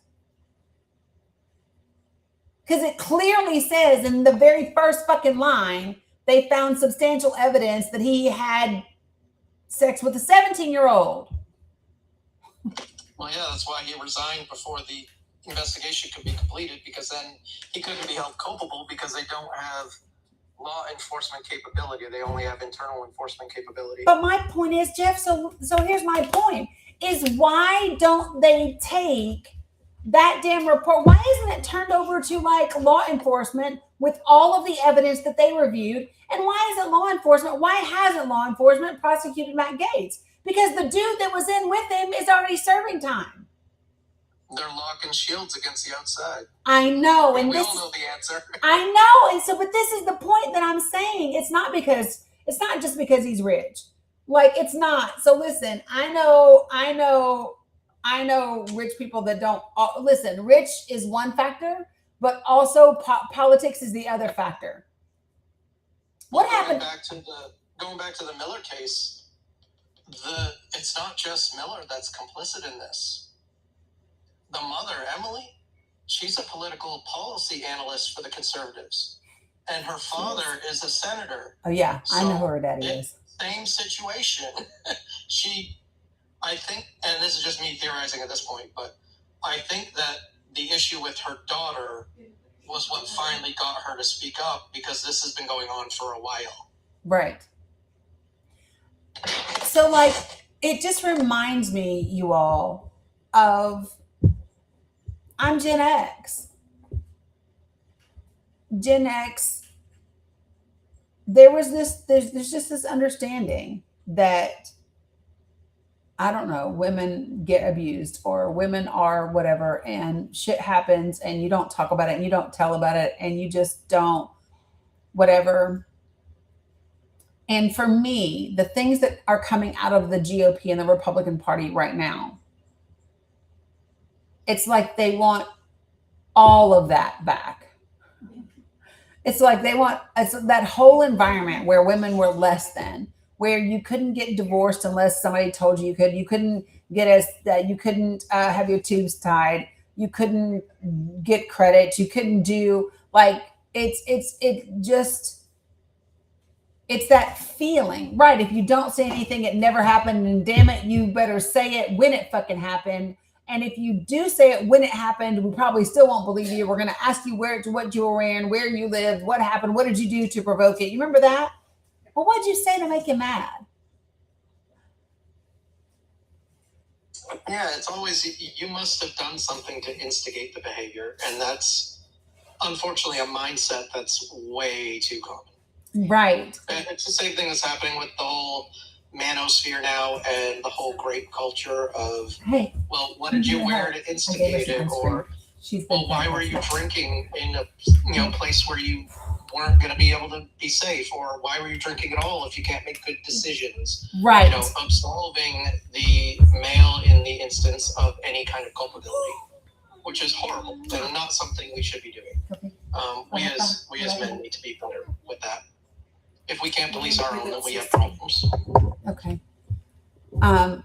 Because it clearly says in the very first fucking line, they found substantial evidence that he had sex with a 17-year-old. Well, yeah, that's why he resigned before the investigation could be completed, because then he couldn't be held culpable because they don't have law enforcement capability. They only have internal enforcement capability. But my point is, Jeff, so here's my point, is why don't they take that damn report? Why isn't it turned over to like law enforcement with all of the evidence that they reviewed? And why isn't law enforcement, why hasn't law enforcement prosecuted Matt Gaetz? Because the dude that was in with him is already serving time. They're locking shields against the outside. I know. And we this, all know the answer. I know. And so, but this is the point that I'm saying. It's not just because he's rich. Like, it's not. So listen, I know rich people that don't listen. Rich is one factor, but also politics is the other factor. What happened? Going back to the Miller case, it's not just Miller that's complicit in this. The mother, Emily, she's a political policy analyst for the conservatives, and her father is a senator. Oh yeah, I know who her daddy is. Same situation. I think, and this is just me theorizing at this point, but I think that the issue with her daughter was what finally got her to speak up, because this has been going on for a while. Right. So like, it just reminds me, you all, of I'm Gen X. Gen X, there's just this understanding that, I don't know, women get abused or women are whatever, and shit happens and you don't talk about it and you don't tell about it and you just don't whatever. And for me, the things that are coming out of the GOP and the Republican Party right now, it's like they want all of that back. It's like they want that whole environment where women were less than, where you couldn't get divorced unless somebody told you could. You couldn't you couldn't have your tubes tied. You couldn't get credit. You couldn't do like it's that feeling, right? If you don't say anything, it never happened, and damn it, you better say it when it fucking happened. And if you do say it when it happened, we probably still won't believe you. We're going to ask you what you were wearing, where you lived, what happened, what did you do to provoke it? You remember that? Well, what did you say to make him mad? Yeah, it's always, you must have done something to instigate the behavior. And that's unfortunately a mindset that's way too common. Right. And it's the same thing that's happening with the whole manosphere now and the whole grape culture of, hey, well, what did you wear to instigate it? Or, well, why were you drinking in a place where you weren't going to be able to be safe? Or why were you drinking at all if you can't make good decisions? Right. Absolving the male in the instance of any kind of culpability, which is horrible and not something we should be doing. We as men need to be better with that. If we can't police our own, then we have problems. Okay.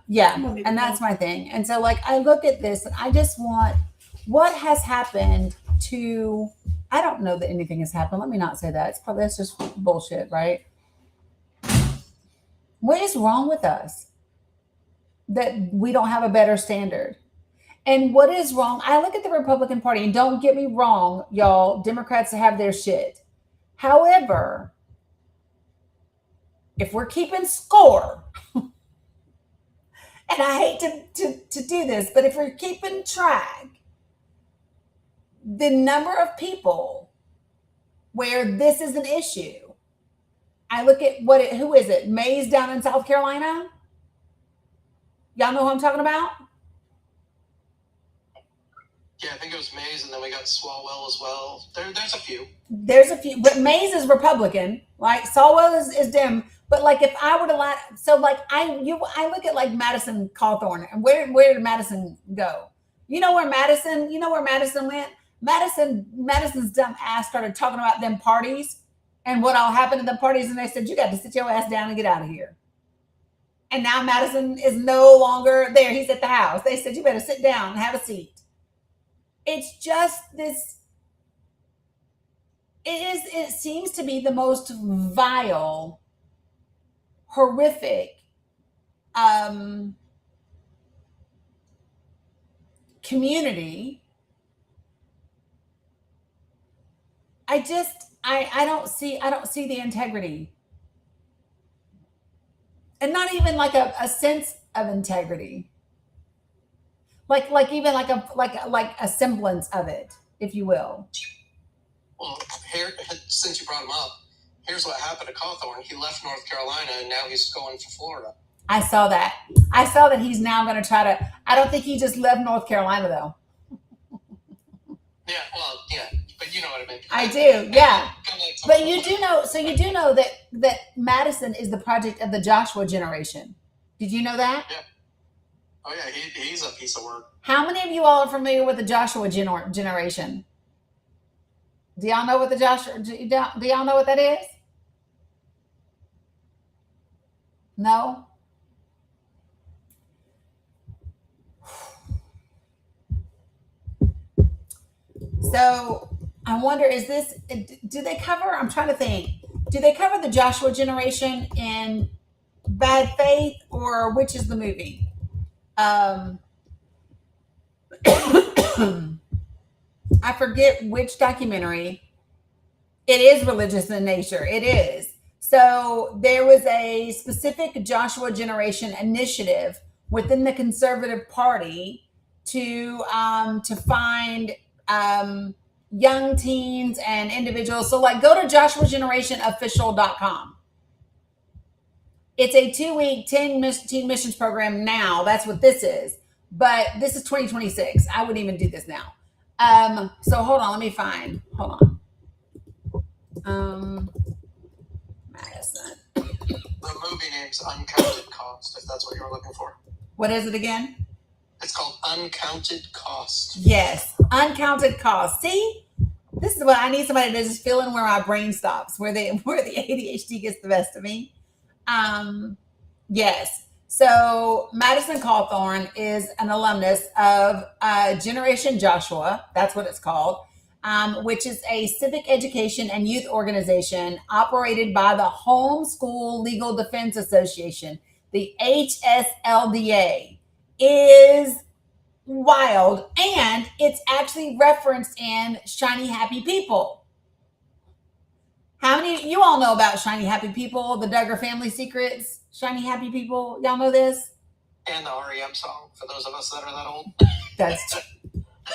Yeah, and that's my thing. And so like I look at this and I just want, what has happened to, I don't know that anything has happened. Let me not say that. That's just bullshit, right? What is wrong with us that we don't have a better standard? And what is wrong? I look at the Republican Party, and don't get me wrong, y'all, Democrats have their shit. However, if we're keeping score, and I hate to do this, but if we're keeping track, the number of people where this is an issue, I look at who is it? Mays down in South Carolina? Y'all know who I'm talking about? Yeah, I think it was Mays, and then we got Swalwell as well. There's a few. There's a few, but Mays is Republican, like Swalwell is Dem. But like, if I were to I look at like Madison Cawthorn, and where did Madison go? You know where Madison went? Madison's dumb ass started talking about them parties and what all happened at the parties, and they said, you got to sit your ass down and get out of here. And now Madison is no longer there. He's at the house. They said, you better sit down and have a seat. It's just this. It seems to be the most vile, horrific community. I don't see the integrity, and not even like a sense of integrity, like even like a semblance of it, if you will. Well, here, since you brought him up, here's what happened to Cawthorn. He left North Carolina, and now he's going for Florida. I saw that he's now going to try to. I don't think he just left North Carolina though. Yeah, well, yeah, but you know what I mean. I do, yeah. But you do know that Madison is the project of the Joshua generation. Did you know that? Yeah. Oh yeah, he's a piece of work. How many of you all are familiar with the Joshua generation? Do y'all know what do y'all know what that is? No? So I wonder, do they cover, I'm trying to think, do they cover the Joshua generation in Bad Faith, or which is the movie? I forget which documentary. It is religious in nature. It is. So there was a specific Joshua generation initiative within the Conservative Party to find young teens and individuals. So like, go to joshuagenerationofficial.com. It's a 2-week teen missions program now. That's what this is. But this is 2026. I wouldn't even do this now. So hold on, let me find. Hold on. Madison. The movie name's Uncounted Cost, if that's what you're looking for. What is it again? It's called Uncounted Cost. Yes, Uncounted Cost. See, this is what I need, somebody to just fill in where my brain stops, where the ADHD gets the best of me. Yes. So Madison Cawthorn is an alumnus of Generation Joshua. That's what it's called, which is a civic education and youth organization operated by the Homeschool Legal Defense Association. The HSLDA is wild, and it's actually referenced in Shiny Happy People. How many of you all know about Shiny Happy People, the Duggar Family Secrets? Shiny Happy People, y'all know this? And the REM song, for those of us that are that old. That's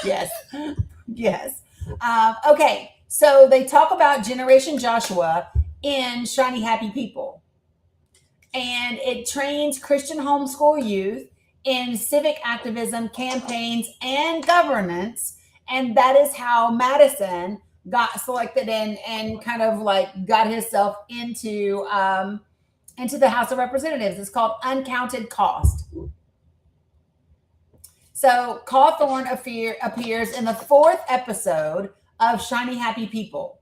yes. Yes. Okay, so they talk about Generation Joshua in Shiny Happy People. And it trains Christian homeschool youth in civic activism, campaigns, and governance. And that is how Madison got selected and kind of like got himself into the House of Representatives. It's called Uncounted Cost. So Cawthorn appears in the 4th episode of Shiny Happy People.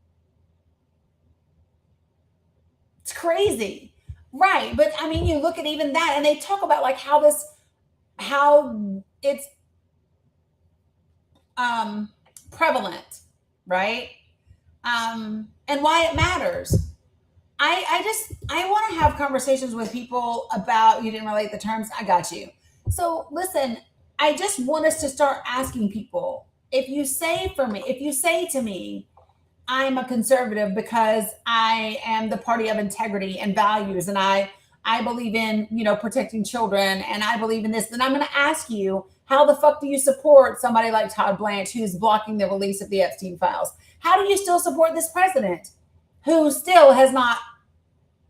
It's crazy. Right. But I mean, you look at even that, and they talk about like how it's prevalent, right? And why it matters. I want to have conversations with people about, you didn't relate the terms, I got you. So listen, I just want us to start asking people, if you say to me, I'm a conservative because I am the party of integrity and values, and I believe in, protecting children, and I believe in this, then I'm going to ask you, how the fuck do you support somebody like Todd Blanche, who's blocking the release of the Epstein files? How do you still support this president who still has not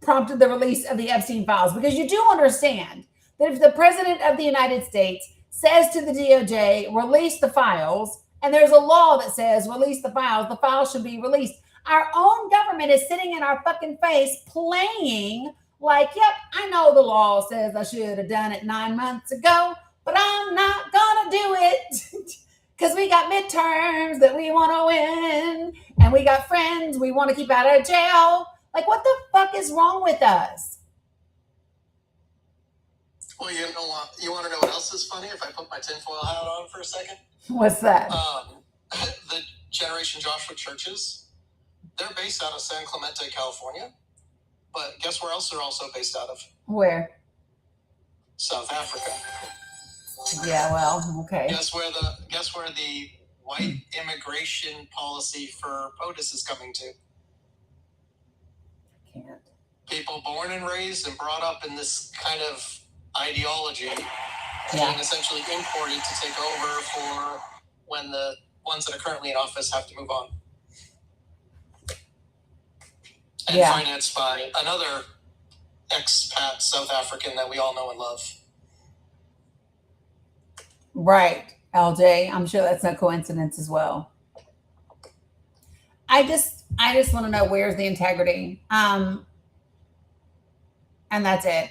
prompted the release of the Epstein files? Because you do understand that if the president of the United States says to the DOJ, release the files, And there's a law that says release the files. The files should be released. Our own government is sitting in our fucking face playing like, yep, I know the law says I should have done it 9 months ago, but I'm not gonna do it because we got midterms that we want to win and we got friends we want to keep out of jail. Like, what the fuck is wrong with us? Well, you know what? You want to know what else is funny? If I put my tinfoil hat on for a second. What's that? The Generation Joshua churches, they're based out of San Clemente, California. But guess where else they're also based out of? Where? South Africa. Yeah, well, okay. Guess where the white immigration policy for POTUS is coming to? Can't. People born and raised and brought up in this kind of ideology being essentially imported to take over for when the ones that are currently in office have to move on. And financed by another expat South African that we all know and love. Right, LJ. I'm sure that's no coincidence as well. I just want to know where's the integrity. And that's it.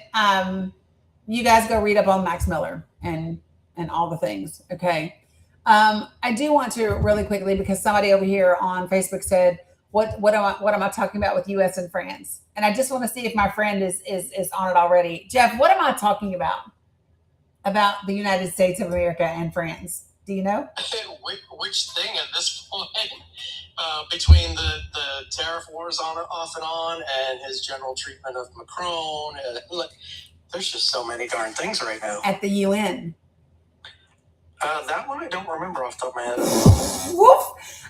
You guys go read up on Max Miller and all the things. Okay. I do want to really quickly, because somebody over here on Facebook said, what am I talking about with US and France? And I just want to see if my friend is on it already. Jeff, what am I talking about the United States of America and France? Do you know? Which thing at this point, between the tariff wars off and on and his general treatment of Macron, there's just so many darn things right now. At the UN. That one I don't remember off the top of my head. Woof.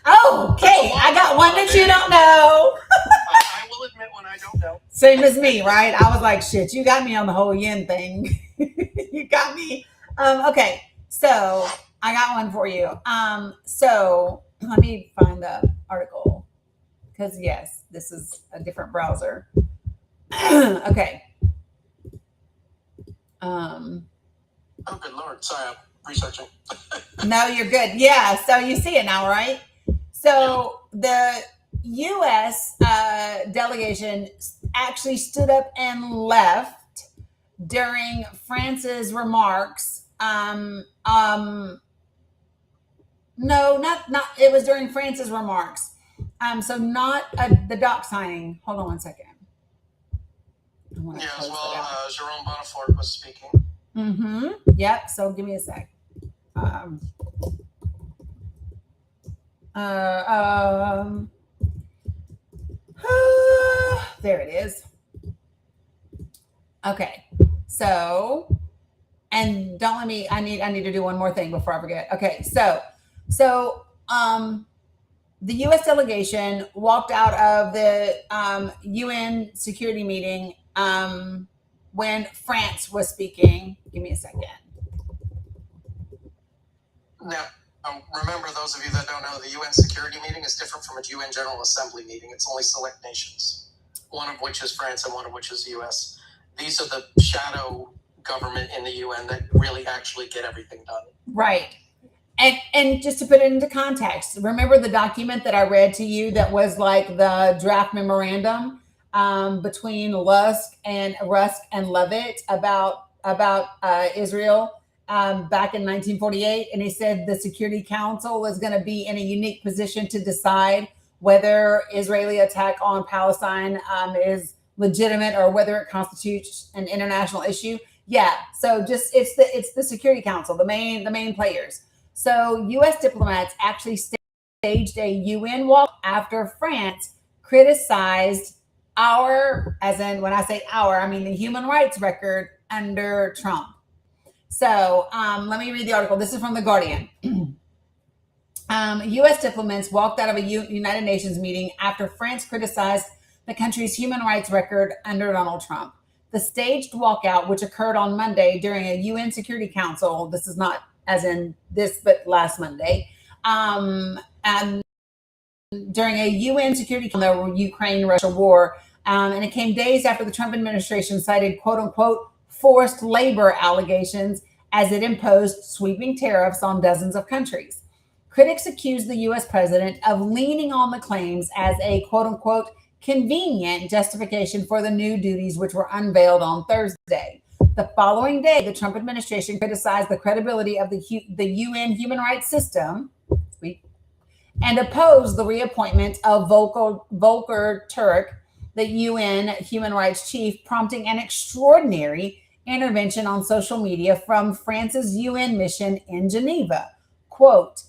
Okay, I got one that you don't know. I will admit when I don't know. Same as me, right? I was like, shit, you got me on the whole yen thing. You got me. Okay, so I got one for you. So let me find the article, because yes, this is a different browser. Okay. Oh, good Lord. Sorry, I'm researching. No, you're good. Yeah, so you see it now, right? So the U.S. Delegation actually stood up and left during France's remarks. No, not. It was during France's remarks. So not the doc signing. Hold on one second. Yeah, as well, Jerome Bonafort was speaking. Mm-hmm. Yep. So give me a sec. There it is. Okay. So, and don't let me, I need to do one more thing before I forget. Okay. So, the U.S. delegation walked out of the UN security meeting when France was speaking. Give me a second. Now, remember, those of you that don't know, the UN security meeting is different from a UN General Assembly meeting. It's only select nations, one of which is France and one of which is the US. These are the shadow government in the UN that really actually get everything done. Right. And just to put it into context, remember the document that I read to you that was like the draft memorandum between Rusk and Levitt about Israel back in 1948, and he said the Security Council is going to be in a unique position to decide whether Israeli attack on Palestine is legitimate or whether it constitutes an international issue. Yeah, so just it's the Security Council, the main players. So U.S. diplomats actually staged a UN walk after France criticized our, as in when I say our, I mean the human rights record under Trump. So let me read the article. This is from The Guardian. U.S. diplomats walked out of a United Nations meeting after France criticized the country's human rights record under Donald Trump. The staged walkout, which occurred on Monday during a UN Security Council, this is not as in this, but last Monday, and during a UN Security Council, the Ukraine-Russia war, and it came days after the Trump administration cited quote-unquote forced labor allegations as it imposed sweeping tariffs on dozens of countries. critics accused the U.S. president of leaning on the claims as a quote-unquote convenient justification for the new duties which were unveiled on Thursday. The following day, the Trump administration criticized the credibility of the UN human rights system and opposed the reappointment of Volker Turk, the UN human rights chief, prompting an extraordinary intervention on social media from France's UN mission in Geneva. Quote,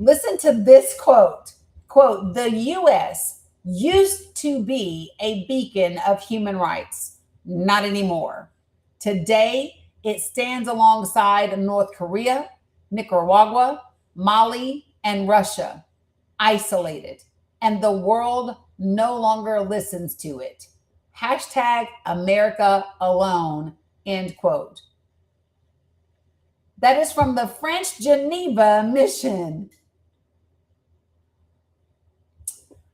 listen to this quote. Quote, the U.S. used to be a beacon of human rights. Not anymore. Today, it stands alongside North Korea, Nicaragua, Mali, and Russia, isolated, and the world no longer listens to it. Hashtag America alone, end quote. That is from the French Geneva mission.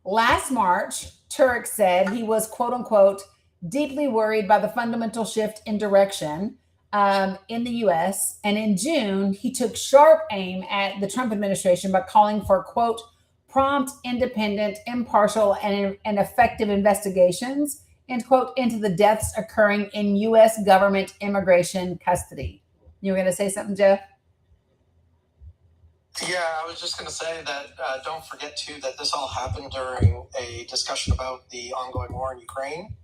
Last March, Turk said he was, quote unquote, deeply worried by the fundamental shift in direction in the U.S. And in June, he took sharp aim at the Trump administration by calling for, quote, prompt, independent, impartial, and effective investigations, end quote, into the deaths occurring in U.S. government immigration custody. You were going to say something, Jeff? Yeah, I was just going to say that don't forget, too, that this all happened during a discussion about the ongoing war in Ukraine.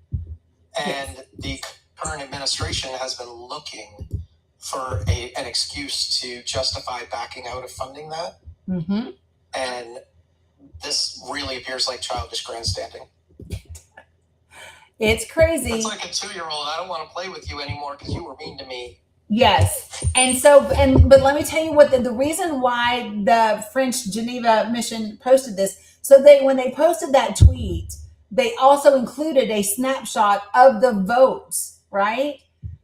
And the current administration has been looking for an excuse to justify backing out of funding that. Mm-hmm. And this really appears like childish grandstanding. It's crazy. It's like a 2-year-old. I don't want to play with you anymore because you were mean to me. Yes. But let me tell you what the reason why the French Geneva mission posted this. So when they posted that tweet, they also included a snapshot of the votes, right?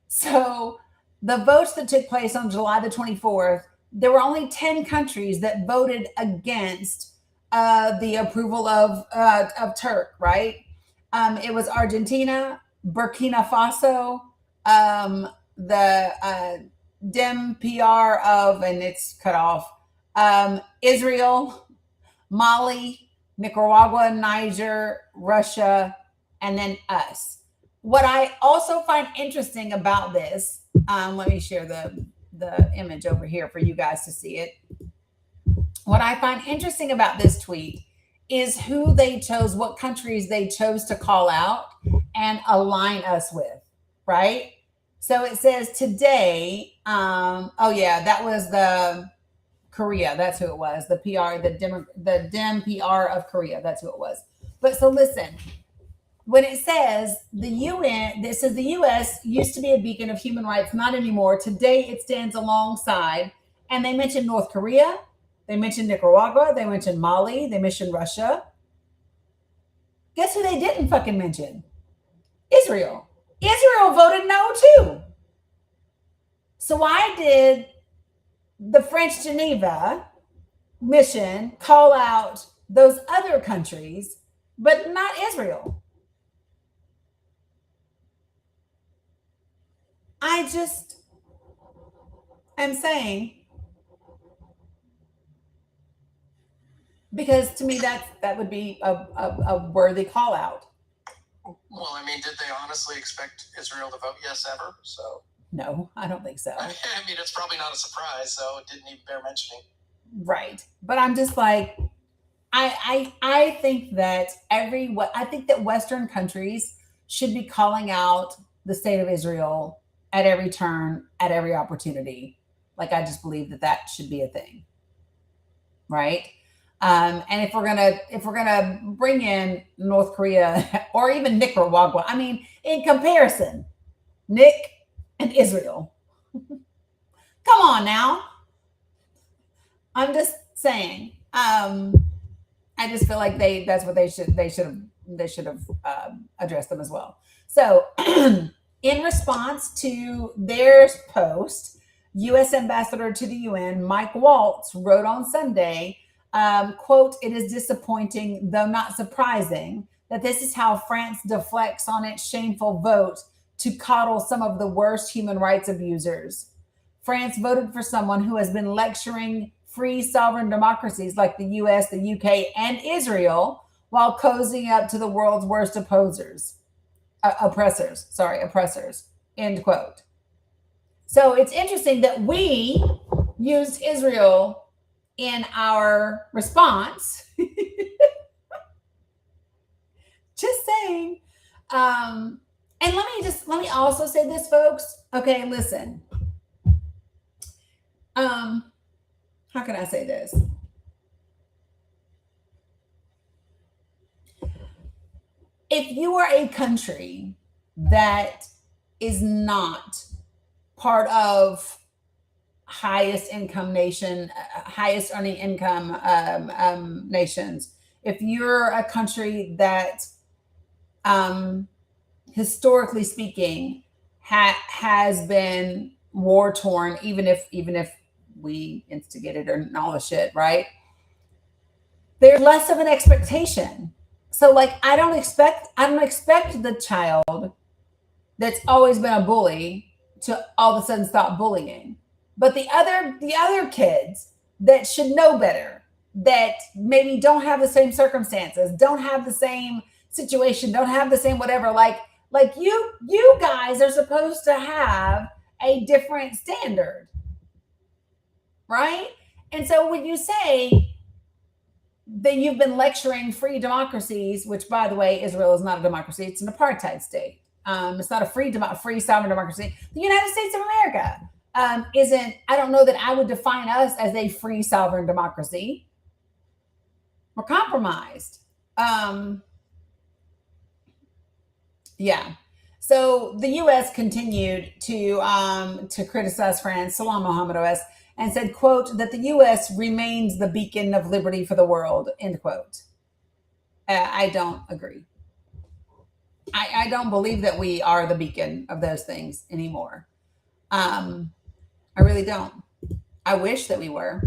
So the votes that took place on July the 24th, there were only 10 countries that voted against the approval of Turk, right? It was Argentina, Burkina Faso, the DEM-PR of, and it's cut off, Israel, Mali, Nicaragua, Niger, Russia, and then us. What I also find interesting about this, let me share the image over here for you guys to see it. What I find interesting about this tweet is who they chose, what countries they chose to call out and align us with, right? So it says today, that was the Korea. That's who it was. The PR, the DEM PR of Korea. That's who it was. But so listen, when it says the UN, this says the U.S. used to be a beacon of human rights, not anymore. Today it stands alongside, and they mentioned North Korea, they mentioned Nicaragua, they mentioned Mali, they mentioned Russia. Guess who they didn't fucking mention? Israel. Israel voted no too. So why did the French Geneva mission call out those other countries, but not Israel? I just am saying, because to me that would be a worthy call out. Well, I mean, did they honestly expect Israel to vote yes ever? So no, I don't think so. I mean, it's probably not a surprise, so it didn't even bear mentioning. Right. But I'm just like, I think that I think that Western countries should be calling out the state of Israel at every turn, at every opportunity. Like, I just believe that should be a thing. Right. And if we're gonna bring in North Korea or even Nicaragua, I mean, in comparison, Nick and Israel, come on now. I'm just saying. I just feel like that's what they should have addressed them as well. So, in response to their post, U.S. Ambassador to the UN Mike Waltz wrote on Sunday, quote, "It is disappointing, though not surprising, that this is how France deflects on its shameful vote to coddle some of the worst human rights abusers. France voted for someone who has been lecturing free sovereign democracies like the US, the UK, and Israel while cozying up to the world's worst oppressors, end quote. So it's interesting that we used Israel in our response. Just saying. And let me also say this, folks. Okay, listen. How can I say this? If you are a country that is not part of highest income nation, highest earning income nations, if you're a country that historically speaking has been war torn, even if we instigated and all the shit, right? There's less of an expectation. So like I don't expect the child that's always been a bully to all of a sudden stop bullying. But the other kids that should know better, that maybe don't have the same circumstances, don't have the same situation, don't have the same whatever, like you guys are supposed to have a different standard, right? And so when you say that you've been lecturing free democracies, which by the way, Israel is not a democracy, it's an apartheid state. It's not a free sovereign democracy. The United States of America isn't, I don't know that I would define us as a free sovereign democracy. We're compromised. Yeah. So the U.S. continued to criticize France, Salam Mohammed OS, and said, quote, that the U.S. remains the beacon of liberty for the world, end quote. I don't agree. I don't believe that we are the beacon of those things anymore. I really don't. I wish that we were,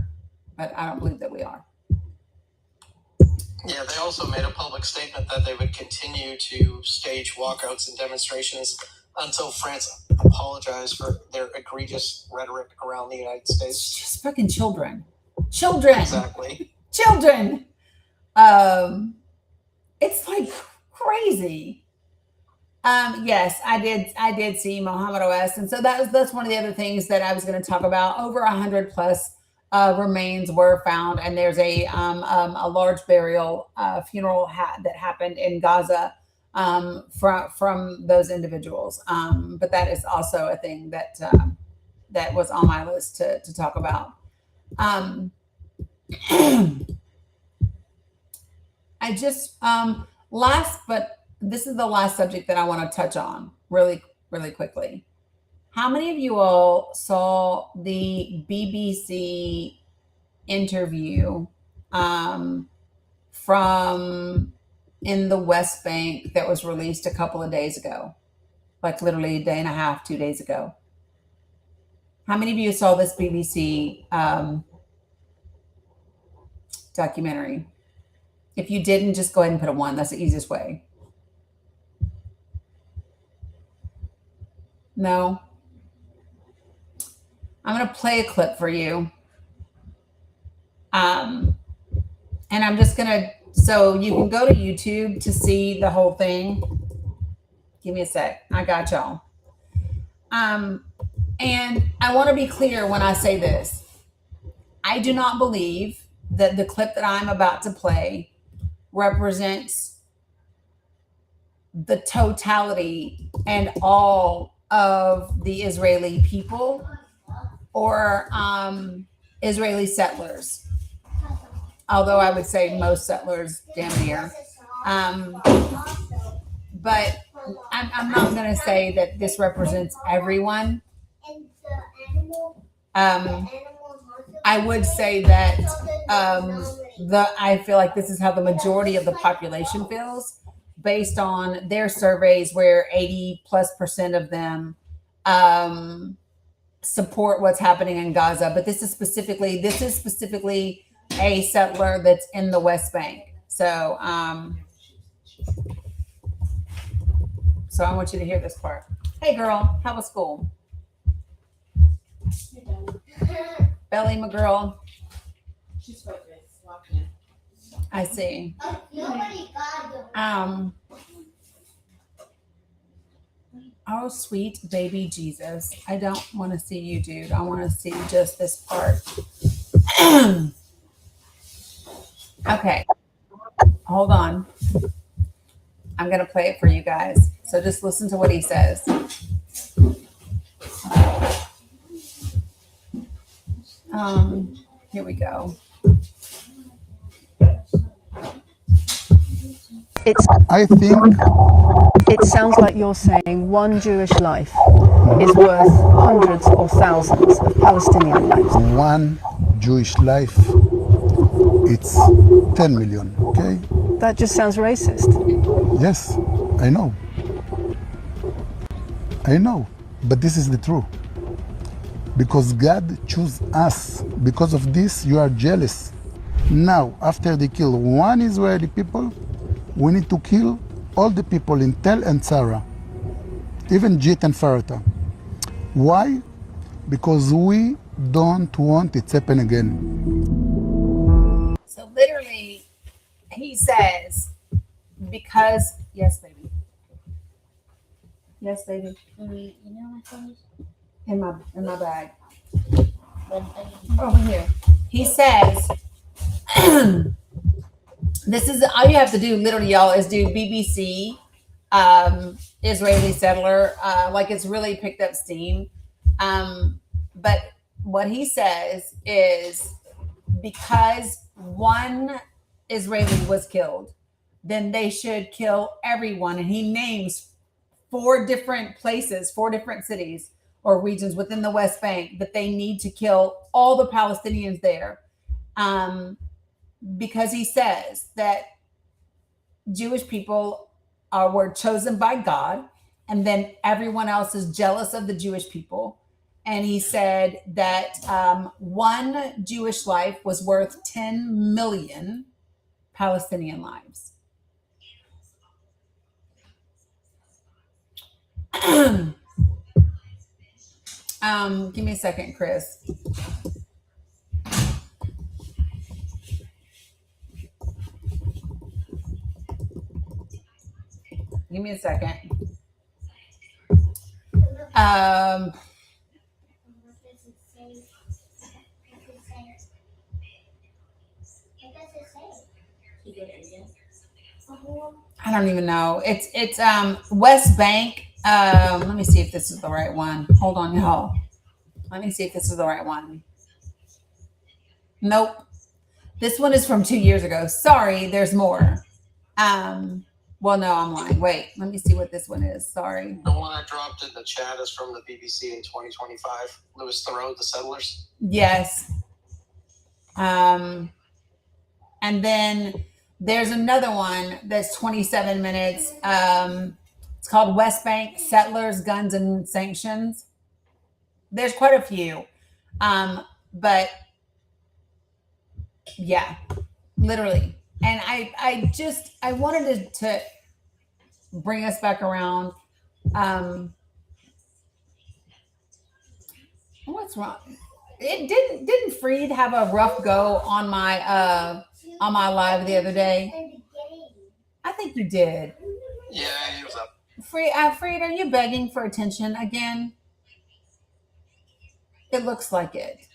but I don't believe that we are. Yeah, they also made a public statement that they would continue to stage walkouts and demonstrations until France apologized for their egregious rhetoric around the United States. Just fucking children. Children. Exactly. Children. It's like crazy. Yes, I did see Mohammed OS. And so that's one of the other things that I was going to talk about. Over 100 plus remains were found, and there's a large burial funeral that happened in Gaza from those individuals. But that is also a thing that was on my list to talk about. I just this is the last subject that I want to touch on really, really quickly. How many of you all saw the BBC interview from in the West Bank that was released a couple of days ago? Like literally a day and a half, 2 days ago. How many of you saw this BBC documentary? If you didn't, just go ahead and put a 1. That's the easiest way. No. I'm going to play a clip for you. And I'm just going to, so you can go to YouTube to see the whole thing. Give me a sec. I got y'all. And I want to be clear when I say this. I do not believe that the clip that I'm about to play represents the totality and all of the Israeli people or Israeli settlers. Although I would say most settlers damn near. But I'm not going to say that this represents everyone. I would say that I feel like this is how the majority of the population feels based on their surveys where 80+% of them support what's happening in Gaza. But this is specifically a settler that's in the West Bank. So I want you to hear this part. Hey girl, how was school? Belly, my girl. I see. Nobody got them. Oh, sweet baby Jesus. I don't want to see you, dude. I want to see just this part. Okay. Hold on. I'm going to play it for you guys. So just listen to what he says. Here we go. I think It sounds like you're saying one Jewish life is worth hundreds or thousands of Palestinian lives. one Jewish life, it's 10 million, okay? That just sounds racist. Yes, I know. I know, but this is the truth. Because God chose us. Because of this, you are jealous. Now, after they kill one Israeli people, we need to kill all the people in Tel and Sarah, even Jit and Farata. Why? Because we don't want it to happen again. So literally, he says, because, yes, baby. Yes, baby. You know my phone? In my bag. Over here. He says, this is all you have to do, literally, y'all, is do BBC Israeli settler. Like it's really picked up steam. But what he says is because one Israeli was killed, then they should kill everyone. And he names 4 different places, 4 different cities or regions within the West Bank that they need to kill all the Palestinians there. Because he says that Jewish people were chosen by God, and then everyone else is jealous of the Jewish people. And he said that one Jewish life was worth 10 million Palestinian lives. Give me a second, Chris. Give me a second. I don't even know. It's West Bank. Let me see if this is the right one. Hold on, y'all. Let me see if this is the right one. Nope. This one is from 2 years ago. Sorry, there's more. Well, no, I'm lying. Wait, let me see what this one is. Sorry. The one I dropped in the chat is from the BBC in 2025. Louis Theroux, The Settlers. Yes. And then there's another one that's 27 minutes. It's called West Bank Settlers, Guns, and Sanctions. There's quite a few. But yeah, literally. And I wanted to bring us back around. What's wrong? It didn't Freed have a rough go on my live the other day? I think you did. Yeah, he was up. Freed, are you begging for attention again? It looks like it.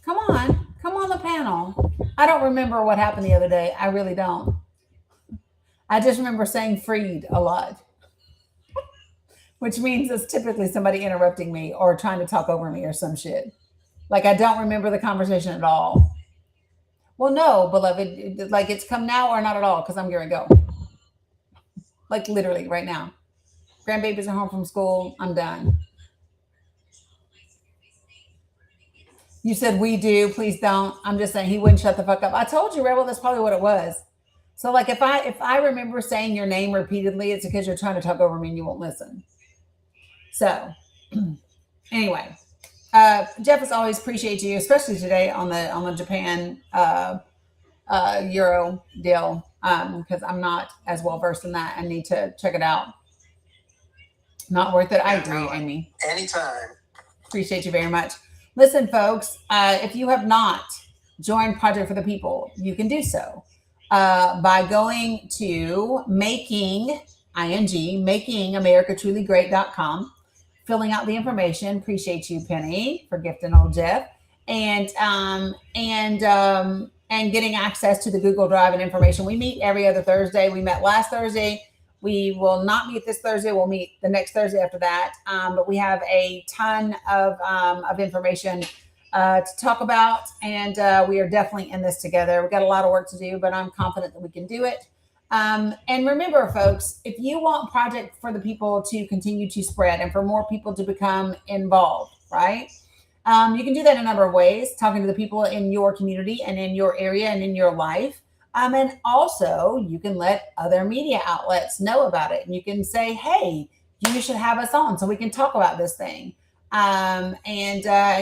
Come on the panel. I don't remember what happened the other day. I really don't. I just remember saying Freed a lot, which means it's typically somebody interrupting me or trying to talk over me or some shit. Like I don't remember the conversation at all. Well, no, beloved, like it's come now or not at all because I'm going to go. Like literally right now. Grandbabies are home from school. I'm done. You said we do. Please don't. I'm just saying he wouldn't shut the fuck up. I told you, Rebel, that's probably what it was. So like if I remember saying your name repeatedly, it's because you're trying to talk over me and you won't listen. So anyway, Jeff, as always, appreciate you, especially today on the Japan Euro deal, because I'm not as well versed in that. I need to check it out. Not worth it. I agree, Amy. Anytime. Appreciate you very much. Listen, folks, if you have not join Project for the People, you can do so by going to makingamericatruly.great.com, filling out the information. Appreciate you, Penny, for gifting old Jeff, and getting access to the Google Drive and information. We meet every other Thursday. We met last Thursday. We will not meet this Thursday. We'll meet the next Thursday after that. But we have a ton of information to talk about, and we are definitely in this together. We've got a lot of work to do, but I'm confident that we can do it. And remember, folks, if you want Project for the People to continue to spread and for more people to become involved, right? You can do that in a number of ways, talking to the people in your community and in your area and in your life. And also, you can let other media outlets know about it. And you can say, hey, you should have us on so we can talk about this thing. And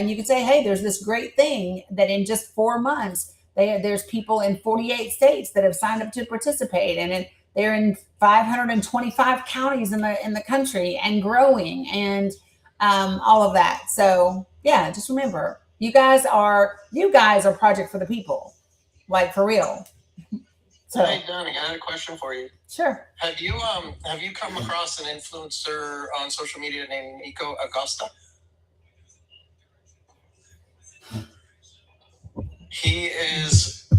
you can say, hey, there's this great thing that in just 4 months, there's people in 48 states that have signed up to participate. And they're in 525 counties in the country and growing and all of that. So, yeah, just remember, you guys are Project for the People, like for real. So, hey, Dani, I had a question for you. Sure. Have you come across an influencer on social media named Nico Augusta? He has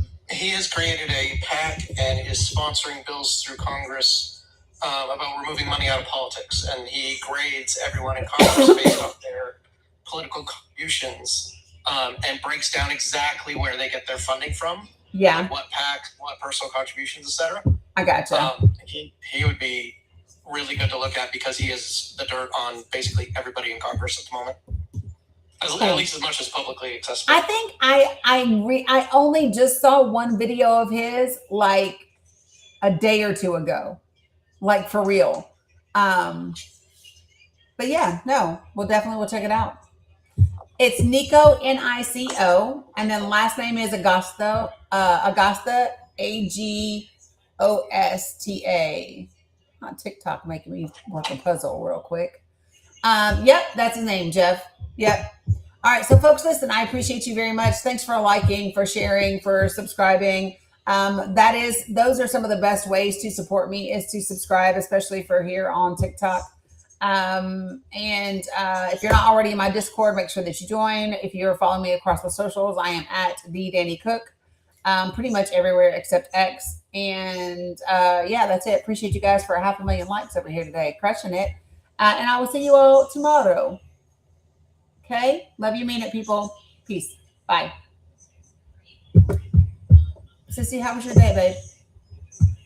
created a PAC and is sponsoring bills through Congress about removing money out of politics, and he grades everyone in Congress based off their political contributions and breaks down exactly where they get their funding from. Yeah. Like what PAC, what personal contributions, etc. I gotcha. He would be really good to look at because he is the dirt on basically everybody in Congress at the moment. At least as much as publicly accessible. I think I only just saw one video of his like a day or two ago, like for real. But yeah, no, we'll check it out. It's Nico, Nico, and then last name is Augusta, Augusta, Agosta. On TikTok, making me work a puzzle real quick. Yep, that's his name, Jeff. Yep. All right, so folks, listen, I appreciate you very much. Thanks for liking, for sharing, for subscribing. Those are some of the best ways to support me is to subscribe, especially for here on TikTok. If you're not already in my Discord, make sure that you join. If you're following me across the socials, I am at the Dani Cook, pretty much everywhere except X. And yeah, that's it. Appreciate you guys for 500,000 likes over here today, crushing it. And I will see you all tomorrow. Okay, love you, mean it, people. Peace. Bye. Sissy, how was your day, babe?